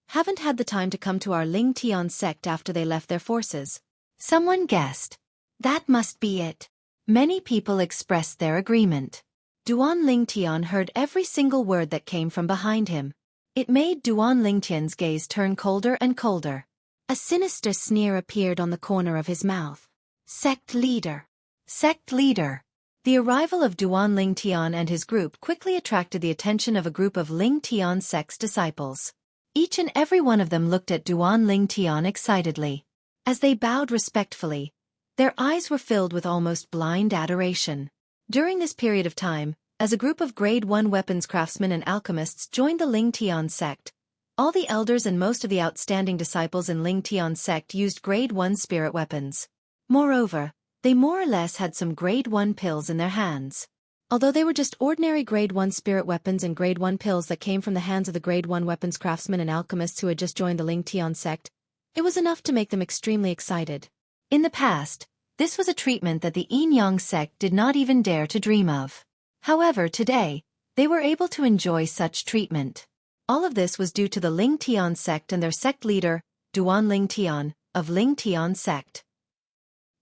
haven't had the time to come to our Ling Tian sect after they left their forces. Someone guessed. That must be it. Many people expressed their agreement. Duan Ling Tian heard every single word that came from behind him. It made Duan Ling Tian's gaze turn colder and colder. A sinister sneer appeared on the corner of his mouth. Sect leader. Sect leader. The arrival of Duan Ling Tian and his group quickly attracted the attention of a group of Ling Tian sect's disciples. Each and every one of them looked at Duan Ling Tian excitedly. As they bowed respectfully, their eyes were filled with almost blind adoration. During this period of time, as a group of Grade 1 weapons craftsmen and alchemists joined the Ling Tian sect, all the elders and most of the outstanding disciples in Ling Tian sect used Grade 1 spirit weapons. Moreover, they more or less had some Grade 1 pills in their hands. Although they were just ordinary Grade 1 spirit weapons and Grade 1 pills that came from the hands of the Grade 1 weapons craftsmen and alchemists who had just joined the Ling Tian sect, it was enough to make them extremely excited. In the past, this was a treatment that the Yin Yang sect did not even dare to dream of. However, today, they were able to enjoy such treatment. All of this was due to the Ling Tian sect and their sect leader, Duan Ling Tian, of Ling Tian sect.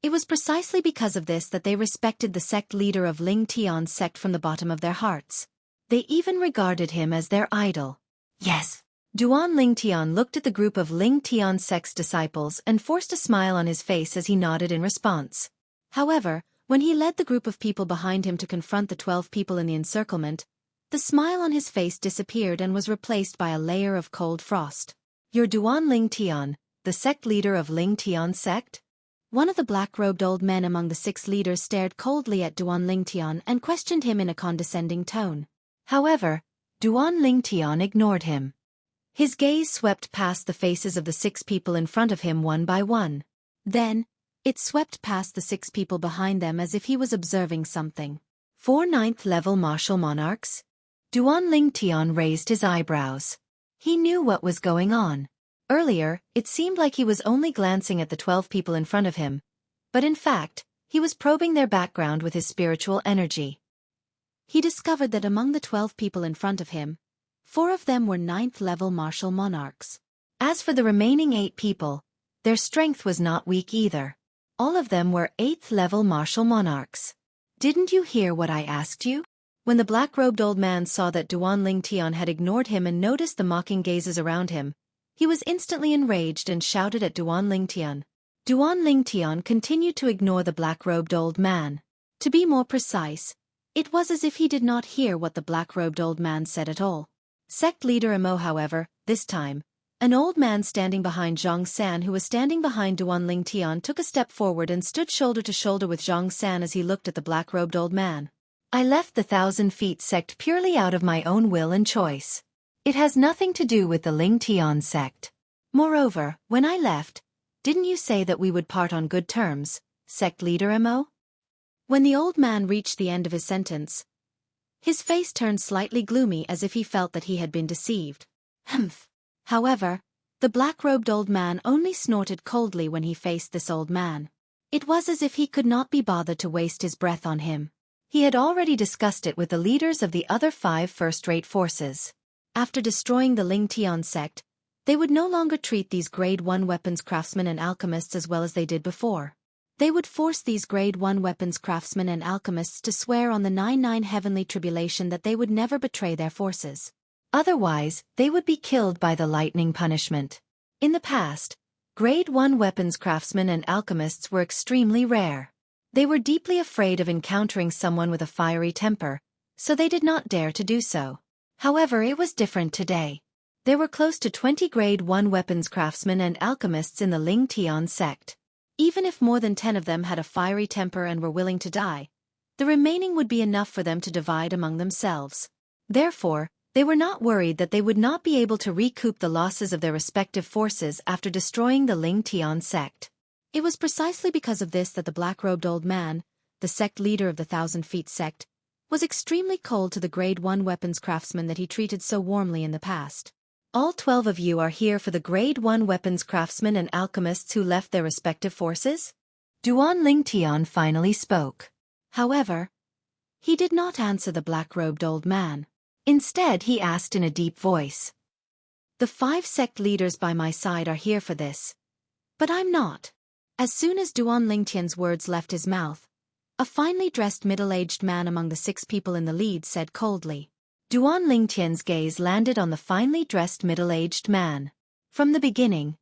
It was precisely because of this that they respected the sect leader of Ling Tian sect from the bottom of their hearts. They even regarded him as their idol. Yes. Duan Ling Tian looked at the group of Ling Tian sect's disciples and forced a smile on his face as he nodded in response. However, when he led the group of people behind him to confront the 12 people in the encirclement, the smile on his face disappeared and was replaced by a layer of cold frost. You're Duan Ling Tian, the sect leader of Ling Tian sect? One of the black-robed old men among the 6 leaders stared coldly at Duan Ling Tian and questioned him in a condescending tone. However, Duan Ling Tian ignored him. His gaze swept past the faces of the 6 people in front of him one by one. Then, it swept past the 6 people behind them as if he was observing something. 4 9th-level martial monarchs? Duan Ling Tian raised his eyebrows. He knew what was going on. Earlier, it seemed like he was only glancing at the 12 people in front of him, but in fact, he was probing their background with his spiritual energy. He discovered that among the 12 people in front of him, 4 of them were 9th-level martial monarchs. As for the remaining 8 people, their strength was not weak either. All of them were 8th-level martial monarchs. Didn't you hear what I asked you? When the black-robed old man saw that Duan Lingtian had ignored him and noticed the mocking gazes around him, he was instantly enraged and shouted at Duan Lingtian. Duan Lingtian continued to ignore the black-robed old man. To be more precise, it was as if he did not hear what the black-robed old man said at all. Sect leader Emo, however, this time, an old man standing behind Zhang San who was standing behind Duan Lingtian took a step forward and stood shoulder to shoulder with Zhang San as he looked at the black-robed old man. I left the 1,000 Feet sect purely out of my own will and choice. It has nothing to do with the Lingtian sect. Moreover, when I left, didn't you say that we would part on good terms, sect leader Emo? When the old man reached the end of his sentence, his face turned slightly gloomy as if he felt that he had been deceived. Humph. However, the black-robed old man only snorted coldly when he faced this old man. It was as if he could not be bothered to waste his breath on him. He had already discussed it with the leaders of the other 5 first-rate forces. After destroying the Lingtian sect, they would no longer treat these Grade 1 weapons craftsmen and alchemists as well as they did before. They would force these Grade 1 weapons craftsmen and alchemists to swear on the 99 heavenly tribulation that they would never betray their forces. Otherwise, they would be killed by the lightning punishment. In the past, Grade 1 weapons craftsmen and alchemists were extremely rare. They were deeply afraid of encountering someone with a fiery temper, so they did not dare to do so. However, it was different today. There were close to 20 Grade 1 weapons craftsmen and alchemists in the Lingtian sect. Even if more than 10 of them had a fiery temper and were willing to die, the remaining would be enough for them to divide among themselves. Therefore, they were not worried that they would not be able to recoup the losses of their respective forces after destroying the Lingtian sect. It was precisely because of this that the black-robed old man, the sect leader of the 1,000 Feet sect, was extremely cold to the Grade 1 weapons craftsmen that he treated so warmly in the past. All 12 of you are here for the Grade 1 weapons craftsmen and alchemists who left their respective forces? Duan Lingtian finally spoke. However, he did not answer the black-robed old man. Instead, he asked in a deep voice. The 5 sect leaders by my side are here for this. But I'm not. As soon as Duan Lingtian's words left his mouth, a finely dressed middle-aged man among the 6 people in the lead said coldly. Duan Lingtian's gaze landed on the finely dressed middle-aged man. From the beginning,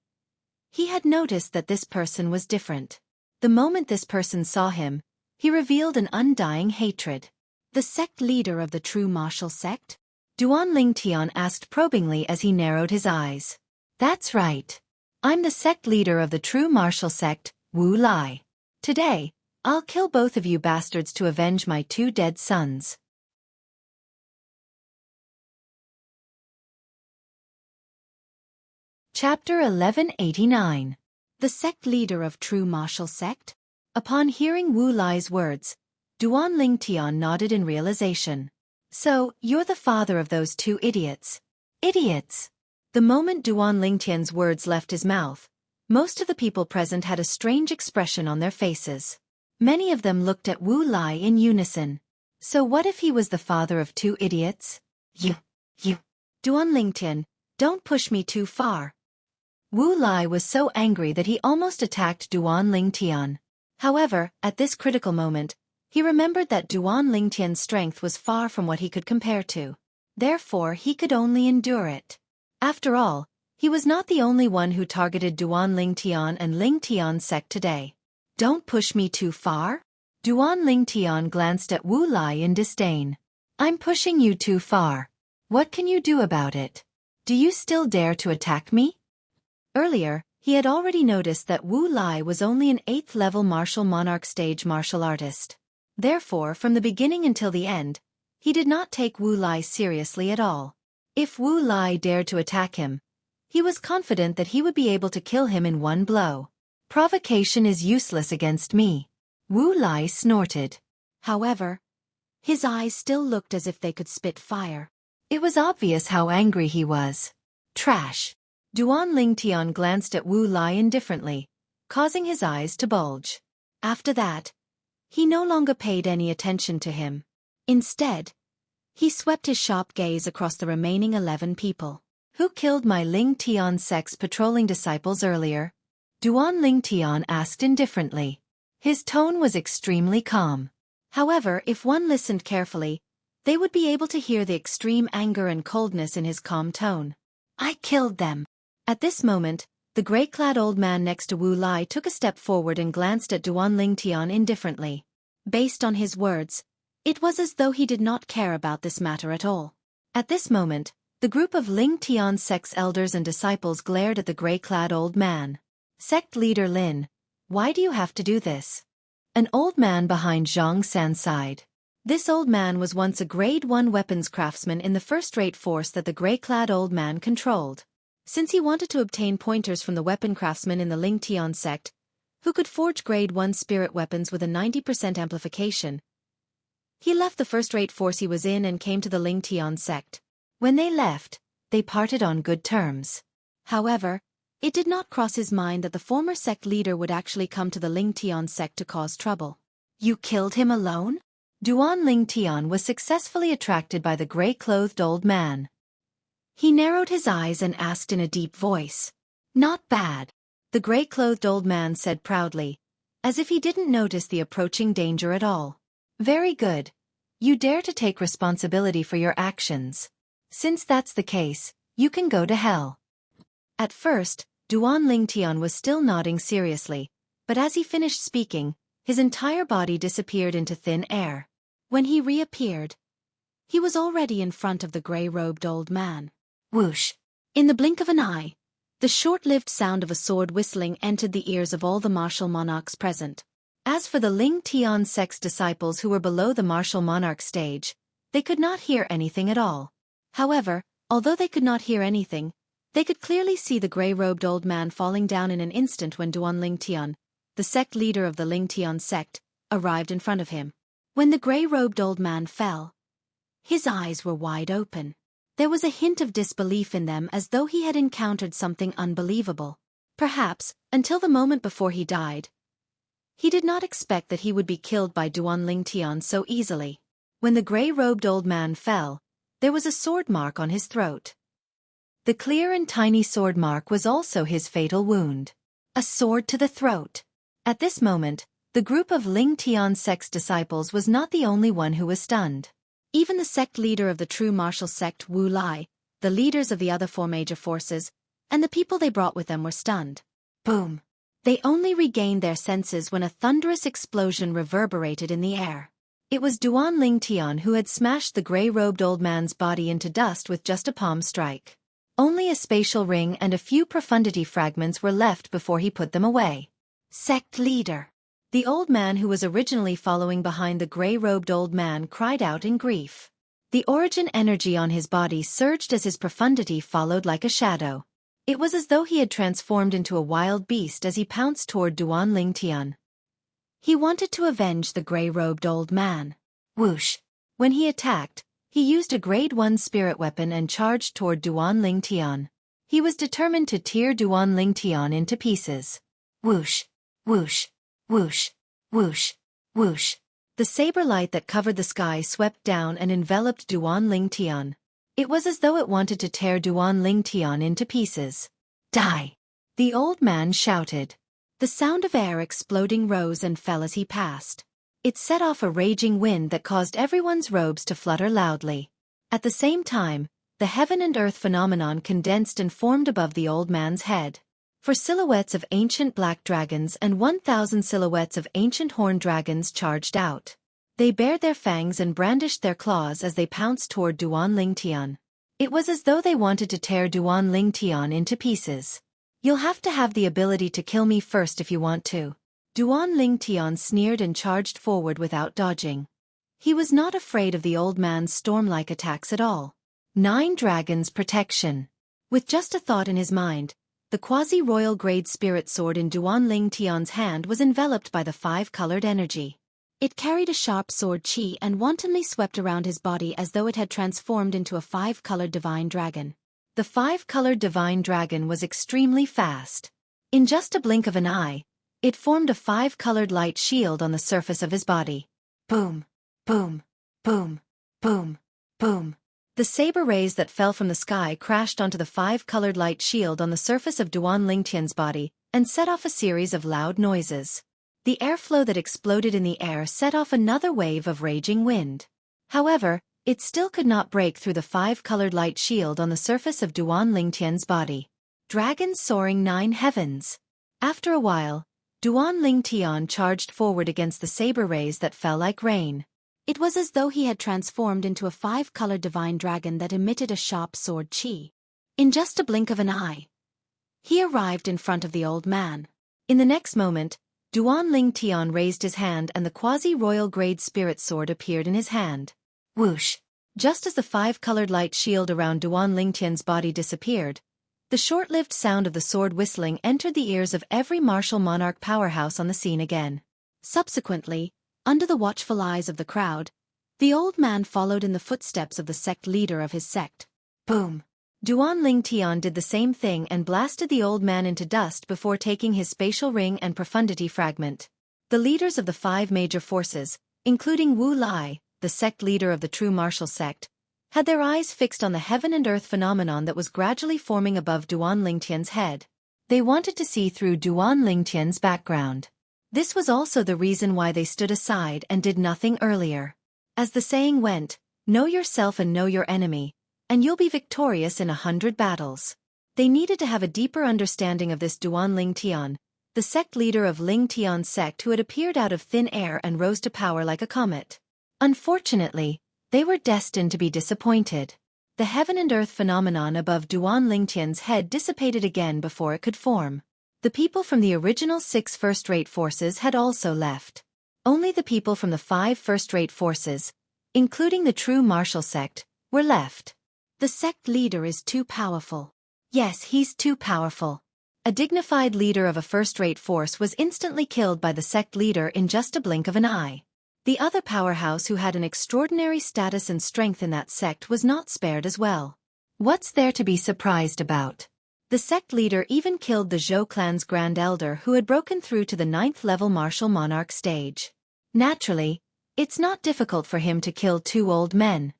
he had noticed that this person was different. The moment this person saw him, he revealed an undying hatred. The sect leader of the true martial sect? Duan Lingtian asked probingly as he narrowed his eyes. That's right. I'm the sect leader of the true martial sect, Wu Lai. Today, I'll kill both of you bastards to avenge my 2 dead sons. Chapter 1189. The sect leader of true martial sect? Upon hearing Wu Lai's words, Duan Lingtian nodded in realization. So, you're the father of those 2 idiots. Idiots! The moment Duan Lingtian's words left his mouth, most of the people present had a strange expression on their faces. Many of them looked at Wu Lai in unison. So what if he was the father of 2 idiots? You. Duan Lingtian, don't push me too far. Wu Lai was so angry that he almost attacked Duan Lingtian. However, at this critical moment, he remembered that Duan Lingtian's strength was far from what he could compare to. Therefore, he could only endure it. After all, he was not the only one who targeted Duan Lingtian and Lingtian sect today. Don't push me too far? Duan Lingtian glanced at Wu Lai in disdain. I'm pushing you too far. What can you do about it? Do you still dare to attack me? Earlier, he had already noticed that Wu Lai was only an 8th-level martial monarch stage martial artist. Therefore, from the beginning until the end, he did not take Wu Lai seriously at all. If Wu Lai dared to attack him, he was confident that he would be able to kill him in one blow. Provocation is useless against me. Wu Lai snorted. However, his eyes still looked as if they could spit fire. It was obvious how angry he was. Trash. Duan Lingtian glanced at Wu Lai indifferently, causing his eyes to bulge. After that, he no longer paid any attention to him. Instead, He swept his sharp gaze across the remaining 11 people. Who killed my Ling Tian sect's patrolling disciples earlier? Duan Ling Tian asked indifferently. His tone was extremely calm. However, if one listened carefully, they would be able to hear the extreme anger and coldness in his calm tone. I killed them. At this moment, the gray-clad old man next to Wu Lai took a step forward and glanced at Duan Ling Tian indifferently. Based on his words, it was as though he did not care about this matter at all. At this moment, the group of Ling Tian sect's elders and disciples glared at the gray-clad old man. Sect leader Lin, why do you have to do this? An old man behind Zhang San sighed. This old man was once a grade 1 weapons craftsman in the first-rate force that the gray-clad old man controlled. Since he wanted to obtain pointers from the weapon craftsmen in the Ling Tian sect, who could forge grade 1 spirit weapons with a 90% amplification, he left the first-rate force he was in and came to the Ling Tian sect. When they left, they parted on good terms. However, it did not cross his mind that the former sect leader would actually come to the Ling Tian sect to cause trouble. You killed him alone? Duan Ling Tian was successfully attracted by the gray-clothed old man. He narrowed his eyes and asked in a deep voice. Not bad, the gray-clothed old man said proudly, as if he didn't notice the approaching danger at all. Very good. You dare to take responsibility for your actions. Since that's the case, you can go to hell. At first, Duan Ling Tian was still nodding seriously, but as he finished speaking, his entire body disappeared into thin air. When he reappeared, he was already in front of the gray-robed old man. Whoosh! In the blink of an eye, the short-lived sound of a sword whistling entered the ears of all the martial monarchs present. As for the Ling Tian sect's disciples who were below the martial monarch stage, they could not hear anything at all. However, although they could not hear anything, they could clearly see the gray-robed old man falling down in an instant when Duan Ling Tian, the sect leader of the Ling Tian sect, arrived in front of him. When the gray-robed old man fell, his eyes were wide open. There was a hint of disbelief in them as though he had encountered something unbelievable. Perhaps, until the moment before he died, he did not expect that he would be killed by Duan Ling Tian so easily. When the gray-robed old man fell, there was a sword mark on his throat. The clear and tiny sword mark was also his fatal wound. A sword to the throat. At this moment, the group of Ling Tian sect's disciples was not the only one who was stunned. Even the sect leader of the true martial sect Wu Lai, the leaders of the other 4 major forces, and the people they brought with them were stunned. Boom! They only regained their senses when a thunderous explosion reverberated in the air. It was Duan Ling Tian who had smashed the gray-robed old man's body into dust with just a palm strike. Only a spatial ring and a few profundity fragments were left before he put them away. Sect leader! The old man who was originally following behind the gray-robed old man cried out in grief. The origin energy on his body surged as his profundity followed like a shadow. It was as though he had transformed into a wild beast as he pounced toward Duan Ling Tian. He wanted to avenge the gray-robed old man. Whoosh! When he attacked, he used a grade 1 spirit weapon and charged toward Duan Ling Tian. He was determined to tear Duan Ling Tian into pieces. Whoosh! Whoosh! Whoosh! Whoosh! Whoosh! The saber light that covered the sky swept down and enveloped Duan Ling Tian. It was as though it wanted to tear Duan Ling Tian into pieces. Die! The old man shouted. The sound of air exploding rose and fell as he passed. It set off a raging wind that caused everyone's robes to flutter loudly. At the same time, the heaven and earth phenomenon condensed and formed above the old man's head. For silhouettes of ancient black dragons and 1,000 silhouettes of ancient horned dragons charged out. They bared their fangs and brandished their claws as they pounced toward Duan Ling Tian. It was as though they wanted to tear Duan Ling Tian into pieces. You'll have to have the ability to kill me first if you want to. Duan Ling Tian sneered and charged forward without dodging. He was not afraid of the old man's storm-like attacks at all. 9 dragons protection. With just a thought in his mind, the quasi-royal grade spirit sword in Duan Ling Tian's hand was enveloped by the 5-colored energy. It carried a sharp sword chi and wantonly swept around his body as though it had transformed into a 5-colored divine dragon. The 5-colored divine dragon was extremely fast. In just a blink of an eye, it formed a 5-colored light shield on the surface of his body. Boom! Boom! Boom! Boom! Boom! The saber rays that fell from the sky crashed onto the five-colored light shield on the surface of Duan Lingtian's body and set off a series of loud noises. The airflow that exploded in the air set off another wave of raging wind. However, it still could not break through the five-colored light shield on the surface of Duan Lingtian's body. Dragons soaring 9 heavens. After a while, Duan Lingtian charged forward against the saber rays that fell like rain. It was as though he had transformed into a five-colored divine dragon that emitted a sharp sword chi. In just a blink of an eye, he arrived in front of the old man. In the next moment, Duan Lingtian raised his hand and the quasi-royal grade spirit sword appeared in his hand. Whoosh! Just as the five-colored light shield around Duan Lingtian's body disappeared, the short-lived sound of the sword whistling entered the ears of every martial monarch powerhouse on the scene again. Subsequently, under the watchful eyes of the crowd, the old man followed in the footsteps of the sect leader of his sect. Boom! Duan Lingtian did the same thing and blasted the old man into dust before taking his spatial ring and profundity fragment. The leaders of the 5 major forces, including Wu Lai, the sect leader of the true martial sect, had their eyes fixed on the heaven and earth phenomenon that was gradually forming above Duan Lingtian's head. They wanted to see through Duan Lingtian's background. This was also the reason why they stood aside and did nothing earlier. As the saying went, know yourself and know your enemy, and you'll be victorious in 100 battles. They needed to have a deeper understanding of this Duan Lingtian, the sect leader of Lingtian's sect who had appeared out of thin air and rose to power like a comet. Unfortunately, they were destined to be disappointed. The heaven and earth phenomenon above Duan Lingtian's head dissipated again before it could form. The people from the original 6 first-rate forces had also left. Only the people from the 5 first-rate forces, including the true martial sect, were left. The sect leader is too powerful. Yes, he's too powerful. A dignified leader of a first-rate force was instantly killed by the sect leader in just a blink of an eye. The other powerhouse who had an extraordinary status and strength in that sect was not spared as well. What's there to be surprised about? The sect leader even killed the Zhou clan's grand elder who had broken through to the 9th-level martial monarch stage. Naturally, it's not difficult for him to kill 2 old men.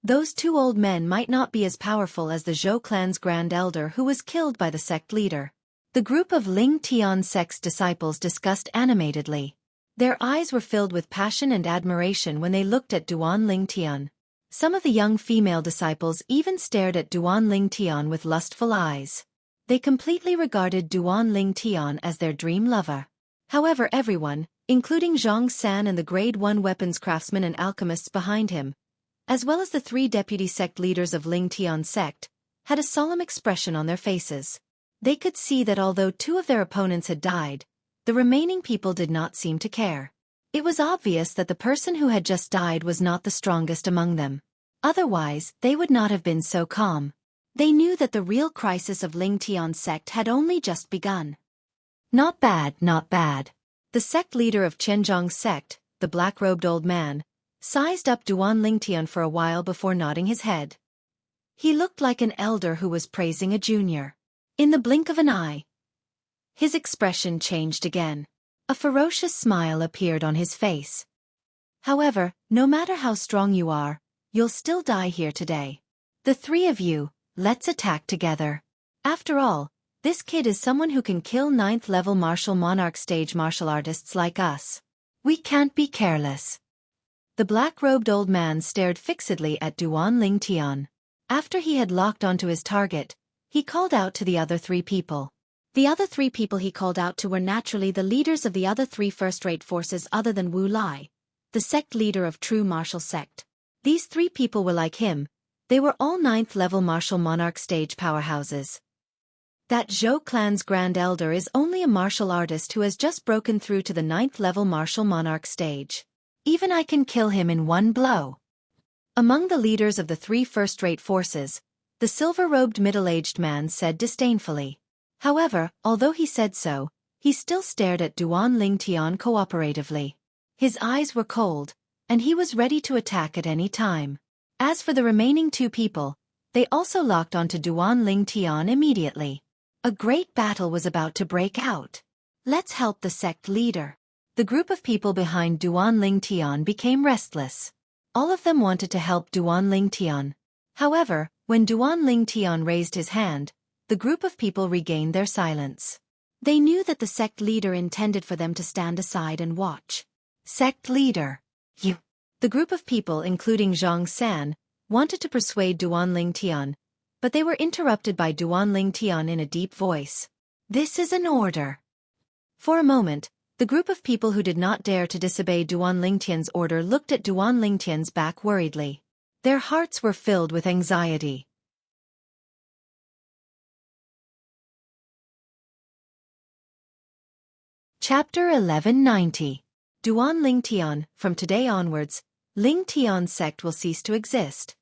Those 2 old men might not be as powerful as the Zhou clan's grand elder who was killed by the sect leader. The group of Ling Tian sect's disciples discussed animatedly. Their eyes were filled with passion and admiration when they looked at Duan Lingtian. Some of the young female disciples even stared at Duan Lingtian with lustful eyes. They completely regarded Duan Lingtian as their dream lover. However, everyone, including Zhang San and the Grade 1 weapons craftsmen and alchemists behind him, as well as the 3 deputy sect leaders of Lingtian sect, had a solemn expression on their faces. They could see that although 2 of their opponents had died, the remaining people did not seem to care. It was obvious that the person who had just died was not the strongest among them. Otherwise, they would not have been so calm. They knew that the real crisis of Lingtian sect had only just begun. Not bad, not bad. The sect leader of Qianzhong's sect, the black-robed old man, sized up Duan Lingtian for a while before nodding his head. He looked like an elder who was praising a junior. In the blink of an eye, his expression changed again. A ferocious smile appeared on his face. However, no matter how strong you are, you'll still die here today. The 3 of you, let's attack together. After all, this kid is someone who can kill 9th-level martial monarch stage martial artists like us. We can't be careless. The black-robed old man stared fixedly at Duan Lingtian. After he had locked onto his target, he called out to the other 3 people. The other 3 people he called out to were naturally the leaders of the other 3 first-rate forces other than Wu Lai, the sect leader of true martial sect. These 3 people were like him. They were all 9th-level martial monarch stage powerhouses. That Zhou clan's grand elder is only a martial artist who has just broken through to the 9th-level martial monarch stage. Even I can kill him in one blow. Among the leaders of the 3 first-rate forces, the silver-robed middle-aged man said disdainfully. However, although he said so, he still stared at Duan Lingtian cooperatively. His eyes were cold, and he was ready to attack at any time. As for the remaining 2 people, they also locked onto Duan Lingtian immediately. A great battle was about to break out. Let's help the sect leader. The group of people behind Duan Lingtian became restless. All of them wanted to help Duan Lingtian. However, when Duan Lingtian raised his hand, the group of people regained their silence. They knew that the sect leader intended for them to stand aside and watch. Sect leader. You. The group of people, including Zhang San, wanted to persuade Duan Lingtian, but they were interrupted by Duan Lingtian in a deep voice. This is an order. For a moment, the group of people who did not dare to disobey Duan Lingtian's order looked at Duan Lingtian's back worriedly. Their hearts were filled with anxiety. Chapter 1190. Duan Lingtian. From today onwards, Lingtian sect will cease to exist.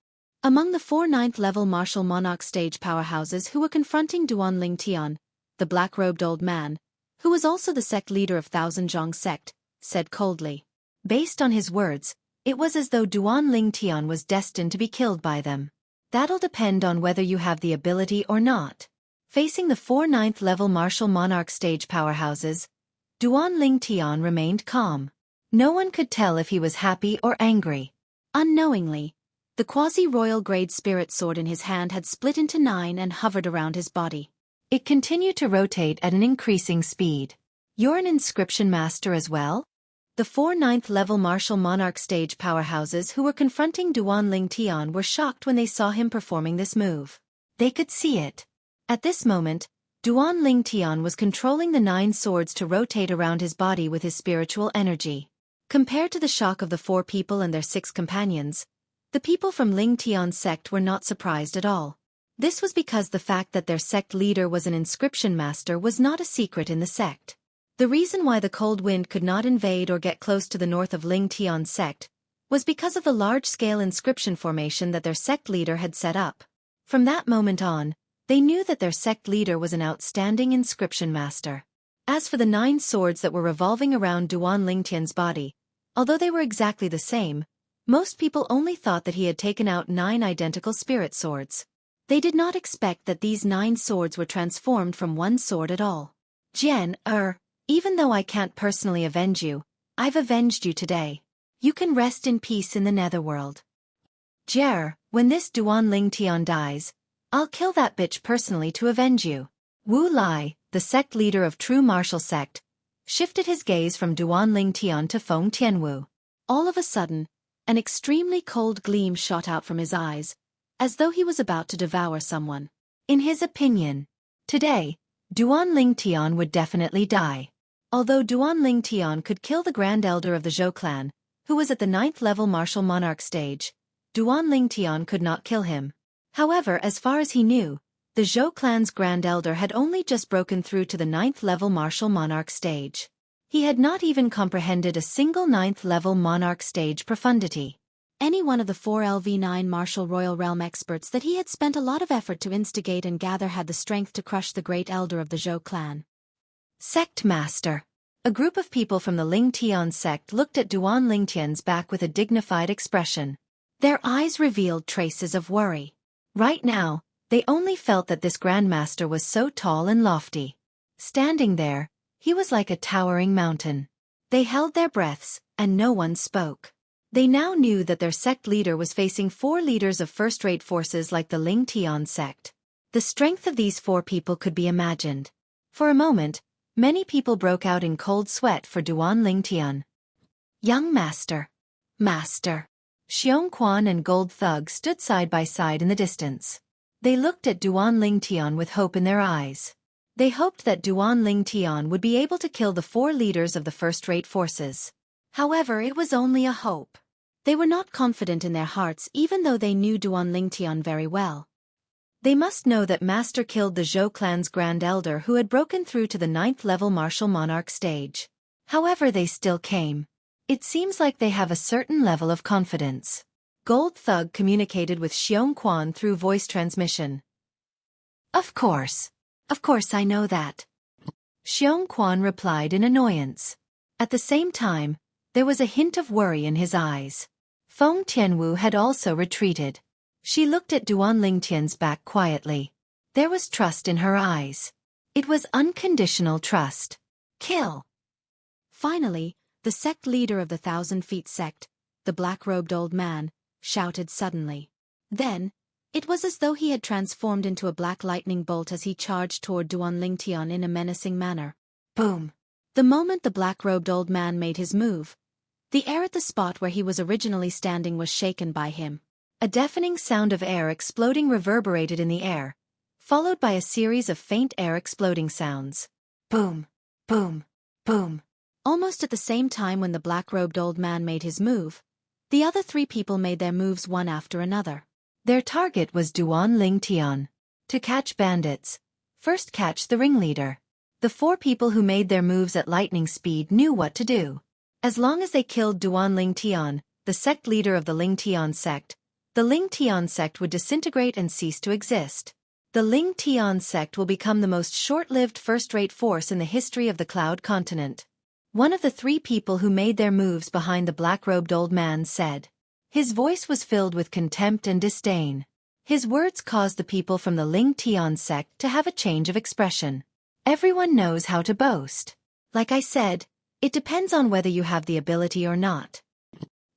Among the 4 9th-level martial monarch stage powerhouses who were confronting Duan Lingtian, the black-robed old man, who was also the sect leader of Thousand Zhang sect, said coldly. Based on his words, it was as though Duan Lingtian was destined to be killed by them. That'll depend on whether you have the ability or not. Facing the 4 9th-level martial monarch stage powerhouses, Duan Lingtian remained calm. No one could tell if he was happy or angry. Unknowingly, the quasi-royal grade spirit sword in his hand had split into 9 and hovered around his body. It continued to rotate at an increasing speed. You're an inscription master as well? The 4 9th-level martial monarch stage powerhouses who were confronting Duan Lingtian were shocked when they saw him performing this move. They could see it. At this moment, Duan Lingtian was controlling the 9 swords to rotate around his body with his spiritual energy. Compared to the shock of the 4 people and their 6 companions, the people from Lingtian's sect were not surprised at all. This was because the fact that their sect leader was an inscription master was not a secret in the sect. The reason why the cold wind could not invade or get close to the north of Lingtian's sect was because of the large-scale inscription formation that their sect leader had set up. From that moment on, they knew that their sect leader was an outstanding inscription master. As for the 9 swords that were revolving around Duan Lingtian's body, although they were exactly the same, most people only thought that he had taken out 9 identical spirit swords. They did not expect that these 9 swords were transformed from one sword at all. Jian, even though I can't personally avenge you, I've avenged you today. You can rest in peace in the netherworld. Jer, when this Duan Lingtian dies, I'll kill that bitch personally to avenge you. Wu Lai, the sect leader of True Martial Sect, shifted his gaze from Duan Lingtian to Feng Tianwu. All of a sudden, an extremely cold gleam shot out from his eyes, as though he was about to devour someone. In his opinion, today, Duan Lingtian would definitely die. Although Duan Lingtian could kill the Grand Elder of the Zhou clan, who was at the 9th-level martial monarch stage, Duan Lingtian could not kill him. However, as far as he knew, the Zhou clan's Grand Elder had only just broken through to the 9th-level martial monarch stage. He had not even comprehended a single 9th-level monarch stage profundity. Any one of the 4 LV9 martial royal realm experts that he had spent a lot of effort to instigate and gather had the strength to crush the great elder of the Zhou clan. Sect Master. A group of people from the Lingtian sect looked at Duan Lingtian's back with a dignified expression. Their eyes revealed traces of worry. Right now, they only felt that this Grandmaster was so tall and lofty. Standing there, he was like a towering mountain. They held their breaths, and no one spoke. They now knew that their sect leader was facing 4 leaders of first-rate forces like the Lingtian sect. The strength of these 4 people could be imagined. For a moment, many people broke out in cold sweat for Duan Lingtian. Young Master. Master. Xueqi and Gold Thug stood side by side in the distance. They looked at Duan Lingtian with hope in their eyes. They hoped that Duan Lingtian would be able to kill the 4 leaders of the first-rate forces. However, it was only a hope. They were not confident in their hearts even though they knew Duan Lingtian very well. They must know that Master killed the Zhou clan's Grand Elder who had broken through to the 9th-level martial monarch stage. However, they still came. It seems like they have a certain level of confidence. Gold Thug communicated with Xueqi through voice transmission. Of course I know that. Xueqi replied in annoyance. At the same time, there was a hint of worry in his eyes. Feng Tianwu had also retreated. She looked at Duan Lingtian's back quietly. There was trust in her eyes. It was unconditional trust. Kill. Finally, the sect leader of the 1,000 Feet sect, the black-robed old man, shouted suddenly. Then, it was as though he had transformed into a black lightning bolt as he charged toward Duan Lingtian in a menacing manner. Boom! The moment the black-robed old man made his move, the air at the spot where he was originally standing was shaken by him. A deafening sound of air exploding reverberated in the air, followed by a series of faint air exploding sounds. Boom! Boom! Boom! Almost at the same time when the black-robed old man made his move, the other three people made their moves one after another. Their target was Duan Lingtian. To catch bandits, first catch the ringleader. The four people who made their moves at lightning speed knew what to do. As long as they killed Duan Lingtian, the sect leader of the Lingtian sect, the Lingtian sect would disintegrate and cease to exist. The Lingtian sect will become the most short-lived first-rate force in the history of the Cloud Continent. One of the three people who made their moves behind the black-robed old man said. His voice was filled with contempt and disdain. His words caused the people from the Lingtian sect to have a change of expression. Everyone knows how to boast. Like I said, it depends on whether you have the ability or not.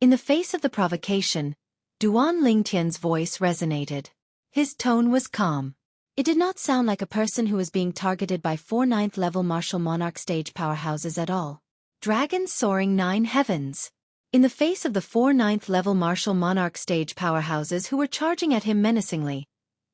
In the face of the provocation, Duan Lingtian's voice resonated. His tone was calm. It did not sound like a person who was being targeted by 4 9th-level martial monarch stage powerhouses at all. Dragons soaring 9 heavens. In the face of the 4 9th-level martial monarch stage powerhouses who were charging at him menacingly,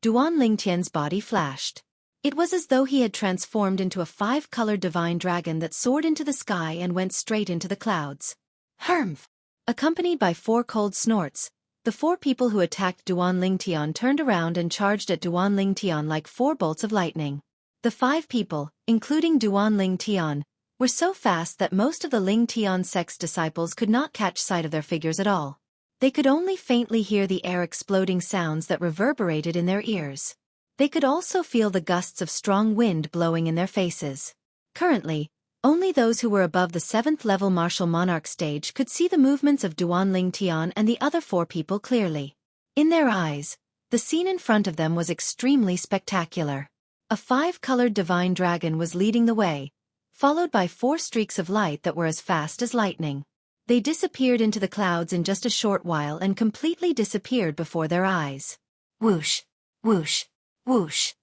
Duan Lingtian's body flashed. It was as though he had transformed into a 5-colored divine dragon that soared into the sky and went straight into the clouds. Humph! Accompanied by 4 cold snorts, the 4 people who attacked Duan Lingtian turned around and charged at Duan Lingtian like 4 bolts of lightning. The 5 people, including Duan Lingtian, were so fast that most of the Lingtian sect's disciples could not catch sight of their figures at all. They could only faintly hear the air exploding sounds that reverberated in their ears. They could also feel the gusts of strong wind blowing in their faces. Currently, only those who were above the 7th-level martial monarch stage could see the movements of Duan Lingtian and the other 4 people clearly. In their eyes, the scene in front of them was extremely spectacular. A 5-colored divine dragon was leading the way, followed by 4 streaks of light that were as fast as lightning. They disappeared into the clouds in just a short while and completely disappeared before their eyes. Whoosh! Whoosh! Whoosh!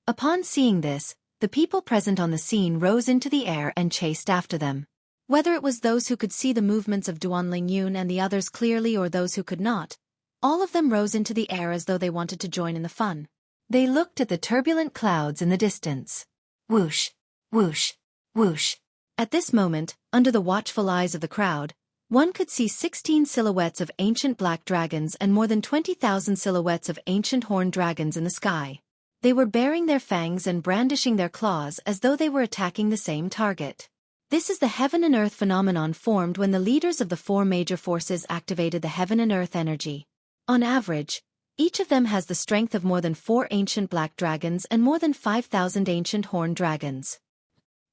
Upon seeing this, the people present on the scene rose into the air and chased after them. Whether it was those who could see the movements of Duan Lingyun and the others clearly or those who could not, all of them rose into the air as though they wanted to join in the fun. They looked at the turbulent clouds in the distance. Whoosh! Whoosh! Whoosh! At this moment, under the watchful eyes of the crowd, one could see 16 silhouettes of ancient black dragons and more than 20,000 silhouettes of ancient horned dragons in the sky. They were baring their fangs and brandishing their claws as though they were attacking the same target. This is the heaven and earth phenomenon formed when the leaders of the 4 major forces activated the heaven and earth energy. On average, each of them has the strength of more than 4 ancient black dragons and more than 5,000 ancient horned dragons.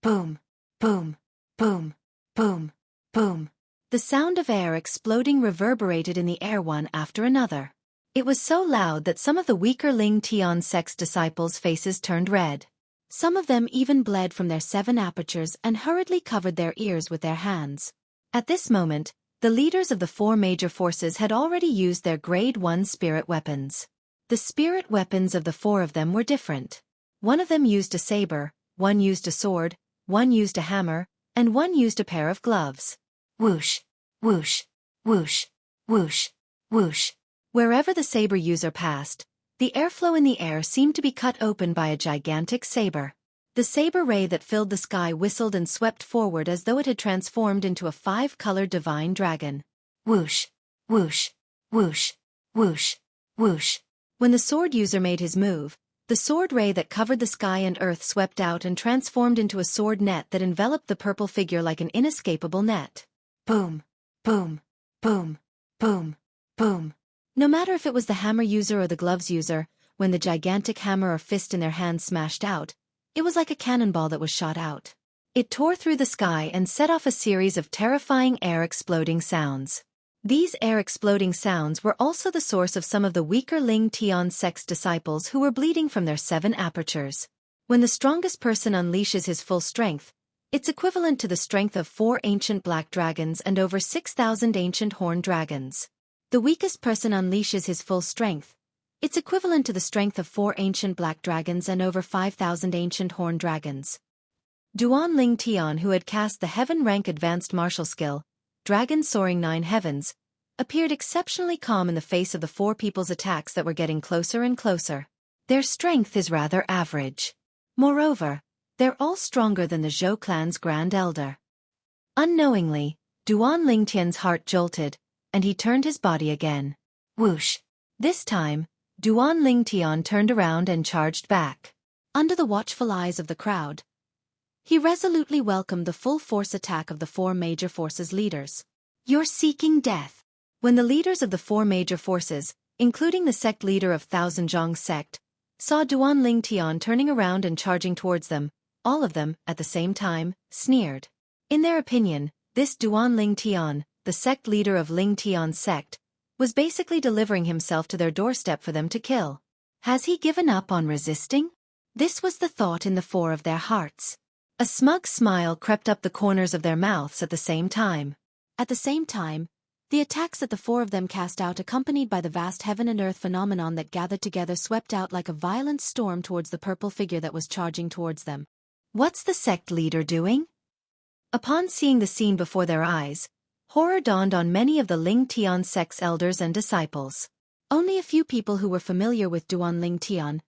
Boom! Boom! Boom! Boom! Boom! The sound of air exploding reverberated in the air one after another. It was so loud that some of the weaker Ling Tian sect's disciples' faces turned red. Some of them even bled from their 7 apertures and hurriedly covered their ears with their hands. At this moment, the leaders of the 4 major forces had already used their Grade 1 spirit weapons. The spirit weapons of the 4 of them were different. One of them used a saber, one used a sword, one used a hammer, and one used a pair of gloves. Whoosh! Whoosh! Whoosh! Whoosh! Whoosh! Wherever the saber user passed, the airflow in the air seemed to be cut open by a gigantic saber. The saber ray that filled the sky whistled and swept forward as though it had transformed into a 5-colored divine dragon. Whoosh! Whoosh! Whoosh! Whoosh! Whoosh! When the sword user made his move, the sword ray that covered the sky and earth swept out and transformed into a sword net that enveloped the purple figure like an inescapable net. Boom! Boom! Boom! Boom! Boom! No matter if it was the hammer user or the gloves user, when the gigantic hammer or fist in their hands smashed out, it was like a cannonball that was shot out. It tore through the sky and set off a series of terrifying air-exploding sounds. These air-exploding sounds were also the source of some of the weaker Ling Tian sect's disciples who were bleeding from their 7 apertures. When the strongest person unleashes his full strength, It's equivalent to the strength of 4 ancient black dragons and over 6,000 ancient horned dragons. The weakest person unleashes his full strength. It's equivalent to the strength of 4 ancient black dragons and over 5,000 ancient horned dragons. Duan Ling Tian, who had cast the heaven rank advanced martial skill, Dragon Soaring 9 Heavens, appeared exceptionally calm in the face of the 4 people's attacks that were getting closer and closer. Their strength is rather average. Moreover, they're all stronger than the Zhou clan's Grand Elder. Unknowingly, Duan Ling Tian's heart jolted, and he turned his body again. Whoosh! This time, Duan Ling Tian turned around and charged back. Under the watchful eyes of the crowd, he resolutely welcomed the full-force attack of the 4 major forces leaders. You're seeking death. When the leaders of the 4 major forces, including the sect leader of Thousand Zhang sect, saw Duan Ling Tian turning around and charging towards them, all of them, at the same time, sneered. In their opinion, this Duan Ling Tian, the sect leader of Ling Tian's sect, was basically delivering himself to their doorstep for them to kill. Has he given up on resisting? This was the thought in the 4 of their hearts. A smug smile crept up the corners of their mouths at the same time. At the same time, the attacks that the 4 of them cast out, accompanied by the vast heaven and earth phenomenon that gathered together, swept out like a violent storm towards the purple figure that was charging towards them. What's the sect leader doing? Upon seeing the scene before their eyes, horror dawned on many of the Ling Tian sect's elders and disciples. Only a few people who were familiar with Duan Ling Tian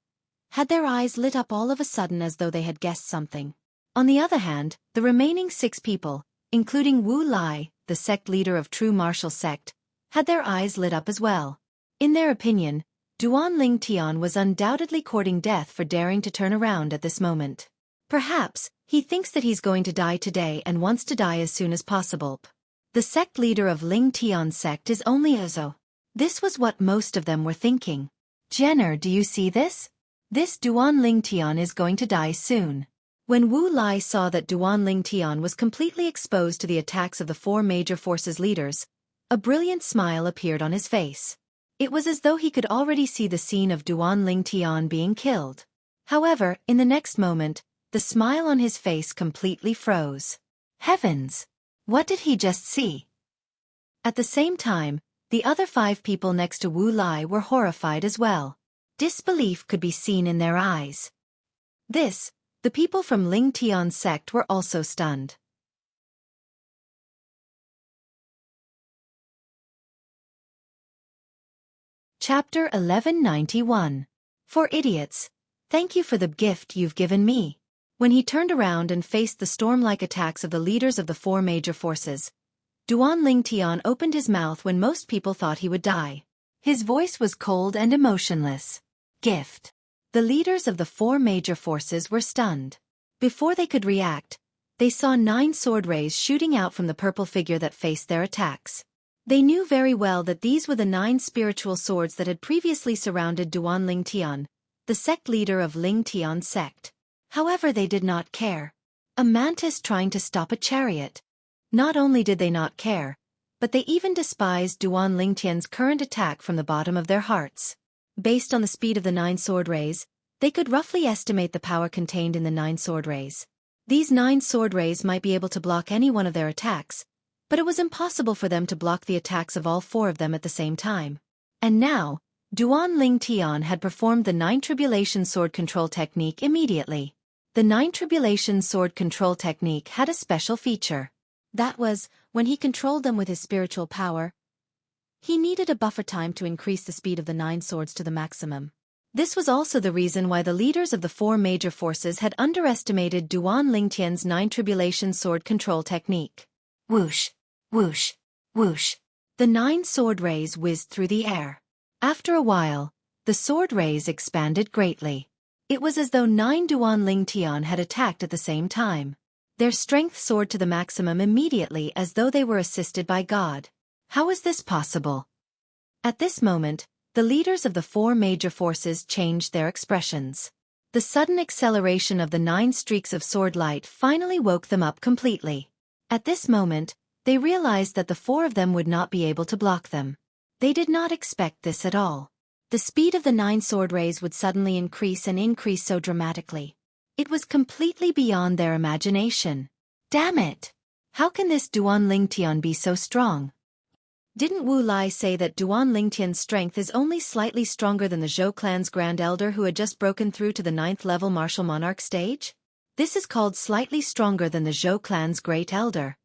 had their eyes lit up all of a sudden as though they had guessed something. On the other hand, the remaining 6 people, including Wu Lai, the sect leader of True Martial Sect, had their eyes lit up as well. In their opinion, Duan Ling Tian was undoubtedly courting death for daring to turn around at this moment. Perhaps, he thinks that he's going to die today and wants to die as soon as possible. The sect leader of Ling Tian's sect is only Ozo. This was what most of them were thinking. Jenner, do you see this? This Duan Ling Tian is going to die soon. When Wu Lai saw that Duan Ling Tian was completely exposed to the attacks of the 4 major forces leaders, a brilliant smile appeared on his face. It was as though he could already see the scene of Duan Ling Tian being killed. However, in the next moment, the smile on his face completely froze. Heavens! What did he just see? At the same time, the other 5 people next to Wu Lai were horrified as well. Disbelief could be seen in their eyes. The people from Ling Tian's sect were also stunned. Chapter 1191. For idiots. Thank you for the gift you've given me. When he turned around and faced the storm-like attacks of the leaders of the 4 major forces, Duan Ling Tian opened his mouth when most people thought he would die. His voice was cold and emotionless. Gift. The leaders of the 4 major forces were stunned. Before they could react, they saw 9 sword rays shooting out from the purple figure that faced their attacks. They knew very well that these were the 9 spiritual swords that had previously surrounded Duan Ling Tian, the sect leader of Ling Tian's sect. However, they did not care. A mantis trying to stop a chariot. Not only did they not care, but they even despised Duan Ling Tian's current attack from the bottom of their hearts. Based on the speed of the 9 sword rays, they could roughly estimate the power contained in the 9 sword rays. These 9 sword rays might be able to block any one of their attacks, but it was impossible for them to block the attacks of all 4 of them at the same time. And now, Duan Ling Tian had performed the 9 Tribulation Sword Control Technique immediately. The 9 Tribulation Sword Control Technique had a special feature. That was, when he controlled them with his spiritual power, he needed a buffer time to increase the speed of the 9 swords to the maximum. This was also the reason why the leaders of the 4 major forces had underestimated Duan Ling Tian's 9 Tribulation Sword Control Technique. Whoosh, whoosh, whoosh. The 9 sword rays whizzed through the air. After a while, the sword rays expanded greatly. It was as though 9 Duan Ling Tian had attacked at the same time. Their strength soared to the maximum immediately as though they were assisted by God. How is this possible? At this moment, the leaders of the 4 major forces changed their expressions. The sudden acceleration of the 9 streaks of sword light finally woke them up completely. At this moment, they realized that the 4 of them would not be able to block them. They did not expect this at all. The speed of the 9 sword rays would suddenly increase and increase so dramatically. It was completely beyond their imagination. Damn it! How can this Duan Lingtian be so strong? Didn't Wu Lai say that Duan Lingtian's strength is only slightly stronger than the Zhou clan's Grand Elder who had just broken through to the 9th level Martial Monarch stage? This is called slightly stronger than the Zhou clan's Great Elder.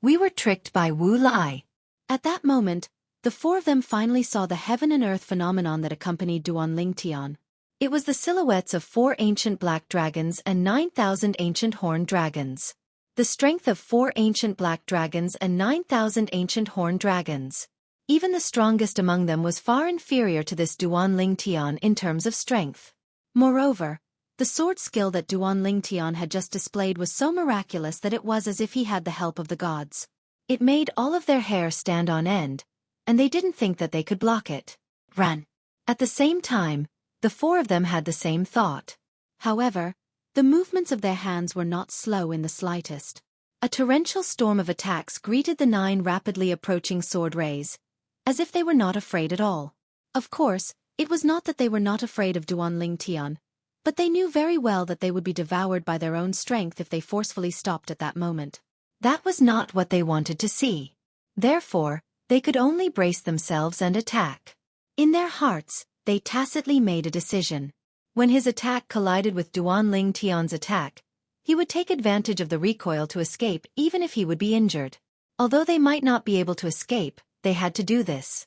We were tricked by Wu Lai. At that moment, the four of them finally saw the heaven and earth phenomenon that accompanied Duan Lingtian. It was the silhouettes of 4 ancient black dragons and 9,000 ancient horned dragons. The strength of 4 ancient black dragons and 9,000 ancient horned dragons. Even the strongest among them was far inferior to this Duan Lingtian in terms of strength. Moreover, the sword skill that Duan Lingtian had just displayed was so miraculous that it was as if he had the help of the gods. It made all of their hair stand on end, and they didn't think that they could block it. Run! At the same time, the four of them had the same thought. However, the movements of their hands were not slow in the slightest. A torrential storm of attacks greeted the 9 rapidly approaching sword rays, as if they were not afraid at all. Of course, it was not that they were not afraid of Duan Lingtian, but they knew very well that they would be devoured by their own strength if they forcefully stopped at that moment. That was not what they wanted to see. Therefore, they could only brace themselves and attack. In their hearts, they tacitly made a decision. When his attack collided with Duan Lingtian's attack, he would take advantage of the recoil to escape even if he would be injured. Although they might not be able to escape, they had to do this.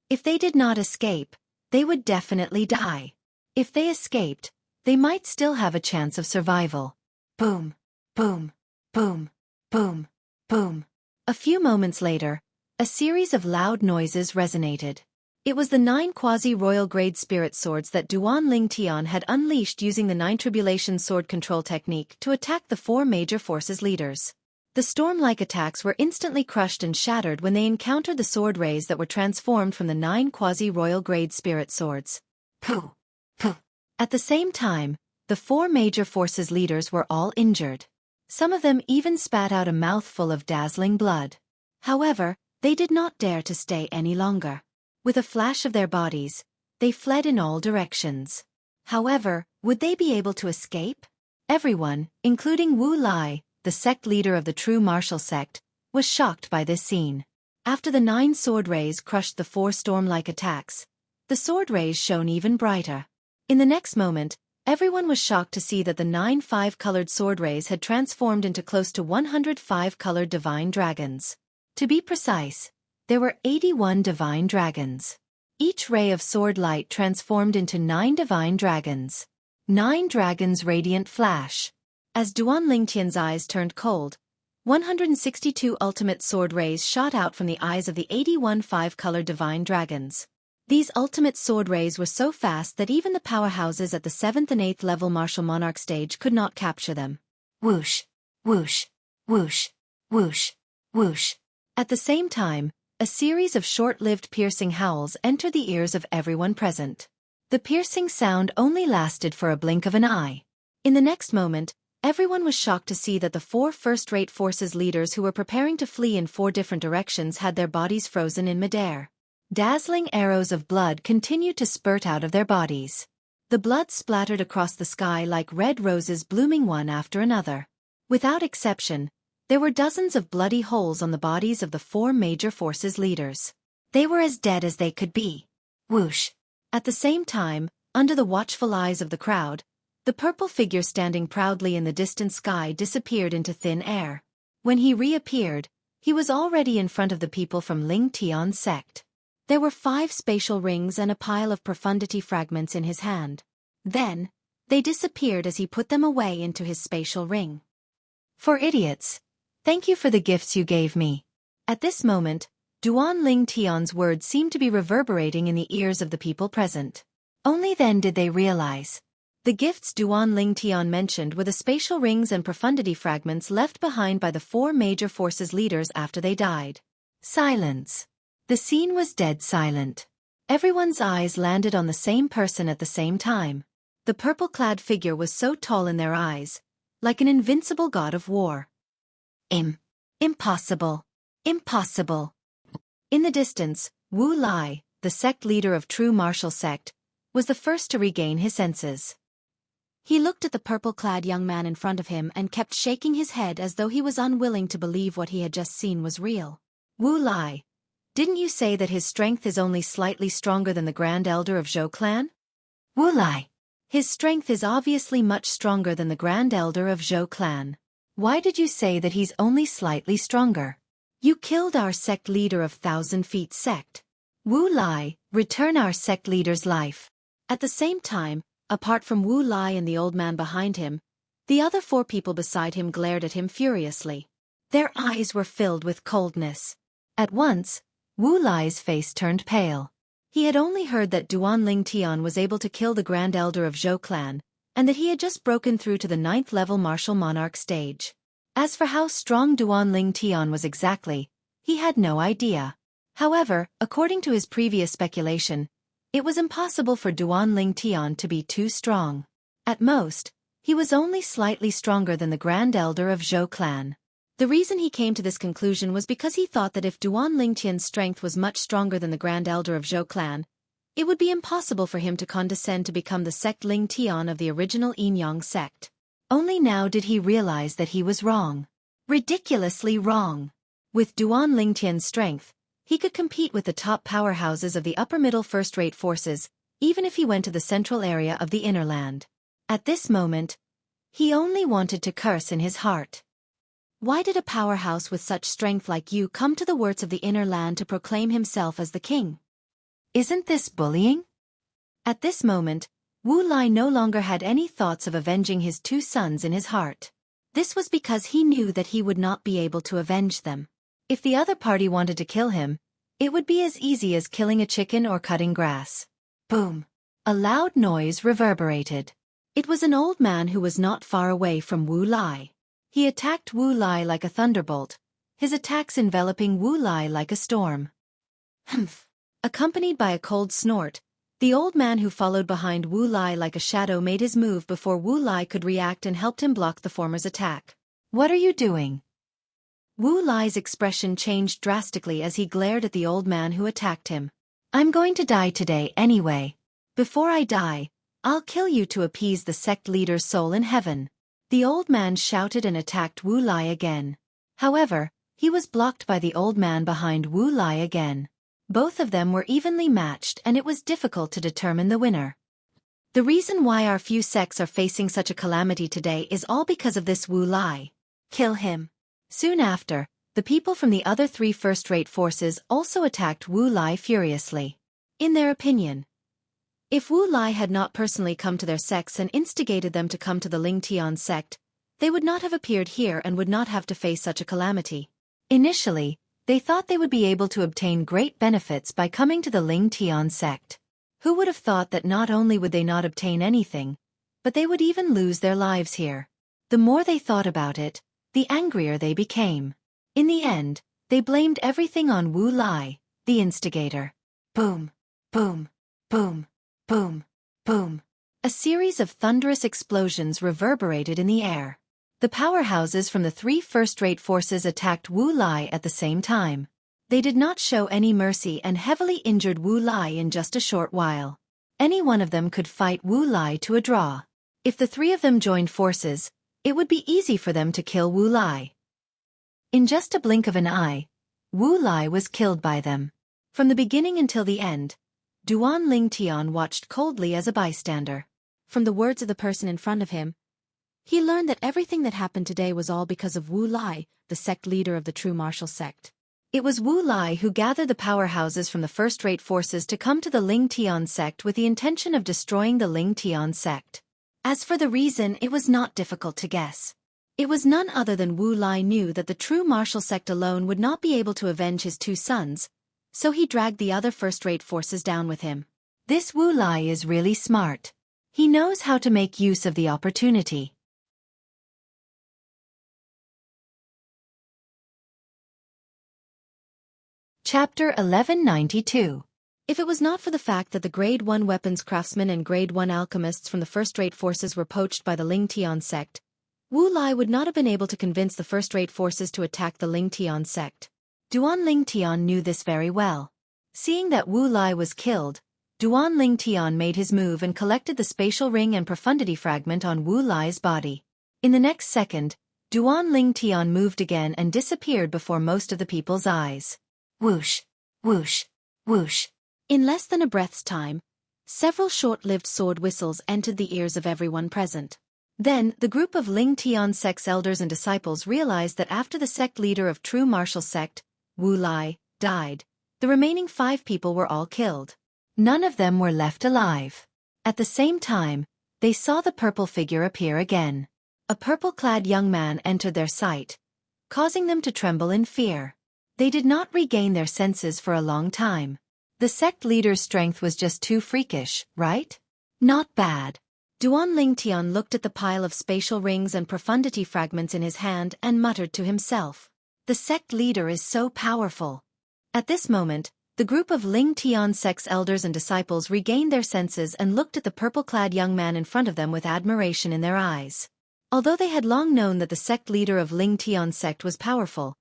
If they did not escape, they would definitely die. If they escaped, they might still have a chance of survival. Boom, boom, boom, boom, boom. A few moments later, a series of loud noises resonated. It was the 9 quasi-royal grade spirit swords that Duan Lingtian had unleashed using the 9 tribulation sword control technique to attack the 4 major forces leaders. The storm-like attacks were instantly crushed and shattered when they encountered the sword rays that were transformed from the 9 quasi-royal grade spirit swords. Pooh! Pooh! At the same time, the 4 major forces leaders were all injured. Some of them even spat out a mouthful of dazzling blood. However, they did not dare to stay any longer. With a flash of their bodies, they fled in all directions. However, would they be able to escape? Everyone, including Wu Lai, the sect leader of the true martial sect, was shocked by this scene. After the 9 sword rays crushed the 4 storm-like attacks, the sword rays shone even brighter. In the next moment, everyone was shocked to see that the 9 5-colored sword rays had transformed into close to 100 5-colored divine dragons. To be precise, there were 81 divine dragons. Each ray of sword light transformed into 9 divine dragons. 9 dragons' radiant flash. As Duan Lingtian's eyes turned cold, 162 ultimate sword rays shot out from the eyes of the 81 5-colored divine dragons. These ultimate sword rays were so fast that even the powerhouses at the 7th and 8th level Martial Monarch stage could not capture them. Whoosh, whoosh, whoosh, whoosh, whoosh. At the same time, a series of short-lived piercing howls entered the ears of everyone present. The piercing sound only lasted for a blink of an eye. In the next moment, everyone was shocked to see that the 4 first-rate forces leaders who were preparing to flee in 4 different directions had their bodies frozen in midair. Dazzling arrows of blood continued to spurt out of their bodies. The blood splattered across the sky like red roses blooming one after another. Without exception, there were dozens of bloody holes on the bodies of the 4 major forces leaders. They were as dead as they could be. Whoosh! At the same time, under the watchful eyes of the crowd, the purple figure standing proudly in the distant sky disappeared into thin air. When he reappeared, he was already in front of the people from Lingtian's sect. There were 5 spatial rings and a pile of profundity fragments in his hand. Then, they disappeared as he put them away into his spatial ring. For idiots! Thank you for the gifts you gave me. At this moment, Duan Lingtian's words seemed to be reverberating in the ears of the people present. Only then did they realize. The gifts Duan Lingtian mentioned were the spatial rings and profundity fragments left behind by the 4 major forces leaders after they died. Silence. The scene was dead silent. Everyone's eyes landed on the same person at the same time. The purple-clad figure was so tall in their eyes, like an invincible god of war. Impossible. Impossible. In the distance, Wu Lai, the sect leader of true martial sect, was the first to regain his senses. He looked at the purple-clad young man in front of him and kept shaking his head as though he was unwilling to believe what he had just seen was real. Wu Lai, didn't you say that his strength is only slightly stronger than the Grand Elder of Zhou clan? Wu Lai, his strength is obviously much stronger than the Grand Elder of Zhou clan. Why did you say that he's only slightly stronger? You killed our sect leader of 1,000 Feet sect. Wu Lai, return our sect leader's life. At the same time, apart from Wu Lai and the old man behind him, the other 4 people beside him glared at him furiously. Their eyes were filled with coldness. At once, Wu Lai's face turned pale. He had only heard that Duan Ling Tian was able to kill the Grand Elder of Zhou clan, and that he had just broken through to the 9th level martial monarch stage. As for how strong Duan Ling Tian was exactly, he had no idea. However, according to his previous speculation, it was impossible for Duan Ling Tian to be too strong. At most, he was only slightly stronger than the Grand Elder of Zhou clan. The reason he came to this conclusion was because he thought that if Duan Ling Tian's strength was much stronger than the Grand Elder of Zhou clan, it would be impossible for him to condescend to become the sect Ling Tian of the original Yin Yang sect. Only now did he realize that he was wrong. Ridiculously wrong. With Duan Ling Tian's strength, he could compete with the top powerhouses of the upper-middle first-rate forces, even if he went to the central area of the inner land. At this moment, he only wanted to curse in his heart. Why did a powerhouse with such strength like you come to the words of the inner land to proclaim himself as the king? Isn't this bullying? At this moment, Wu Lai no longer had any thoughts of avenging his 2 sons in his heart. This was because he knew that he would not be able to avenge them. If the other party wanted to kill him, it would be as easy as killing a chicken or cutting grass. Boom! A loud noise reverberated. It was an old man who was not far away from Wu Lai. He attacked Wu Lai like a thunderbolt, his attacks enveloping Wu Lai like a storm. Humph! Accompanied by a cold snort, the old man who followed behind Wu Lai like a shadow made his move before Wu Lai could react and helped him block the former's attack. What are you doing? Wu Lai's expression changed drastically as he glared at the old man who attacked him. I'm going to die today anyway. Before I die, I'll kill you to appease the sect leader's soul in heaven. The old man shouted and attacked Wu Lai again. However, he was blocked by the old man behind Wu Lai again. Both of them were evenly matched and it was difficult to determine the winner. The reason why our few sects are facing such a calamity today is all because of this Wu Lai. Kill him. Soon after, the people from the other 3 first-rate forces also attacked Wu Lai furiously. In their opinion, if Wu Lai had not personally come to their sects and instigated them to come to the Ling Tian sect, they would not have appeared here and would not have to face such a calamity. Initially, they thought they would be able to obtain great benefits by coming to the Ling Tian sect. Who would have thought that not only would they not obtain anything, but they would even lose their lives here? The more they thought about it, the angrier they became. In the end, they blamed everything on Wu Lai, the instigator. Boom, boom, boom, boom, boom. A series of thunderous explosions reverberated in the air. The powerhouses from the 3 first-rate forces attacked Wu Lai at the same time. They did not show any mercy and heavily injured Wu Lai in just a short while. Any one of them could fight Wu Lai to a draw. If the 3 of them joined forces, it would be easy for them to kill Wu Lai. In just a blink of an eye, Wu Lai was killed by them. From the beginning until the end, Duan Ling Tian watched coldly as a bystander. From the words of the person in front of him, he learned that everything that happened today was all because of Wu Lai, the sect leader of the true martial sect. It was Wu Lai who gathered the powerhouses from the first-rate forces to come to the Ling Tian sect with the intention of destroying the Ling Tian sect. As for the reason, it was not difficult to guess. It was none other than Wu Lai knew that the true martial sect alone would not be able to avenge his 2 sons, so he dragged the other first-rate forces down with him. This Wu Lai is really smart. He knows how to make use of the opportunity. Chapter 1192. If it was not for the fact that the Grade 1 weapons craftsmen and Grade 1 alchemists from the first-rate forces were poached by the Ling Tian sect, Wu Lai would not have been able to convince the first-rate forces to attack the Ling Tian sect. Duan Ling Tian knew this very well. Seeing that Wu Lai was killed, Duan Ling Tian made his move and collected the spatial ring and profundity fragment on Wu Lai's body. In the next second, Duan Ling Tian moved again and disappeared before most of the people's eyes. Whoosh, whoosh, whoosh. In less than a breath's time, several short-lived sword whistles entered the ears of everyone present. Then, the group of Ling Tian sect's elders and disciples realized that after the sect leader of true martial sect, Wu Lai, died, the remaining 5 people were all killed. None of them were left alive. At the same time, they saw the purple figure appear again. A purple-clad young man entered their sight, causing them to tremble in fear. They did not regain their senses for a long time. The sect leader's strength was just too freakish, right? Not bad. Duan Ling Tian looked at the pile of spatial rings and profundity fragments in his hand and muttered to himself. The sect leader is so powerful. At this moment, the group of Ling Tian sect's elders and disciples regained their senses and looked at the purple-clad young man in front of them with admiration in their eyes. Although they had long known that the sect leader of Ling Tian sect was powerful,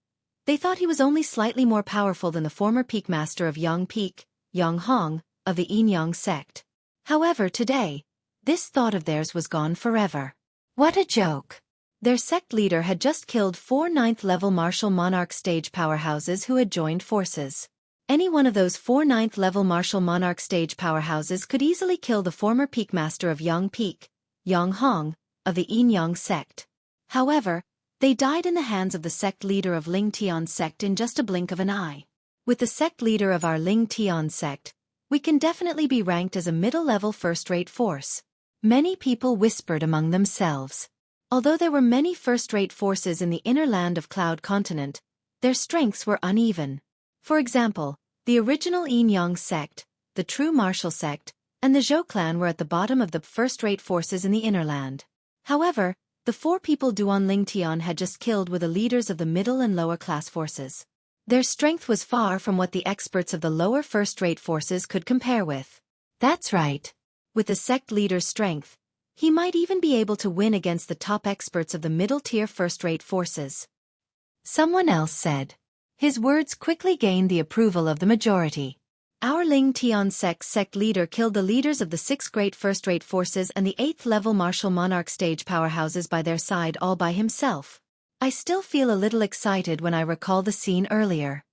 they thought he was only slightly more powerful than the former peak master of Yang Peak, Yang Hong, of the Yin Yang sect. However, today, this thought of theirs was gone forever. What a joke! Their sect leader had just killed 4 9th-level martial monarch stage powerhouses who had joined forces. Any one of those 4 9th-level martial monarch stage powerhouses could easily kill the former peak master of Yang Peak, Yang Hong, of the Yin Yang sect. However, they died in the hands of the sect leader of Ling Tian sect in just a blink of an eye. With the sect leader of our Ling Tian sect, we can definitely be ranked as a middle-level first-rate force. Many people whispered among themselves. Although there were many first-rate forces in the inner land of Cloud Continent, their strengths were uneven. For example, the original Yin Yang sect, the true martial sect, and the Zhou clan were at the bottom of the first-rate forces in the inner land. However, the 4 people Duan Ling Tian had just killed were the leaders of the middle and lower class forces. Their strength was far from what the experts of the lower first-rate forces could compare with. That's right. With the sect leader's strength, he might even be able to win against the top experts of the middle-tier first-rate forces. Someone else said. His words quickly gained the approval of the majority. Our Ling Tian sect leader killed the leaders of the 6 great first-rate forces and the 8th-level martial monarch stage powerhouses by their side all by himself. I still feel a little excited when I recall the scene earlier.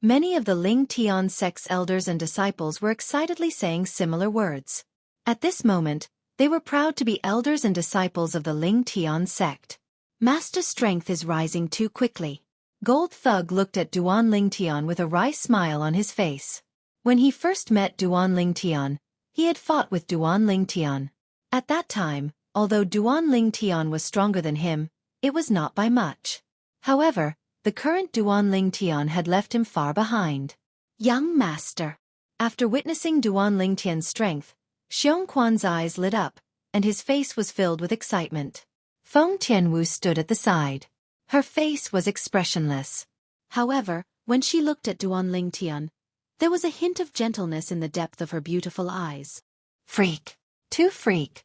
Many of the Ling Tian sect's elders and disciples were excitedly saying similar words. At this moment, they were proud to be elders and disciples of the Ling Tian sect. Master strength is rising too quickly. Gold Thug looked at Duan Ling Tian with a wry smile on his face. When he first met Duan Ling Tian, he had fought with Duan Ling Tian. At that time, although Duan Ling Tian was stronger than him, it was not by much. However, the current Duan Ling Tian had left him far behind. Young master. After witnessing Duan Ling Tian's strength, Xueqi's eyes lit up, and his face was filled with excitement. Feng Tianwu stood at the side. Her face was expressionless. However, when she looked at Duan Ling Tian, there was a hint of gentleness in the depth of her beautiful eyes. Freak. Too freak.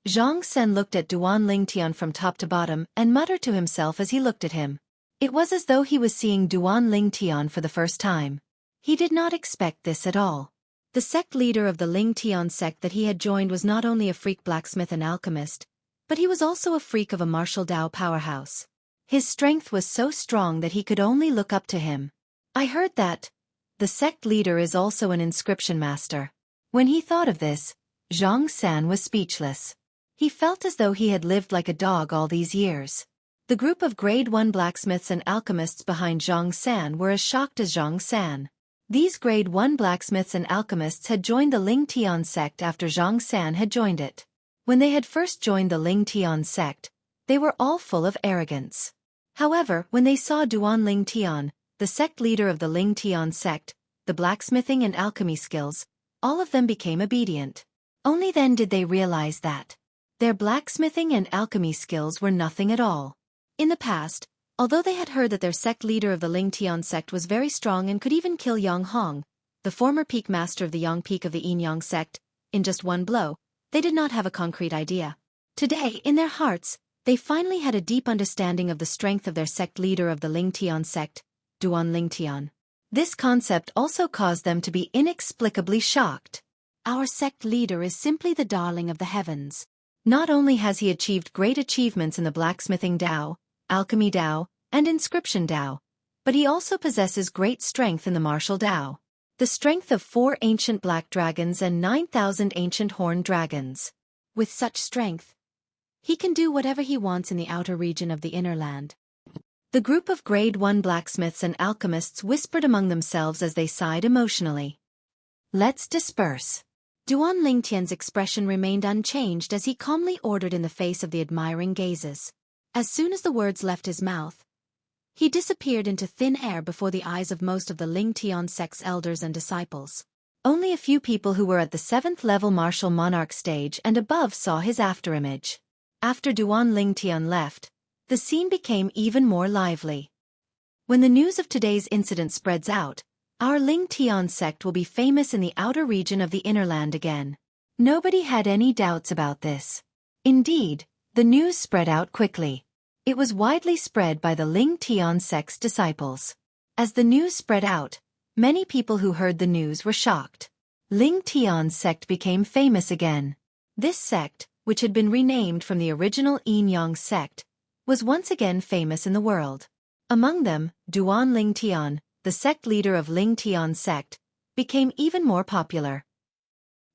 Zhang Sen looked at Duan Ling Tian from top to bottom and muttered to himself as he looked at him. It was as though he was seeing Duan Ling Tian for the first time. He did not expect this at all. The sect leader of the Ling Tian sect that he had joined was not only a freak blacksmith and alchemist, but he was also a freak of a martial Dao powerhouse. His strength was so strong that he could only look up to him. I heard that the sect leader is also an inscription master. When he thought of this, Zhang San was speechless. He felt as though he had lived like a dog all these years. The group of grade 1 blacksmiths and alchemists behind Zhang San were as shocked as Zhang San. These grade 1 blacksmiths and alchemists had joined the Ling Tian sect after Zhang San had joined it. When they had first joined the Ling Tian sect, they were all full of arrogance. However, when they saw Duan Ling Tian, the sect leader of the Ling Tian sect, the blacksmithing and alchemy skills, all of them became obedient. Only then did they realize that their blacksmithing and alchemy skills were nothing at all. In the past, although they had heard that their sect leader of the Ling Tian sect was very strong and could even kill Yang Hong, the former peak master of the Yang Peak of the Yin Yang sect, in just one blow, they did not have a concrete idea. Today, in their hearts, they finally had a deep understanding of the strength of their sect leader of the Ling Tian sect, Duan Ling Tian. This concept also caused them to be inexplicably shocked. Our sect leader is simply the darling of the heavens. Not only has he achieved great achievements in the blacksmithing Dao, alchemy Dao, and inscription Dao, but he also possesses great strength in the martial Dao. The strength of 4 ancient black dragons and 9,000 ancient horned dragons. With such strength, he can do whatever he wants in the outer region of the inner land. The group of grade 1 blacksmiths and alchemists whispered among themselves as they sighed emotionally. Let's disperse. Duan Lingtian's expression remained unchanged as he calmly ordered in the face of the admiring gazes. As soon as the words left his mouth, he disappeared into thin air before the eyes of most of the Lingtian sect's elders and disciples. Only a few people who were at the 7th level martial monarch stage and above saw his afterimage. After Duan Lingtian left, the scene became even more lively. When the news of today's incident spreads out, our Lingtian sect will be famous in the outer region of the inner land again. Nobody had any doubts about this. Indeed, the news spread out quickly. It was widely spread by the Lingtian sect's disciples. As the news spread out, many people who heard the news were shocked. Lingtian sect became famous again. This sect, which had been renamed from the original Yin Yang sect, was once again famous in the world. Among them, Duan Lingtian, the sect leader of Lingtian sect, became even more popular.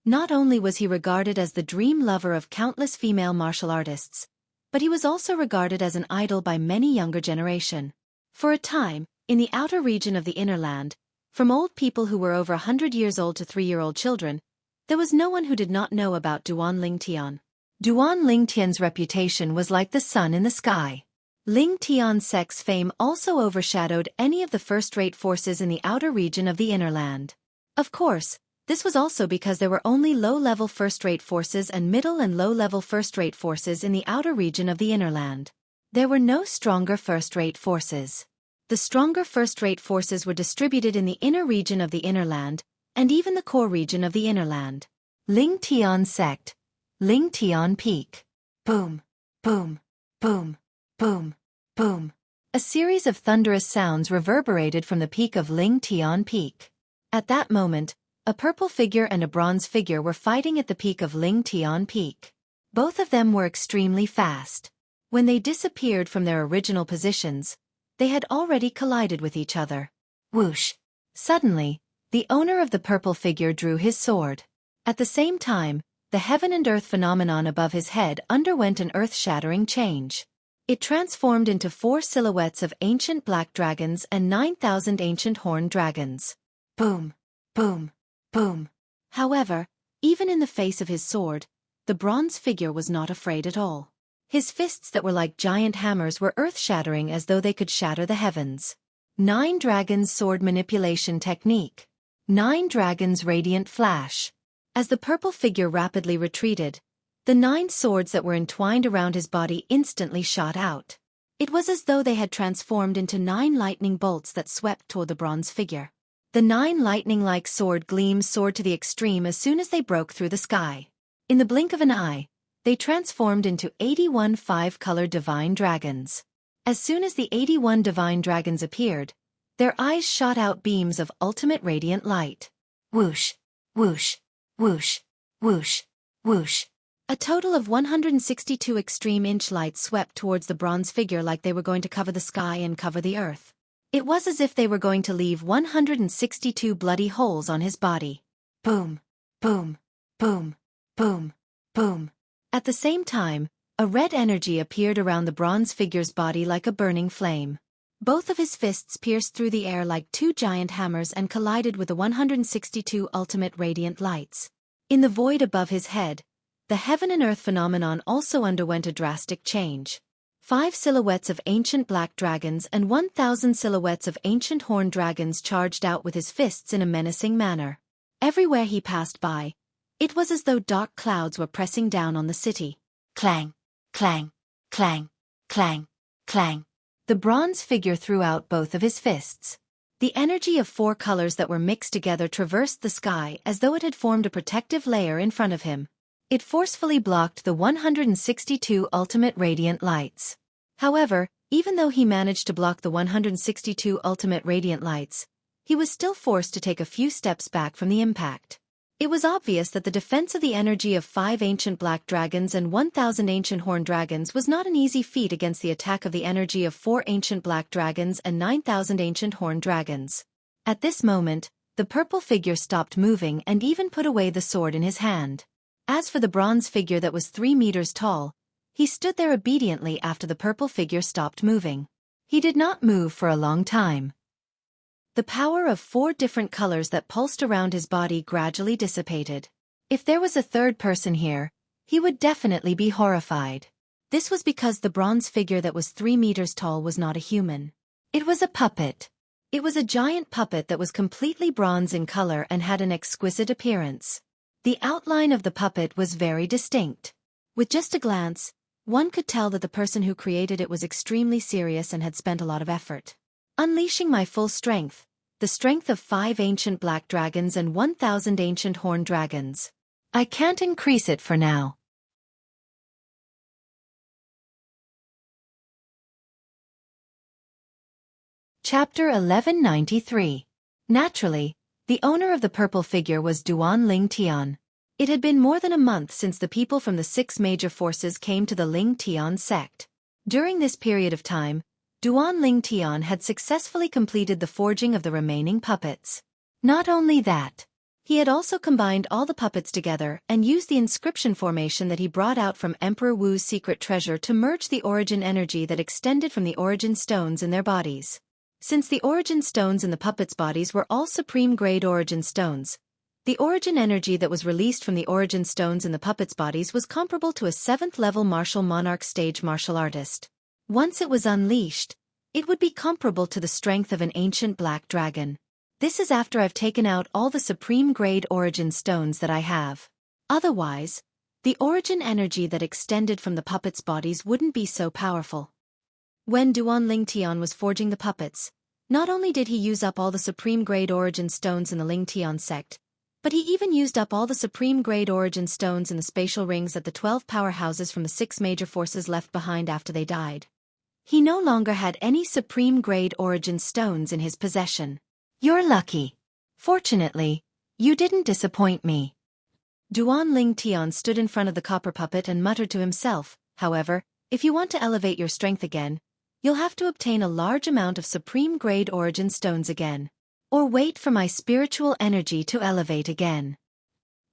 Not only was he regarded as the dream lover of countless female martial artists, but he was also regarded as an idol by many younger generation. For a time, in the outer region of the inner land, from old people who were over 100 years old to 3-year-old children, there was no one who did not know about Duan Lingtian. Duan Lingtian's reputation was like the sun in the sky. Lingtian sect's fame also overshadowed any of the first-rate forces in the outer region of the inner land. Of course, this was also because there were only low-level first-rate forces and middle and low-level first-rate forces in the outer region of the inner land. There were no stronger first-rate forces. The stronger first-rate forces were distributed in the inner region of the inner land, and even the core region of the inner land. Lingtian sect. Lingtian peak. Boom, boom, boom, boom, boom. A series of thunderous sounds reverberated from the peak of Lingtian peak. At that moment, a purple figure and a bronze figure were fighting at the peak of Lingtian peak. Both of them were extremely fast. When they disappeared from their original positions, they had already collided with each other. Whoosh! Suddenly, the owner of the purple figure drew his sword. At the same time, the heaven and earth phenomenon above his head underwent an earth-shattering change. It transformed into 4 silhouettes of ancient black dragons and 9,000 ancient horned dragons. Boom, boom, boom. However, even in the face of his sword, the bronze figure was not afraid at all. His fists that were like giant hammers were earth-shattering as though they could shatter the heavens. 9 Dragons Sword Manipulation Technique. 9 Dragons Radiant Flash. As the purple figure rapidly retreated, the 9 swords that were entwined around his body instantly shot out. It was as though they had transformed into 9 lightning bolts that swept toward the bronze figure. The 9 lightning-like sword gleams soared to the extreme as soon as they broke through the sky. In the blink of an eye, they transformed into 81 5-colored divine dragons. As soon as the 81 divine dragons appeared, their eyes shot out beams of ultimate radiant light. Whoosh, whoosh, whoosh, whoosh, whoosh. A total of 162 extreme inch lights swept towards the bronze figure like they were going to cover the sky and cover the earth. It was as if they were going to leave 162 bloody holes on his body. Boom, boom, boom, boom, boom. At the same time, a red energy appeared around the bronze figure's body like a burning flame. Both of his fists pierced through the air like 2 giant hammers and collided with the 162 ultimate radiant lights. In the void above his head, the heaven and earth phenomenon also underwent a drastic change. 5 silhouettes of ancient black dragons and 1,000 silhouettes of ancient horned dragons charged out with his fists in a menacing manner. Everywhere he passed by, it was as though dark clouds were pressing down on the city. Clang, clang, clang, clang, clang. The bronze figure threw out both of his fists. The energy of 4 colors that were mixed together traversed the sky as though it had formed a protective layer in front of him. It forcefully blocked the 162 ultimate radiant lights. However, even though he managed to block the 162 ultimate radiant lights, he was still forced to take a few steps back from the impact. It was obvious that the defense of the energy of 5 ancient black dragons and 1,000 ancient horned dragons was not an easy feat against the attack of the energy of 4 ancient black dragons and 9,000 ancient horned dragons. At this moment, the purple figure stopped moving and even put away the sword in his hand. As for the bronze figure that was 3 meters tall, he stood there obediently after the purple figure stopped moving. He did not move for a long time. The power of 4 different colors that pulsed around his body gradually dissipated. If there was a third person here, he would definitely be horrified. This was because the bronze figure that was 3 meters tall was not a human. It was a puppet. It was a giant puppet that was completely bronze in color and had an exquisite appearance. The outline of the puppet was very distinct. With just a glance, one could tell that the person who created it was extremely serious and had spent a lot of effort. Unleashing my full strength, the strength of 5 ancient black dragons and 1,000 ancient horned dragons. I can't increase it for now. Chapter 1193. Naturally, the owner of the purple figure was Duan Ling Tian. It had been more than a month since the people from the 6 major forces came to the Ling Tian sect. During this period of time, Duan Ling Tian had successfully completed the forging of the remaining puppets. Not only that, he had also combined all the puppets together and used the inscription formation that he brought out from Emperor Wu's secret treasure to merge the origin energy that extended from the origin stones in their bodies. Since the origin stones in the puppets' bodies were all supreme-grade origin stones, the origin energy that was released from the origin stones in the puppets' bodies was comparable to a 7th-level martial monarch stage martial artist. Once it was unleashed, it would be comparable to the strength of an ancient black dragon. This is after I've taken out all the supreme-grade origin stones that I have. Otherwise, the origin energy that extended from the puppets' bodies wouldn't be so powerful. When Duan Ling Tian was forging the puppets, not only did he use up all the supreme-grade origin stones in the Ling Tian sect, but he even used up all the supreme-grade origin stones in the spatial rings that the 12 powerhouses from the 6 major forces left behind after they died. He no longer had any supreme-grade origin stones in his possession. You're lucky. Fortunately, you didn't disappoint me. Duan Ling Tian stood in front of the copper puppet and muttered to himself, however, if you want to elevate your strength again, you'll have to obtain a large amount of supreme-grade origin stones again. Or wait for my spiritual energy to elevate again.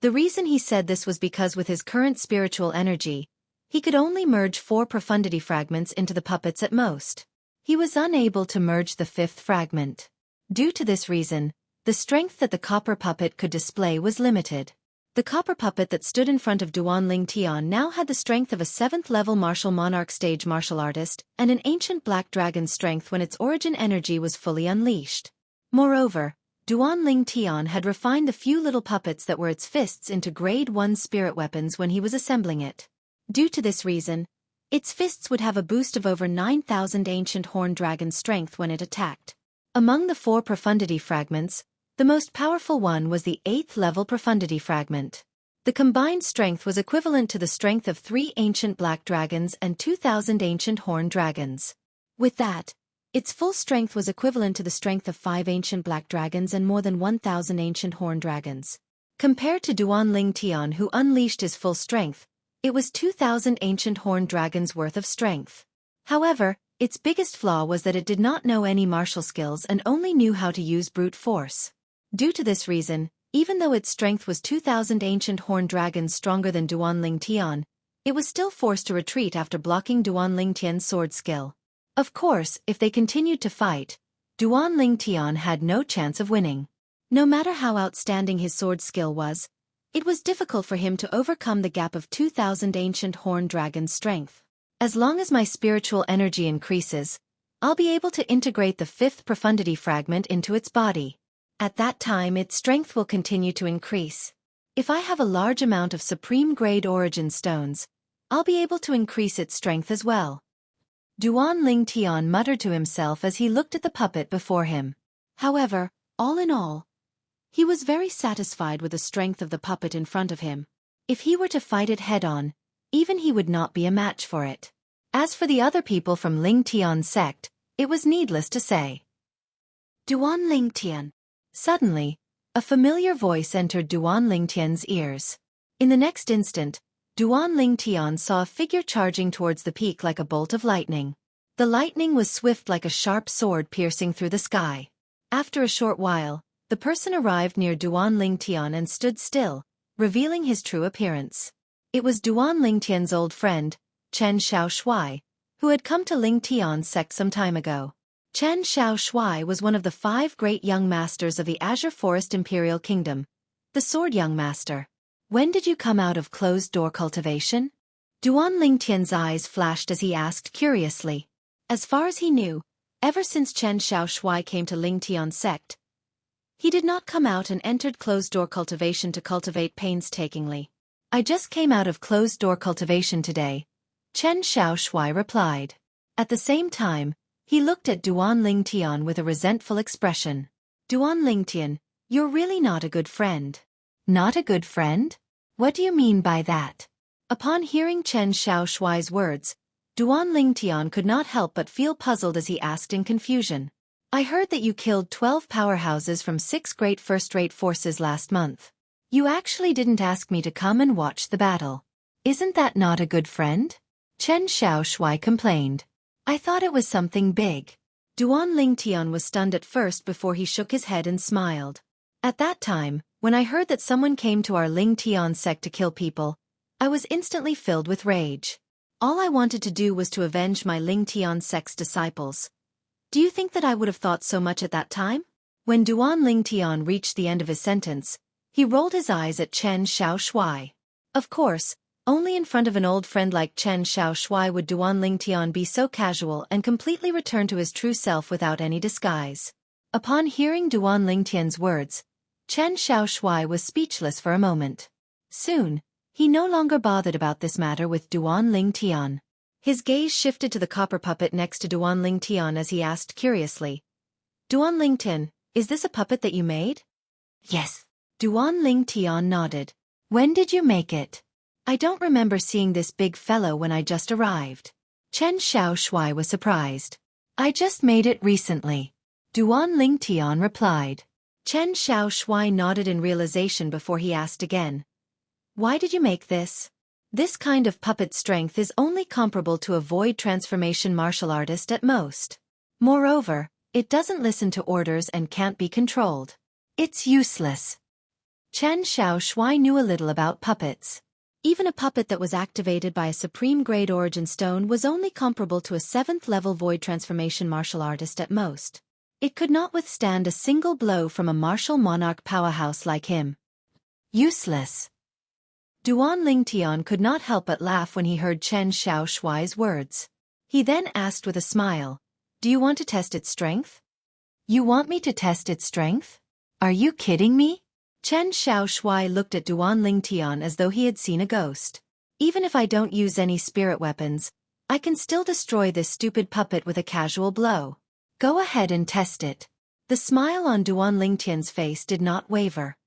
The reason he said this was because with his current spiritual energy, he could only merge 4 profundity fragments into the puppets at most. He was unable to merge the 5th fragment. Due to this reason, the strength that the copper puppet could display was limited. The copper puppet that stood in front of Duan Ling Tian now had the strength of a 7th-level martial monarch stage martial artist and an ancient black dragon's strength when its origin energy was fully unleashed. Moreover, Duan Ling Tian had refined the few little puppets that were its fists into grade 1 spirit weapons when he was assembling it. Due to this reason, its fists would have a boost of over 9,000 ancient horned dragon strength when it attacked. Among the 4 profundity fragments, the most powerful one was the 8th-level profundity fragment. The combined strength was equivalent to the strength of 3 ancient black dragons and 2,000 ancient horned dragons. With that, its full strength was equivalent to the strength of 5 ancient black dragons and more than 1,000 ancient horned dragons. Compared to Duan Ling Tian, who unleashed his full strength, it was 2,000 ancient horned dragons worth of strength. However, its biggest flaw was that it did not know any martial skills and only knew how to use brute force. Due to this reason, even though its strength was 2,000 ancient horned dragons stronger than Duan Ling Tian, it was still forced to retreat after blocking Duan Ling Tian's sword skill. Of course, if they continued to fight, Duan Ling Tian had no chance of winning. No matter how outstanding his sword skill was, it was difficult for him to overcome the gap of 2,000 ancient horned dragons' strength. As long as my spiritual energy increases, I'll be able to integrate the 5th profundity fragment into its body. At that time its strength will continue to increase. If I have a large amount of supreme-grade origin stones, I'll be able to increase its strength as well. Duan Ling Tian muttered to himself as he looked at the puppet before him. However, all in all, he was very satisfied with the strength of the puppet in front of him. If he were to fight it head-on, even he would not be a match for it. As for the other people from Ling Tian's sect, it was needless to say. Duan Ling Tian. Suddenly, A familiar voice entered Duan Lingtian's ears. In the next instant, Duan Lingtian saw a figure charging towards the peak like a bolt of lightning. The lightning was swift like a sharp sword piercing through the sky. After a short while, the person arrived near Duan Lingtian and stood still, revealing his true appearance. It was Duan Lingtian's old friend, Chen Xueqi, who had come to Lingtian's sect some time ago. Chen Xueqi was one of the 5 great young masters of the Azure Forest Imperial Kingdom, the Sword Young Master. When did you come out of closed-door cultivation? Duan Lingtian's eyes flashed as he asked curiously. As far as he knew, ever since Chen Xueqi came to Lingtian's sect, he did not come out and entered closed-door cultivation to cultivate painstakingly. I just came out of closed-door cultivation today, Chen Xueqi replied. At the same time, he looked at Duan Lingtian with a resentful expression. Duan Lingtian, you're really not a good friend. Not a good friend? What do you mean by that? Upon hearing Chen Xueqi's words, Duan Lingtian could not help but feel puzzled as he asked in confusion. I heard that you killed 12 powerhouses from 6 great first-rate forces last month. You actually didn't ask me to come and watch the battle. Isn't that not a good friend? Chen Xueqi complained. I thought it was something big. Duan Lingtian was stunned at first before he shook his head and smiled. At that time, when I heard that someone came to our Lingtian sect to kill people, I was instantly filled with rage. All I wanted to do was to avenge my Lingtian sect's disciples. Do you think that I would have thought so much at that time? When Duan Lingtian reached the end of his sentence, he rolled his eyes at Chen Xueqi. Of course, only in front of an old friend like Chen Xueqi would Duan Lingtian be so casual and completely return to his true self without any disguise. Upon hearing Duan Lingtian's words, Chen Xueqi was speechless for a moment. Soon, he no longer bothered about this matter with Duan Lingtian. His gaze shifted to the copper puppet next to Duan Lingtian as he asked curiously. Duan Lingtian, is this a puppet that you made? Yes. Duan Lingtian nodded. When did you make it? I don't remember seeing this big fellow when I just arrived. Chen Xueqi was surprised. I just made it recently. Duan Lingtian replied. Chen Xueqi nodded in realization before he asked again. Why did you make this? This kind of puppet strength is only comparable to a void transformation martial artist at most. Moreover, it doesn't listen to orders and can't be controlled. It's useless. Chen Xueqi knew a little about puppets. Even a puppet that was activated by a supreme-grade origin stone was only comparable to a 7th-level void transformation martial artist at most. It could not withstand a single blow from a martial monarch powerhouse like him. Useless. Duan Lingtian could not help but laugh when he heard Chen Xueqi's words. He then asked with a smile, Do you want to test its strength? You want me to test its strength? Are you kidding me? Chen Xueqi looked at Duan Lingtian as though he had seen a ghost. Even if I don't use any spirit weapons, I can still destroy this stupid puppet with a casual blow. Go ahead and test it. The smile on Duan Lingtian's face did not waver.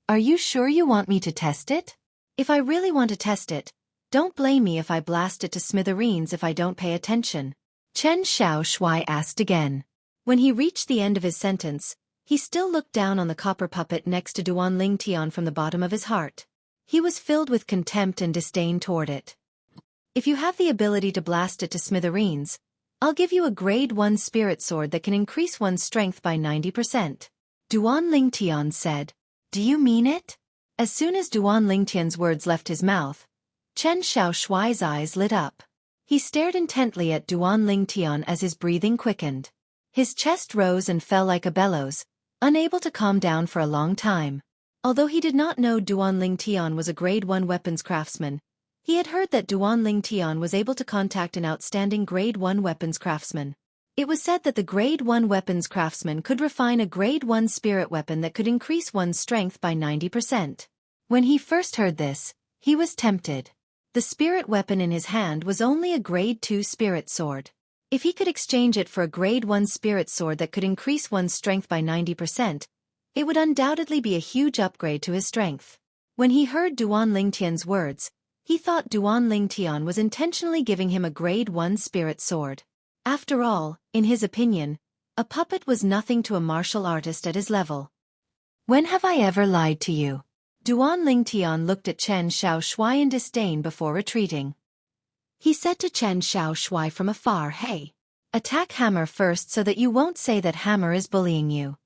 Are you sure you want me to test it? If I really want to test it, don't blame me if I blast it to smithereens if I don't pay attention. Chen Xueqi asked again. When he reached the end of his sentence, he still looked down on the copper puppet next to Duan Lingtian from the bottom of his heart. He was filled with contempt and disdain toward it. If you have the ability to blast it to smithereens, I'll give you a grade 1 spirit sword that can increase one's strength by 90%. Duan Lingtian said. Do you mean it? As soon as Duan Lingtian's words left his mouth, Chen Xueqi's eyes lit up. He stared intently at Duan Lingtian as his breathing quickened. His chest rose and fell like a bellows, unable to calm down for a long time. Although he did not know Duan Lingtian was a grade 1 weapons craftsman, he had heard that Duan Lingtian was able to contact an outstanding grade 1 weapons craftsman. It was said that the grade 1 weapons craftsman could refine a grade 1 spirit weapon that could increase one's strength by 90%. When he first heard this, he was tempted. The spirit weapon in his hand was only a grade 2 spirit sword. If he could exchange it for a grade 1 spirit sword that could increase one's strength by 90%, it would undoubtedly be a huge upgrade to his strength. When he heard Duan Lingtian's words, he thought Duan Lingtian was intentionally giving him a grade 1 spirit sword. After all, in his opinion, a puppet was nothing to a martial artist at his level. When have I ever lied to you? Duan Lingtian looked at Chen Xiaoshui in disdain before retreating. He said to Chen Xiaoshui from afar, "Hey, attack Hammer first so that you won't say that Hammer is bullying you."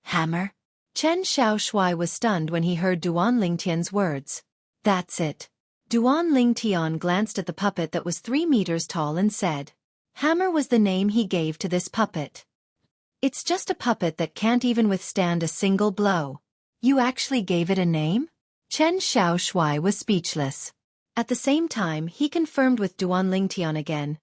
Hammer? Chen Xiaoshui was stunned when he heard Duan Lingtian's words. That's it. Duan Lingtian glanced at the puppet that was 3 meters tall and said, Hammer was the name he gave to this puppet. It's just a puppet that can't even withstand a single blow. You actually gave it a name? Chen Xiaoshui was speechless. At the same time, he confirmed with Duan Lingtian again.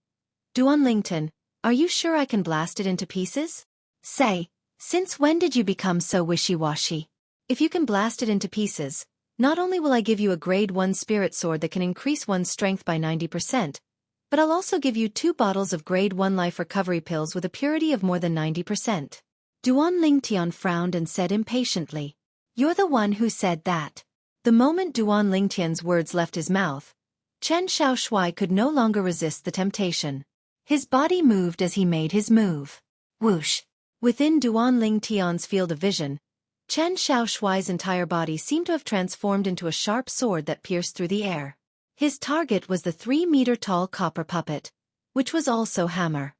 Duan Lingtian, are you sure I can blast it into pieces? Say, since when did you become so wishy-washy? If you can blast it into pieces, not only will I give you a grade 1 spirit sword that can increase one's strength by 90%, but I'll also give you 2 bottles of grade 1 life recovery pills with a purity of more than 90%. Duan Lingtian frowned and said impatiently, You're the one who said that. The moment Duan Lingtian's words left his mouth, Chen Xiaoshui could no longer resist the temptation. His body moved as he made his move. Whoosh! Within Duan Lingtian's field of vision, Chen Xiaoshui's entire body seemed to have transformed into a sharp sword that pierced through the air. His target was the 3-meter-tall copper puppet, which was also Hammer.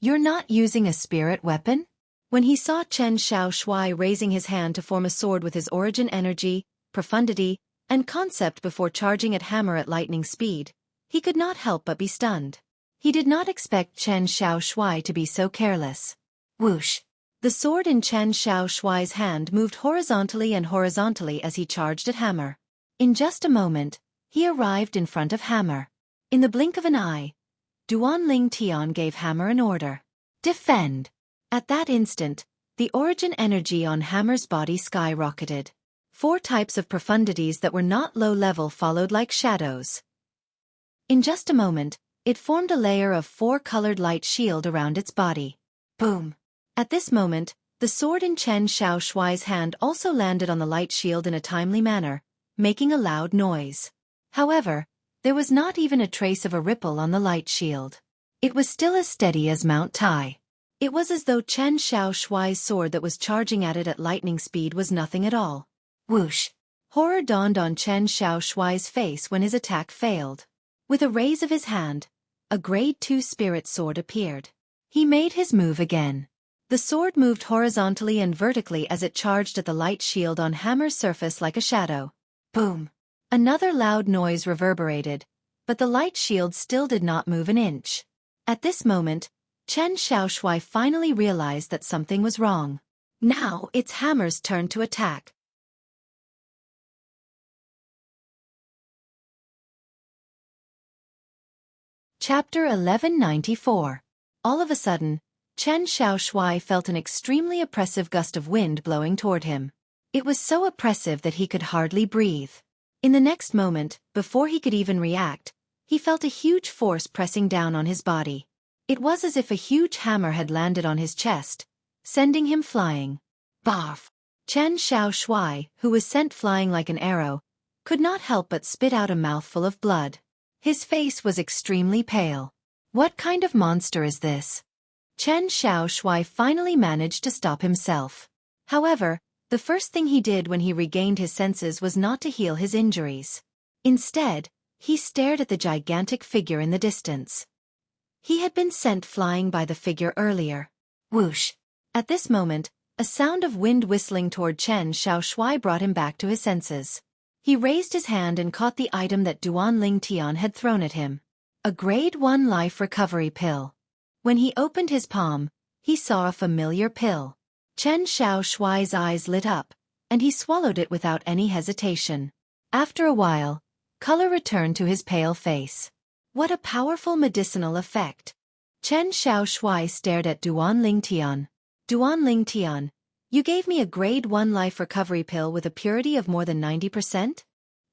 You're not using a spirit weapon? When he saw Chen Xiaoshui raising his hand to form a sword with his origin energy, profundity, and concept before charging at Hammer at lightning speed, he could not help but be stunned. He did not expect Chen Xiaoshui to be so careless. Whoosh! The sword in Chen Xiaoshui's hand moved horizontally and horizontally as he charged at Hammer. In just a moment, he arrived in front of Hammer. In the blink of an eye, Duan Lingtian gave Hammer an order. Defend! At that instant, the origin energy on Hammer's body skyrocketed. 4 types of profundities that were not low-level followed like shadows. In just a moment, it formed a layer of 4-colored light shield around its body. Boom! At this moment, the sword in Chen Xiaoshui's hand also landed on the light shield in a timely manner, making a loud noise. However, there was not even a trace of a ripple on the light shield. It was still as steady as Mount Tai. It was as though Chen Xiaoshui's sword that was charging at it at lightning speed was nothing at all. Whoosh! Horror dawned on Chen Xiaoshui's face when his attack failed. With a raise of his hand, a grade 2 spirit sword appeared. He made his move again. The sword moved horizontally and vertically as it charged at the light shield on Hammer's surface like a shadow. Boom! Another loud noise reverberated, but the light shield still did not move an inch. At this moment, Chen Xiaoshui finally realized that something was wrong. Now it's Hammer's turn to attack. Chapter 1194. All of a sudden, Chen Xiaoshui felt an extremely oppressive gust of wind blowing toward him. It was so oppressive that he could hardly breathe. In the next moment, before he could even react, he felt a huge force pressing down on his body. It was as if a huge hammer had landed on his chest, sending him flying. Barf! Chen Xiaoshui, who was sent flying like an arrow, could not help but spit out a mouthful of blood. His face was extremely pale. What kind of monster is this? Chen Xiaoshui finally managed to stop himself. However, the first thing he did when he regained his senses was not to heal his injuries. Instead, he stared at the gigantic figure in the distance. He had been sent flying by the figure earlier. Whoosh! At this moment, a sound of wind whistling toward Chen Xiaoshui brought him back to his senses. He raised his hand and caught the item that Duan Lingtian had thrown at him. A grade 1 life recovery pill. When he opened his palm, he saw a familiar pill. Chen Xiaoshui's eyes lit up, and he swallowed it without any hesitation. After a while, color returned to his pale face. What a powerful medicinal effect! Chen Xiaoshui stared at Duan Lingtian. Duan Lingtian, you gave me a grade 1 life recovery pill with a purity of more than 90%?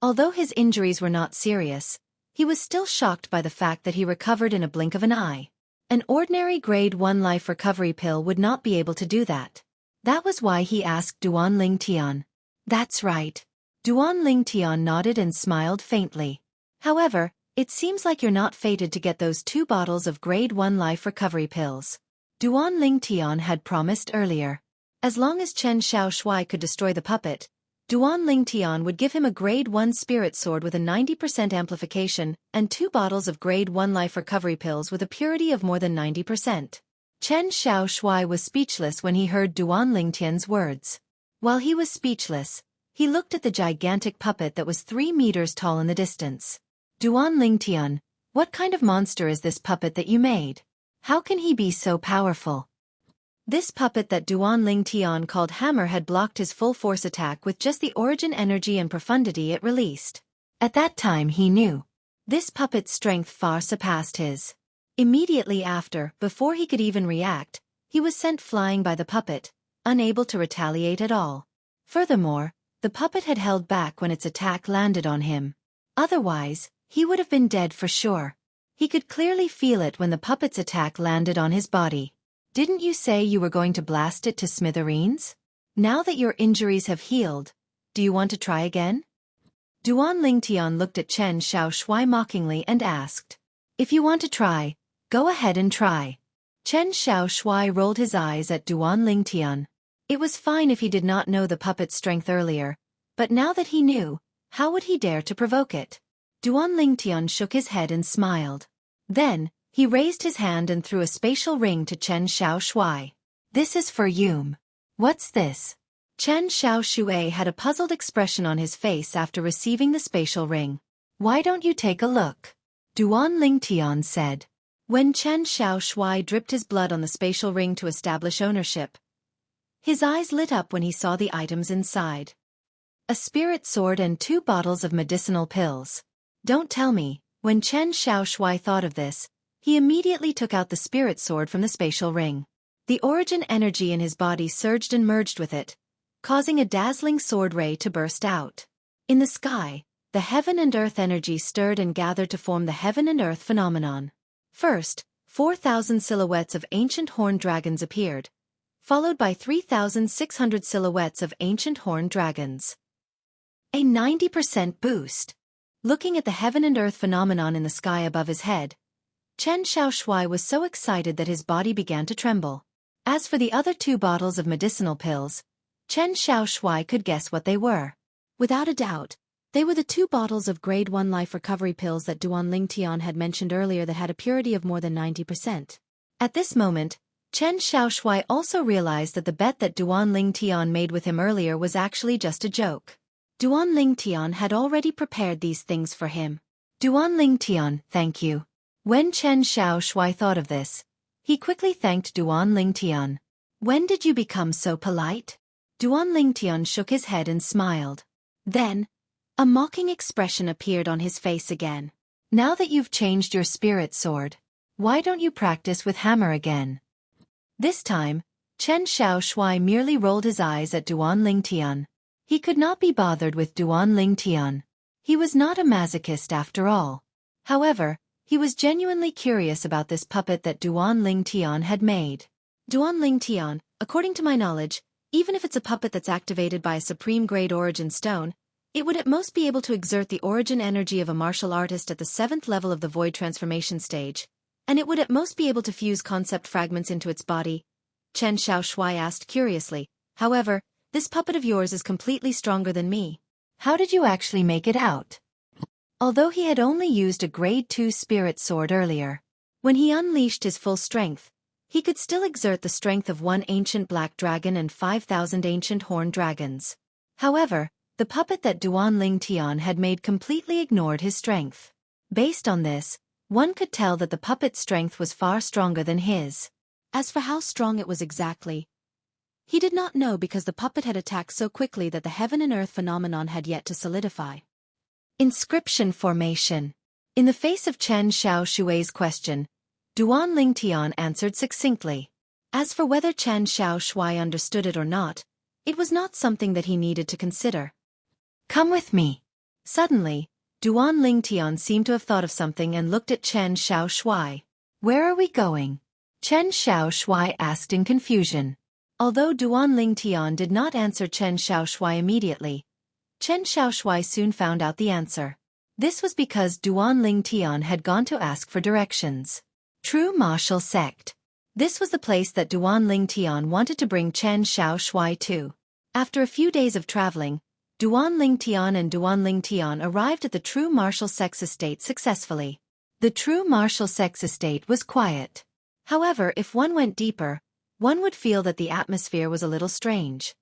Although his injuries were not serious, he was still shocked by the fact that he recovered in a blink of an eye. An ordinary grade 1 life recovery pill would not be able to do that. That was why he asked Duan Lingtian. That's right. Duan Lingtian nodded and smiled faintly. However, it seems like you're not fated to get those 2 bottles of grade 1 life recovery pills Duan Lingtian had promised earlier. As long as Chen Xiaoshui could destroy the puppet, Duan Lingtian would give him a Grade 1 spirit sword with a 90% amplification and 2 bottles of Grade 1 life recovery pills with a purity of more than 90%. Chen Xiaoshui was speechless when he heard Duan Lingtian's words. While he was speechless, he looked at the gigantic puppet that was 3 meters tall in the distance. Duan Lingtian, what kind of monster is this puppet that you made? How can he be so powerful? This puppet that Duan Lingtian called Hammer had blocked his full force attack with just the origin energy and profundity it released. At that time he knew. This puppet's strength far surpassed his. Immediately after, before he could even react, he was sent flying by the puppet, unable to retaliate at all. Furthermore, the puppet had held back when its attack landed on him. Otherwise, he would have been dead for sure. He could clearly feel it when the puppet's attack landed on his body. Didn't you say you were going to blast it to smithereens? Now that your injuries have healed, do you want to try again? Duan Lingtian looked at Chen Xiaoshui mockingly and asked, "If you want to try, go ahead and try." Chen Xiaoshui rolled his eyes at Duan Lingtian. It was fine if he did not know the puppet's strength earlier, but now that he knew, how would he dare to provoke it? Duan Lingtian shook his head and smiled. Then, he raised his hand and threw a spatial ring to Chen Xiaoshui. "This is for you." "What's this?" Chen Xiaoshui had a puzzled expression on his face after receiving the spatial ring. "Why don't you take a look?" Duan Lingtian said. When Chen Xiaoshui dripped his blood on the spatial ring to establish ownership, his eyes lit up when he saw the items inside. A spirit sword and 2 bottles of medicinal pills. Don't tell me, when Chen Xiaoshui thought of this, he immediately took out the spirit sword from the spatial ring. The origin energy in his body surged and merged with it, causing a dazzling sword ray to burst out. In the sky, the heaven and earth energy stirred and gathered to form the heaven and earth phenomenon. First, 4,000 silhouettes of ancient horned dragons appeared, followed by 3,600 silhouettes of ancient horned dragons. A 90% boost. Looking at the heaven and earth phenomenon in the sky above his head, Chen Xiaoshui was so excited that his body began to tremble. As for the other 2 bottles of medicinal pills, Chen Xiaoshui could guess what they were. Without a doubt, they were the 2 bottles of Grade 1 life recovery pills that Duan Lingtian had mentioned earlier that had a purity of more than 90%. At this moment, Chen Xiaoshui also realized that the bet that Duan Lingtian made with him earlier was actually just a joke. Duan Lingtian had already prepared these things for him. Duan Lingtian, thank you. When Chen Xiaoshui thought of this, he quickly thanked Duan Lingtian. When did you become so polite? Duan Lingtian shook his head and smiled. Then, a mocking expression appeared on his face again. Now that you've changed your spirit sword, why don't you practice with hammer again? This time, Chen Xiaoshui merely rolled his eyes at Duan Lingtian. He could not be bothered with Duan Lingtian. He was not a masochist after all. However, he was genuinely curious about this puppet that Duan Lingtian had made. Duan Lingtian, according to my knowledge, even if it's a puppet that's activated by a supreme grade origin stone, it would at most be able to exert the origin energy of a martial artist at the 7th level of the void transformation stage, and it would at most be able to fuse concept fragments into its body. Chen Xiaoshui asked curiously. However, this puppet of yours is completely stronger than me. How did you actually make it out? Although he had only used a Grade 2 spirit sword earlier, when he unleashed his full strength, he could still exert the strength of 1 ancient black dragon and 5,000 ancient horned dragons. However, the puppet that Duan Lingtian had made completely ignored his strength. Based on this, one could tell that the puppet's strength was far stronger than his. As for how strong it was exactly, he did not know because the puppet had attacked so quickly that the heaven and earth phenomenon had yet to solidify. Inscription formation. In the face of Chen Xiaoshui's question, Duan Lingtian answered succinctly. As for whether Chen Xiaoshui understood it or not, it was not something that he needed to consider. Come with me. Suddenly, Duan Lingtian seemed to have thought of something and looked at Chen Xiaoshui. Where are we going? Chen Xiaoshui asked in confusion. Although Duan Lingtian did not answer Chen Xiaoshui immediately, Chen Xiaoshui soon found out the answer. This was because Duan Lingtian had gone to ask for directions. True martial sect. This was the place that Duan Lingtian wanted to bring Chen Xiaoshui to. After a few days of traveling, Duan Lingtian and Duan Lingtian arrived at the true martial sex estate successfully. The true martial sex estate was quiet. However, if one went deeper, one would feel that the atmosphere was a little strange.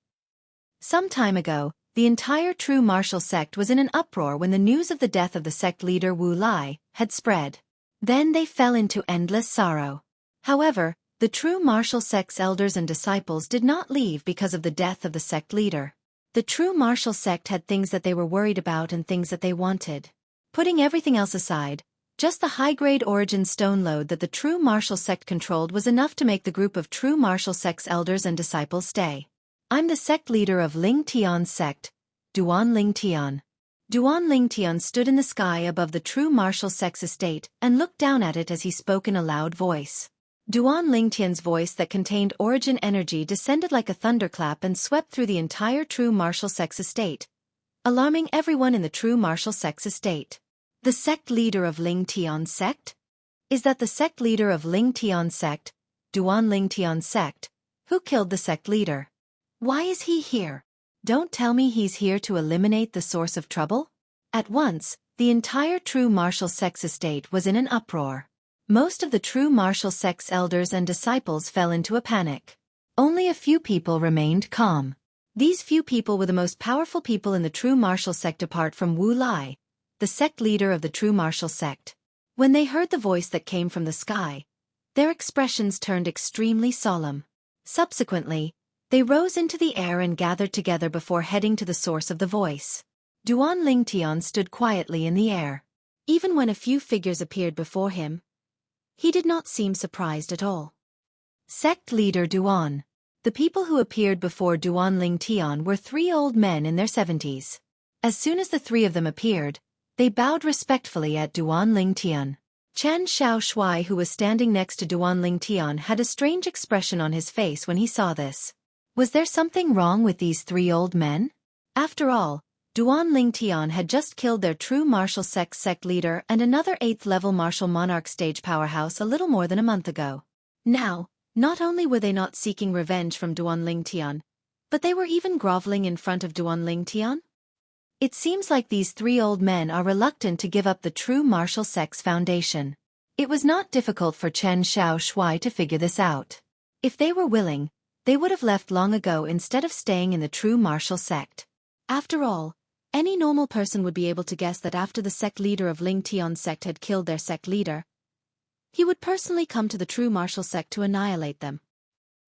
Some time ago, the entire true martial sect was in an uproar when the news of the death of the sect leader Wu Lai had spread. Then they fell into endless sorrow. However, the true martial sect's elders and disciples did not leave because of the death of the sect leader. The true martial sect had things that they were worried about and things that they wanted. Putting everything else aside, just the high-grade origin stone load that the true martial sect controlled was enough to make the group of true martial sect's elders and disciples stay. I'm the sect leader of Ling Tian's sect, Duan Ling Tian. Duan Ling Tian stood in the sky above the true martial sect's estate and looked down at it as he spoke in a loud voice. Duan Ling Tian's voice that contained origin energy descended like a thunderclap and swept through the entire true martial sect's estate, alarming everyone in the true martial sect's estate. The sect leader of Ling Tian's sect? Is that the sect leader of Ling Tian's sect, Duan Ling Tian's sect? Who killed the sect leader? Why is he here? Don't tell me he's here to eliminate the source of trouble? At once, the entire true martial sect's estate was in an uproar. Most of the true martial sect's elders and disciples fell into a panic. Only a few people remained calm. These few people were the most powerful people in the true martial sect apart from Wu Lai, the sect leader of the true martial sect. When they heard the voice that came from the sky, their expressions turned extremely solemn. Subsequently, they rose into the air and gathered together before heading to the source of the voice. Duan Lingtian stood quietly in the air. Even when a few figures appeared before him, he did not seem surprised at all. Sect leader Duan. The people who appeared before Duan Lingtian were 3 old men in their 70s. As soon as the 3 of them appeared, they bowed respectfully at Duan Lingtian. Chen Xiaoshui, who was standing next to Duan Lingtian, had a strange expression on his face when he saw this. Was there something wrong with these 3 old men? After all, Duan Lingtian had just killed their true martial sect leader and another 8th-level martial monarch stage powerhouse a little more than a month ago. Now, not only were they not seeking revenge from Duan Lingtian, but they were even groveling in front of Duan Lingtian? It seems like these 3 old men are reluctant to give up the true martial sect's foundation. It was not difficult for Chen Xiaoshui to figure this out. If they were willing, they would have left long ago instead of staying in the true martial sect. After all, any normal person would be able to guess that after the sect leader of Ling Tian's sect had killed their sect leader, he would personally come to the true martial sect to annihilate them.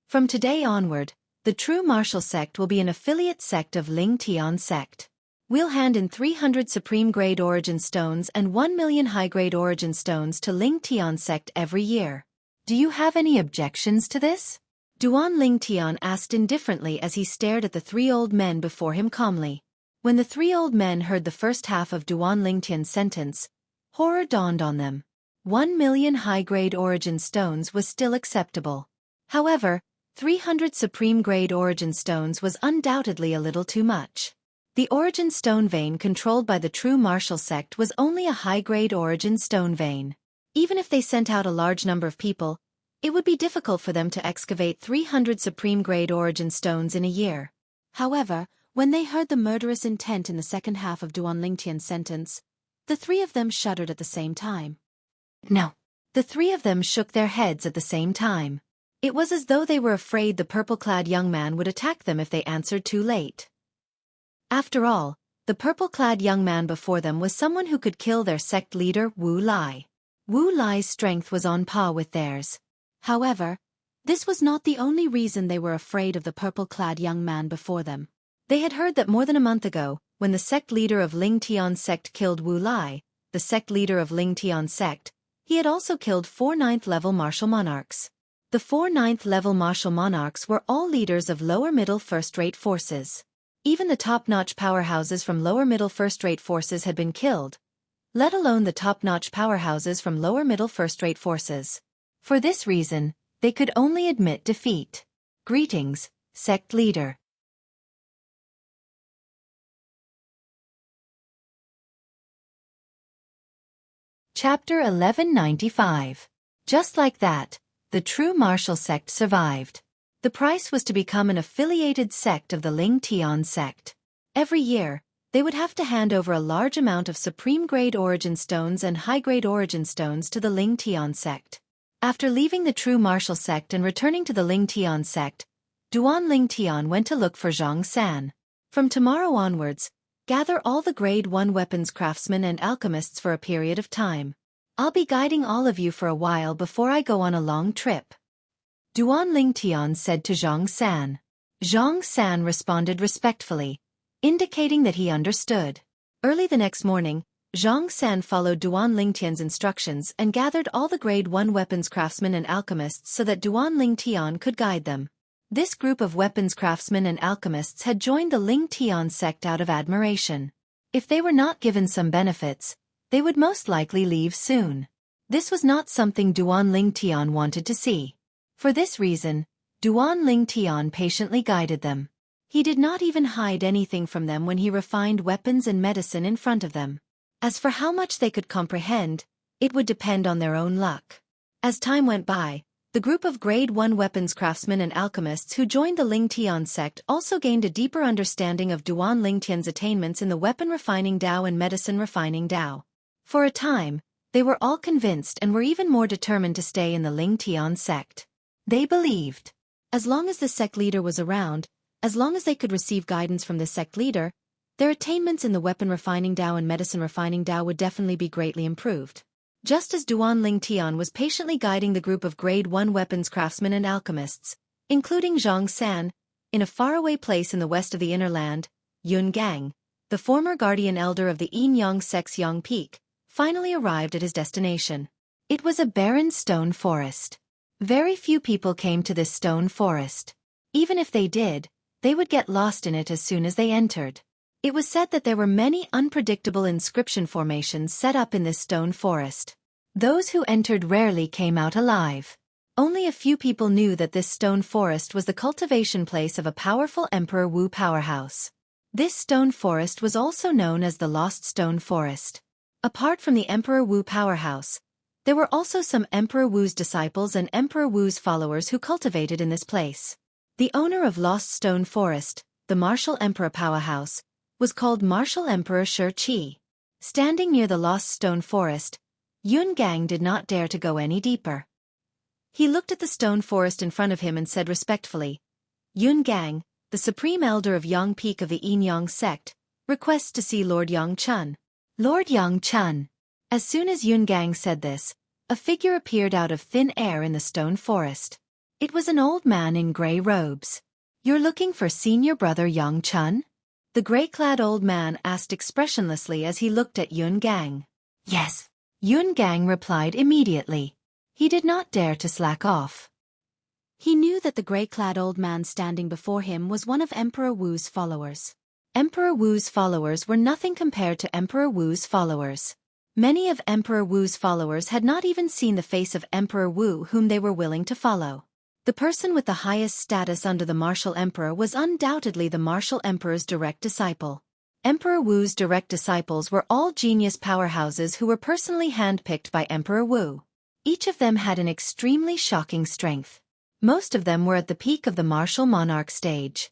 From today onward, the true martial sect will be an affiliate sect of Ling Tian's sect. We'll hand in 300 supreme-grade origin stones and 1 million high-grade origin stones to Ling Tian's sect every year. Do you have any objections to this? Duan Lingtian asked indifferently as he stared at the 3 old men before him calmly. When the 3 old men heard the first half of Duan Lingtian's sentence, horror dawned on them. 1 million high-grade origin stones was still acceptable. However, 300 supreme-grade origin stones was undoubtedly a little too much. The origin stone vein controlled by the true martial sect was only a high-grade origin stone vein. Even if they sent out a large number of people, it would be difficult for them to excavate 300 supreme-grade origin stones in a year. However, when they heard the murderous intent in the second half of Duan Lingtian's sentence, the 3 of them shuddered at the same time. No. The 3 of them shook their heads at the same time. It was as though they were afraid the purple-clad young man would attack them if they answered too late. After all, the purple-clad young man before them was someone who could kill their sect leader Wu Lai. Wu Lai's strength was on par with theirs. However, this was not the only reason they were afraid of the purple-clad young man before them. They had heard that more than a month ago, when the sect leader of Ling Tian's sect killed Wu Lai, the sect leader of Ling Tian's sect, he had also killed 4 9th-level martial monarchs. The 4 9th-level martial monarchs were all leaders of lower-middle first-rate forces. Even the top-notch powerhouses from lower-middle first-rate forces had been killed, let alone the top-notch powerhouses from lower-middle first-rate forces. For this reason, they could only admit defeat. Greetings, sect leader. Chapter 1195. Just like that, the true martial sect survived. The price was to become an affiliated sect of the Ling Tian sect. Every year, they would have to hand over a large amount of supreme-grade origin stones and high-grade origin stones to the Ling Tian sect. After leaving the true martial sect and returning to the Ling Tian sect, Duan Ling Tian went to look for Zhang San. From tomorrow onwards, gather all the grade 1 weapons craftsmen and alchemists for a period of time. I'll be guiding all of you for a while before I go on a long trip. Duan Ling Tian said to Zhang San. Zhang San responded respectfully, indicating that he understood. Early the next morning, Zhang San followed Duan Lingtian's instructions and gathered all the grade 1 weapons craftsmen and alchemists so that Duan Ling Tian could guide them. This group of weapons craftsmen and alchemists had joined the Ling Tian sect out of admiration. If they were not given some benefits, they would most likely leave soon. This was not something Duan Ling Tian wanted to see. For this reason, Duan Ling Tian patiently guided them. He did not even hide anything from them when he refined weapons and medicine in front of them. As for how much they could comprehend, it would depend on their own luck. As time went by, the group of grade 1 weapons craftsmen and alchemists who joined the Ling Tian sect also gained a deeper understanding of Duan Lingtian's attainments in the weapon refining Dao and medicine refining Dao. For a time, they were all convinced and were even more determined to stay in the Ling Tian sect. They believed, as long as the sect leader was around, as long as they could receive guidance from the sect leader, their attainments in the weapon refining Dao and medicine refining Dao would definitely be greatly improved. Just as Duan Ling Tian was patiently guiding the group of grade 1 weapons craftsmen and alchemists, including Zhang San, in a faraway place in the west of the inner land, Yun Gang, the former guardian elder of the Yin Yang sect's Yang Peak, finally arrived at his destination. It was a barren stone forest. Very few people came to this stone forest. Even if they did, they would get lost in it as soon as they entered. It was said that there were many unpredictable inscription formations set up in this stone forest. Those who entered rarely came out alive. Only a few people knew that this stone forest was the cultivation place of a powerful Emperor Wu powerhouse. This stone forest was also known as the Lost Stone Forest. Apart from the Emperor Wu powerhouse, there were also some Emperor Wu's disciples and Emperor Wu's followers who cultivated in this place. The owner of Lost Stone Forest, the Martial Emperor powerhouse, was called Martial Emperor Xueqi. Standing near the Lost Stone Forest, Yun Gang did not dare to go any deeper. He looked at the stone forest in front of him and said respectfully, Yun Gang, the supreme elder of Yang Peak of the Yin Yang sect, requests to see Lord Yang Chun. Lord Yang Chun. As soon as Yun Gang said this, a figure appeared out of thin air in the stone forest. It was an old man in grey robes. You're looking for senior brother Yang Chun? The grey-clad old man asked expressionlessly as he looked at Yun Gang. Yes. Yun Gang replied immediately. He did not dare to slack off. He knew that the grey-clad old man standing before him was one of Emperor Wu's followers. Emperor Wu's followers were nothing compared to Emperor Wu's followers. Many of Emperor Wu's followers had not even seen the face of Emperor Wu whom they were willing to follow. The person with the highest status under the Martial Emperor was undoubtedly the Martial Emperor's direct disciple. Emperor Wu's direct disciples were all genius powerhouses who were personally handpicked by Emperor Wu. Each of them had an extremely shocking strength. Most of them were at the peak of the Martial Monarch stage.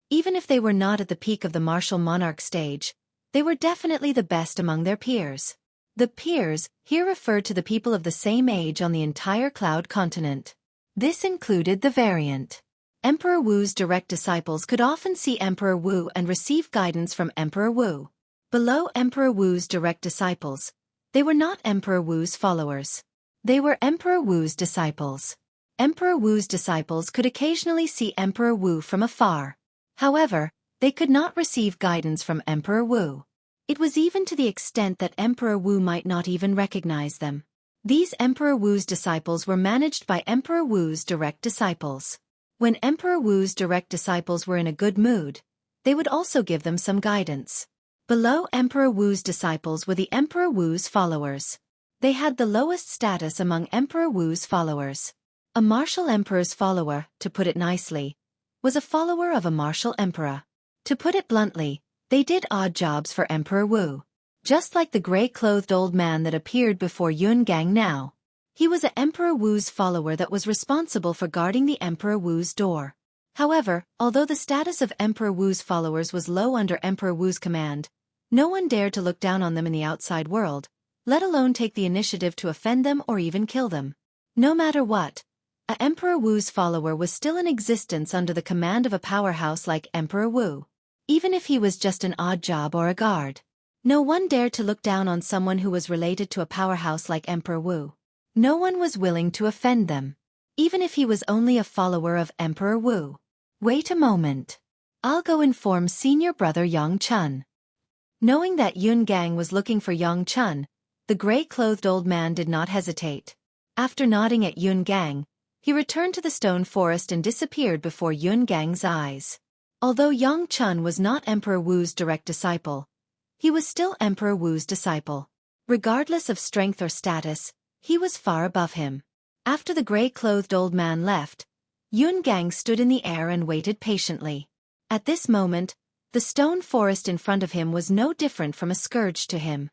Even if they were not at the peak of the Martial Monarch stage, they were definitely the best among their peers. The peers here referred to the people of the same age on the entire Cloud continent. This included the variant. Emperor Wu's direct disciples could often see Emperor Wu and receive guidance from Emperor Wu. Below Emperor Wu's direct disciples, they were not Emperor Wu's followers. They were Emperor Wu's disciples. Emperor Wu's disciples could occasionally see Emperor Wu from afar. However, they could not receive guidance from Emperor Wu. It was even to the extent that Emperor Wu might not even recognize them. These Emperor Wu's disciples were managed by Emperor Wu's direct disciples. When Emperor Wu's direct disciples were in a good mood, they would also give them some guidance. Below Emperor Wu's disciples were the Emperor Wu's followers. They had the lowest status among Emperor Wu's followers. A martial emperor's follower, to put it nicely, was a follower of a martial emperor. To put it bluntly, they did odd jobs for Emperor Wu. Just like the grey-clothed old man that appeared before Yun Gang now. He was Emperor Wu's follower that was responsible for guarding the Emperor Wu's door. However, although the status of Emperor Wu's followers was low under Emperor Wu's command, no one dared to look down on them in the outside world, let alone take the initiative to offend them or even kill them. No matter what, Emperor Wu's follower was still in existence under the command of a powerhouse like Emperor Wu. Even if he was just an odd job or a guard. No one dared to look down on someone who was related to a powerhouse like Emperor Wu. No one was willing to offend them. Even if he was only a follower of Emperor Wu. Wait a moment. I'll go inform senior brother Yang Chun. Knowing that Yun Gang was looking for Yang Chun, the gray-clothed old man did not hesitate. After nodding at Yun Gang, he returned to the stone forest and disappeared before Yun Gang's eyes. Although Yang Chun was not Emperor Wu's direct disciple, he was still Emperor Wu's disciple. Regardless of strength or status, he was far above him. After the gray-clothed old man left, Yun Gang stood in the air and waited patiently. At this moment, the stone forest in front of him was no different from a scourge to him.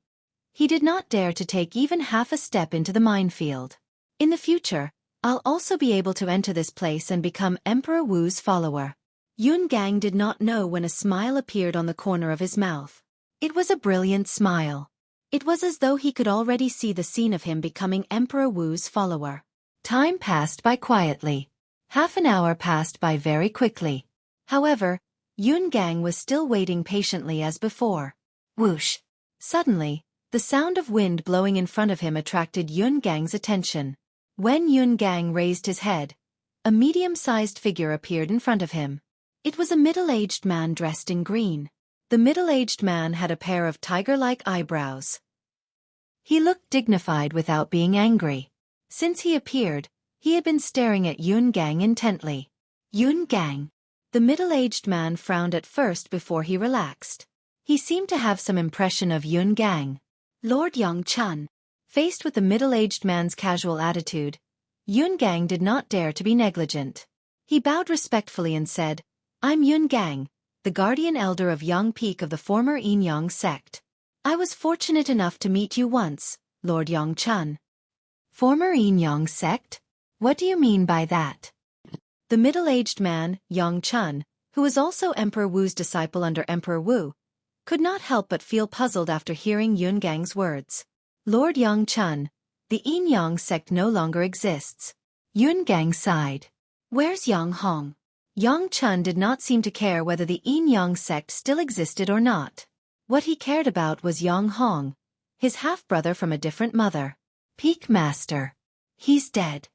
He did not dare to take even half a step into the minefield. In the future, I'll also be able to enter this place and become Emperor Wu's follower. Yun Gang did not know when a smile appeared on the corner of his mouth. It was a brilliant smile. It was as though he could already see the scene of him becoming Emperor Wu's follower. Time passed by quietly. Half an hour passed by very quickly. However, Yun Gang was still waiting patiently as before. Whoosh! Suddenly, the sound of wind blowing in front of him attracted Yun Gang's attention. When Yun Gang raised his head, a medium-sized figure appeared in front of him. It was a middle-aged man dressed in green. The middle-aged man had a pair of tiger-like eyebrows. He looked dignified without being angry. Since he appeared, he had been staring at Yun Gang intently. Yun Gang. The middle-aged man frowned at first before he relaxed. He seemed to have some impression of Yun Gang. Lord Yang Chun. Faced with the middle-aged man's casual attitude, Yun Gang did not dare to be negligent. He bowed respectfully and said, "I'm Yun Gang, the guardian elder of Yang Peak of the former Yin Yang sect. I was fortunate enough to meet you once, Lord Yang Chun." Former Yin Yang sect? What do you mean by that? The middle-aged man, Yang Chun, who was also Emperor Wu's disciple under Emperor Wu, could not help but feel puzzled after hearing Yun Gang's words. Lord Yang Chun, the Yin Yang sect no longer exists. Yun Gang sighed. Where's Yang Hong? Yang Chun did not seem to care whether the Yin Yang sect still existed or not. What he cared about was Yang Hong, his half-brother from a different mother. Peak Master. He's dead.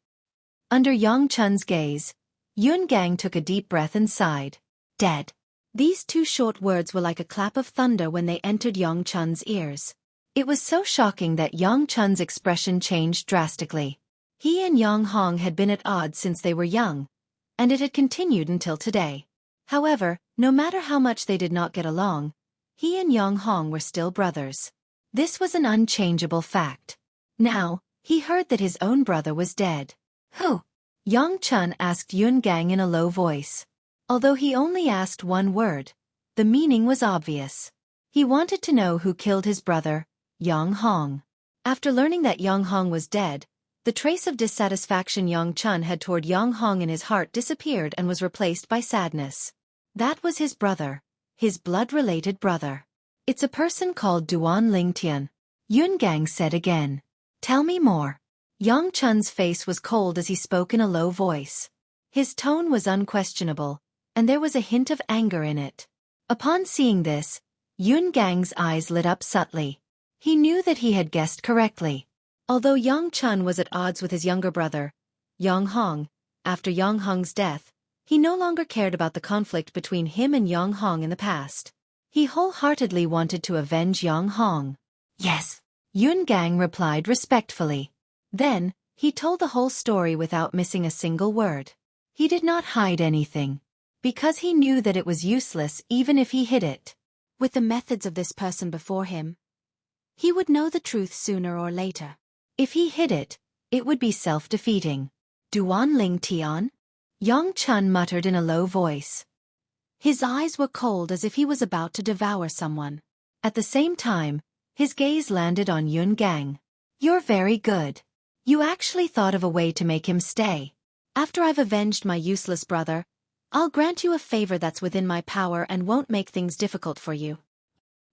Under Yang Chun's gaze, Yun Gang took a deep breath and sighed. Dead. These two short words were like a clap of thunder when they entered Yang Chun's ears. It was so shocking that Yang Chun's expression changed drastically. He and Yang Hong had been at odds since they were young, and it had continued until today. However, no matter how much they did not get along, he and Yang Hong were still brothers. This was an unchangeable fact. Now, he heard that his own brother was dead. Who? Yang Chun asked Yun Gang in a low voice. Although he only asked one word, the meaning was obvious. He wanted to know who killed his brother, Yang Hong. After learning that Yang Hong was dead, the trace of dissatisfaction Yang Chun had toward Yang Hong in his heart disappeared and was replaced by sadness. That was his brother, his blood-related brother. It's a person called Duan Lingtian. Yun Gang said again. Tell me more. Yang Chun's face was cold as he spoke in a low voice. His tone was unquestionable, and there was a hint of anger in it. Upon seeing this, Yun Gang's eyes lit up subtly. He knew that he had guessed correctly. Although Yang Chun was at odds with his younger brother, Yang Hong, after Yang Hong's death, he no longer cared about the conflict between him and Yang Hong in the past. He wholeheartedly wanted to avenge Yang Hong. Yes, Yun Gang replied respectfully. Then, he told the whole story without missing a single word. He did not hide anything, because he knew that it was useless even if he hid it. With the methods of this person before him, he would know the truth sooner or later. If he hid it, it would be self-defeating. Duan Ling Tian? Yang Chun muttered in a low voice. His eyes were cold as if he was about to devour someone. At the same time, his gaze landed on Yun Gang. You're very good. You actually thought of a way to make him stay. After I've avenged my useless brother, I'll grant you a favor that's within my power and won't make things difficult for you.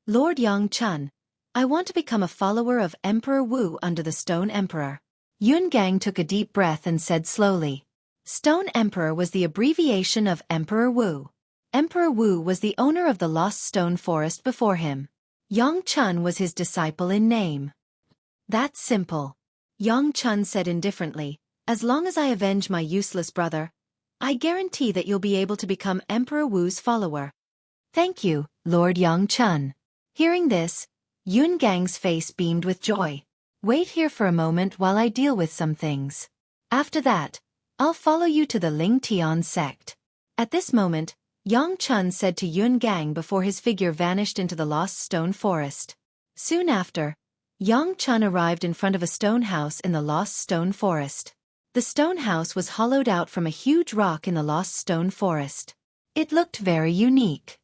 Lord Yongchun, I want to become a follower of Emperor Wu under the Stone Emperor. Yungang took a deep breath and said slowly. Stone Emperor was the abbreviation of Emperor Wu. Emperor Wu was the owner of the Lost Stone Forest before him. Yongchun was his disciple in name. That's simple. Yongchun said indifferently, as long as I avenge my useless brother, I guarantee that you'll be able to become Emperor Wu's follower. Thank you, Lord Yongchun. Hearing this, Yungang's face beamed with joy. Wait here for a moment while I deal with some things. After that, I'll follow you to the Ling Tian sect. At this moment, Yongchun said to Yungang before his figure vanished into the Lost Stone Forest. Soon after, Yongchun arrived in front of a stone house in the Lost Stone Forest. The stone house was hollowed out from a huge rock in the Lost Stone Forest. It looked very unique.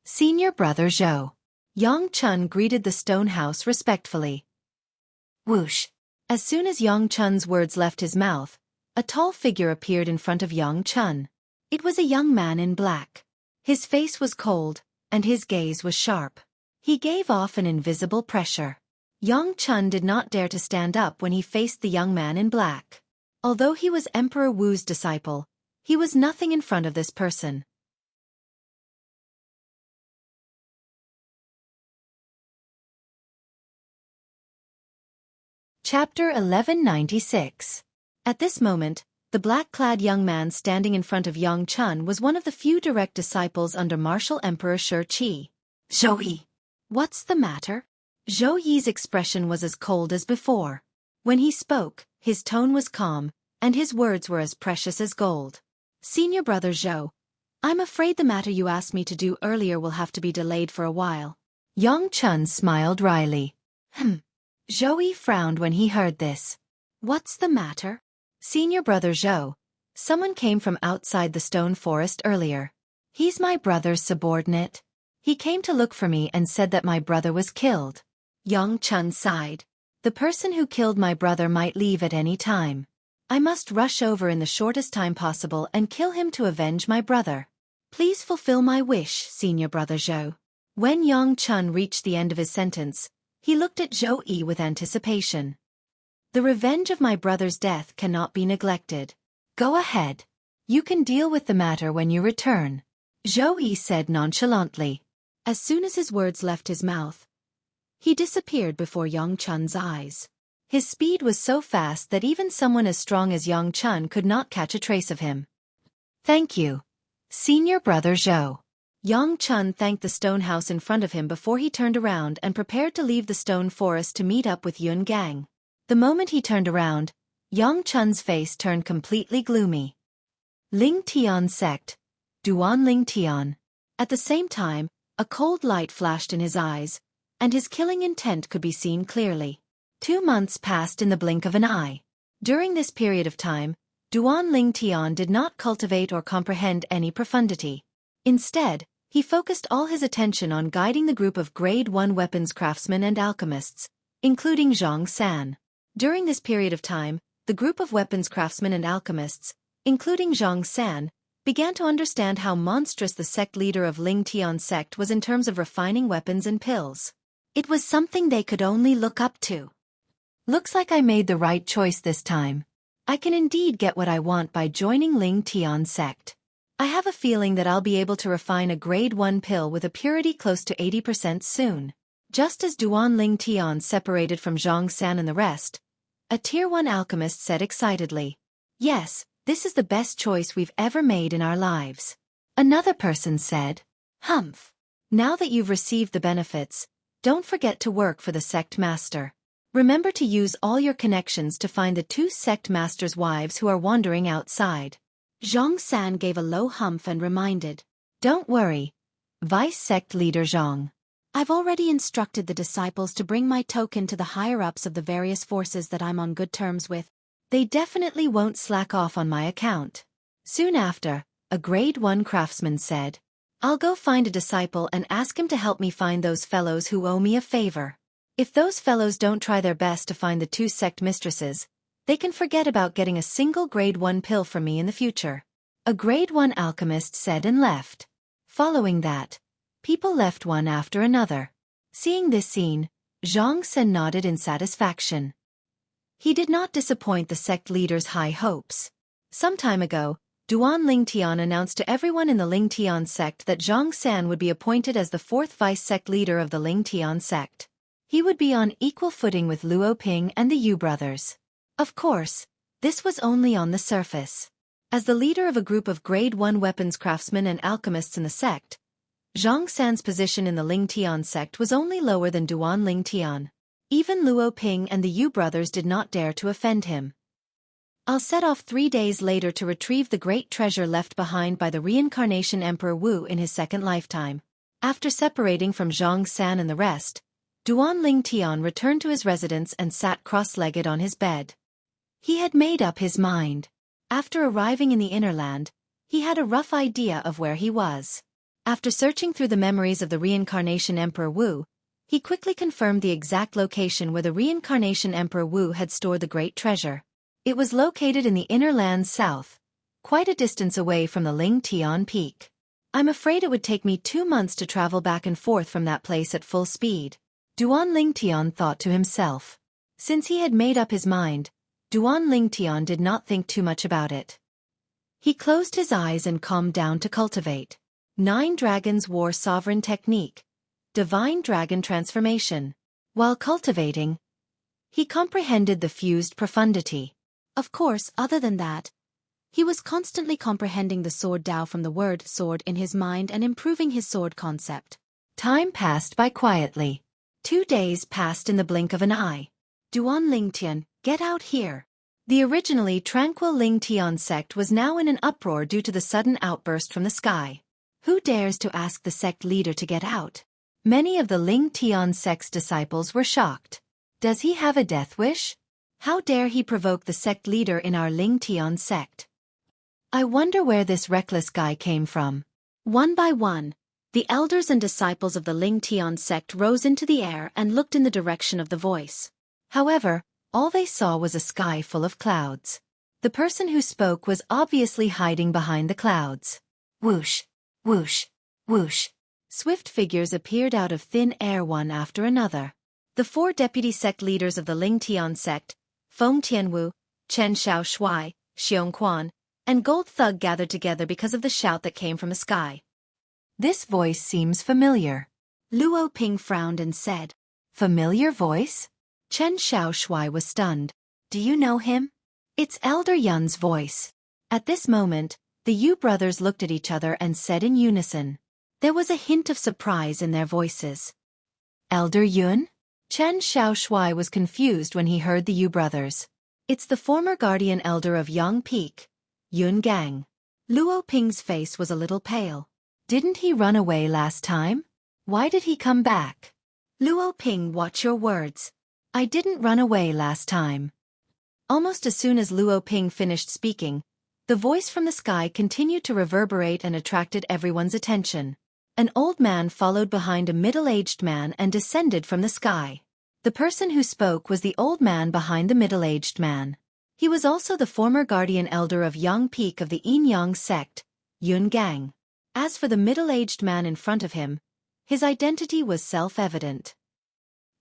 Senior Brother Zhou. Yongchun greeted the stone house respectfully. Whoosh! As soon as Yongchun's words left his mouth, a tall figure appeared in front of Yongchun. It was a young man in black. His face was cold, and his gaze was sharp. He gave off an invisible pressure. Yongchun did not dare to stand up when he faced the young man in black. Although he was Emperor Wu's disciple, he was nothing in front of this person. Chapter 1196. At this moment, the black-clad young man standing in front of Yongchun was one of the few direct disciples under martial Emperor Xueqi. Xueqi. What's the matter? Zhou expression was as cold as before. When he spoke, his tone was calm, and his words were as precious as gold. Senior Brother Zhou, I'm afraid the matter you asked me to do earlier will have to be delayed for a while. Yongchun smiled wryly. Zhou frowned when he heard this. What's the matter? Senior Brother Zhou, someone came from outside the stone forest earlier. He's my brother's subordinate. He came to look for me and said that my brother was killed. Yongchun sighed. The person who killed my brother might leave at any time. I must rush over in the shortest time possible and kill him to avenge my brother. Please fulfill my wish, Senior Brother Zhou. When Yongchun reached the end of his sentence, he looked at Zhou with anticipation. The revenge of my brother's death cannot be neglected. Go ahead. You can deal with the matter when you return, Zhou said nonchalantly. As soon as his words left his mouth, he disappeared before Yongchun's eyes. His speed was so fast that even someone as strong as Yongchun could not catch a trace of him. Thank you, Senior Brother Zhou. Yongchun thanked the stone house in front of him before he turned around and prepared to leave the stone forest to meet up with Yungang. The moment he turned around, Yongchun's face turned completely gloomy. Ling Tian sect, Duan Ling Tian. At the same time, a cold light flashed in his eyes, and his killing intent could be seen clearly. 2 months passed in the blink of an eye. During this period of time, Duan Ling Tian did not cultivate or comprehend any profundity. Instead, he focused all his attention on guiding the group of Grade 1 weapons craftsmen and alchemists, including Zhang San. During this period of time, the group of weapons craftsmen and alchemists, including Zhang San, began to understand how monstrous the sect leader of Ling Tian sect was in terms of refining weapons and pills. It was something they could only look up to. Looks like I made the right choice this time. I can indeed get what I want by joining Ling Tian sect. I have a feeling that I'll be able to refine a Grade 1 pill with a purity close to 80% soon. Just as Duan Ling Tian separated from Zhang San and the rest, a Tier 1 alchemist said excitedly. Yes, this is the best choice we've ever made in our lives. Another person said. Humph. Now that you've received the benefits, don't forget to work for the sect master. Remember to use all your connections to find the 2 sect masters' wives who are wandering outside. Zhang San gave a low humph and reminded. Don't worry, Vice Sect Leader Zhang. I've already instructed the disciples to bring my token to the higher-ups of the various forces that I'm on good terms with. They definitely won't slack off on my account. Soon after, a Grade 1 craftsman said, I'll go find a disciple and ask him to help me find those fellows who owe me a favor. If those fellows don't try their best to find the 2 sect mistresses, They can forget about getting a single grade 1 pill from me in the future. A grade 1 alchemist said and left. Following that, people left one after another. Seeing this scene, Zhang Sen nodded in satisfaction. He did not disappoint the sect leader's high hopes. Some time ago, Duan Lingtian announced to everyone in the Lingtian sect that Zhang San would be appointed as the fourth vice-sect leader of the Lingtian sect. He would be on equal footing with Luo Ping and the Yu brothers. Of course, this was only on the surface. As the leader of a group of grade 1 weapons craftsmen and alchemists in the sect, Zhang San's position in the Lingtian sect was only lower than Duan Lingtian. Even Luo Ping and the Yu brothers did not dare to offend him. I'll set off 3 days later to retrieve the great treasure left behind by the reincarnation Emperor Wu in his second lifetime. After separating from Zhang San and the rest, Duan Lingtian returned to his residence and sat cross-legged on his bed. He had made up his mind. After arriving in the inner land, he had a rough idea of where he was. After searching through the memories of the reincarnation Emperor Wu, he quickly confirmed the exact location where the reincarnation Emperor Wu had stored the great treasure. It was located in the inner lands south, quite a distance away from the Lingtian peak. I'm afraid it would take me 2 months to travel back and forth from that place at full speed, Duan Lingtian thought to himself. Since he had made up his mind, Duan Lingtian did not think too much about it. He closed his eyes and calmed down to cultivate 9 Dragons War Sovereign Technique, Divine Dragon Transformation. While cultivating, he comprehended the fused profundity. Of course, other than that, he was constantly comprehending the sword Dao from the word sword in his mind and improving his sword concept. Time passed by quietly. 2 days passed in the blink of an eye. Duan Lingtian, get out here. The originally tranquil Lingtian sect was now in an uproar due to the sudden outburst from the sky. Who dares to ask the sect leader to get out? Many of the Lingtian sect's disciples were shocked. Does he have a death wish? How dare he provoke the sect leader in our Lingtian sect? I wonder where this reckless guy came from. One by one, the elders and disciples of the Lingtian sect rose into the air and looked in the direction of the voice. However, all they saw was a sky full of clouds. The person who spoke was obviously hiding behind the clouds. Whoosh, whoosh, whoosh. Swift figures appeared out of thin air one after another. The 4 deputy sect leaders of the Lingtian sect, Feng Tianwu, Chen Xiaoshui, Xiong Quan, and Gold Thug gathered together because of the shout that came from the sky. This voice seems familiar. Luo Ping frowned and said, Familiar voice? Chen Xiaoshui was stunned. Do you know him? It's Elder Yun's voice. At this moment, the Yu brothers looked at each other and said in unison. There was a hint of surprise in their voices. Elder Yun? Chen Xiaoshui was confused when he heard the Yu brothers. It's the former guardian elder of Yang Peak, Yun Gang. Luo Ping's face was a little pale. Didn't he run away last time? Why did he come back? Luo Ping, watch your words. I didn't run away last time. Almost as soon as Luo Ping finished speaking, the voice from the sky continued to reverberate and attracted everyone's attention. An old man followed behind a middle-aged man and descended from the sky. The person who spoke was the old man behind the middle-aged man. He was also the former guardian elder of Yang Peak of the Yin Yang sect, Yun Gang. As for the middle-aged man in front of him, his identity was self-evident.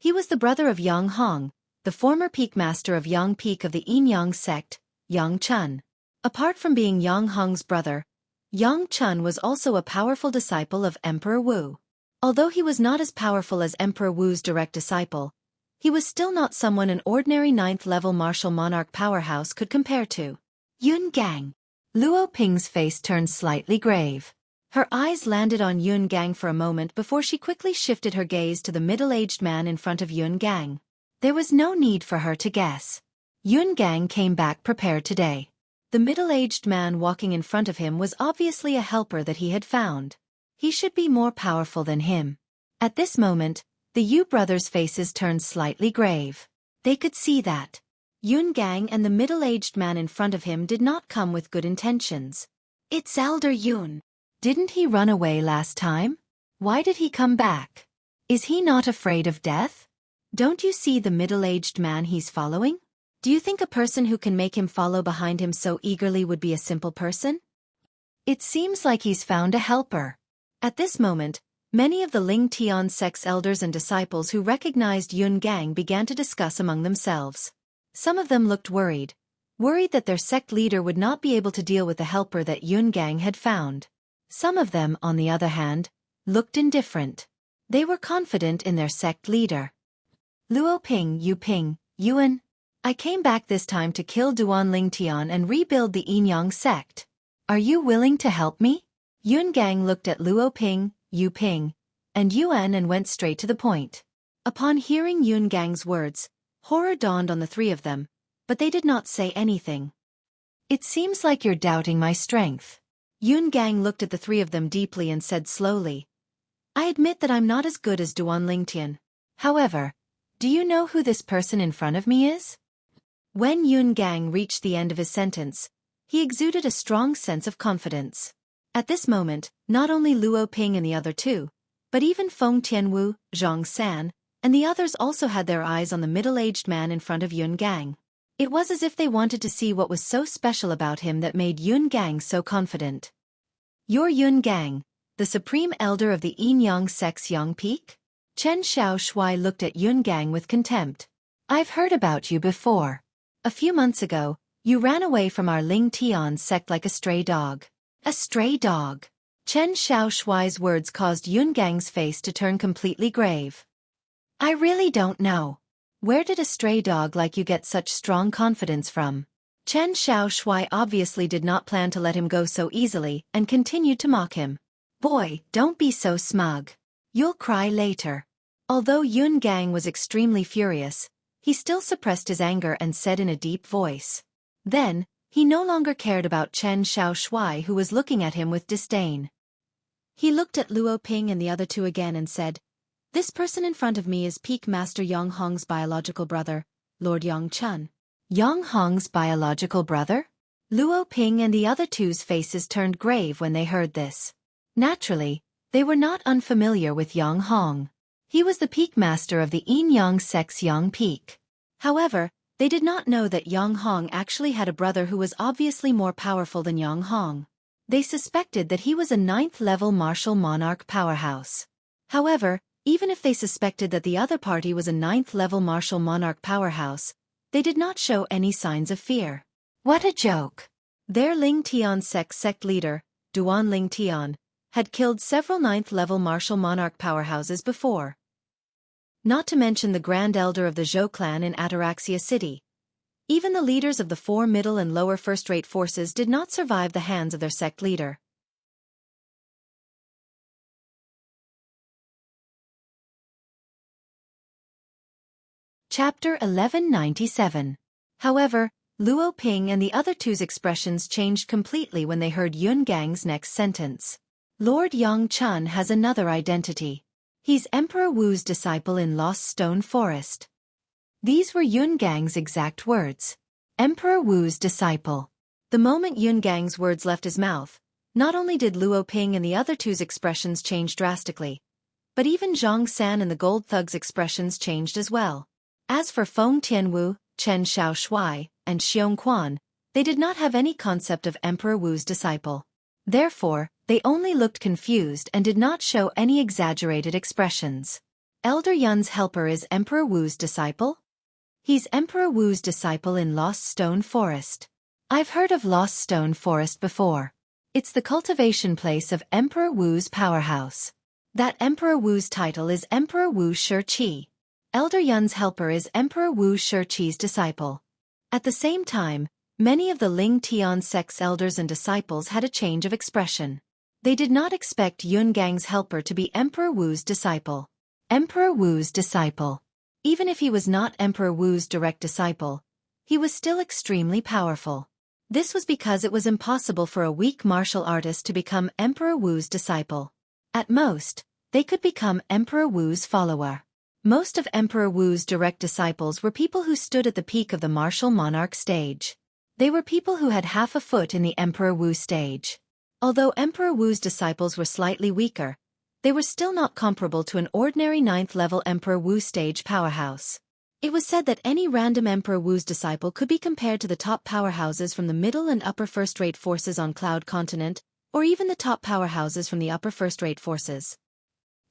He was the brother of Yang Hong, the former peak master of Yang Peak of the Yin Yang sect, Yang Chun. Apart from being Yang Hong's brother, Yang Chun was also a powerful disciple of Emperor Wu. Although he was not as powerful as Emperor Wu's direct disciple, he was still not someone an ordinary 9th-level martial monarch powerhouse could compare to. Yun Gang. Luo Ping's face turned slightly grave. Her eyes landed on Yun Gang for a moment before she quickly shifted her gaze to the middle-aged man in front of Yun Gang. There was no need for her to guess. Yun Gang came back prepared today. The middle-aged man walking in front of him was obviously a helper that he had found. He should be more powerful than him. At this moment, the Yu brothers' faces turned slightly grave. They could see that Yun Gang and the middle-aged man in front of him did not come with good intentions. It's Elder Yun. Didn't he run away last time? Why did he come back? Is he not afraid of death? Don't you see the middle-aged man he's following? Do you think a person who can make him follow behind him so eagerly would be a simple person? It seems like he's found a helper. At this moment, many of the Ling Tian sect's elders and disciples who recognized Yun Gang began to discuss among themselves. Some of them looked worried that their sect leader would not be able to deal with the helper that Yun Gang had found. Some of them, on the other hand, looked indifferent. They were confident in their sect leader. Luo Ping, Yu Ping, Yuan. I came back this time to kill Duan Lingtian and rebuild the Yinyang sect. Are you willing to help me? Yun Gang looked at Luo Ping, Yu Ping, and Yuan and went straight to the point. Upon hearing Yun Gang's words, horror dawned on the three of them, but they did not say anything. It seems like you're doubting my strength. Yun Gang looked at the three of them deeply and said slowly, I admit that I'm not as good as Duan Lingtian. However, do you know who this person in front of me is? When Yun Gang reached the end of his sentence, he exuded a strong sense of confidence. At this moment, not only Luo Ping and the other two, but even Feng Tianwu, Zhang San, and the others also had their eyes on the middle-aged man in front of Yun Gang. It was as if they wanted to see what was so special about him that made Yun Gang so confident. You're Yun Gang, the supreme elder of the Yinyang sect's Yang Peak? Chen Xiaoshui looked at Yun Gang with contempt. I've heard about you before. A few months ago, you ran away from our Ling Tian sect like a stray dog. A stray dog. Chen Xiaoshui's words caused Yun Gang's face to turn completely grave. I really don't know. Where did a stray dog like you get such strong confidence from? Chen Xiaoshui obviously did not plan to let him go so easily and continued to mock him. Boy, don't be so smug. You'll cry later. Although Yun Gang was extremely furious, he still suppressed his anger and said in a deep voice. Then, he no longer cared about Chen Xiaoshui who was looking at him with disdain. He looked at Luo Ping and the other two again and said, This person in front of me is Peak Master Yang Hong's biological brother, Lord Yang Chun. Yang Hong's biological brother? Luo Ping and the other two's faces turned grave when they heard this. Naturally, they were not unfamiliar with Yang Hong. He was the Peak Master of the Yinyang sect's Yang Peak. However, they did not know that Yang Hong actually had a brother who was obviously more powerful than Yang Hong. They suspected that he was a 9th-level martial monarch powerhouse. However, even if they suspected that the other party was a 9th-level martial monarch powerhouse, they did not show any signs of fear. What a joke! Their Ling Tian sect leader, Duan Ling Tian, had killed several 9th-level martial monarch powerhouses before. Not to mention the Grand Elder of the Zhou clan in Ataraxia City. Even the leaders of the 4 middle and lower first-rate forces did not survive the hands of their sect leader. Chapter 1197. However, Luo Ping and the other two's expressions changed completely when they heard Yun Gang's next sentence. Lord Yang Chun has another identity. He's Emperor Wu's disciple in Lost Stone Forest. These were Yun Gang's exact words. Emperor Wu's disciple. The moment Yun Gang's words left his mouth, not only did Luo Ping and the other two's expressions change drastically, but even Zhang San and the Gold Thug's expressions changed as well. As for Feng Tianwu, Chen Xiaoshui, and Xiong Quan, they did not have any concept of Emperor Wu's disciple. Therefore, they only looked confused and did not show any exaggerated expressions. Elder Yun's helper is Emperor Wu's disciple? He's Emperor Wu's disciple in Lost Stone Forest. I've heard of Lost Stone Forest before. It's the cultivation place of Emperor Wu's powerhouse. That Emperor Wu's title is Emperor Wu Xueqi. Elder Yun's helper is Emperor Wu Xueqi's disciple. At the same time, many of the Ling Tian sect's elders and disciples had a change of expression. They did not expect Yun Gang's helper to be Emperor Wu's disciple. Emperor Wu's disciple. Even if he was not Emperor Wu's direct disciple, he was still extremely powerful. This was because it was impossible for a weak martial artist to become Emperor Wu's disciple. At most, they could become Emperor Wu's follower. Most of Emperor Wu's direct disciples were people who stood at the peak of the martial monarch stage. They were people who had half a foot in the Emperor Wu stage. Although Emperor Wu's disciples were slightly weaker, they were still not comparable to an ordinary 9th-level Emperor Wu stage powerhouse. It was said that any random Emperor Wu's disciple could be compared to the top powerhouses from the middle and upper first-rate forces on Cloud Continent, or even the top powerhouses from the upper first-rate forces.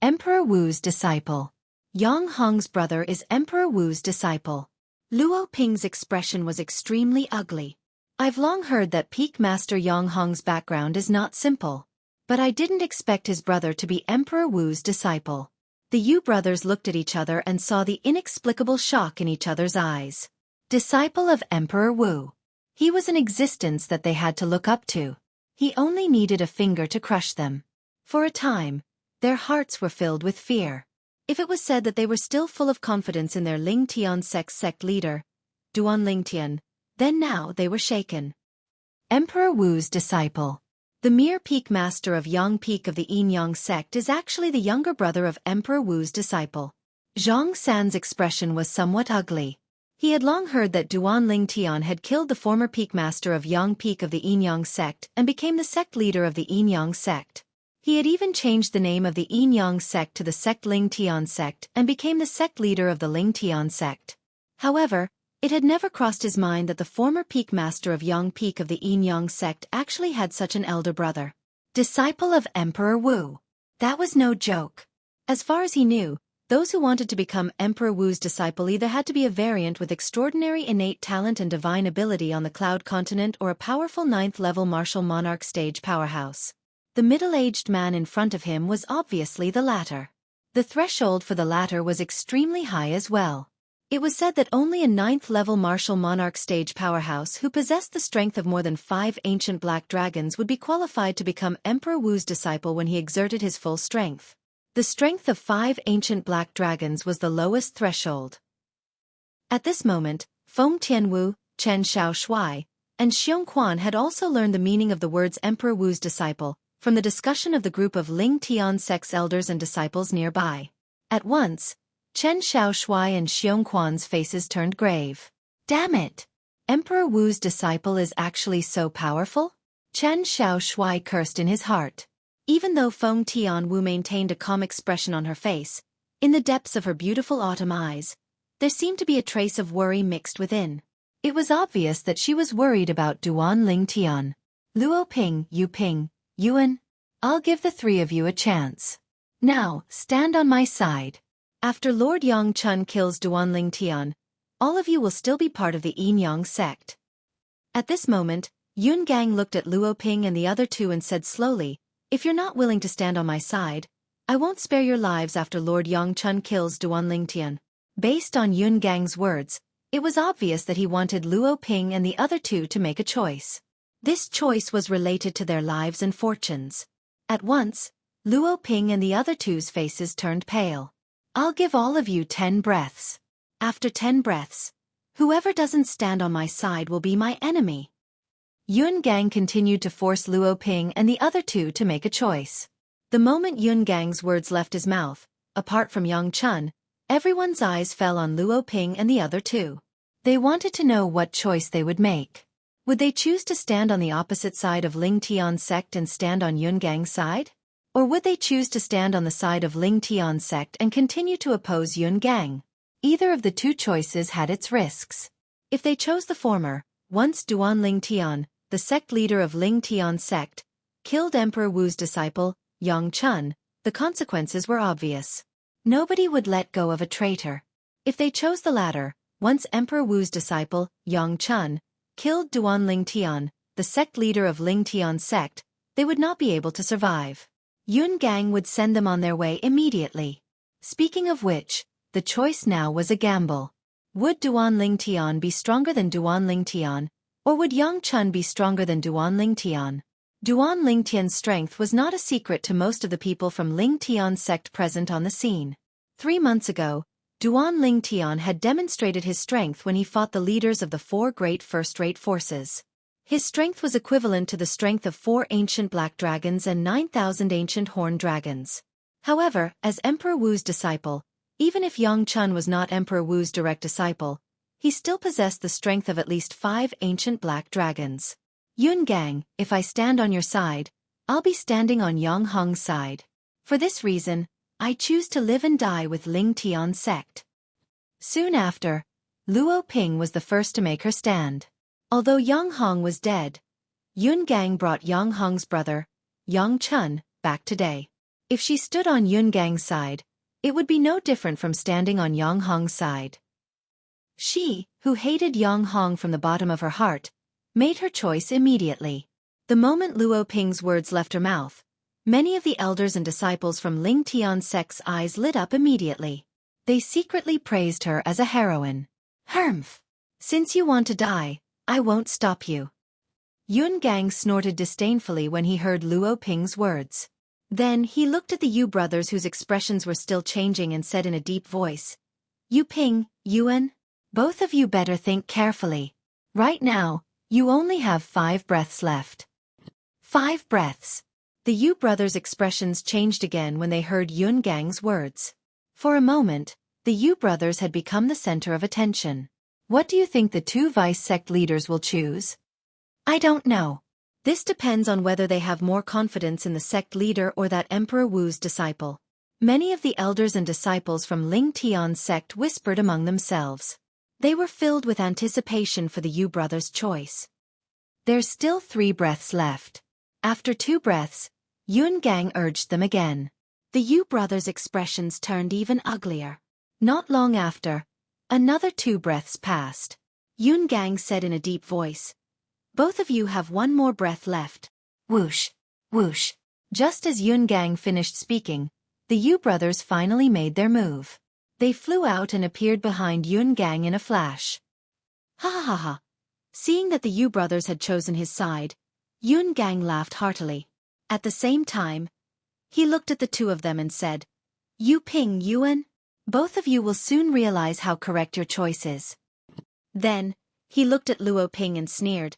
Emperor Wu's disciple. Yang Hong's brother is Emperor Wu's disciple. Luo Ping's expression was extremely ugly. I've long heard that Peak Master Yang Hong's background is not simple. But I didn't expect his brother to be Emperor Wu's disciple. The Yu brothers looked at each other and saw the inexplicable shock in each other's eyes. Disciple of Emperor Wu. He was an existence that they had to look up to. He only needed a finger to crush them. For a time, their hearts were filled with fear. If it was said that they were still full of confidence in their Ling Tian sect leader, Duan Ling Tian, then now they were shaken. Emperor Wu's disciple. The mere peak master of Yang Peak of the Yin Yang sect is actually the younger brother of Emperor Wu's disciple. Zhang San's expression was somewhat ugly. He had long heard that Duan Ling Tian had killed the former peak master of Yang Peak of the Yin Yang sect and became the sect leader of the Yin Yang sect. He had even changed the name of the Yin Yang sect to the sect Ling Tian sect and became the sect leader of the Ling Tian sect. However, it had never crossed his mind that the former peak master of Yang Peak of the Yin Yang sect actually had such an elder brother. Disciple of Emperor Wu. That was no joke. As far as he knew, those who wanted to become Emperor Wu's disciple either had to be a variant with extraordinary innate talent and divine ability on the Cloud Continent or a powerful 9th-level martial monarch stage powerhouse. The middle-aged man in front of him was obviously the latter. The threshold for the latter was extremely high as well. It was said that only a 9th-level martial monarch stage powerhouse who possessed the strength of more than 5 ancient black dragons would be qualified to become Emperor Wu's disciple when he exerted his full strength. The strength of 5 ancient black dragons was the lowest threshold. At this moment, Feng Tianwu, Chen Xiaoshui, and Xiong Quan had also learned the meaning of the words Emperor Wu's disciple from the discussion of the group of Ling Tian sect's elders and disciples nearby. At once, Chen Xiaoshui and Xiong Quan's faces turned grave. Damn it! Emperor Wu's disciple is actually so powerful? Chen Xiaoshui cursed in his heart. Even though Feng Tianwu maintained a calm expression on her face, in the depths of her beautiful autumn eyes, there seemed to be a trace of worry mixed within. It was obvious that she was worried about Duan Ling Tian. Luo Ping, Yu Ping, Yuan, I'll give the 3 of you a chance. Now, stand on my side. After Lord Yang Chun kills Duan Ling Tian, all of you will still be part of the Yin Yang sect. At this moment, Yun Gang looked at Luo Ping and the other 2 and said slowly, if you're not willing to stand on my side, I won't spare your lives after Lord Yang Chun kills Duan Ling Tian. Based on Yun Gang's words, it was obvious that he wanted Luo Ping and the other 2 to make a choice. This choice was related to their lives and fortunes. At once, Luo Ping and the other 2's faces turned pale. I'll give all of you 10 breaths. After 10 breaths, whoever doesn't stand on my side will be my enemy. Yun Gang continued to force Luo Ping and the other 2 to make a choice. The moment Yun Gang's words left his mouth, apart from Yang Chun, everyone's eyes fell on Luo Ping and the other 2. They wanted to know what choice they would make. Would they choose to stand on the opposite side of Ling Tian's sect and stand on Yun Gang's side? Or would they choose to stand on the side of Ling Tian's sect and continue to oppose Yun Gang? Either of the 2 choices had its risks. If they chose the former, once Duan Ling Tian, the sect leader of Ling Tian sect, killed Emperor Wu's disciple, Yang Chun, the consequences were obvious. Nobody would let go of a traitor. If they chose the latter, once Emperor Wu's disciple, Yang Chun, killed Duan Ling Tian, the sect leader of Ling Tian sect, they would not be able to survive. Yun Gang would send them on their way immediately. Speaking of which, the choice now was a gamble. Would Duan Ling Tian be stronger than Duan Ling Tian, or would Yang Chun be stronger than Duan Ling Tian? Duan Ling Tian's strength was not a secret to most of the people from Ling Tian's sect present on the scene. 3 months ago, Duan Ling Tian had demonstrated his strength when he fought the leaders of the 4 great first-rate forces. His strength was equivalent to the strength of 4 ancient black dragons and 9,000 ancient horned dragons. However, as Emperor Wu's disciple, even if Yang Chun was not Emperor Wu's direct disciple, he still possessed the strength of at least 5 ancient black dragons. Yun Gang, if I stand on your side, I'll be standing on Yang Hong's side. For this reason, I choose to live and die with Ling Tian's sect. Soon after, Luo Ping was the first to make her stand. Although Yang Hong was dead, Yun Gang brought Yang Hong's brother, Yang Chun, back today. If she stood on Yun Gang's side, it would be no different from standing on Yang Hong's side. She, who hated Yang Hong from the bottom of her heart, made her choice immediately. The moment Luo Ping's words left her mouth, many of the elders and disciples from Ling Tian's sect's eyes lit up immediately. They secretly praised her as a heroine. Humph! Since you want to die, I won't stop you. Yun Gang snorted disdainfully when he heard Luo Ping's words. Then he looked at the Yu brothers whose expressions were still changing and said in a deep voice, Yu Ping, Yuan, both of you better think carefully. Right now, you only have 5 breaths left. 5 breaths. The Yu brothers' expressions changed again when they heard Yun Gang's words. For a moment, the Yu brothers had become the center of attention. What do you think the 2 vice sect leaders will choose? I don't know. This depends on whether they have more confidence in the sect leader or that Emperor Wu's disciple. Many of the elders and disciples from Ling Tian's sect whispered among themselves. They were filled with anticipation for the Yu brothers' choice. There's still 3 breaths left. After 2 breaths, Yun Gang urged them again. The Yu brothers' expressions turned even uglier. Not long after, another 2 breaths passed. Yun Gang said in a deep voice, Both of you have 1 more breath left. Whoosh, whoosh. Just as Yun Gang finished speaking, the Yu brothers finally made their move. They flew out and appeared behind Yun Gang in a flash. Ha ha ha ha. Seeing that the Yu brothers had chosen his side, Yun Gang laughed heartily. At the same time, he looked at the 2 of them and said, Yu Ping, Yuan, both of you will soon realize how correct your choice is. Then, he looked at Luo Ping and sneered,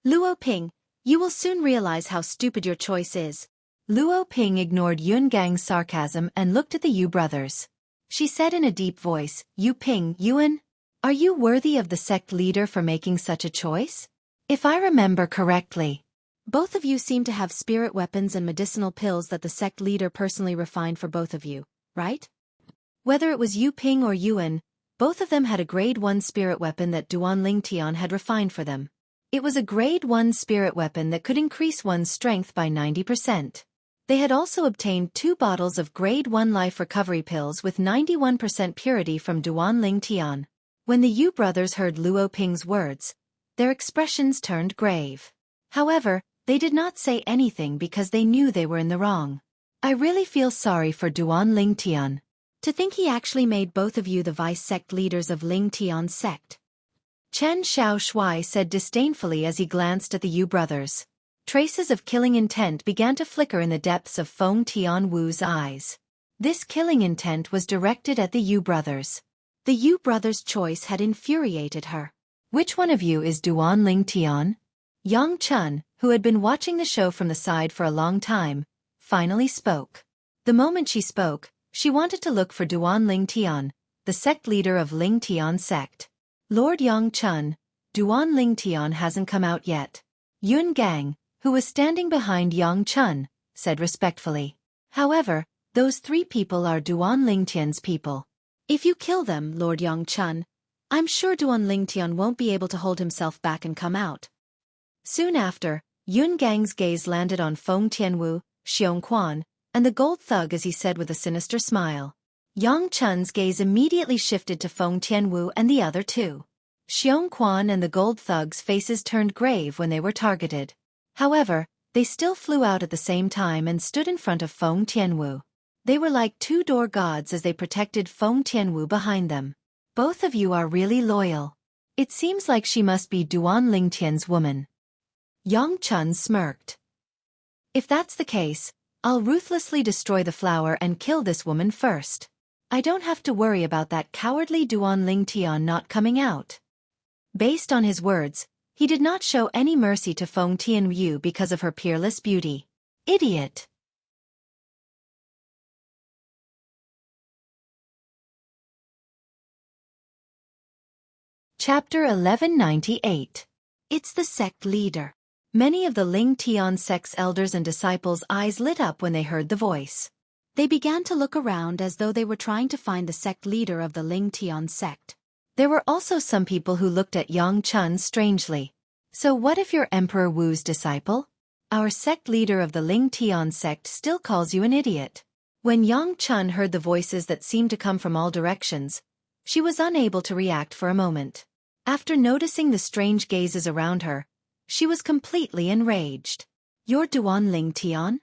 Luo Ping, you will soon realize how stupid your choice is. Luo Ping ignored Yun Gang's sarcasm and looked at the Yu brothers. She said in a deep voice, Yu Ping, Yuan, are you worthy of the sect leader for making such a choice? If I remember correctly, both of you seem to have spirit weapons and medicinal pills that the sect leader personally refined for both of you, right? Whether it was Yu Ping or Yuan, both of them had a grade 1 spirit weapon that Duan Ling Tian had refined for them. It was a grade 1 spirit weapon that could increase one's strength by 90%. They had also obtained 2 bottles of grade 1 life recovery pills with 91% purity from Duan Ling Tian. When the Yu brothers heard Luo Ping's words, their expressions turned grave. However, they did not say anything because they knew they were in the wrong. I really feel sorry for Duan Ling Tian. To think he actually made both of you the vice sect leaders of Ling Tian's sect. Chen Xiao Shuai said disdainfully as he glanced at the Yu brothers. Traces of killing intent began to flicker in the depths of Feng Tianwu's eyes. This killing intent was directed at the Yu brothers. The Yu brothers' choice had infuriated her. Which one of you is Duan Ling Tian? Yang Chun, who had been watching the show from the side for a long time, finally spoke. The moment she spoke, she wanted to look for Duan Ling Tian, the sect leader of Ling Tian sect. Lord Yang Chun, Duan Ling Tian hasn't come out yet. Yun Gang, who was standing behind Yang Chun, said respectfully. However, those 3 people are Duan Ling Tian's people. If you kill them, Lord Yang Chun, I'm sure Duan Ling Tian won't be able to hold himself back and come out. Soon after, Yun Gang's gaze landed on Feng Tianwu, Xiong Quan, and the gold thug as he said with a sinister smile. Yang Chun's gaze immediately shifted to Feng Tianwu and the other 2. Xiong Quan and the gold thug's faces turned grave when they were targeted. However, they still flew out at the same time and stood in front of Feng Tianwu. They were like 2 door gods as they protected Feng Tianwu behind them. Both of you are really loyal. It seems like she must be Duan Ling Tian's woman. Yang Chun smirked. If that's the case, I'll ruthlessly destroy the flower and kill this woman first. I don't have to worry about that cowardly Duan Ling Tian not coming out. Based on his words, he did not show any mercy to Feng Tianwu because of her peerless beauty. Idiot! Chapter 1198. It's the sect leader. Many of the Ling Tian sect's elders and disciples' eyes lit up when they heard the voice. They began to look around as though they were trying to find the sect leader of the Ling Tian sect. There were also some people who looked at Yang Chun strangely. So what if you're Emperor Wu's disciple? Our sect leader of the Ling Tian sect still calls you an idiot. When Yang Chun heard the voices that seemed to come from all directions, she was unable to react for a moment. After noticing the strange gazes around her, she was completely enraged. You're Duan Ling Tian?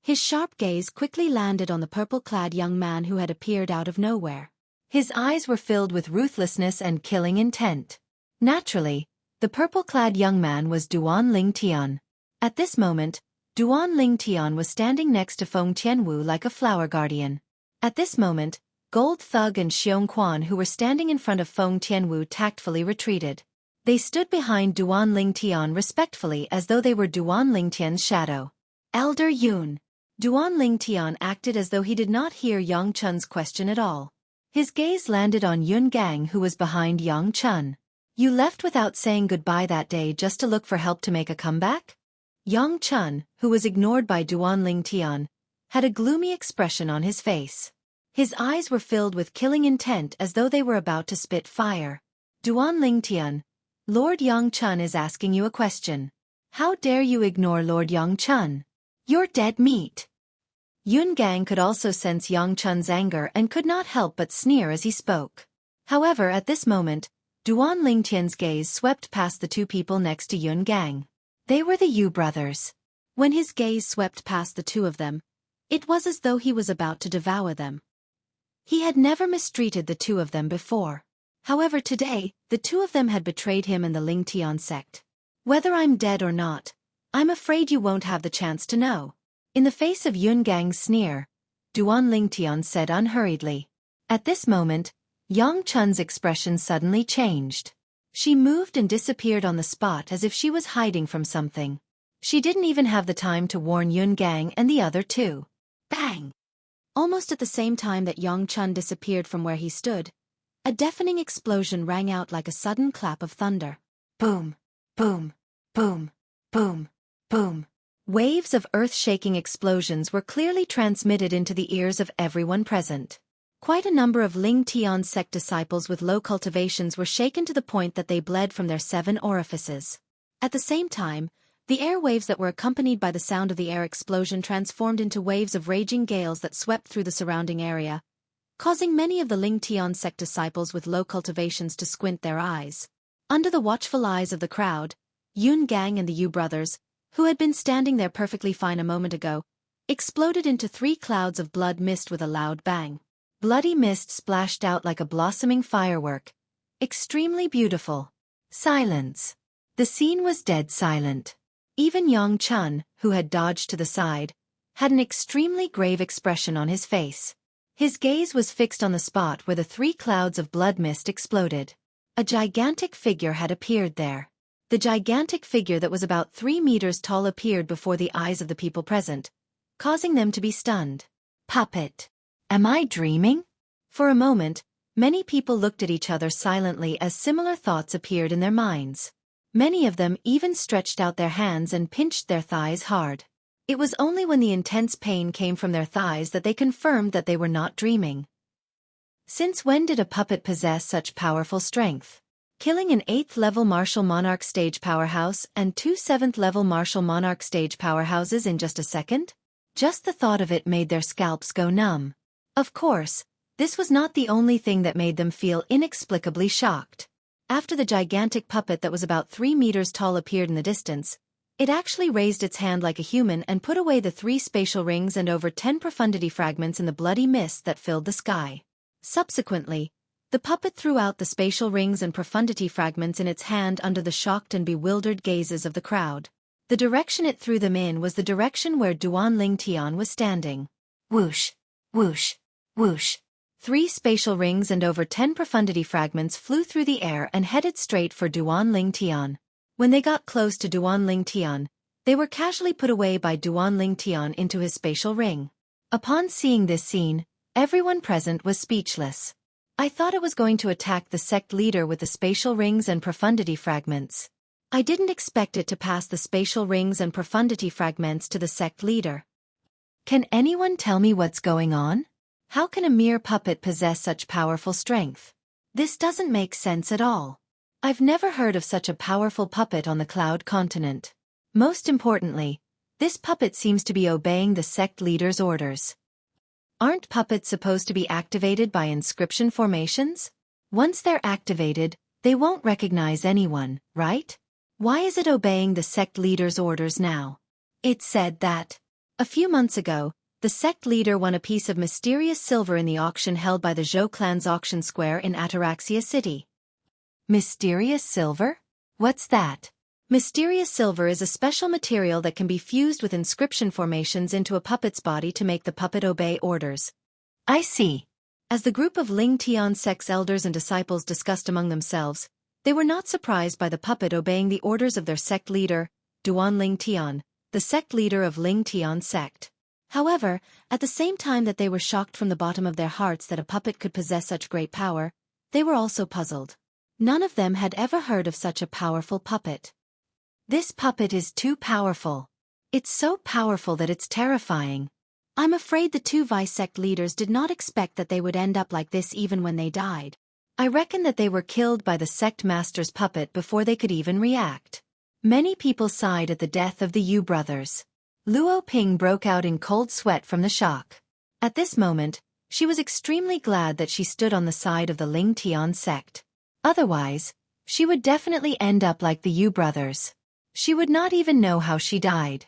His sharp gaze quickly landed on the purple-clad young man who had appeared out of nowhere. His eyes were filled with ruthlessness and killing intent. Naturally, the purple-clad young man was Duan Ling Tian. At this moment, Duan Ling Tian was standing next to Feng Tianwu like a flower guardian. At this moment, Gold Thug and Xiong Quan, who were standing in front of Feng Tianwu, tactfully retreated. They stood behind Duan Ling Tian respectfully as though they were Duan Ling Tian's shadow. Elder Yun. Duan Ling Tian acted as though he did not hear Yang Chun's question at all. His gaze landed on Yun Gang, who was behind Yang Chun. You left without saying goodbye that day just to look for help to make a comeback? Yang Chun, who was ignored by Duan Ling Tian, had a gloomy expression on his face. His eyes were filled with killing intent as though they were about to spit fire. Duan Ling Tian, Lord Yang Chun is asking you a question. How dare you ignore Lord Yang Chun? You're dead meat. Yun Gang could also sense Yang Chun's anger and could not help but sneer as he spoke. However, at this moment, Duan Ling Tian's gaze swept past the two people next to Yun Gang. They were the Yu brothers. When his gaze swept past the two of them, it was as though he was about to devour them. He had never mistreated the two of them before. However, today, the two of them had betrayed him and the Ling Tian sect. Whether I'm dead or not, I'm afraid you won't have the chance to know. In the face of Yun Gang's sneer, Duan Ling Tian said unhurriedly. At this moment, Yang Chun's expression suddenly changed. She moved and disappeared on the spot as if she was hiding from something. She didn't even have the time to warn Yun Gang and the other two. Bang! Almost at the same time that Yang Chun disappeared from where he stood, a deafening explosion rang out like a sudden clap of thunder. Boom! Boom! Boom! Boom! Boom! Waves of earth-shaking explosions were clearly transmitted into the ears of everyone present. Quite a number of Ling Tian sect disciples with low cultivations were shaken to the point that they bled from their 7 orifices. At the same time, the airwaves that were accompanied by the sound of the air explosion transformed into waves of raging gales that swept through the surrounding area, causing many of the Ling Tian sect disciples with low cultivations to squint their eyes. Under the watchful eyes of the crowd, Yun Gang and the Yu brothers, who had been standing there perfectly fine a moment ago, exploded into 3 clouds of blood mist with a loud bang. Bloody mist splashed out like a blossoming firework. Extremely beautiful. Silence. The scene was dead silent. Even Yang Chun, who had dodged to the side, had an extremely grave expression on his face. His gaze was fixed on the spot where the 3 clouds of blood mist exploded. A gigantic figure had appeared there. The gigantic figure that was about 3 meters tall appeared before the eyes of the people present, causing them to be stunned. Puppet. Am I dreaming? For a moment, many people looked at each other silently as similar thoughts appeared in their minds. Many of them even stretched out their hands and pinched their thighs hard. It was only when the intense pain came from their thighs that they confirmed that they were not dreaming. Since when did a puppet possess such powerful strength? Killing an 8th-level Martial Monarch stage powerhouse and 2 7th-level Martial Monarch stage powerhouses in just a second? Just the thought of it made their scalps go numb. Of course, this was not the only thing that made them feel inexplicably shocked. After the gigantic puppet that was about 3 meters tall appeared in the distance, it actually raised its hand like a human and put away the 3 spatial rings and over 10 profundity fragments in the bloody mist that filled the sky. Subsequently, the puppet threw out the spatial rings and profundity fragments in its hand under the shocked and bewildered gazes of the crowd. The direction it threw them in was the direction where Duan Ling Tian was standing. Whoosh, whoosh, whoosh. 3 spatial rings and over 10 profundity fragments flew through the air and headed straight for Duan Ling Tian. When they got close to Duan Ling Tian, they were casually put away by Duan Ling Tian into his spatial ring. Upon seeing this scene, everyone present was speechless. I thought it was going to attack the sect leader with the spatial rings and profundity fragments. I didn't expect it to pass the spatial rings and profundity fragments to the sect leader. Can anyone tell me what's going on? How can a mere puppet possess such powerful strength? This doesn't make sense at all. I've never heard of such a powerful puppet on the Cloud Continent. Most importantly, this puppet seems to be obeying the sect leader's orders. Aren't puppets supposed to be activated by inscription formations? Once they're activated, they won't recognize anyone, right? Why is it obeying the sect leader's orders now? It said that a few months ago, the sect leader won a piece of mysterious silver in the auction held by the Zhou clan's auction square in Ataraxia City. Mysterious silver? What's that? Mysterious silver is a special material that can be fused with inscription formations into a puppet's body to make the puppet obey orders. I see. As the group of Ling Tian sect's elders and disciples discussed among themselves, they were not surprised by the puppet obeying the orders of their sect leader, Duan Ling Tian, the sect leader of Ling Tian sect. However, at the same time that they were shocked from the bottom of their hearts that a puppet could possess such great power, they were also puzzled. None of them had ever heard of such a powerful puppet. This puppet is too powerful. It's so powerful that it's terrifying. I'm afraid the two vice-sect leaders did not expect that they would end up like this even when they died. I reckon that they were killed by the sect master's puppet before they could even react. Many people sighed at the death of the Yu brothers. Luo Ping broke out in cold sweat from the shock. At this moment, she was extremely glad that she stood on the side of the Ling Tian sect. Otherwise, she would definitely end up like the Yu brothers. She would not even know how she died.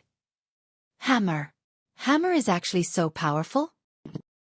Hammer. Hammer is actually so powerful?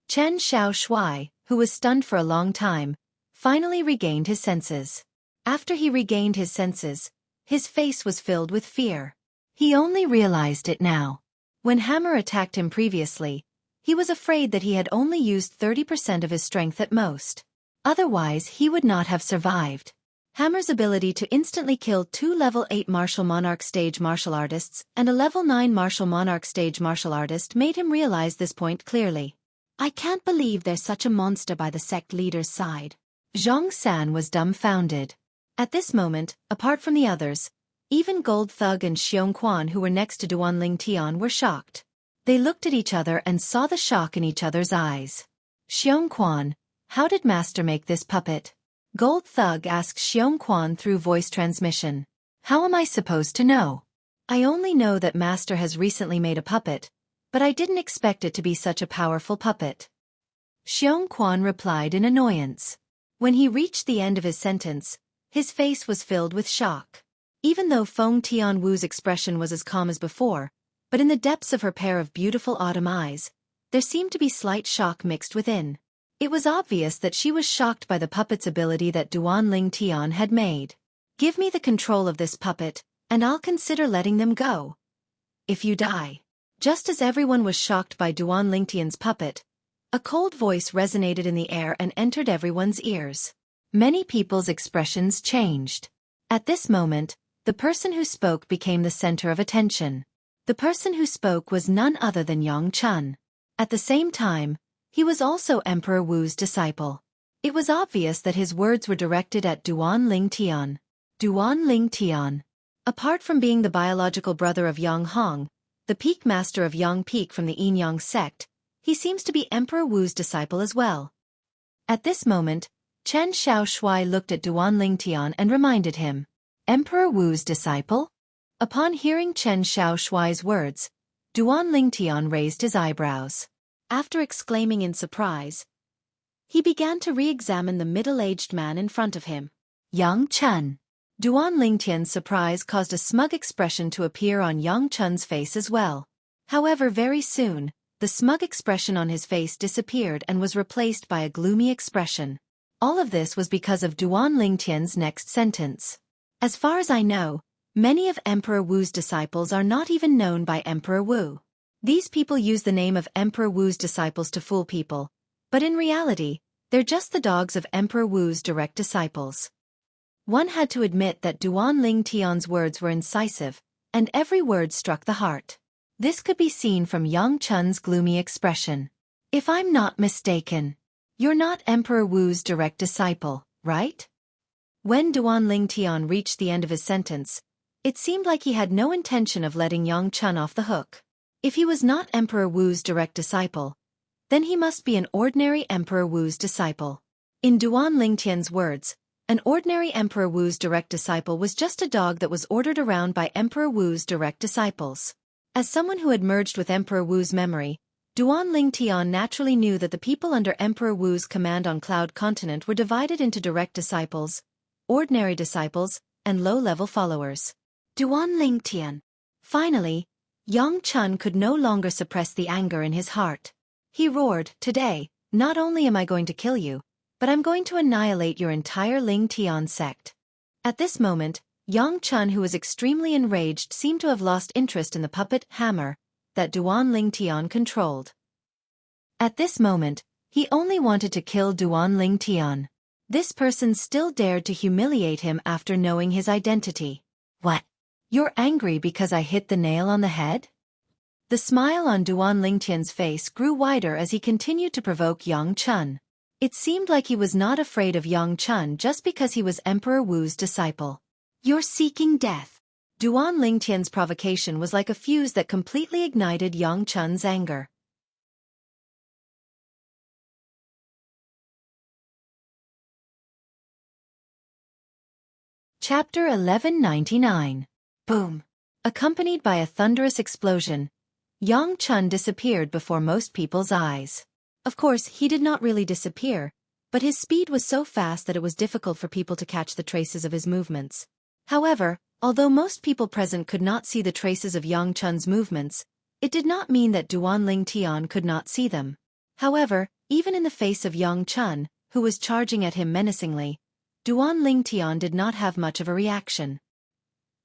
Chen Xiaoshui, who was stunned for a long time, finally regained his senses. After he regained his senses, his face was filled with fear. He only realized it now. When Hammer attacked him previously, he was afraid that he had only used 30% of his strength at most. Otherwise, he would not have survived. Hammer's ability to instantly kill two level 8 martial monarch stage martial artists and a level 9 martial monarch stage martial artist made him realize this point clearly. I can't believe there's such a monster by the sect leader's side. Zhang San was dumbfounded. At this moment, apart from the others, even Gold Thug and Xueqi, who were next to Duan Ling Tian, were shocked. They looked at each other and saw the shock in each other's eyes. Xueqi, how did Master make this puppet? Gold Thug asked Xueqi through voice transmission. How am I supposed to know? I only know that Master has recently made a puppet, but I didn't expect it to be such a powerful puppet. Xueqi replied in annoyance. When he reached the end of his sentence, his face was filled with shock. Even though Feng Tianwu's expression was as calm as before, but in the depths of her pair of beautiful autumn eyes, there seemed to be slight shock mixed within. It was obvious that she was shocked by the puppet's ability that Duan Ling Tian had made. Give me the control of this puppet, and I'll consider letting them go. If you die. Just as everyone was shocked by Duan Ling Tian's puppet, a cold voice resonated in the air and entered everyone's ears. Many people's expressions changed. At this moment, the person who spoke became the center of attention. The person who spoke was none other than Yang Chun. At the same time, he was also Emperor Wu's disciple. It was obvious that his words were directed at Duan Ling Tian. Duan Ling Tian. Apart from being the biological brother of Yang Hong, the peak master of Yang Peak from the Yin Yang sect, he seems to be Emperor Wu's disciple as well. At this moment, Chen Xiaoshui looked at Duan Ling Tian and reminded him. Emperor Wu's disciple? Upon hearing Chen Xiaoshui's words, Duan Ling Tian raised his eyebrows. After exclaiming in surprise, he began to re-examine the middle-aged man in front of him. Yang Chun. Duan Ling Tian's surprise caused a smug expression to appear on Yang Chun's face as well. However, very soon, the smug expression on his face disappeared and was replaced by a gloomy expression. All of this was because of Duan Ling Tian's next sentence. As far as I know, many of Emperor Wu's disciples are not even known by Emperor Wu. These people use the name of Emperor Wu's disciples to fool people, but in reality, they're just the dogs of Emperor Wu's direct disciples. One had to admit that Duan Ling Tian's words were incisive, and every word struck the heart. This could be seen from Yang Chun's gloomy expression. If I'm not mistaken, you're not Emperor Wu's direct disciple, right? When Duan Ling Tian reached the end of his sentence, it seemed like he had no intention of letting Yang Chun off the hook. If he was not Emperor Wu's direct disciple, then he must be an ordinary Emperor Wu's disciple. In Duan Lingtian's words, an ordinary Emperor Wu's direct disciple was just a dog that was ordered around by Emperor Wu's direct disciples. As someone who had merged with Emperor Wu's memory, Duan Lingtian naturally knew that the people under Emperor Wu's command on Cloud Continent were divided into direct disciples, ordinary disciples, and low-level followers. Duan Lingtian. Finally, Yang Chun could no longer suppress the anger in his heart. He roared, "Today, not only am I going to kill you, but I'm going to annihilate your entire Lingtian sect." At this moment, Yang Chun, who was extremely enraged, seemed to have lost interest in the puppet Hammer that Duan Lingtian controlled. At this moment, he only wanted to kill Duan Lingtian. This person still dared to humiliate him after knowing his identity. "What? You're angry because I hit the nail on the head?" The smile on Duan Lingtian's face grew wider as he continued to provoke Yang Chun. It seemed like he was not afraid of Yang Chun just because he was Emperor Wu's disciple. "You're seeking death." Duan Lingtian's provocation was like a fuse that completely ignited Yang Chun's anger. Chapter 1199. Boom. Accompanied by a thunderous explosion, Yang Chun disappeared before most people's eyes. Of course, he did not really disappear, but his speed was so fast that it was difficult for people to catch the traces of his movements. However, although most people present could not see the traces of Yang Chun's movements, it did not mean that Duan Lingtian could not see them. However, even in the face of Yang Chun, who was charging at him menacingly, Duan Lingtian did not have much of a reaction.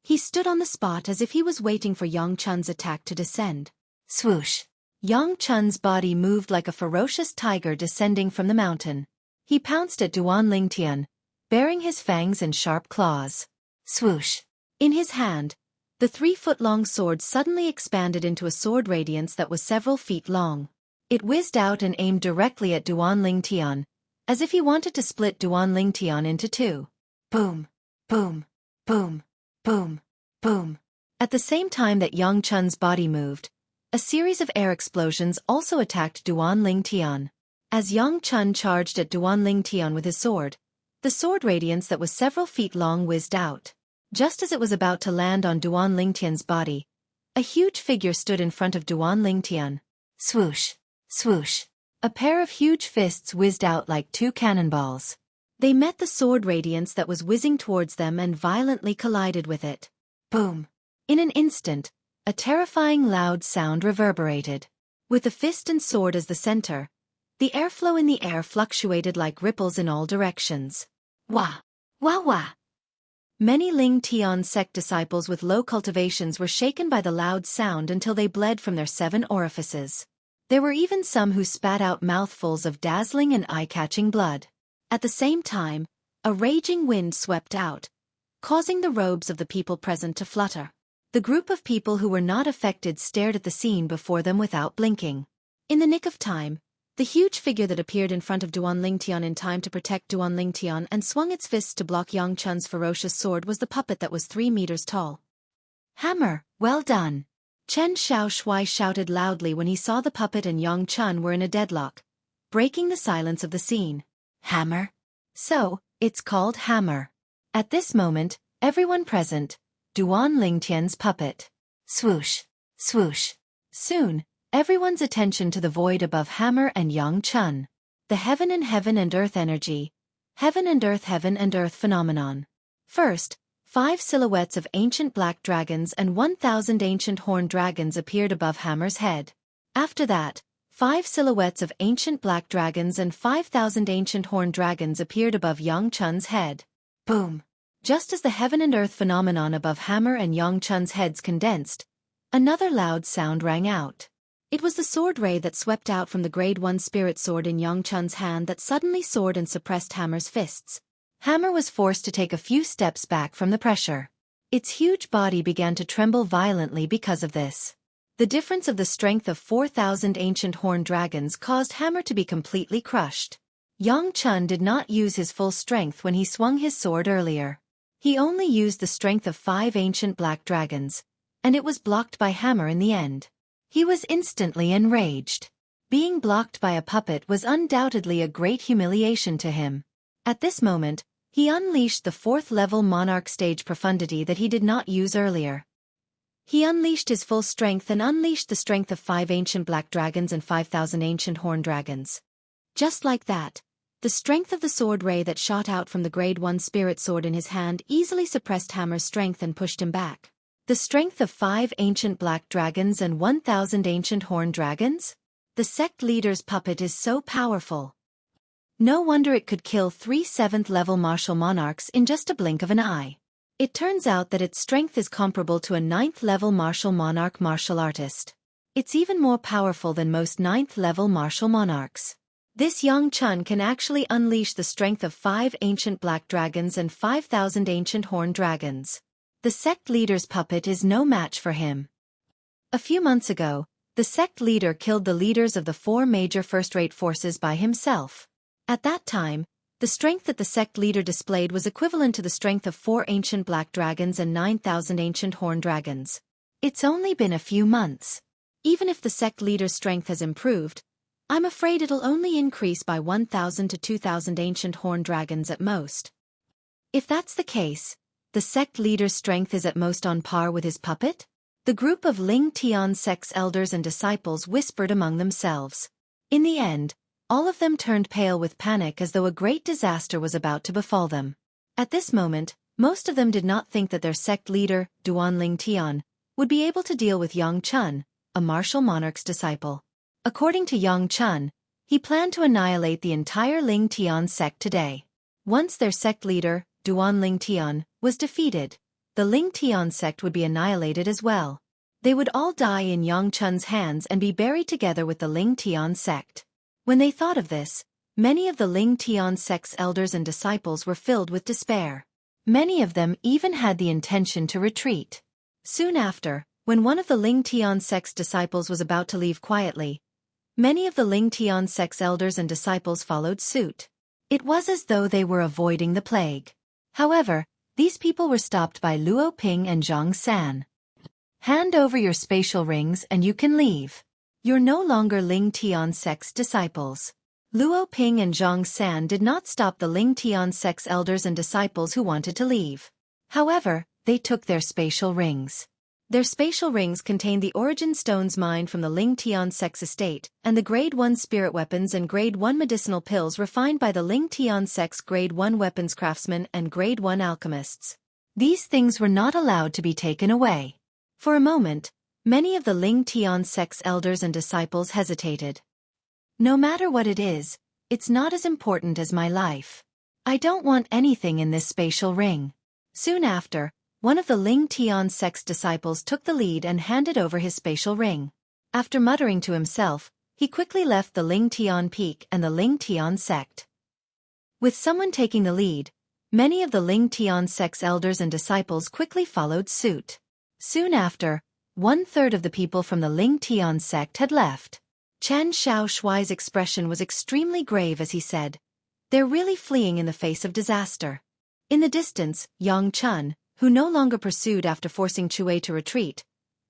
He stood on the spot as if he was waiting for Yang Chun's attack to descend. Swoosh! Yang Chun's body moved like a ferocious tiger descending from the mountain. He pounced at Duan Lingtian, baring his fangs and sharp claws. Swoosh! In his hand, the 3-foot-long sword suddenly expanded into a sword radiance that was several feet long. It whizzed out and aimed directly at Duan Lingtian, as if he wanted to split Duan Lingtian into two. Boom! Boom! Boom! Boom! Boom! At the same time that Yang Chun's body moved, a series of air explosions also attacked Duan Lingtian. As Yang Chun charged at Duan Lingtian with his sword, the sword radiance that was several feet long whizzed out. Just as it was about to land on Duan Lingtian's body, a huge figure stood in front of Duan Lingtian. Swoosh! Swoosh! A pair of huge fists whizzed out like 2 cannonballs. They met the sword radiance that was whizzing towards them and violently collided with it. Boom! In an instant, a terrifying loud sound reverberated. With the fist and sword as the center, the airflow in the air fluctuated like ripples in all directions. Wah! Wah wah! Many Lingtian sect disciples with low cultivations were shaken by the loud sound until they bled from their 7 orifices. There were even some who spat out mouthfuls of dazzling and eye-catching blood. At the same time, a raging wind swept out, causing the robes of the people present to flutter. The group of people who were not affected stared at the scene before them without blinking. In the nick of time, the huge figure that appeared in front of Duan Lingtian in time to protect Duan Lingtian and swung its fists to block Yang Chun's ferocious sword was the puppet that was 3 meters tall. "Hammer, well done!" Chen Xiaoshui shouted loudly when he saw the puppet and Yang Chun were in a deadlock, breaking the silence of the scene. "Hammer? So, it's called Hammer." At this moment, everyone present, Duan Lingtian's puppet. Swoosh! Swoosh! Soon, everyone's attention to the void above Hammer and Yang Chun. The heaven and earth energy. Heaven and earth phenomenon. First, 5 silhouettes of ancient black dragons and 1,000 ancient horned dragons appeared above Hammer's head. After that, 5 silhouettes of ancient black dragons and 5,000 ancient horned dragons appeared above Yang Chun's head. Boom! Just as the heaven and earth phenomenon above Hammer and Yang Chun's heads condensed, another loud sound rang out. It was the sword ray that swept out from the grade 1 spirit sword in Yang Chun's hand that suddenly soared and suppressed Hammer's fists. Hammer was forced to take a few steps back from the pressure. Its huge body began to tremble violently because of this. The difference of the strength of 4,000 ancient horned dragons caused Hammer to be completely crushed. Yang Chun did not use his full strength when he swung his sword earlier. He only used the strength of 5 ancient black dragons, and it was blocked by Hammer in the end. He was instantly enraged. Being blocked by a puppet was undoubtedly a great humiliation to him. At this moment, he unleashed the 4th-level monarch stage profundity that he did not use earlier. He unleashed his full strength and unleashed the strength of 5 ancient black dragons and 5,000 ancient horn dragons. Just like that, the strength of the sword ray that shot out from the Grade 1 spirit sword in his hand easily suppressed Hammer's strength and pushed him back. The strength of 5 ancient black dragons and 1,000 ancient horn dragons? The sect leader's puppet is so powerful. No wonder it could kill 3 7th-level martial monarchs in just a blink of an eye. It turns out that its strength is comparable to a 9th-level martial monarch martial artist. It's even more powerful than most 9th-level martial monarchs. This Yang Chun can actually unleash the strength of 5 ancient black dragons and 5,000 ancient horn dragons. The sect leader's puppet is no match for him. A few months ago, the sect leader killed the leaders of the 4 major first-rate forces by himself. At that time, the strength that the sect leader displayed was equivalent to the strength of 4 ancient black dragons and 9,000 ancient horn dragons. It's only been a few months. Even if the sect leader's strength has improved, I'm afraid it'll only increase by 1,000 to 2,000 ancient horn dragons at most. If that's the case, the sect leader's strength is at most on par with his puppet? The group of Ling Tian sect's elders and disciples whispered among themselves. In the end, all of them turned pale with panic as though a great disaster was about to befall them. At this moment, most of them did not think that their sect leader, Duan Ling Tian, would be able to deal with Yang Chun, a martial monarch's disciple. According to Yang Chun, he planned to annihilate the entire Ling Tian sect today. Once their sect leader, Duan Ling Tian, was defeated, the Ling Tian sect would be annihilated as well. They would all die in Yang Chun's hands and be buried together with the Ling Tian sect. When they thought of this, many of the Ling Tian sect's elders and disciples were filled with despair. Many of them even had the intention to retreat. Soon after, when one of the Ling Tian sect's disciples was about to leave quietly, many of the Ling Tian sect's elders and disciples followed suit. It was as though they were avoiding the plague. However, these people were stopped by Luo Ping and Zhang San. Hand over your spatial rings and you can leave. You're no longer Ling Tian sect's disciples. Luo Ping and Zhang San did not stop the Ling Tian sect's elders and disciples who wanted to leave. However, they took their spatial rings. Their spatial rings contained the origin stones mined from the Ling Tian sect's estate, and the Grade 1 spirit weapons and Grade 1 medicinal pills refined by the Ling Tian sect's Grade 1 weapons craftsmen and Grade 1 alchemists. These things were not allowed to be taken away. For a moment, many of the Ling Tian sect's elders and disciples hesitated. No matter what it is, it's not as important as my life. I don't want anything in this spatial ring. Soon after, one of the Ling Tian sect's disciples took the lead and handed over his spatial ring. After muttering to himself, he quickly left the Ling Tian peak and the Ling Tian sect. With someone taking the lead, many of the Ling Tian sect's elders and disciples quickly followed suit. Soon after, 1/3 of the people from the Ling Tian sect had left. Chen Xiaoshuai's expression was extremely grave as he said, "They're really fleeing in the face of disaster." In the distance, Yang Chun, who no longer pursued after forcing Xueqi to retreat,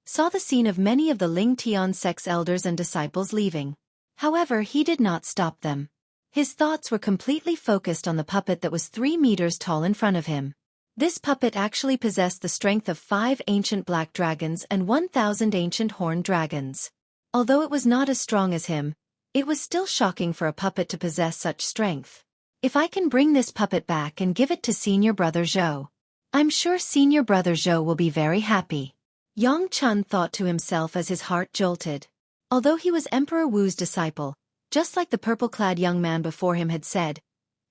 saw the scene of many of the Ling Tian sect's elders and disciples leaving. However, he did not stop them. His thoughts were completely focused on the puppet that was 3 meters tall in front of him. This puppet actually possessed the strength of 5 ancient black dragons and 1,000 ancient horn dragons. Although it was not as strong as him, it was still shocking for a puppet to possess such strength. If I can bring this puppet back and give it to Senior Brother Zhou, I'm sure Senior Brother Zhou will be very happy. Yang Chun thought to himself as his heart jolted. Although he was Emperor Wu's disciple, just like the purple-clad young man before him had said,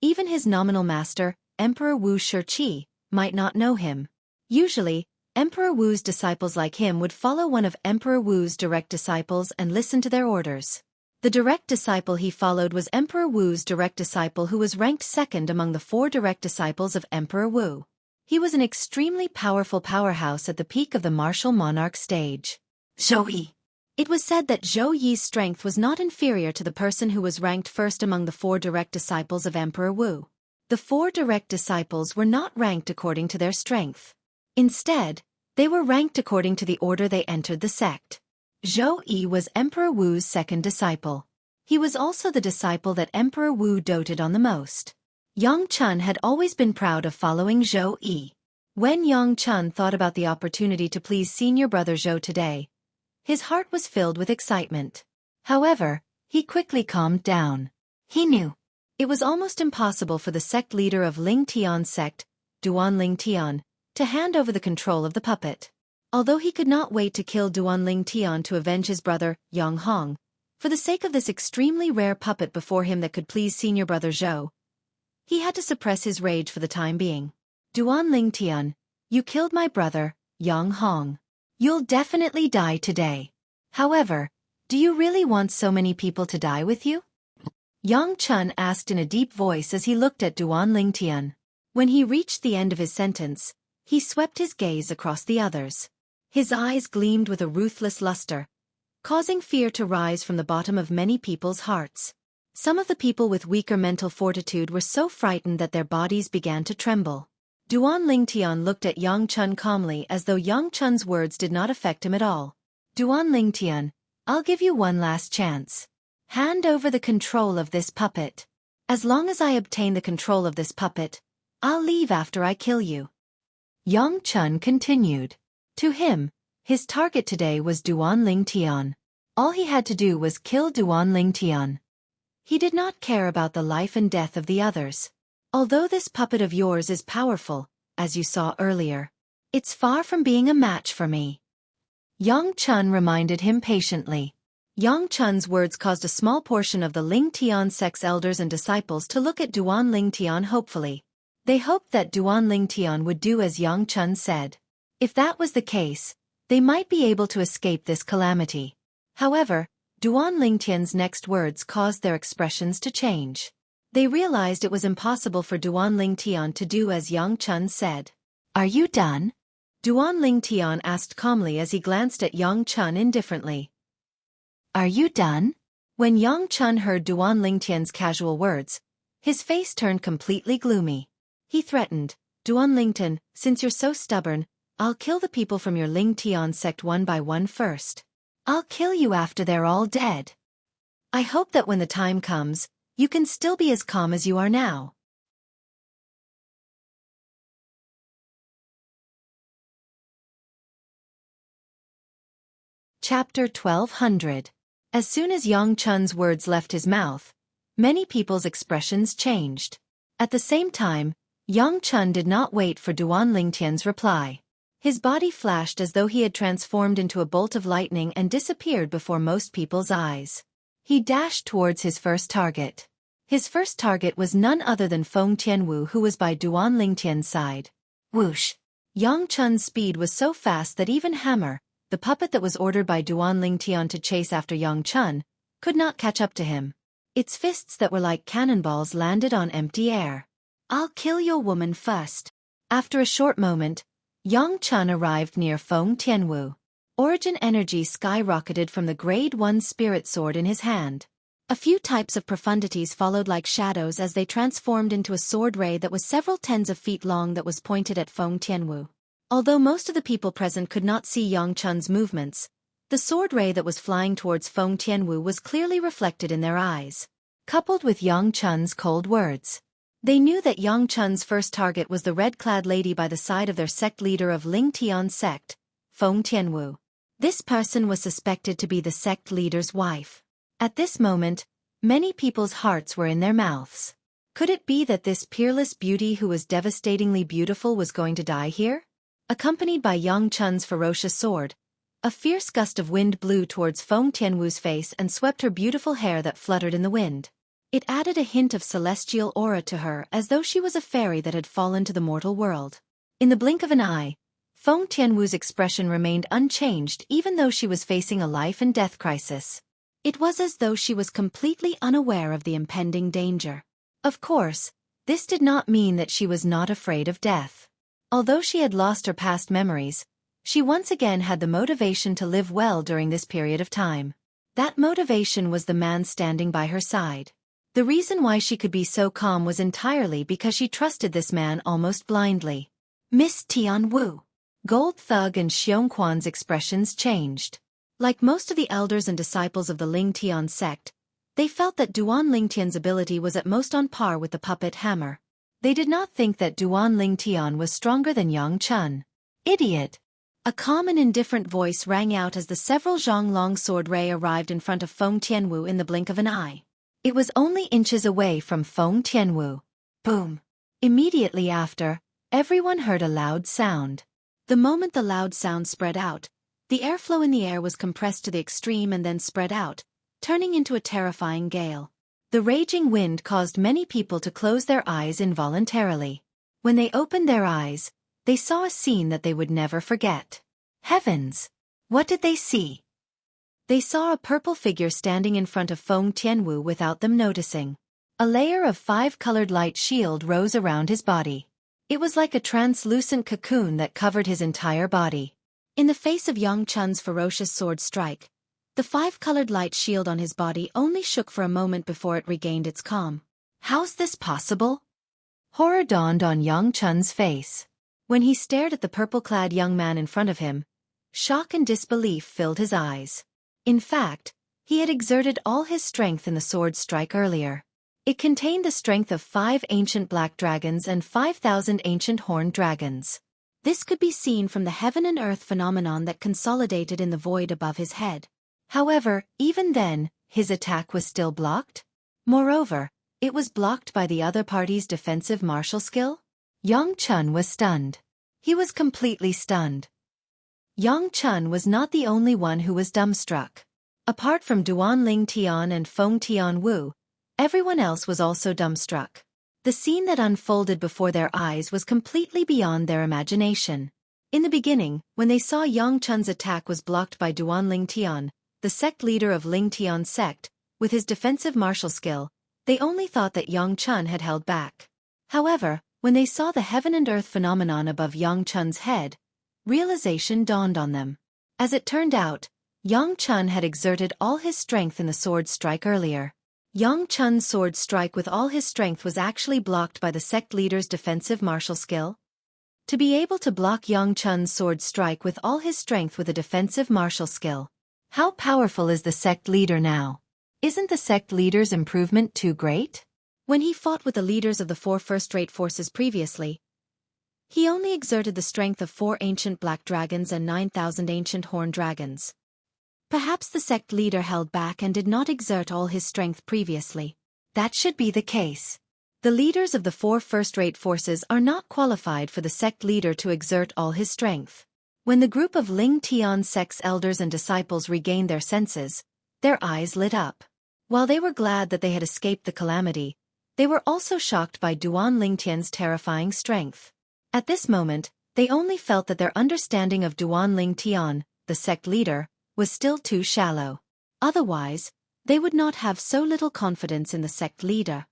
even his nominal master, Emperor Wu Xueqi, might not know him. Usually, Emperor Wu's disciples like him would follow one of Emperor Wu's direct disciples and listen to their orders. The direct disciple he followed was Emperor Wu's direct disciple, who was ranked second among the 4 direct disciples of Emperor Wu. He was an extremely powerful powerhouse at the peak of the martial monarch stage. Xueqi. It was said that Zhou Yi's strength was not inferior to the person who was ranked first among the 4 direct disciples of Emperor Wu. The 4 direct disciples were not ranked according to their strength. Instead, they were ranked according to the order they entered the sect. Xueqi was Emperor Wu's second disciple. He was also the disciple that Emperor Wu doted on the most. Yang Chun had always been proud of following Xueqi. When Yang Chun thought about the opportunity to please senior brother Zhou today, his heart was filled with excitement. However, he quickly calmed down. He knew it was almost impossible for the sect leader of Ling Tian's sect, Duan Ling Tian, to hand over the control of the puppet. Although he could not wait to kill Duan Ling Tian to avenge his brother, Yang Hong, for the sake of this extremely rare puppet before him that could please senior brother Zhou, he had to suppress his rage for the time being. Duan Ling Tian, you killed my brother, Yang Hong. You'll definitely die today. However, do you really want so many people to die with you? Yang Chun asked in a deep voice as he looked at Duan Ling Tian. When he reached the end of his sentence, he swept his gaze across the others. His eyes gleamed with a ruthless luster, causing fear to rise from the bottom of many people's hearts. Some of the people with weaker mental fortitude were so frightened that their bodies began to tremble. Duan Ling Tian looked at Yang Chun calmly as though Yang Chun's words did not affect him at all. Duan Ling Tian, I'll give you one last chance. Hand over the control of this puppet. As long as I obtain the control of this puppet, I'll leave after I kill you. Yang Chun continued. To him, his target today was Duan Ling Tian. All he had to do was kill Duan Ling Tian. He did not care about the life and death of the others. Although this puppet of yours is powerful, as you saw earlier, it's far from being a match for me. Yang Chun reminded him patiently. Yang Chun's words caused a small portion of the Ling Tian sect's elders and disciples to look at Duan Ling Tian hopefully. They hoped that Duan Ling Tian would do as Yang Chun said. If that was the case, they might be able to escape this calamity. However, Duan Ling Tian's next words caused their expressions to change. They realized it was impossible for Duan Ling Tian to do as Yang Chun said. Are you done? Duan Ling Tian asked calmly as he glanced at Yang Chun indifferently. Are you done? When Yang Chun heard Duan Ling Tian's casual words, his face turned completely gloomy. He threatened, Duan Ling Tian, since you're so stubborn, I'll kill the people from your Ling Tian sect one by one first. I'll kill you after they're all dead. I hope that when the time comes, you can still be as calm as you are now. Chapter 1200. As soon as Yang Chun's words left his mouth, many people's expressions changed. At the same time, Yang Chun did not wait for Duan Ling Tian's reply. His body flashed as though he had transformed into a bolt of lightning and disappeared before most people's eyes. He dashed towards his first target. His first target was none other than Feng Tianwu, who was by Duan Ling Tian's side. Whoosh! Yang Chun's speed was so fast that even Hammer, the puppet that was ordered by Duan Ling Tian to chase after Yang Chun, could not catch up to him. Its fists that were like cannonballs landed on empty air. I'll kill your woman first. After a short moment, Yang Chun arrived near Feng Tianwu. Origin energy skyrocketed from the Grade 1 spirit sword in his hand. A few types of profundities followed like shadows as they transformed into a sword ray that was several tens of feet long that was pointed at Feng Tianwu. Although most of the people present could not see Yang Chun's movements, the sword ray that was flying towards Feng Tianwu was clearly reflected in their eyes. Coupled with Yang Chun's cold words, they knew that Yang Chun's first target was the red-clad lady by the side of their sect leader of Ling Tian's sect, Feng Tianwu. This person was suspected to be the sect leader's wife. At this moment, many people's hearts were in their mouths. Could it be that this peerless beauty who was devastatingly beautiful was going to die here? Accompanied by Yang Chun's ferocious sword, a fierce gust of wind blew towards Feng Tianwu's face and swept her beautiful hair that fluttered in the wind. It added a hint of celestial aura to her as though she was a fairy that had fallen to the mortal world. In the blink of an eye, Feng Tianwu's expression remained unchanged even though she was facing a life and death crisis. It was as though she was completely unaware of the impending danger. Of course, this did not mean that she was not afraid of death. Although she had lost her past memories, she once again had the motivation to live well during this period of time. That motivation was the man standing by her side. The reason why she could be so calm was entirely because she trusted this man almost blindly. Miss Tianwu. Gold Thug and Xiongquan's expressions changed. Like most of the elders and disciples of the Ling Tian sect, they felt that Duan Lingtian's ability was at most on par with the puppet hammer. They did not think that Duan Lingtian was stronger than Yang Chun. Idiot! A calm and indifferent voice rang out as the several zhong long sword ray arrived in front of Feng Tianwu in the blink of an eye. It was only inches away from Feng Tianwu. Boom! Immediately after, everyone heard a loud sound. The moment the loud sound spread out, the airflow in the air was compressed to the extreme and then spread out, turning into a terrifying gale. The raging wind caused many people to close their eyes involuntarily. When they opened their eyes, they saw a scene that they would never forget. Heavens! What did they see? They saw a purple figure standing in front of Feng Tianwu without them noticing. A layer of 5-colored light shield rose around his body. It was like a translucent cocoon that covered his entire body. In the face of Yang Chun's ferocious sword strike, the 5-colored light shield on his body only shook for a moment before it regained its calm. How's this possible? Horror dawned on Yang Chun's face. When he stared at the purple-clad young man in front of him, shock and disbelief filled his eyes. In fact, he had exerted all his strength in the sword strike earlier. It contained the strength of 5 ancient black dragons and 5,000 ancient horned dragons. This could be seen from the heaven and earth phenomenon that consolidated in the void above his head. However, even then, his attack was still blocked. Moreover, it was blocked by the other party's defensive martial skill. Yang Chun was stunned. He was completely stunned. Yang Chun was not the only one who was dumbstruck. Apart from Duan Ling Tian and Feng Tianwu, everyone else was also dumbstruck. The scene that unfolded before their eyes was completely beyond their imagination. In the beginning, when they saw Yang Chun's attack was blocked by Duan Ling Tian, the sect leader of Ling Tian sect, with his defensive martial skill, they only thought that Yang Chun had held back. However, when they saw the heaven and earth phenomenon above Yang Chun's head, realization dawned on them. As it turned out, Yang Chun had exerted all his strength in the sword strike earlier. Yang Chun's sword strike with all his strength was actually blocked by the sect leader's defensive martial skill. To be able to block Yang Chun's sword strike with all his strength with a defensive martial skill. How powerful is the sect leader now? Isn't the sect leader's improvement too great? When he fought with the leaders of the 4 first-rate forces previously, he only exerted the strength of 4 ancient black dragons and 9,000 ancient horned dragons. Perhaps the sect leader held back and did not exert all his strength previously. That should be the case. The leaders of the 4 first-rate forces are not qualified for the sect leader to exert all his strength. When the group of Ling Tian sect's elders and disciples regained their senses, their eyes lit up. While they were glad that they had escaped the calamity, they were also shocked by Duan Lingtian's terrifying strength. At this moment, they only felt that their understanding of Duan Lingtian, the sect leader, was still too shallow. Otherwise, they would not have so little confidence in the sect leader.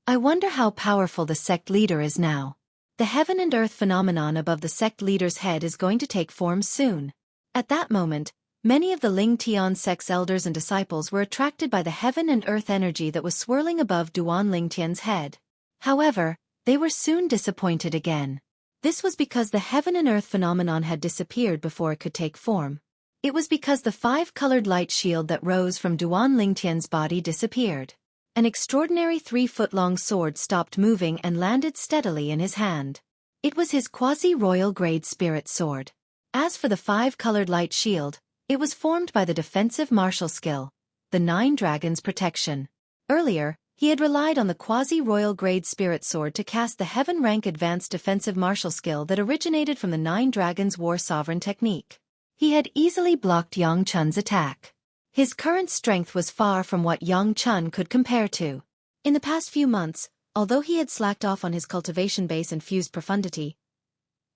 I wonder how powerful the sect leader is now. The heaven and earth phenomenon above the sect leader's head is going to take form soon. At that moment, many of the Ling Tian sect's elders and disciples were attracted by the heaven and earth energy that was swirling above Duan Lingtian's head. However, they were soon disappointed again. This was because the heaven and earth phenomenon had disappeared before it could take form. It was because the 5-colored light shield that rose from Duan Lingtian's body disappeared. An extraordinary 3-foot-long sword stopped moving and landed steadily in his hand. It was his quasi-royal grade spirit sword. As for the 5-colored light shield, it was formed by the defensive martial skill, the 9 Dragons' protection. Earlier, he had relied on the quasi-royal grade spirit sword to cast the heaven-rank advanced defensive martial skill that originated from the 9 Dragons' War Sovereign technique. He had easily blocked Yang Chun's attack. His current strength was far from what Yang Chun could compare to. In the past few months, although he had slacked off on his cultivation base and fused profundity,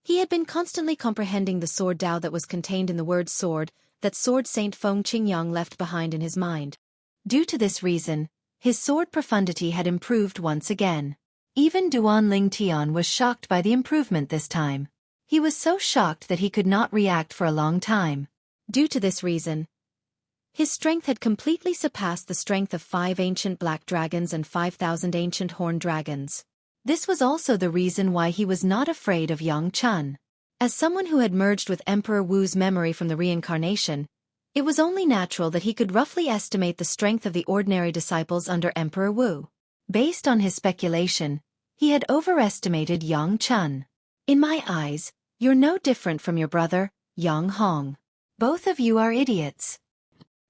he had been constantly comprehending the sword Tao that was contained in the word sword that Sword Saint Feng Qingyang left behind in his mind. Due to this reason, his sword profundity had improved once again. Even Duan Lingtian was shocked by the improvement this time. He was so shocked that he could not react for a long time. Due to this reason, his strength had completely surpassed the strength of 5 ancient black dragons and 5,000 ancient horned dragons. This was also the reason why he was not afraid of Yang Chun. As someone who had merged with Emperor Wu's memory from the reincarnation, It was only natural that he could roughly estimate the strength of the ordinary disciples under Emperor Wu. Based on his speculation, he had overestimated Yang Chun. "In my eyes, you're no different from your brother, Yang Hong. Both of you are idiots,"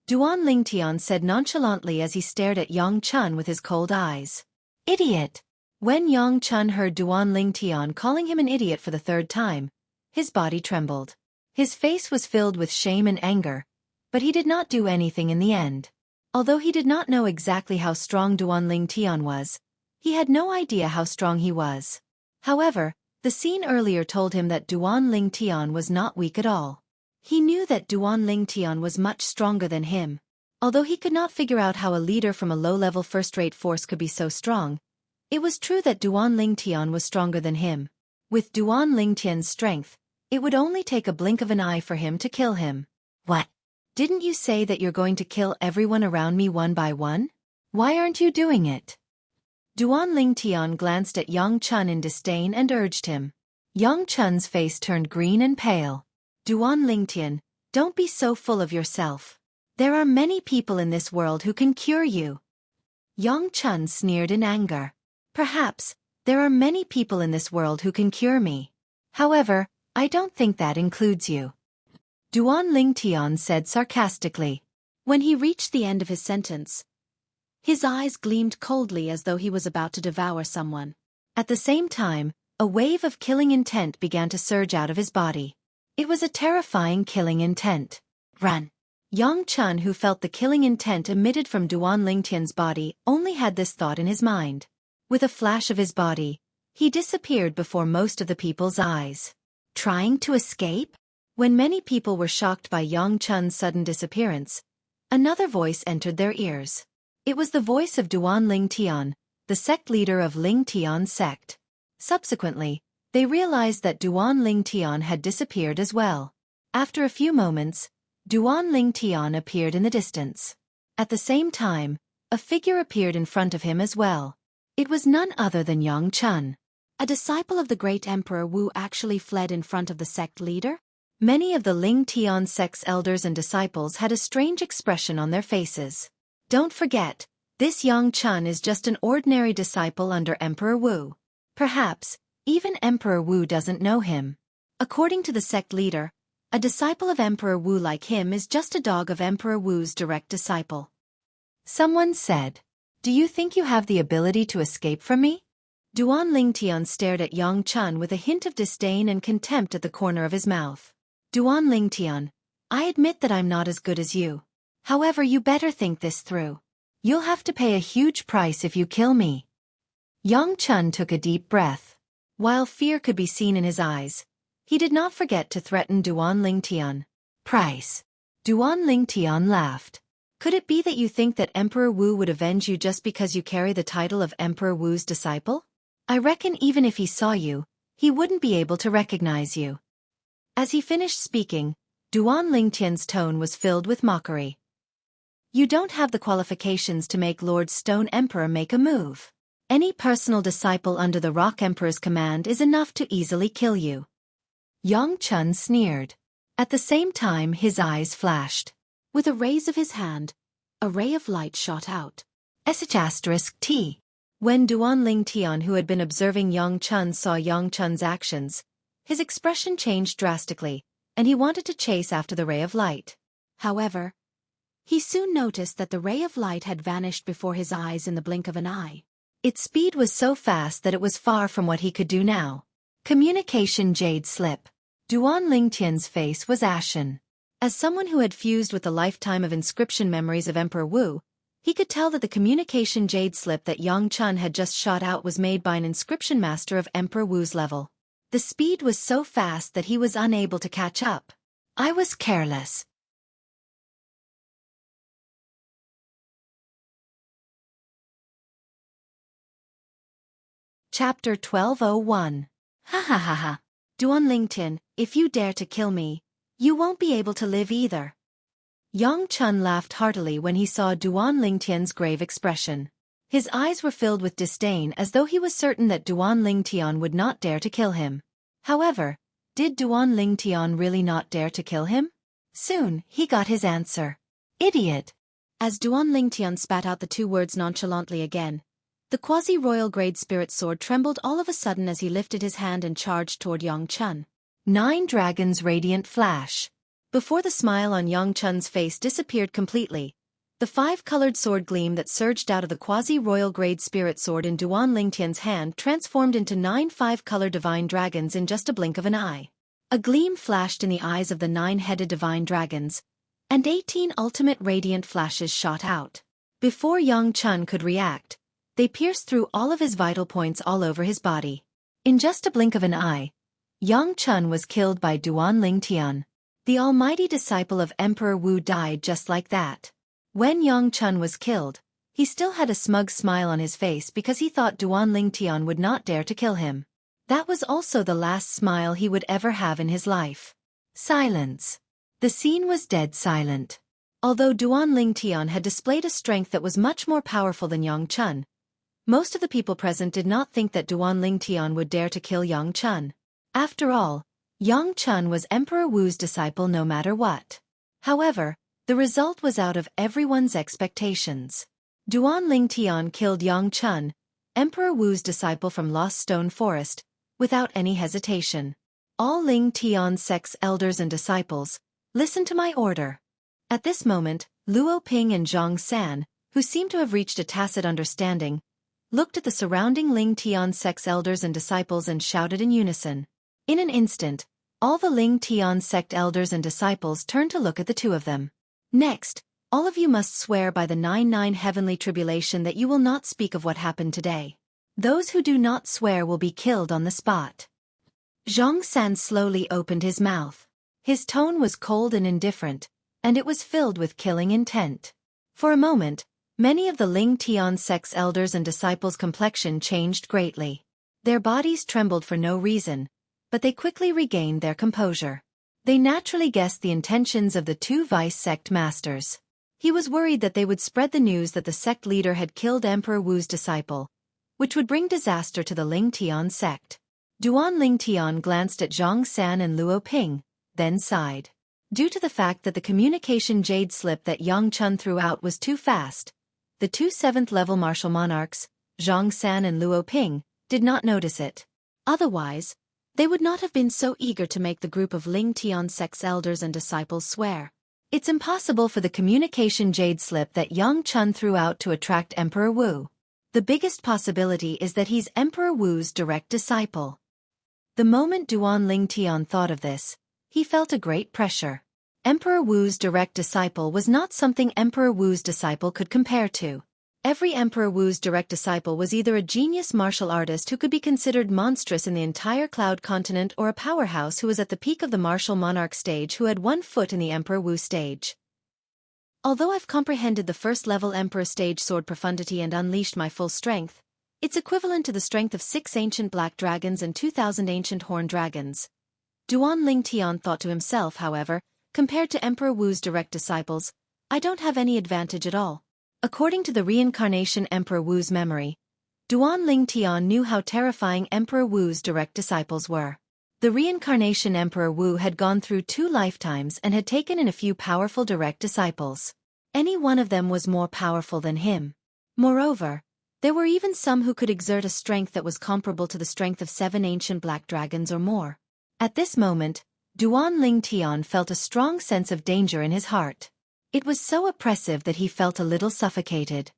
Duan Lingtian said nonchalantly as he stared at Yang Chun with his cold eyes. "Idiot." When Yang Chun heard Duan Lingtian calling him an idiot for the third time, his body trembled. His face was filled with shame and anger, but he did not do anything in the end. Although he did not know exactly how strong Duan Lingtian was, he had no idea how strong he was. However, the scene earlier told him that Duan Lingtian was not weak at all. He knew that Duan Lingtian was much stronger than him. Although he could not figure out how a leader from a low-level first-rate force could be so strong, it was true that Duan Lingtian was stronger than him. With Duan Lingtian's strength, it would only take a blink of an eye for him to kill him. "What? Didn't you say that you're going to kill everyone around me one by one? Why aren't you doing it?" Duan Lingtian glanced at Yang Chun in disdain and urged him. Yang Chun's face turned green and pale. "Duan Lingtian, don't be so full of yourself. There are many people in this world who can cure you." Yang Chun sneered in anger. "Perhaps, there are many people in this world who can cure me. However, I don't think that includes you," Duan Lingtian said sarcastically. When he reached the end of his sentence, his eyes gleamed coldly as though he was about to devour someone. At the same time, a wave of killing intent began to surge out of his body. It was a terrifying killing intent. "Run." Yang Chun, who felt the killing intent emitted from Duan Lingtian's body, only had this thought in his mind. With a flash of his body, he disappeared before most of the people's eyes. Trying to escape? When many people were shocked by Yang Chun's sudden disappearance, another voice entered their ears. It was the voice of Duan Lingtian, the sect leader of Lingtian sect. Subsequently, they realized that Duan Lingtian had disappeared as well. After a few moments, Duan Lingtian appeared in the distance. At the same time, a figure appeared in front of him as well. It was none other than Yang Chun. A disciple of the great Emperor Wu actually fled in front of the sect leader? Many of the Lingtian sect's elders and disciples had a strange expression on their faces. Don't forget, this Yang Chun is just an ordinary disciple under Emperor Wu. Perhaps, even Emperor Wu doesn't know him. According to the sect leader, a disciple of Emperor Wu like him is just a dog of Emperor Wu's direct disciple. Someone said, "Do you think you have the ability to escape from me?" Duan Lingtian stared at Yang Chun with a hint of disdain and contempt at the corner of his mouth. "Duan Lingtian, I admit that I'm not as good as you. However, you better think this through. You'll have to pay a huge price if you kill me." Yang Chun took a deep breath. While fear could be seen in his eyes, he did not forget to threaten Duan Lingtian. "Price?" Duan Lingtian laughed. "Could it be that you think that Emperor Wu would avenge you just because you carry the title of Emperor Wu's disciple? I reckon even if he saw you, he wouldn't be able to recognize you." As he finished speaking, Duan Lingtian's tone was filled with mockery. "You don't have the qualifications to make Lord Stone Emperor make a move. Any personal disciple under the Rock Emperor's command is enough to easily kill you." Yang Chun sneered. At the same time his eyes flashed. With a raise of his hand, a ray of light shot out. *T. When Duan Lingtian, who had been observing Yang Chun, saw Yang Chun's actions, his expression changed drastically, and he wanted to chase after the ray of light. However, he soon noticed that the ray of light had vanished before his eyes in the blink of an eye. Its speed was so fast that it was far from what he could do now. Communication jade slip. Duan Lingtian's face was ashen. As someone who had fused with the lifetime of inscription memories of Emperor Wu, he could tell that the communication jade slip that Yang Chun had just shot out was made by an inscription master of Emperor Wu's level. The speed was so fast that he was unable to catch up. "I was careless." Chapter 1201. Ha ha ha ha. Duan Lingtian, if you dare to kill me, you won't be able to live either. Yang Chun laughed heartily when he saw Duan Lingtian's grave expression. His eyes were filled with disdain as though he was certain that Duan Lingtian would not dare to kill him. However, did Duan Lingtian really not dare to kill him? Soon, he got his answer. Idiot. As Duan Lingtian spat out the two words nonchalantly again, the quasi-royal grade spirit sword trembled all of a sudden as he lifted his hand and charged toward Yang Chun. 9 dragons radiant flash. Before the smile on Yang Chun's face disappeared completely, the 5-colored sword gleam that surged out of the quasi-royal grade spirit sword in Duan Lingtian's hand transformed into 9 5-color divine dragons in just a blink of an eye. A gleam flashed in the eyes of the 9-headed divine dragons, and 18 ultimate radiant flashes shot out. Before Yang Chun could react, they pierced through all of his vital points all over his body. In just a blink of an eye, Yang Chun was killed by Duan Lingtian. The almighty disciple of Emperor Wu died just like that. When Yang Chun was killed, he still had a smug smile on his face because he thought Duan Lingtian would not dare to kill him. That was also the last smile he would ever have in his life. Silence. The scene was dead silent. Although Duan Lingtian had displayed a strength that was much more powerful than Yang Chun, most of the people present did not think that Duan Lingtian would dare to kill Yang Chun. After all, Yang Chun was Emperor Wu's disciple no matter what. However, the result was out of everyone's expectations. Duan Lingtian killed Yang Chun, Emperor Wu's disciple from Lost Stone Forest, without any hesitation. All Lingtian sect's elders and disciples, listen to my order. At this moment, Luo Ping and Zhang San, who seemed to have reached a tacit understanding, looked at the surrounding Lingtian sect's elders and disciples and shouted in unison. In an instant, all the Lingtian sect elders and disciples turned to look at the two of them. Next, all of you must swear by the 9 heavenly tribulation that you will not speak of what happened today. Those who do not swear will be killed on the spot. Zhang San slowly opened his mouth. His tone was cold and indifferent, and it was filled with killing intent. For a moment, many of the Lingtian sect's elders and disciples' complexion changed greatly. Their bodies trembled for no reason, but they quickly regained their composure. They naturally guessed the intentions of the 2 vice sect masters. He was worried that they would spread the news that the sect leader had killed Emperor Wu's disciple, which would bring disaster to the Lingtian sect. Duan Lingtian glanced at Zhang San and Luo Ping, then sighed. Due to the fact that the communication jade slip that Yang Chun threw out was too fast, the 2 7th-level martial monarchs, Zhang San and Luo Ping, did not notice it. Otherwise, they would not have been so eager to make the group of Lingtian sect's elders and disciples swear. It's impossible for the communication jade slip that Yang Chun threw out to attract Emperor Wu. The biggest possibility is that he's Emperor Wu's direct disciple. The moment Duan Lingtian thought of this, he felt a great pressure. Emperor Wu's direct disciple was not something Emperor Wu's disciple could compare to. Every Emperor Wu's direct disciple was either a genius martial artist who could be considered monstrous in the entire Cloud Continent or a powerhouse who was at the peak of the martial monarch stage who had 1 foot in the Emperor Wu stage. Although I've comprehended the 1st-level Emperor stage sword profundity and unleashed my full strength, it's equivalent to the strength of 6 ancient black dragons and 2,000 ancient horned dragons. Duan Lingtian thought to himself, however, compared to Emperor Wu's direct disciples, I don't have any advantage at all. According to the reincarnation Emperor Wu's memory, Duan Lingtian knew how terrifying Emperor Wu's direct disciples were. The reincarnation Emperor Wu had gone through 2 lifetimes and had taken in a few powerful direct disciples. Any one of them was more powerful than him. Moreover, there were even some who could exert a strength that was comparable to the strength of 7 ancient black dragons or more. At this moment, Duan Lingtian felt a strong sense of danger in his heart. It was so oppressive that he felt a little suffocated.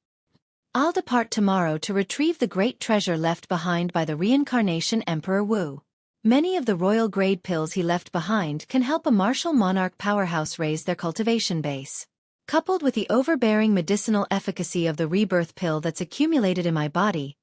I'll depart tomorrow to retrieve the great treasure left behind by the reincarnation Emperor Wu. Many of the royal grade pills he left behind can help a martial monarch powerhouse raise their cultivation base. Coupled with the overbearing medicinal efficacy of the rebirth pill that's accumulated in my body,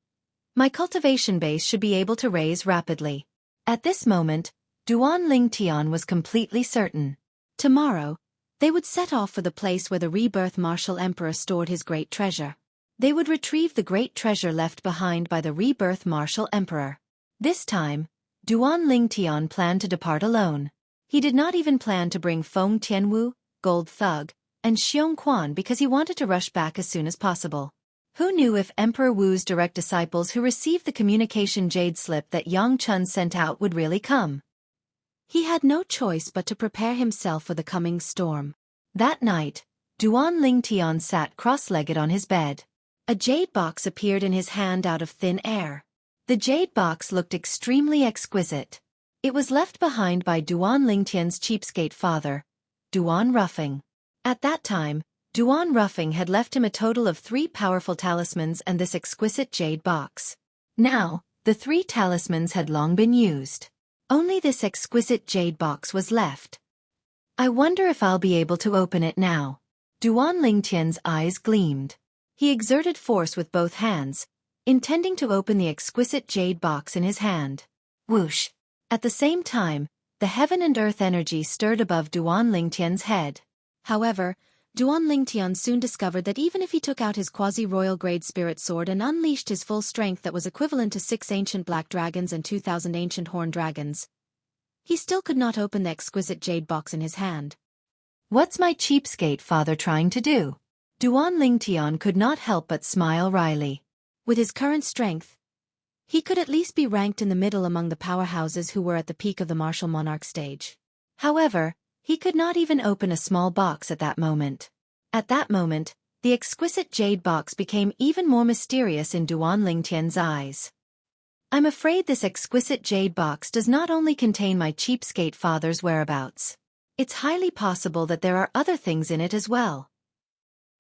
my cultivation base should be able to raise rapidly. At this moment, Duan Lingtian was completely certain. Tomorrow, they would set off for the place where the rebirth martial emperor stored his great treasure. They would retrieve the great treasure left behind by the rebirth martial emperor. This time, Duan Lingtian planned to depart alone. He did not even plan to bring Feng Tianwu, Gold Thug, and Xiong Quan because he wanted to rush back as soon as possible. Who knew if Emperor Wu's direct disciples who received the communication jade slip that Yang Chun sent out would really come? He had no choice but to prepare himself for the coming storm. That night, Duan Lingtian sat cross-legged on his bed. A jade box appeared in his hand out of thin air. The jade box looked extremely exquisite. It was left behind by Duan Lingtian's cheapskate father, Duan Ruffing. At that time, Duan Ruffing had left him a total of 3 powerful talismans and this exquisite jade box. Now, the 3 talismans had long been used. Only this exquisite jade box was left. I wonder if I'll be able to open it now. Duan Lingtian's eyes gleamed. He exerted force with both hands, intending to open the exquisite jade box in his hand. Whoosh! At the same time, the heaven and earth energy stirred above Duan Lingtian's head. However, Duan Lingtian soon discovered that even if he took out his quasi-royal grade spirit sword and unleashed his full strength that was equivalent to 6 ancient black dragons and 2,000 ancient horned dragons, he still could not open the exquisite jade box in his hand. What's my cheapskate father trying to do? Duan Lingtian could not help but smile wryly. With his current strength, he could at least be ranked in the middle among the powerhouses who were at the peak of the martial monarch stage. However, he could not even open a small box at that moment. At that moment, the exquisite jade box became even more mysterious in Duan Lingtian's eyes. I'm afraid this exquisite jade box does not only contain my cheapskate father's whereabouts. It's highly possible that there are other things in it as well.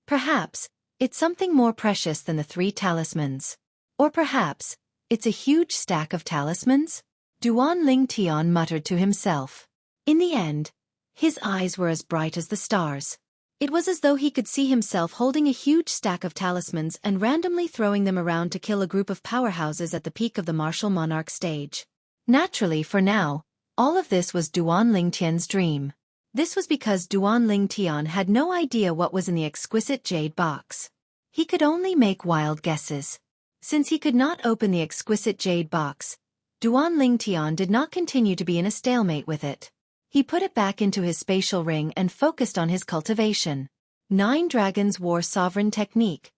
Perhaps, it's something more precious than the 3 talismans. Or perhaps, it's a huge stack of talismans? Duan Lingtian muttered to himself. In the end, his eyes were as bright as the stars. It was as though he could see himself holding a huge stack of talismans and randomly throwing them around to kill a group of powerhouses at the peak of the martial monarch stage. Naturally, for now, all of this was Duan Lingtian's dream. This was because Duan Lingtian had no idea what was in the exquisite jade box. He could only make wild guesses. Since he could not open the exquisite jade box, Duan Lingtian did not continue to be in a stalemate with it. He put it back into his spatial ring and focused on his cultivation. 9 Dragons War Sovereign Technique.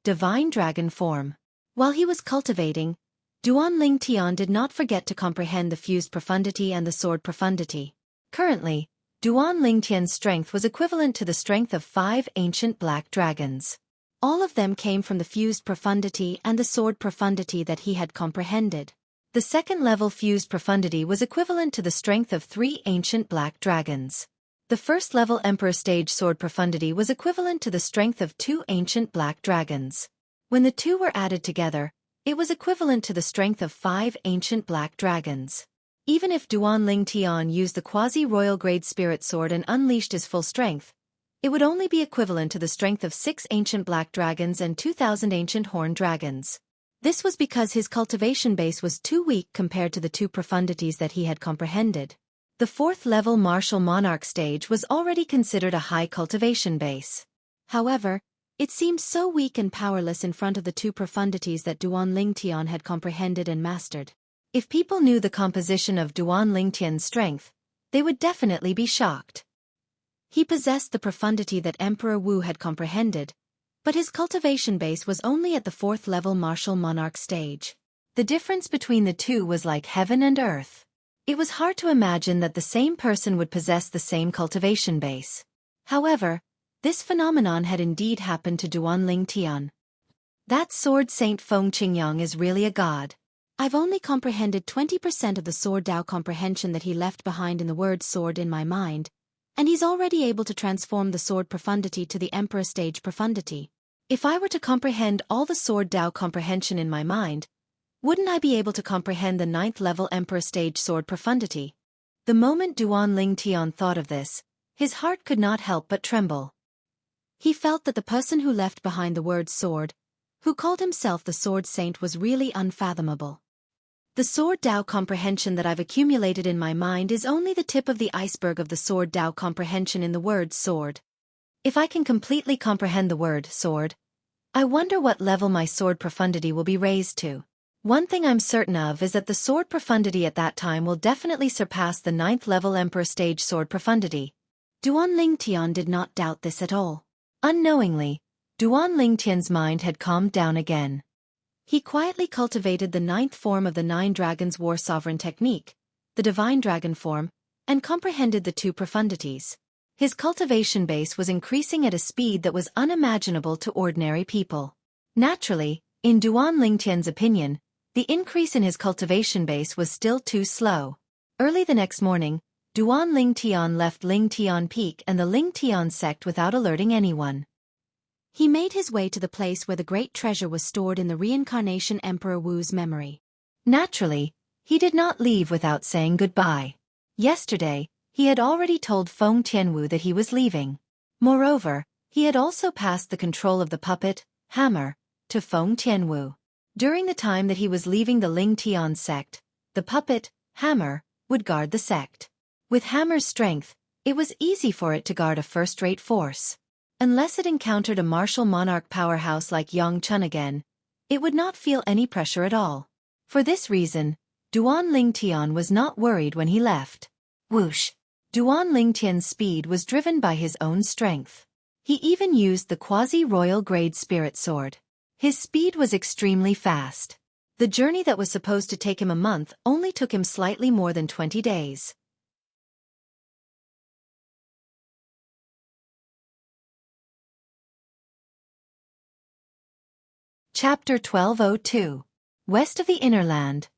Divine Dragon Form. While he was cultivating, Duan Lingtian did not forget to comprehend the fused profundity and the sword profundity. Currently, Duan Lingtian's strength was equivalent to the strength of 5 ancient black dragons. All of them came from the fused profundity and the sword profundity that he had comprehended. The second-level fused profundity was equivalent to the strength of 3 ancient black dragons. The first-level Emperor Stage sword profundity was equivalent to the strength of 2 ancient black dragons. When the 2 were added together, it was equivalent to the strength of 5 ancient black dragons. Even if Duan Lingtian used the quasi-royal grade spirit sword and unleashed his full strength, it would only be equivalent to the strength of 6 ancient black dragons and 2,000 ancient horned dragons. This was because his cultivation base was too weak compared to the 2 profundities that he had comprehended. The 4th-level martial monarch stage was already considered a high cultivation base. However, it seemed so weak and powerless in front of the 2 profundities that Duan Lingtian had comprehended and mastered. If people knew the composition of Duan Lingtian's strength, they would definitely be shocked. He possessed the profundity that Emperor Wu had comprehended, but his cultivation base was only at the 4th-level martial monarch stage. The difference between the 2 was like heaven and earth. It was hard to imagine that the same person would possess the same cultivation base. However, this phenomenon had indeed happened to Duan Lingtian. That sword Saint Feng Qingyang is really a god. I've only comprehended 20% of the sword Dao comprehension that he left behind in the word sword in my mind, and he's already able to transform the sword profundity to the Emperor Stage profundity. If I were to comprehend all the sword Dao comprehension in my mind, wouldn't I be able to comprehend the 9th-level Emperor Stage sword profundity? The moment Duan Lingtian thought of this, his heart could not help but tremble. He felt that the person who left behind the word sword, who called himself the Sword Saint, was really unfathomable. The sword Dao comprehension that I've accumulated in my mind is only the tip of the iceberg of the sword Dao comprehension in the word sword. If I can completely comprehend the word sword, I wonder what level my sword profundity will be raised to. One thing I'm certain of is that the sword profundity at that time will definitely surpass the 9th-level Emperor Stage sword profundity. Duan Lingtian did not doubt this at all. Unknowingly, Duan Lingtian's mind had calmed down again. He quietly cultivated the 9th form of the 9 Dragons War Sovereign Technique, the Divine Dragon Form, and comprehended the two profundities. His cultivation base was increasing at a speed that was unimaginable to ordinary people. Naturally, in Duan Lingtian's opinion, the increase in his cultivation base was still too slow. Early the next morning, Duan Lingtian left Lingtian Peak and the Lingtian sect without alerting anyone. He made his way to the place where the great treasure was stored in the reincarnation Emperor Wu's memory. Naturally, he did not leave without saying goodbye. Yesterday, he had already told Feng Tianwu that he was leaving. Moreover, he had also passed the control of the puppet, Hammer, to Feng Tianwu. During the time that he was leaving the Lingtian sect, the puppet, Hammer, would guard the sect. With Hammer's strength, it was easy for it to guard a first-rate force. Unless it encountered a martial monarch powerhouse like Yongchun again, it would not feel any pressure at all. For this reason, Duan Lingtian was not worried when he left. Whoosh! Duan Lingtian's speed was driven by his own strength. He even used the quasi-royal grade spirit sword. His speed was extremely fast. The journey that was supposed to take him a month only took him slightly more than 20 days. Chapter 1202. West of the Inner Land.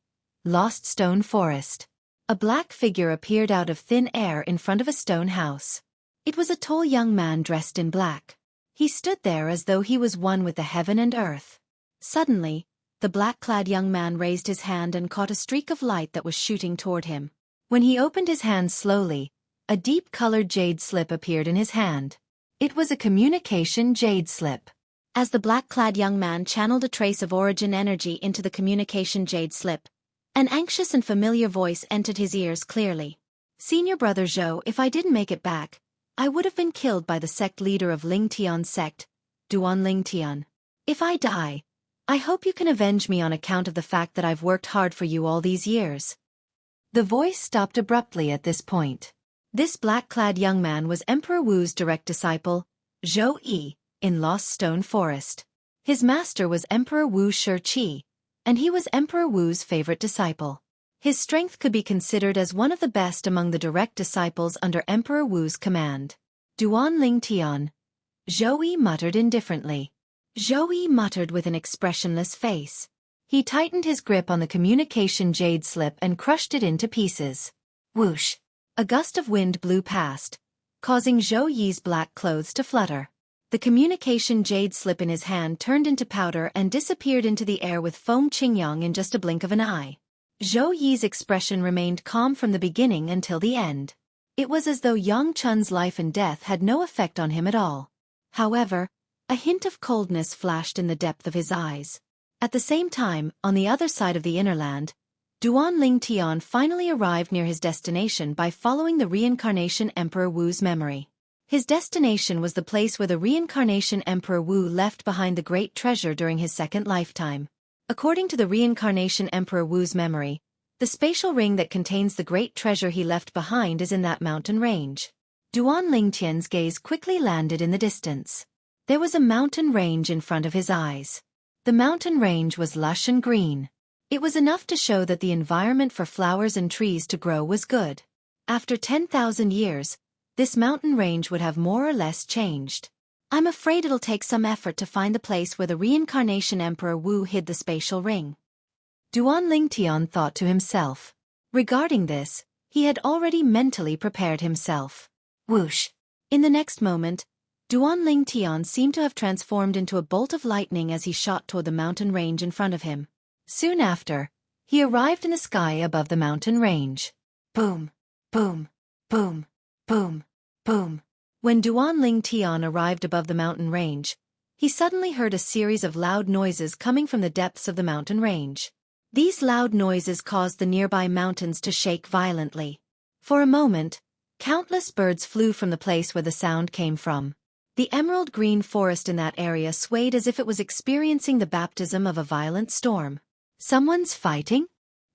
Lost Stone Forest. A black figure appeared out of thin air in front of a stone house. It was a tall young man dressed in black. He stood there as though he was one with the heaven and earth. Suddenly, the black-clad young man raised his hand and caught a streak of light that was shooting toward him. When he opened his hand slowly, a deep-colored jade slip appeared in his hand. It was a communication jade slip. As the black-clad young man channeled a trace of origin energy into the communication jade slip, an anxious and familiar voice entered his ears clearly. "Senior brother Zhou, if I didn't make it back, I would have been killed by the sect leader of Lingtian sect, Duan Lingtian. If I die, I hope you can avenge me on account of the fact that I've worked hard for you all these years." The voice stopped abruptly at this point. This black-clad young man was Emperor Wu's direct disciple, Xueqi, in Lost Stone Forest. His master was Emperor Wu Xueqi, and he was Emperor Wu's favorite disciple. His strength could be considered as one of the best among the direct disciples under Emperor Wu's command. "Duan Lingtian," Xueqi muttered indifferently. Xueqi muttered with an expressionless face. He tightened his grip on the communication jade slip and crushed it into pieces. Whoosh! A gust of wind blew past, causing Xueqi's black clothes to flutter. The communication jade slip in his hand turned into powder and disappeared into the air with Feng Qingyang in just a blink of an eye. Xueqi's expression remained calm from the beginning until the end. It was as though Yang Chun's life and death had no effect on him at all. However, a hint of coldness flashed in the depth of his eyes. At the same time, on the other side of the inner land, Duan Lingtian finally arrived near his destination by following the reincarnation Emperor Wu's memory. His destination was the place where the reincarnation Emperor Wu left behind the great treasure during his second lifetime. According to the reincarnation Emperor Wu's memory, the spatial ring that contains the great treasure he left behind is in that mountain range. Duan Lingtian's gaze quickly landed in the distance. There was a mountain range in front of his eyes. The mountain range was lush and green. It was enough to show that the environment for flowers and trees to grow was good. After 10,000 years, this mountain range would have more or less changed. "I'm afraid it'll take some effort to find the place where the reincarnation Emperor Wu hid the spatial ring," Duan Lingtian thought to himself. Regarding this, he had already mentally prepared himself. Whoosh! In the next moment, Duan Lingtian seemed to have transformed into a bolt of lightning as he shot toward the mountain range in front of him. Soon after, he arrived in the sky above the mountain range. Boom! Boom! Boom! Boom! Boom! When Duan Lingtian arrived above the mountain range, he suddenly heard a series of loud noises coming from the depths of the mountain range. These loud noises caused the nearby mountains to shake violently. For a moment, countless birds flew from the place where the sound came from. The emerald green forest in that area swayed as if it was experiencing the baptism of a violent storm. "Someone's fighting?"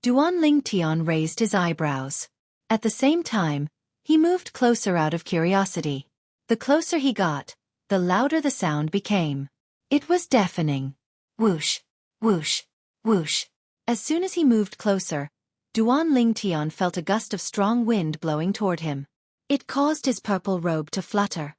Duan Lingtian raised his eyebrows. At the same time, he moved closer out of curiosity. The closer he got, the louder the sound became. It was deafening. Whoosh! Whoosh! Whoosh! As soon as he moved closer, Duan Lingtian felt a gust of strong wind blowing toward him. It caused his purple robe to flutter.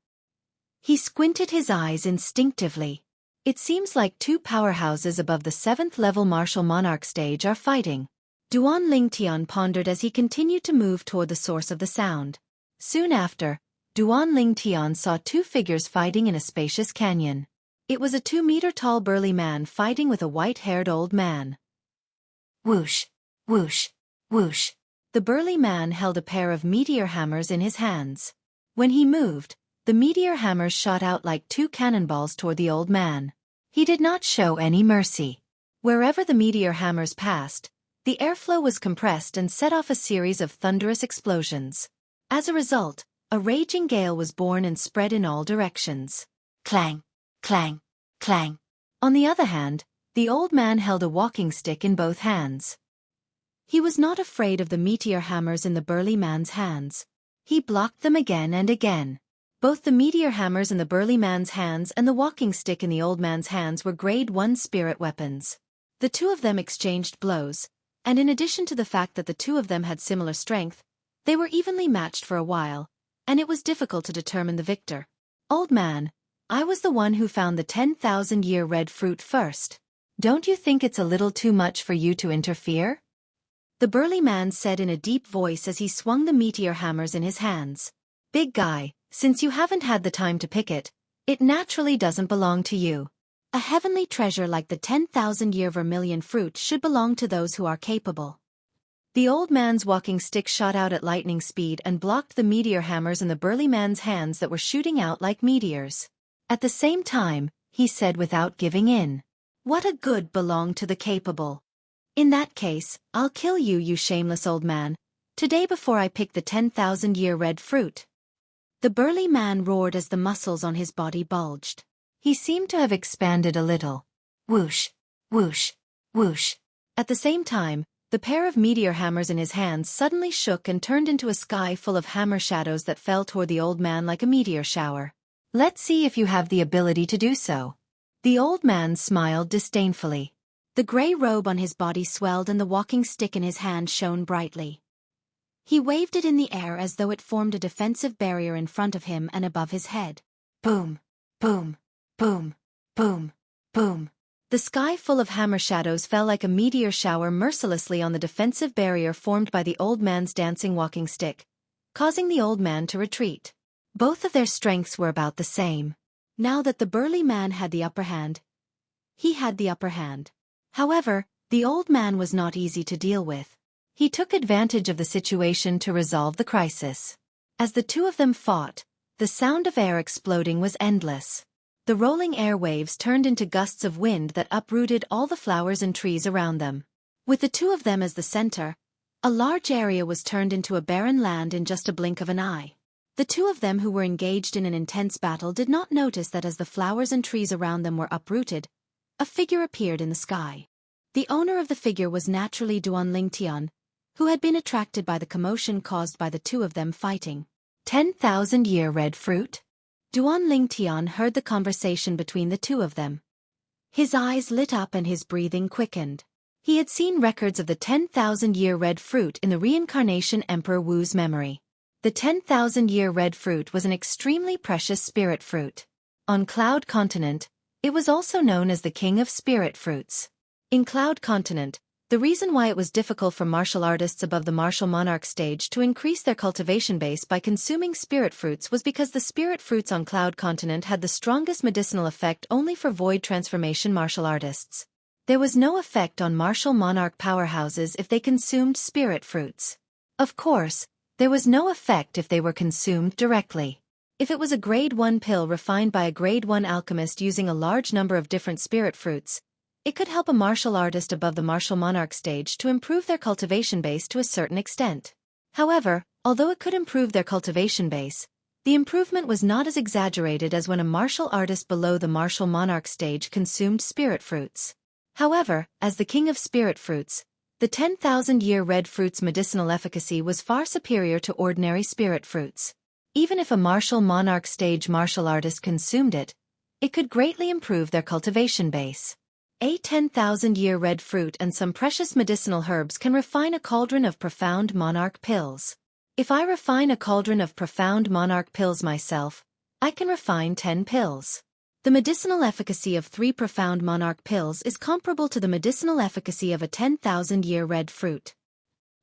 He squinted his eyes instinctively. It seems like two powerhouses above the 7th-level martial monarch stage are fighting. Duan Lingtian pondered as he continued to move toward the source of the sound. Soon after, Duan Lingtian saw two figures fighting in a spacious canyon. It was a 2-meter-tall burly man fighting with a white-haired old man. Whoosh, whoosh, whoosh. The burly man held a pair of meteor hammers in his hands. When he moved, the meteor hammers shot out like two cannonballs toward the old man. He did not show any mercy. Wherever the meteor hammers passed, the airflow was compressed and set off a series of thunderous explosions. As a result, a raging gale was born and spread in all directions. Clang, clang, clang. On the other hand, the old man held a walking stick in both hands. He was not afraid of the meteor hammers in the burly man's hands. He blocked them again and again. Both the meteor hammers in the burly man's hands and the walking stick in the old man's hands were grade 1 spirit weapons. The two of them exchanged blows, and in addition to the fact that the two of them had similar strength, they were evenly matched for a while, and it was difficult to determine the victor. Old man, I was the one who found the 10,000-year red fruit first. Don't you think it's a little too much for you to interfere? The burly man said in a deep voice as he swung the meteor hammers in his hands. Big guy, since you haven't had the time to pick it, it naturally doesn't belong to you. A heavenly treasure like the 10,000-year vermilion fruit should belong to those who are capable. The old man's walking stick shot out at lightning speed and blocked the meteor hammers in the burly man's hands that were shooting out like meteors. At the same time, he said without giving in, "What a good belong to the capable. In that case, I'll kill you, you shameless old man, today before I pick the 10,000-year red fruit." The burly man roared as the muscles on his body bulged. He seemed to have expanded a little. Whoosh, whoosh, whoosh. At the same time, the pair of meteor hammers in his hands suddenly shook and turned into a sky full of hammer shadows that fell toward the old man like a meteor shower. Let's see if you have the ability to do so. The old man smiled disdainfully. The gray robe on his body swelled and the walking stick in his hand shone brightly. He waved it in the air as though it formed a defensive barrier in front of him and above his head. Boom, boom, boom, boom, boom. The sky full of hammer shadows fell like a meteor shower mercilessly on the defensive barrier formed by the old man's dancing walking stick, causing the old man to retreat. Both of their strengths were about the same. Now that the burly man had the upper hand, he had the upper hand. However, the old man was not easy to deal with. He took advantage of the situation to resolve the crisis. As the two of them fought, the sound of air exploding was endless. The rolling air waves turned into gusts of wind that uprooted all the flowers and trees around them. With the two of them as the center, a large area was turned into a barren land in just a blink of an eye. The two of them who were engaged in an intense battle did not notice that as the flowers and trees around them were uprooted, a figure appeared in the sky. The owner of the figure was naturally Duan Lingtian, who had been attracted by the commotion caused by the two of them fighting. 10,000-year red fruit? Duan Lingtian heard the conversation between the two of them. His eyes lit up and his breathing quickened. He had seen records of the 10,000-year red fruit in the reincarnation Emperor Wu's memory. The 10,000-year red fruit was an extremely precious spirit fruit. On Cloud Continent, it was also known as the King of Spirit Fruits. In Cloud Continent, the reason why it was difficult for martial artists above the martial monarch stage to increase their cultivation base by consuming spirit fruits was because the spirit fruits on Cloud Continent had the strongest medicinal effect only for void transformation martial artists. There was no effect on martial monarch powerhouses if they consumed spirit fruits. Of course, there was no effect if they were consumed directly. If it was a grade 1 pill refined by a grade 1 alchemist using a large number of different spirit fruits, it could help a martial artist above the martial monarch stage to improve their cultivation base to a certain extent. However, although it could improve their cultivation base, the improvement was not as exaggerated as when a martial artist below the martial monarch stage consumed spirit fruits. However, as the king of spirit fruits, the 10,000-year red fruit's medicinal efficacy was far superior to ordinary spirit fruits. Even if a martial monarch stage martial artist consumed it, it could greatly improve their cultivation base. A 10,000-year red fruit and some precious medicinal herbs can refine a cauldron of profound monarch pills. If I refine a cauldron of profound monarch pills myself, I can refine 10 pills. The medicinal efficacy of 3 profound monarch pills is comparable to the medicinal efficacy of a 10,000-year red fruit.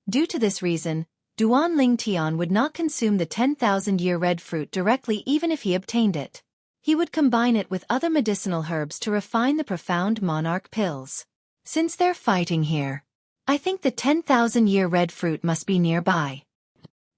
Due to this reason, Duan Ling Tian would not consume the 10,000-year red fruit directly even if he obtained it. He would combine it with other medicinal herbs to refine the profound monarch pills. Since they're fighting here, I think the 10,000-year red fruit must be nearby.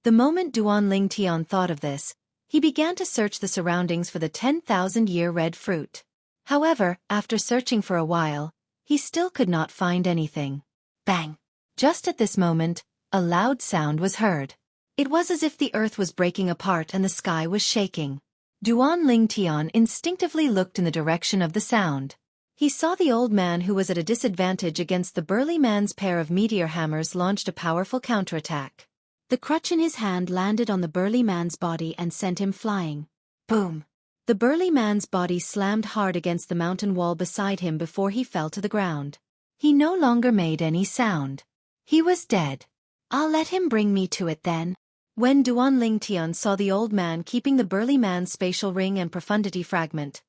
The moment Duan Ling Tian thought of this, he began to search the surroundings for the 10,000-year red fruit. However, after searching for a while, he still could not find anything. Bang! Just at this moment, a loud sound was heard. It was as if the earth was breaking apart and the sky was shaking. Duan Ling Tian instinctively looked in the direction of the sound. He saw the old man who was at a disadvantage against the burly man's pair of meteor hammers launched a powerful counterattack. The crutch in his hand landed on the burly man's body and sent him flying. Boom! The burly man's body slammed hard against the mountain wall beside him before he fell to the ground. He no longer made any sound. He was dead. I'll let him bring me to it then. When Duan Ling Tian saw the old man keeping the burly man's spatial ring and profundity fragment,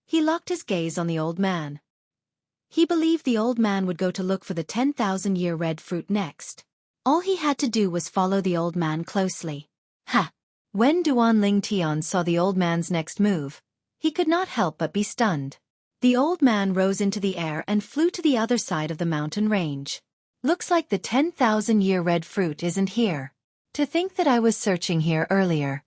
he locked his gaze on the old man. He believed the old man would go to look for the 10,000-year red fruit next. All he had to do was follow the old man closely. Ha! When Duan Ling Tian saw the old man's next move, he could not help but be stunned. The old man rose into the air and flew to the other side of the mountain range. Looks like the 10,000-year red fruit isn't here. To think that I was searching here earlier.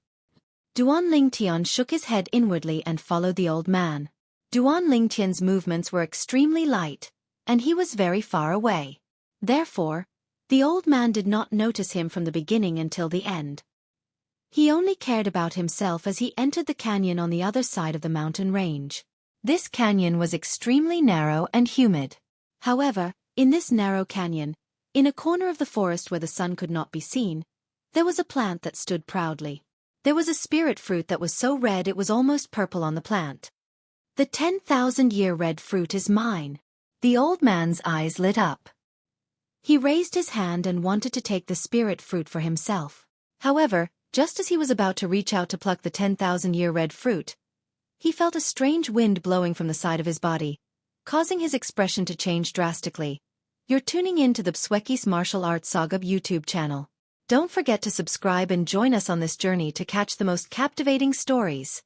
Duan Ling Tian shook his head inwardly and followed the old man. Duan Ling Tian's movements were extremely light, and he was very far away. Therefore, the old man did not notice him from the beginning until the end. He only cared about himself as he entered the canyon on the other side of the mountain range. This canyon was extremely narrow and humid. However, in this narrow canyon, in a corner of the forest where the sun could not be seen, there was a plant that stood proudly. There was a spirit fruit that was so red it was almost purple on the plant. The 10,000-year red fruit is mine. The old man's eyes lit up. He raised his hand and wanted to take the spirit fruit for himself. However, just as he was about to reach out to pluck the 10,000-year red fruit, he felt a strange wind blowing from the side of his body, causing his expression to change drastically. You're tuning in to the Xueqi's Martial Arts Saga YouTube channel. Don't forget to subscribe and join us on this journey to catch the most captivating stories.